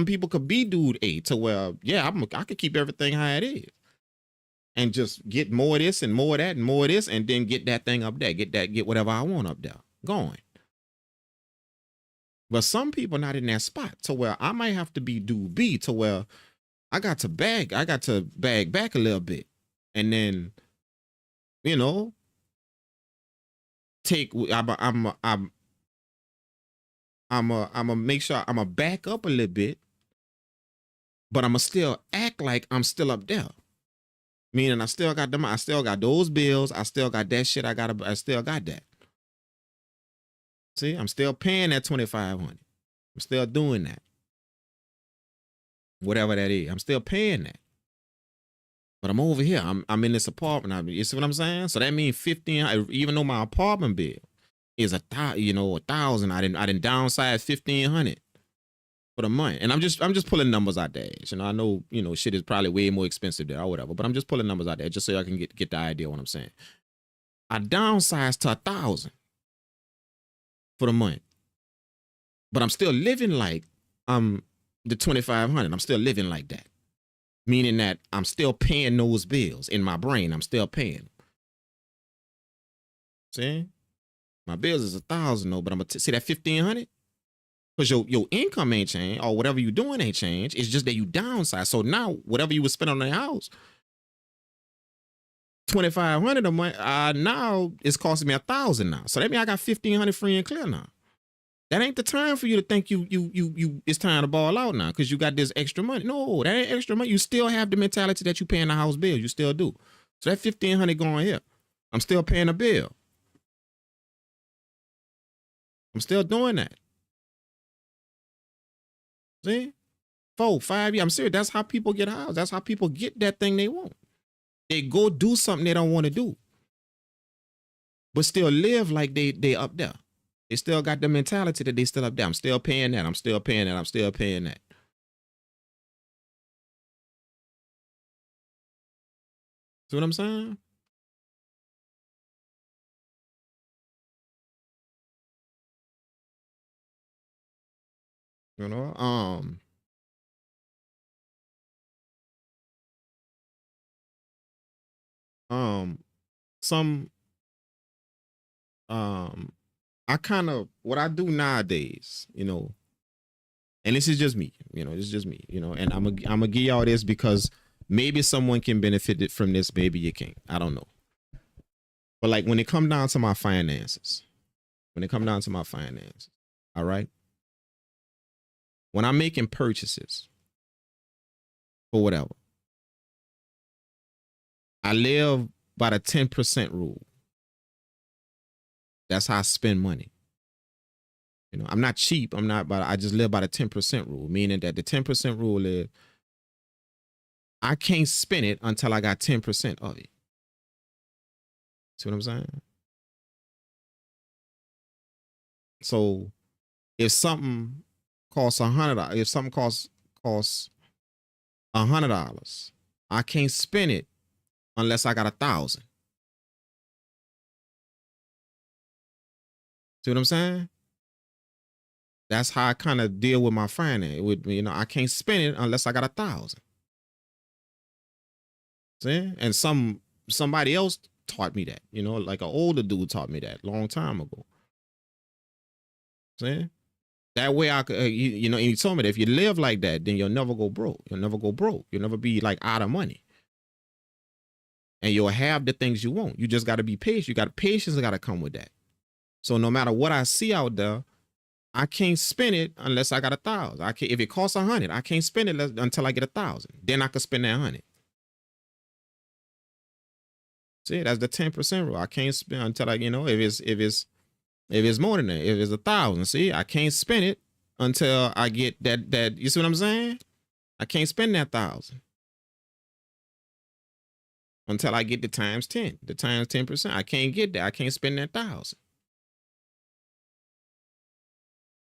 S1: people could be dude A to where, yeah, I could keep everything how it is. And just get more of this and more of that and more of this, and then get that thing up there. Get whatever I want up there going. But some people not in that spot to where I might have to be dude B to where I got to bag back a little bit. And then, I'm make sure I'm a back up a little bit, but I'm still act like I'm still up there. Meaning I still got those bills. I still got that shit. I still got that. See, I'm still paying that $2,500. I'm still doing that. Whatever that is, I'm still paying that. But I'm over here. I'm in this apartment. You see what I'm saying? So that means 15. Even though my apartment bill is $1,000, I didn't downsize $1,500 for the month. And I'm just pulling numbers out there. I know shit is probably way more expensive there or whatever. But I'm just pulling numbers out there just so y'all can get the idea of what I'm saying. I downsized to $1,000 for the month, but I'm still living like I'm the $2,500. I'm still living like that. meaning that I'm still paying those bills in my brain. I'm still paying. See, my bills is 1,000 though, but I'm gonna see that 1,500 because your income ain't changed or whatever you doing ain't changed. It's just that you downsize. So now whatever you would spend on the house, 2,500 a month, now it's costing me 1,000 now. So that means I got 1,500 free and clear now. That ain't the time for you to think you it's time to ball out now because you got this extra money. No, that ain't extra money. You still have the mentality that you paying the house bill. You still do. So that 1,500 going here. I'm still paying a bill. I'm still doing that. See? 4, 5 years. I'm serious. That's how people get a house. That's how people get that thing they want. They go do something they don't want to do, but still live like they up there. They still got the mentality that they still up there. I'm still paying that. I'm still paying that. I'm still paying that. See what I'm saying? You know, some I kind of what I do nowadays, you know, and this is just me, you know, this is just me, you know, and I'm gonna give y'all this because maybe someone can benefit from this, maybe you can't. I don't know. But like when it come down to my finances, all right, when I'm making purchases or whatever, I live by the 10% rule. That's how I spend money. You know, I'm not cheap. I'm not, but I just live by the 10% rule, meaning that the 10% rule is I can't spend it until I got 10% of it. See what I'm saying? So if something costs $100, if something costs $100, I can't spend it unless I got 1,000. See what I'm saying? That's how I kind of deal with my finance. With, you know, I can't spend it unless I got 1,000. See? And somebody else taught me that, you know, like an older dude taught me that a long time ago. See? That way I could, you know, and he told me that if you live like that, then you'll never go broke. You'll never go broke. You'll never be like out of money. And you'll have the things you want. You just got to be patient. You got patience got to come with that. So no matter what I see out there, I can't spend it unless I got 1,000. I can't, if it costs 100, I can't spend it until I get 1,000. Then I can spend that 100. See, that's the 10% rule. I can't spend until I, you know, if it's more than that, if it's 1,000. See, I can't spend it until I get that. You see what I'm saying? I can't spend that 1,000 until I get the times 10. The times 10%. I can't get that. I can't spend that 1,000.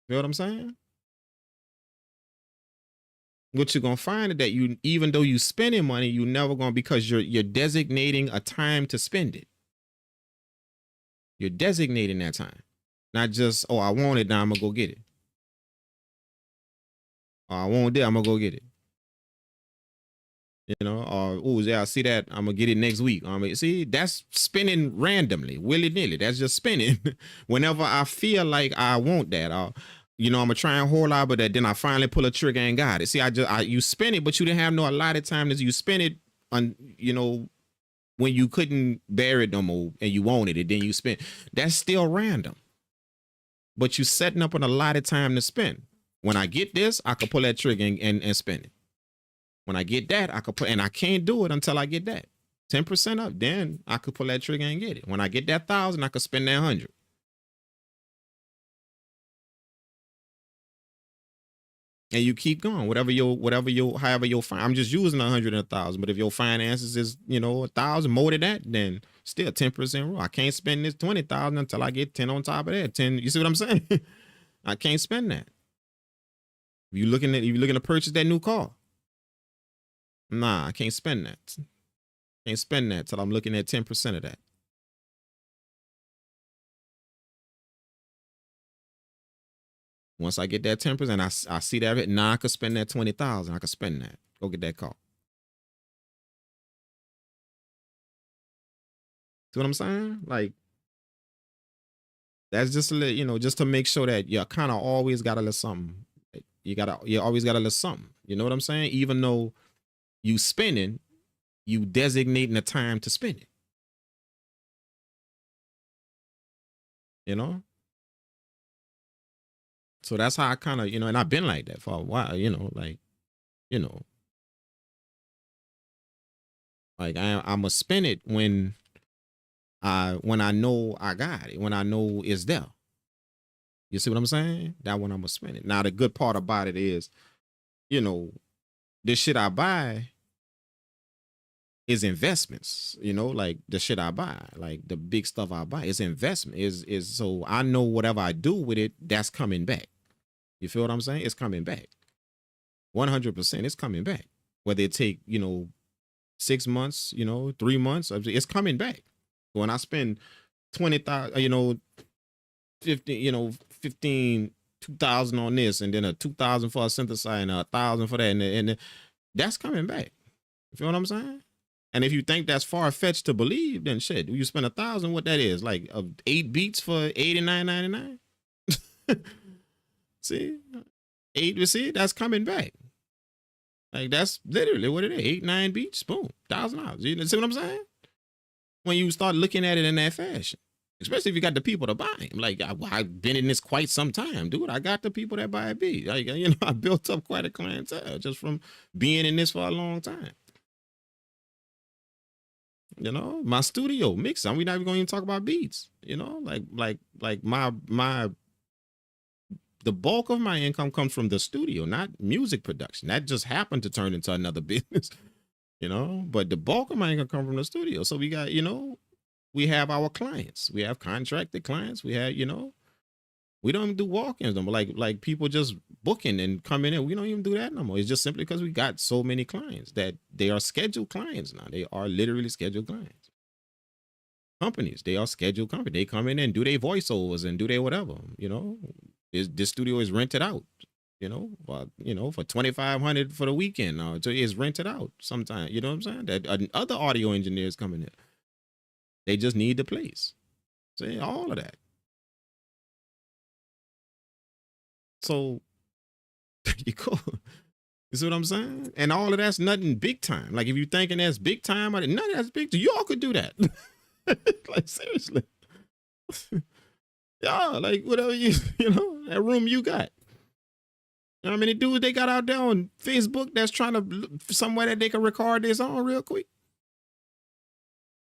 S1: You know what I'm saying? What you're gonna find is that you, even though you spending money, you never gonna, because you're designating a time to spend it. You're designating that time, not just, oh, I want it, now I'm gonna go get it. Oh, I want it, I'm gonna go get it. You know, or oh yeah, I see that, I'm gonna get it next week. See, that's spending randomly, willy nilly. That's just spending. Whenever I feel like I want that, you know, I'm gonna try and hold out, but then I finally pull a trigger and got it. See, you spend it, but you didn't have no allotted time. That you spend it on, you know, when you couldn't bear it no more and you wanted it, then you spend. That's still random. But you setting up an allotted time to spend. When I get this, I can pull that trigger and spend it. When I get that, I could put, and I can't do it until I get that 10% up. Then I could pull that trigger and get it. When I get that 1,000, I could spend that 100. And you keep going, however your I'm just using 100 and 1,000. But if your finances is, you know, 1,000 more than that, then still 10% rule. I can't spend this 20,000 until I get 10 on top of that. 10. You see what I'm saying? I can't spend that. If you're looking to purchase that new car, nah, I can't spend that. Can't spend that till I'm looking at 10% of that. Once I get that 10%, I see that, now I could spend that 20,000. I could spend that. Go get that car. See what I'm saying? Like, that's just a little, you know, just to make sure that you kind of always got a little something. You always got a little something. You know what I'm saying? Even though you spending, you designating the time to spend it. You know? So that's how I kind of, you know, and I've been like that for a while, you know, like, you know, like I'm gonna spend it when I know I got it, when I know it's there. You see what I'm saying? That when I'm gonna spend it. Now the good part about it is, you know, this shit I buy is investments, you know, like the shit I buy, like the big stuff I buy is investment, is so I know whatever I do with it, that's coming back. You feel what I'm saying? It's coming back. 100%, it's coming back. Whether it take, you know, 6 months, you know, 3 months, it's coming back. When I spend 20,000, you know, 15, you know, 15, 2,000 on this, and then a 2,000 for a synthesizer and 1,000 for that, and that's coming back. You feel what I'm saying? And if you think that's far fetched to believe, then shit, you spend 1,000, what that is, like 8 beats for $89.99. See, that's coming back. Like that's literally what it is. 8, 9 beats, boom, $1,000. You see what I'm saying? When you start looking at it in that fashion, especially if you got the people to buy them. Like I've been in this quite some time, dude. I got the people that buy a beat. Like, you know, I built up quite a clientele just from being in this for a long time. You know, my studio mix. We're not even going to even talk about beats. You know, like my the bulk of my income comes from the studio, not music production. That just happened to turn into another business. You know, but the bulk of my income comes from the studio. So we got, you know, we have our clients. We have contracted clients. We have, you know, we don't even do walk-ins no more. Like people just booking and coming in. We don't even do that no more. It's just simply because we got so many clients that they are scheduled clients now. They are literally scheduled clients. Companies, they are scheduled companies. They come in and do their voiceovers and do their whatever. You know, this studio is rented out. You know, for $2,500 for the weekend. So it's rented out sometimes. You know what I'm saying? That other audio engineers coming in. They just need the place. See, all of that. So there you go. You see what I'm saying? And all of that's nothing big time. Like if you're thinking that's big time, none of that's big time. Y'all could do that. Like seriously. Y'all, like whatever you know, that room you got. You know how many dudes they got out there on Facebook that's trying to look for somewhere that they can record this on real quick?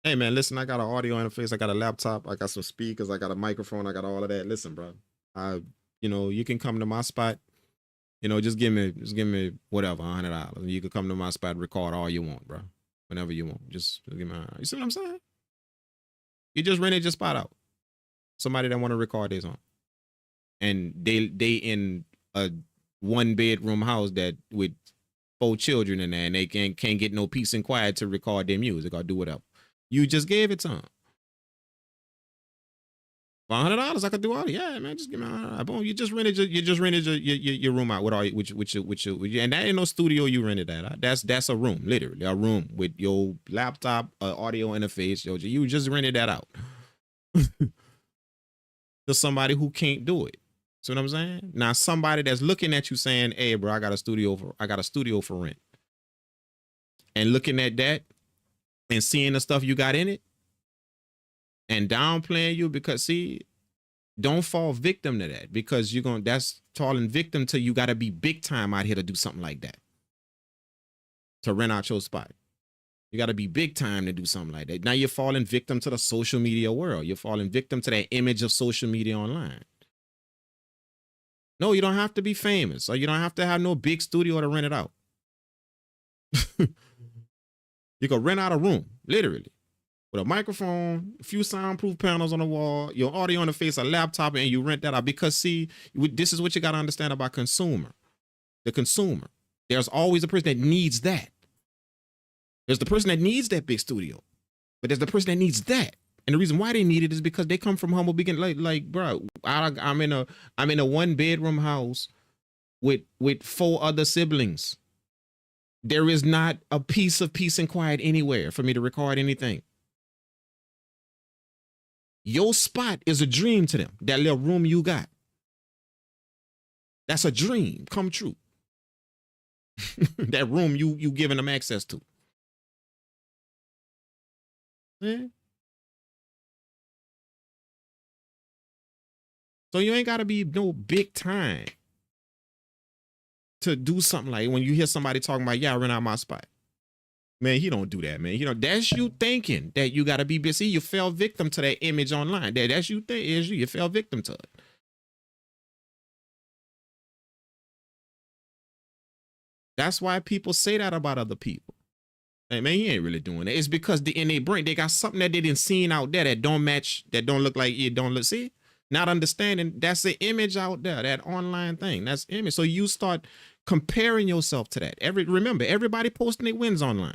S1: Hey man, listen, I got an audio interface, I got a laptop, I got some speakers, I got a microphone, I got all of that. Listen, bro, you know, you can come to my spot, you know, just give me whatever, $100. You can come to my spot, record all you want, bro, whenever you want. Just give me $100. You see what I'm saying? You just rented your spot out. Somebody that want to record this on, and they in a 1-bedroom house that with 4 children in there, and they can't get no peace and quiet to record their music or do whatever. You just gave it to them. For $100, I could do all. Yeah, man, just give me $100. Boom, you just rented your room out with all with your, and that ain't no studio you rented that. That's a room, literally a room with your laptop, audio interface. You just rented that out to somebody who can't do it. See what I'm saying? Now somebody that's looking at you saying, "Hey, bro, I got a studio for rent," and looking at that and seeing the stuff you got in it and downplaying you, because see, don't fall victim to that, because that's falling victim to, you got to be big time out here to do something like that, to rent out your spot. You got to be big time to do something like that. Now you're falling victim to the social media world. You're falling victim to that image of social media online. No, you don't have to be famous, or you don't have to have no big studio to rent it out. You can rent out a room, literally, with a microphone, a few soundproof panels on the wall, your audio interface, a laptop, and you rent that out. Because see, this is what you got to understand about the consumer. There's always a person that needs that. There's the person that needs that big studio, but there's the person that needs that. And the reason why they need it is because they come from humble beginnings. Like, bro, I'm in a 1-bedroom house with 4 other siblings. There is not a piece of peace and quiet anywhere for me to record anything. Your spot is a dream to them. That little room you got. That's a dream come true. That room you giving them access to. Yeah. So you ain't gotta be no big time to do something like when you hear somebody talking about, yeah, I rent out my spot. Man, he don't do that, man. You know, that's you thinking that you gotta be busy. You fell victim to that image online. That's you think is you fell victim to it. That's why people say that about other people. Hey, man, he ain't really doing it. It's because in their brain, they got something that they didn't seen out there that don't match, that don't look like it, don't look, see? Not understanding that's the image out there, that online thing. That's image. So you start comparing yourself to that. Remember, everybody posting their wins online.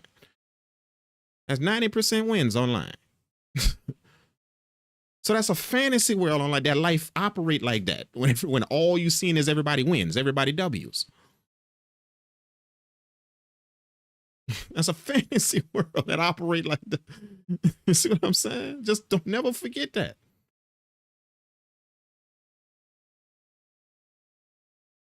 S1: That's 90% wins online. So that's a fantasy world online. That life operate like that. When all you seen is everybody wins, everybody W's. That's a fantasy world that operate like that. You see what I'm saying? Just don't never forget that.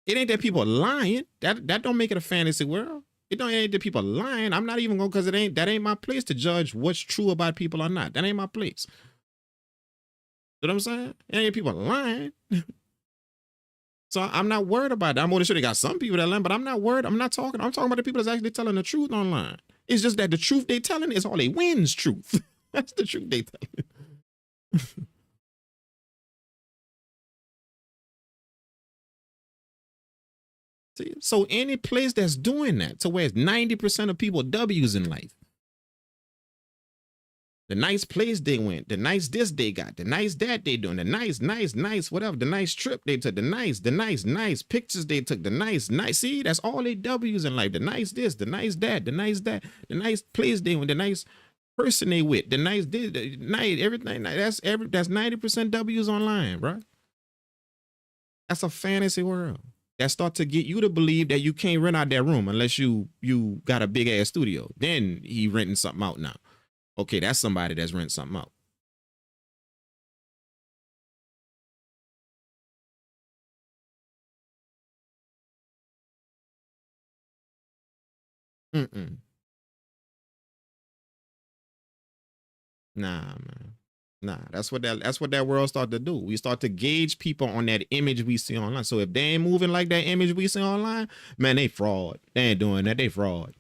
S1: It ain't that people are lying. That don't make it a fantasy world. It don't ain't that people are lying. I'm not even going because that ain't my place to judge what's true about people or not. That ain't my place. You know what I'm saying? It ain't people lying. So I'm not worried about that. I'm only sure they got some people that lie, but I'm not worried. I'm talking about the people that's actually telling the truth online. It's just that the truth they telling is all they wins truth. That's the truth they telling. See? So any place that's doing that to where it's 90% of people W's in life. The nice place they went, the nice this they got, the nice that they doing, the nice, whatever, the nice trip they took, the nice pictures they took, the nice. See, that's all they W's in life. The nice this, the nice that, the nice place they went, the nice person they with, the nice this, the nice everything. That's 90% W's online, bro. That's a fantasy world. That start to get you to believe that you can't rent out that room unless you got a big ass studio. Then he renting something out now. Okay, that's somebody that's renting something out. Nah, man. Nah, that's what that world start to do. We start to gauge people on that image we see online. So if they ain't moving like that image we see online, man, they fraud. They ain't doing that. They fraud.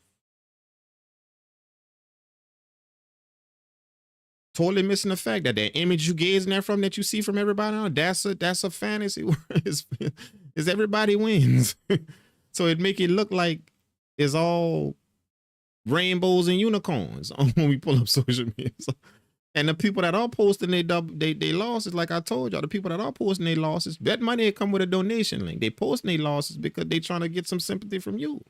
S1: Totally missing the fact that that image you gazing at from that you see from everybody on, that's a fantasy. Is everybody wins. So it make it look like it's all rainbows and unicorns when we pull up social media. So, and the people that are posting they losses, like I told y'all, the people that are posting their losses, that money come with a donation link. They posting their losses because they trying to get some sympathy from you.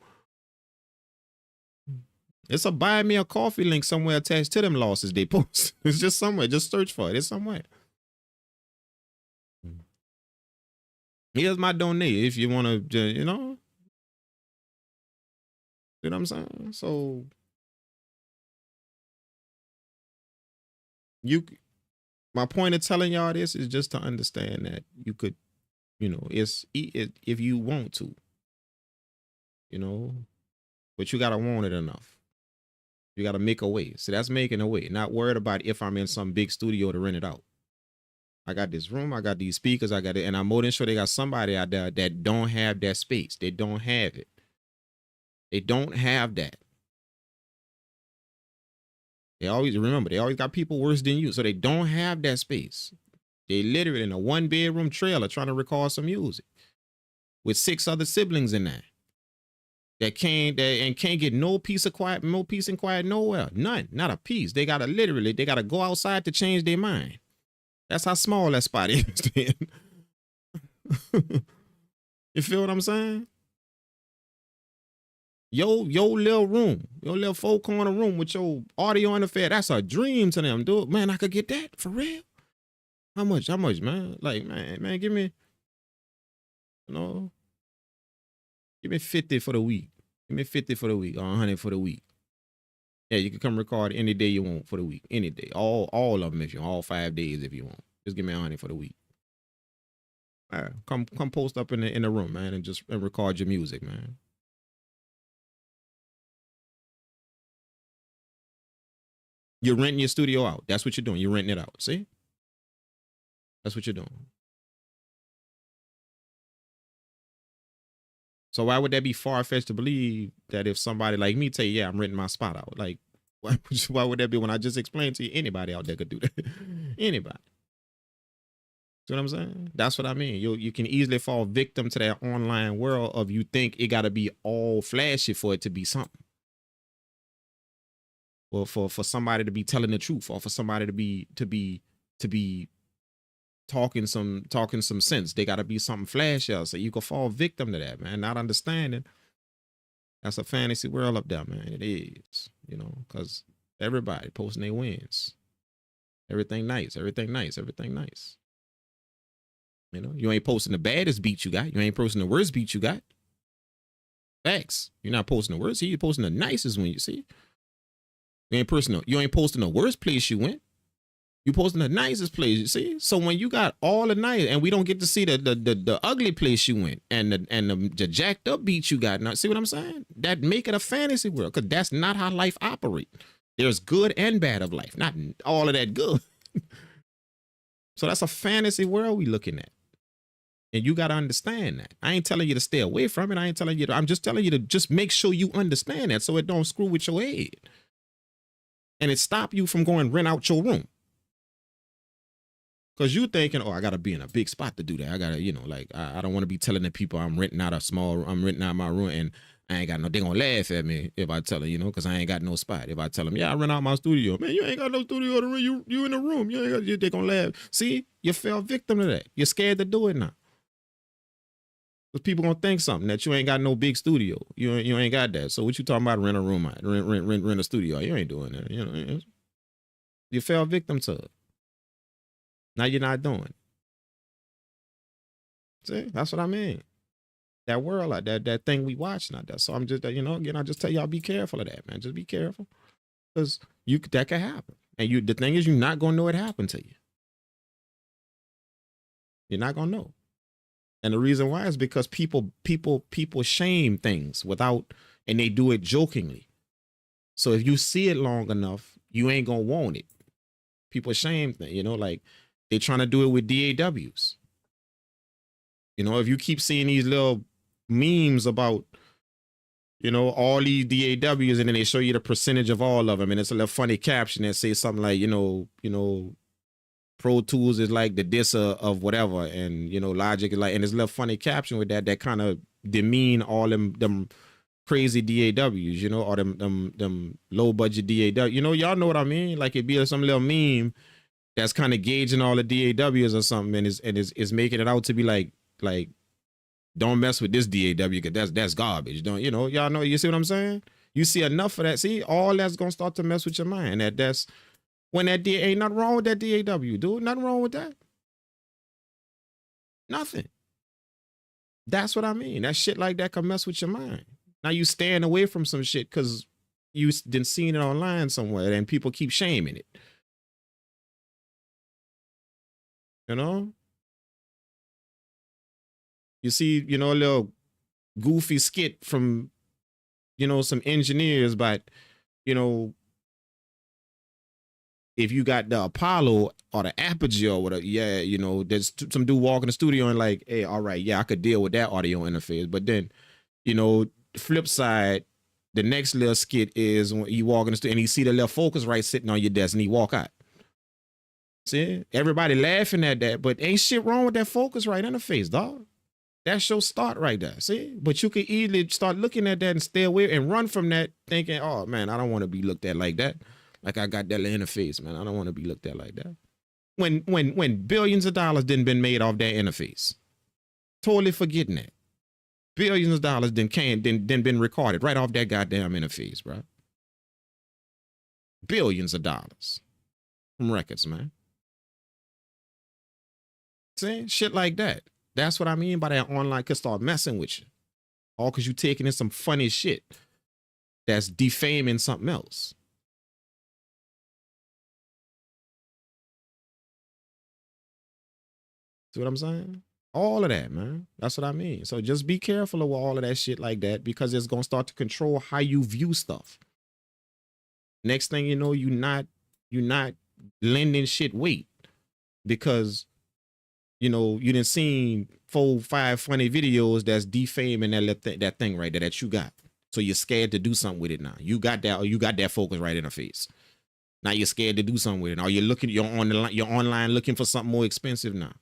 S1: It's a buy me a coffee link somewhere attached to them losses they post. It's just somewhere. Just search for it. It's somewhere. Here's my donate if you want to, you know. You know what I'm saying? So my point of telling y'all this is just to understand that you could, you know, it's if you want to, you know, but you gotta want it enough. You gotta make a way. So that's making a way. Not worried about if I'm in some big studio to rent it out. I got this room, I got these speakers, I got it, and I'm more than sure they got somebody out there that don't have that space. They don't have it. They don't have that. They always got people worse than you, so they don't have that space. They literally in a 1-bedroom trailer trying to record some music with 6 other siblings in there that can't get no peace and quiet nowhere. None, not a piece. They gotta go outside to change their mind. That's how small that spot is. You feel what I'm saying? Your little room, your little 4-corner room with your audio interface, that's a dream to them, dude. Man, I could get that for real. How much, man? Like, man, give me, you know, give me 50 for the week. Give me 50 for the week or 100 for the week. Yeah, you can come record any day you want for the week, any day, all of them if you want, all 5 days if you want. Just give me 100 for the week. All right, come post up in the room, man, and just record your music, man. You're renting your studio out. That's what you're doing. You're renting it out. See? That's what you're doing. So why would that be far-fetched to believe that if somebody like me tell you, yeah, I'm renting my spot out? Like, why would that be when I just explained to you, anybody out there could do that? Anybody. See what I'm saying? That's what I mean. You can easily fall victim to that online world of you think it got to be all flashy for it to be something. Or for somebody to be telling the truth, or for somebody to be talking some sense. They got to be something flashy. So you can fall victim to that, man. Not understanding. That's a fantasy world up there, man. It is, you know, because everybody posting their wins. Everything nice, everything nice, everything nice. You know, you ain't posting the baddest beat you got. You ain't posting the worst beat you got. Facts. You're not posting the worst. You're posting the nicest one, you see. You ain't posting the worst place you went. You posting the nicest place, you see. So when you got all the nice, and we don't get to see the ugly place you went and the jacked up beats you got. Now, see what I'm saying? That make it a fantasy world, because that's not how life operates. There's good and bad of life, not all of that good. So that's a fantasy world we looking at. And you got to understand that. I ain't telling you to stay away from it. I'm just telling you to just make sure you understand that so it don't screw with your head. And it stop you from going rent out your room. Because you thinking, oh, I got to be in a big spot to do that. I got to, you know, like, I don't want to be telling the people I'm renting out my room and I ain't got no, they going to laugh at me if I tell them, you know, because I ain't got no spot. If I tell them, yeah, I rent out my studio. Man, you ain't got no studio to rent. You in the room. They going to laugh. See, you fell victim to that. You're scared to do it now. Because people going to think something, that you ain't got no big studio. You ain't got that. So what you talking about, rent a room out, rent a studio? You ain't doing that. You know, you fell victim to it. Now you're not doing it. See, that's what I mean. That world, like that thing we watch, not that. So I'm just, you know, again, I just tell y'all, be careful of that, man. Just be careful, because that could happen. And the thing is, you're not gonna know it happened to you. You're not gonna know. And the reason why is because people shame things and they do it jokingly. So if you see it long enough, you ain't gonna want it. People shame things, you know, like they're trying to do it with DAWs. You know, if you keep seeing these little memes about, you know, all these DAWs, and then they show you the percentage of all of them, and it's a little funny caption that says something like, you know, Pro Tools is like the diss of whatever, and, you know, Logic is like, and there's a little funny caption with that kind of demean all them crazy DAWs, you know, or them low budget DAW. You know, y'all know what I mean? Like it be some little meme that's kind of gauging all the DAWs or something, and is making it out to be like don't mess with this DAW, because that's garbage. Don't, you know, y'all know, you see what I'm saying? You see enough of that, see, all that's gonna start to mess with your mind. That's when ain't nothing wrong with that DAW, dude. Nothing wrong with that. Nothing. That's what I mean. That shit like that can mess with your mind. Now you staying away from some shit because you didn't seen it online somewhere and people keep shaming it. You know? You see, you know, a little goofy skit from, you know, some engineers, but, you know, if you got the Apollo or the Apogee or whatever, yeah, you know, there's some dude walk in the studio and like, hey, all right, yeah, I could deal with that audio interface. But then, you know, flip side, the next little skit is when you walk in the studio and you see the little Focusrite sitting on your desk and he walk out. See, everybody laughing at that, but ain't shit wrong with that Focusrite interface, dog. That's your start right there. See, but you could easily start looking at that and stay away and run from that, thinking, oh man, I don't want to be looked at like that. Like I got that interface, man. I don't want to be looked at like that. When billions of dollars didn't been made off that interface, totally forgetting that. Billions of dollars then been recorded right off that goddamn interface, bro. Billions of dollars from records, man. See, shit like that. That's what I mean by that online could start messing with you. All because you taking in some funny shit that's defaming something else. See what I'm saying? All of that, man. That's what I mean. So just be careful of all of that shit like that, because it's gonna start to control how you view stuff. Next thing you know, you're not lending shit weight, because you didn't seen 4-5 funny videos that's defaming that thing right there that you got. So you're scared to do something with it now. You got that focus right in the face. Now you're scared to do something with it. Or you're online looking for something more expensive now,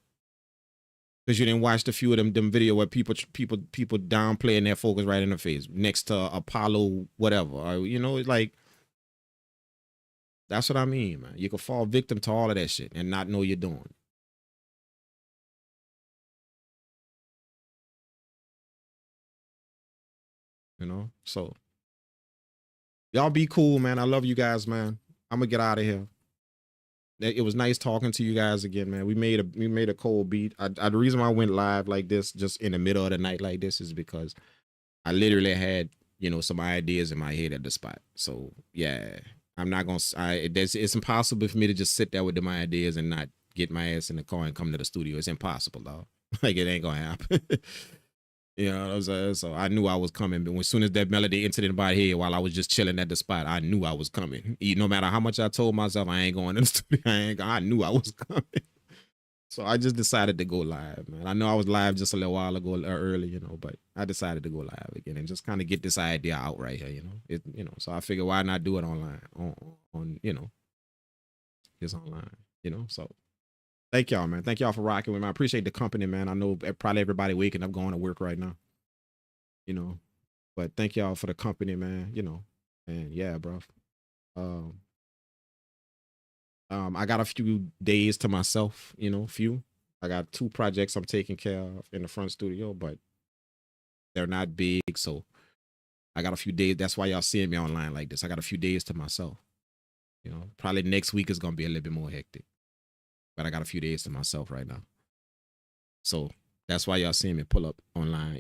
S1: because you didn't watch a few of them video where people downplaying their focus right in the face next to Apollo whatever. Or, it's like, that's what I mean, man. You can fall victim to all of that shit and not know you're doing. So y'all be cool, man. I love you guys, man. I'm gonna get out of here. It was nice talking to you guys again, man. We made a cold beat. The reason why I went live like this, just in the middle of the night like this, is because I literally had some ideas in my head at the spot. So yeah, I'm not gonna. It's impossible for me to just sit there with my ideas and not get my ass in the car and come to the studio. It's impossible, dog. Like, it ain't gonna happen. You know what I'm saying? So I knew I was coming. But as soon as that melody incident about here, while I was just chilling at the spot, I knew I was coming. No matter how much I told myself I ain't going to the studio, I knew I was coming. So I just decided to go live, man. I know I was live just a little while ago, early, but I decided to go live again and just kind of get this idea out right here, So I figured, why not do it online, on just online, So thank y'all, man. Thank y'all for rocking with me. I appreciate the company, man. I know probably everybody waking up going to work right now, but thank y'all for the company, man. And yeah, bro. I got a few days to myself, few. I got 2 projects I'm taking care of in the front studio, but they're not big. So I got a few days. That's why y'all seeing me online like this. I got a few days to myself. Probably next week is going to be a little bit more hectic, but I got a few days to myself right now. So that's why y'all seeing me pull up online,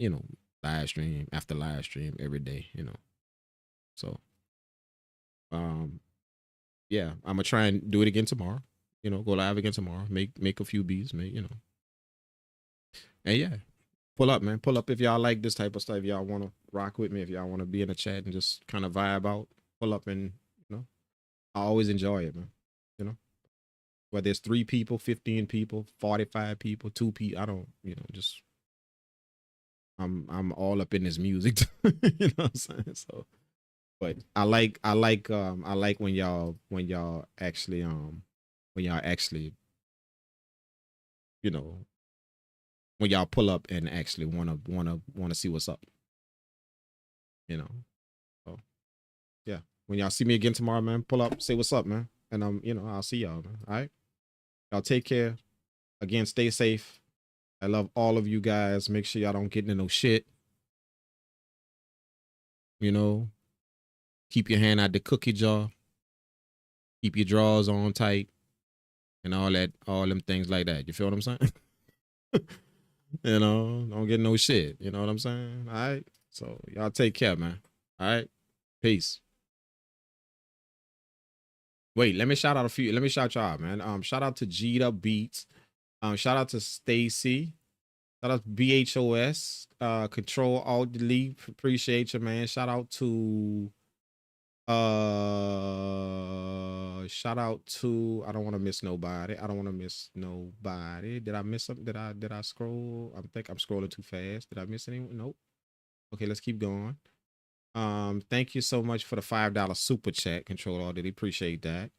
S1: live stream after live stream every day, So, yeah, I'm gonna try and do it again tomorrow. Go live again tomorrow. Make a few beats, and yeah, pull up, man. Pull up if y'all like this type of stuff. If y'all want to rock with me, if y'all want to be in the chat and just kind of vibe out, pull up, and I always enjoy it, man. Whether it's 3 people, 15 people, 45 people, 2 people, I don't, just I'm all up in this music. You know what I'm saying? So, but I like when y'all actually when y'all pull up and actually wanna see what's up. So yeah. When y'all see me again tomorrow, man, pull up, say what's up, man. And I'll see y'all, man. All right. Y'all take care. Again, stay safe. I love all of you guys. Make sure y'all don't get into no shit. Keep your hand out the cookie jar. Keep your drawers on tight. And all them things like that. You feel what I'm saying? Don't get no shit. You know what I'm saying? All right. So y'all take care, man. All right. Peace. Wait, let me shout out a few. Let me shout y'all, man. Shout out to G'd Up Beats. Shout out to Stacy. Shout out to BHOS. Control Alt Delete. Appreciate you, man. Shout out to I don't want to miss nobody. Did I miss something? Did I scroll? I think I'm scrolling too fast. Did I miss anyone? Nope. Okay, let's keep going. Thank you so much for the $5 super chat, Control Alt Delete. Appreciate that.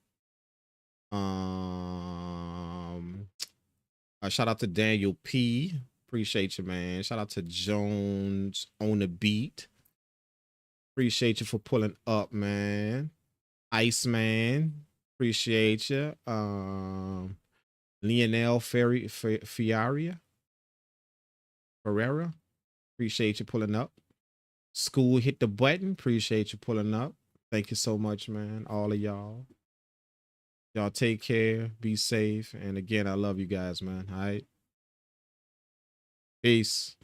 S1: Shout out to Daniel P. Appreciate you, man. Shout out to Jones on the beat. Appreciate you for pulling up, man. Iceman. Appreciate you. Lionel Ferreira. Appreciate you pulling up. School hit the button. Appreciate you pulling up. Thank you so much, man. All of y'all. Y'all take care. Be safe. And again, I love you guys, man. All right. Peace.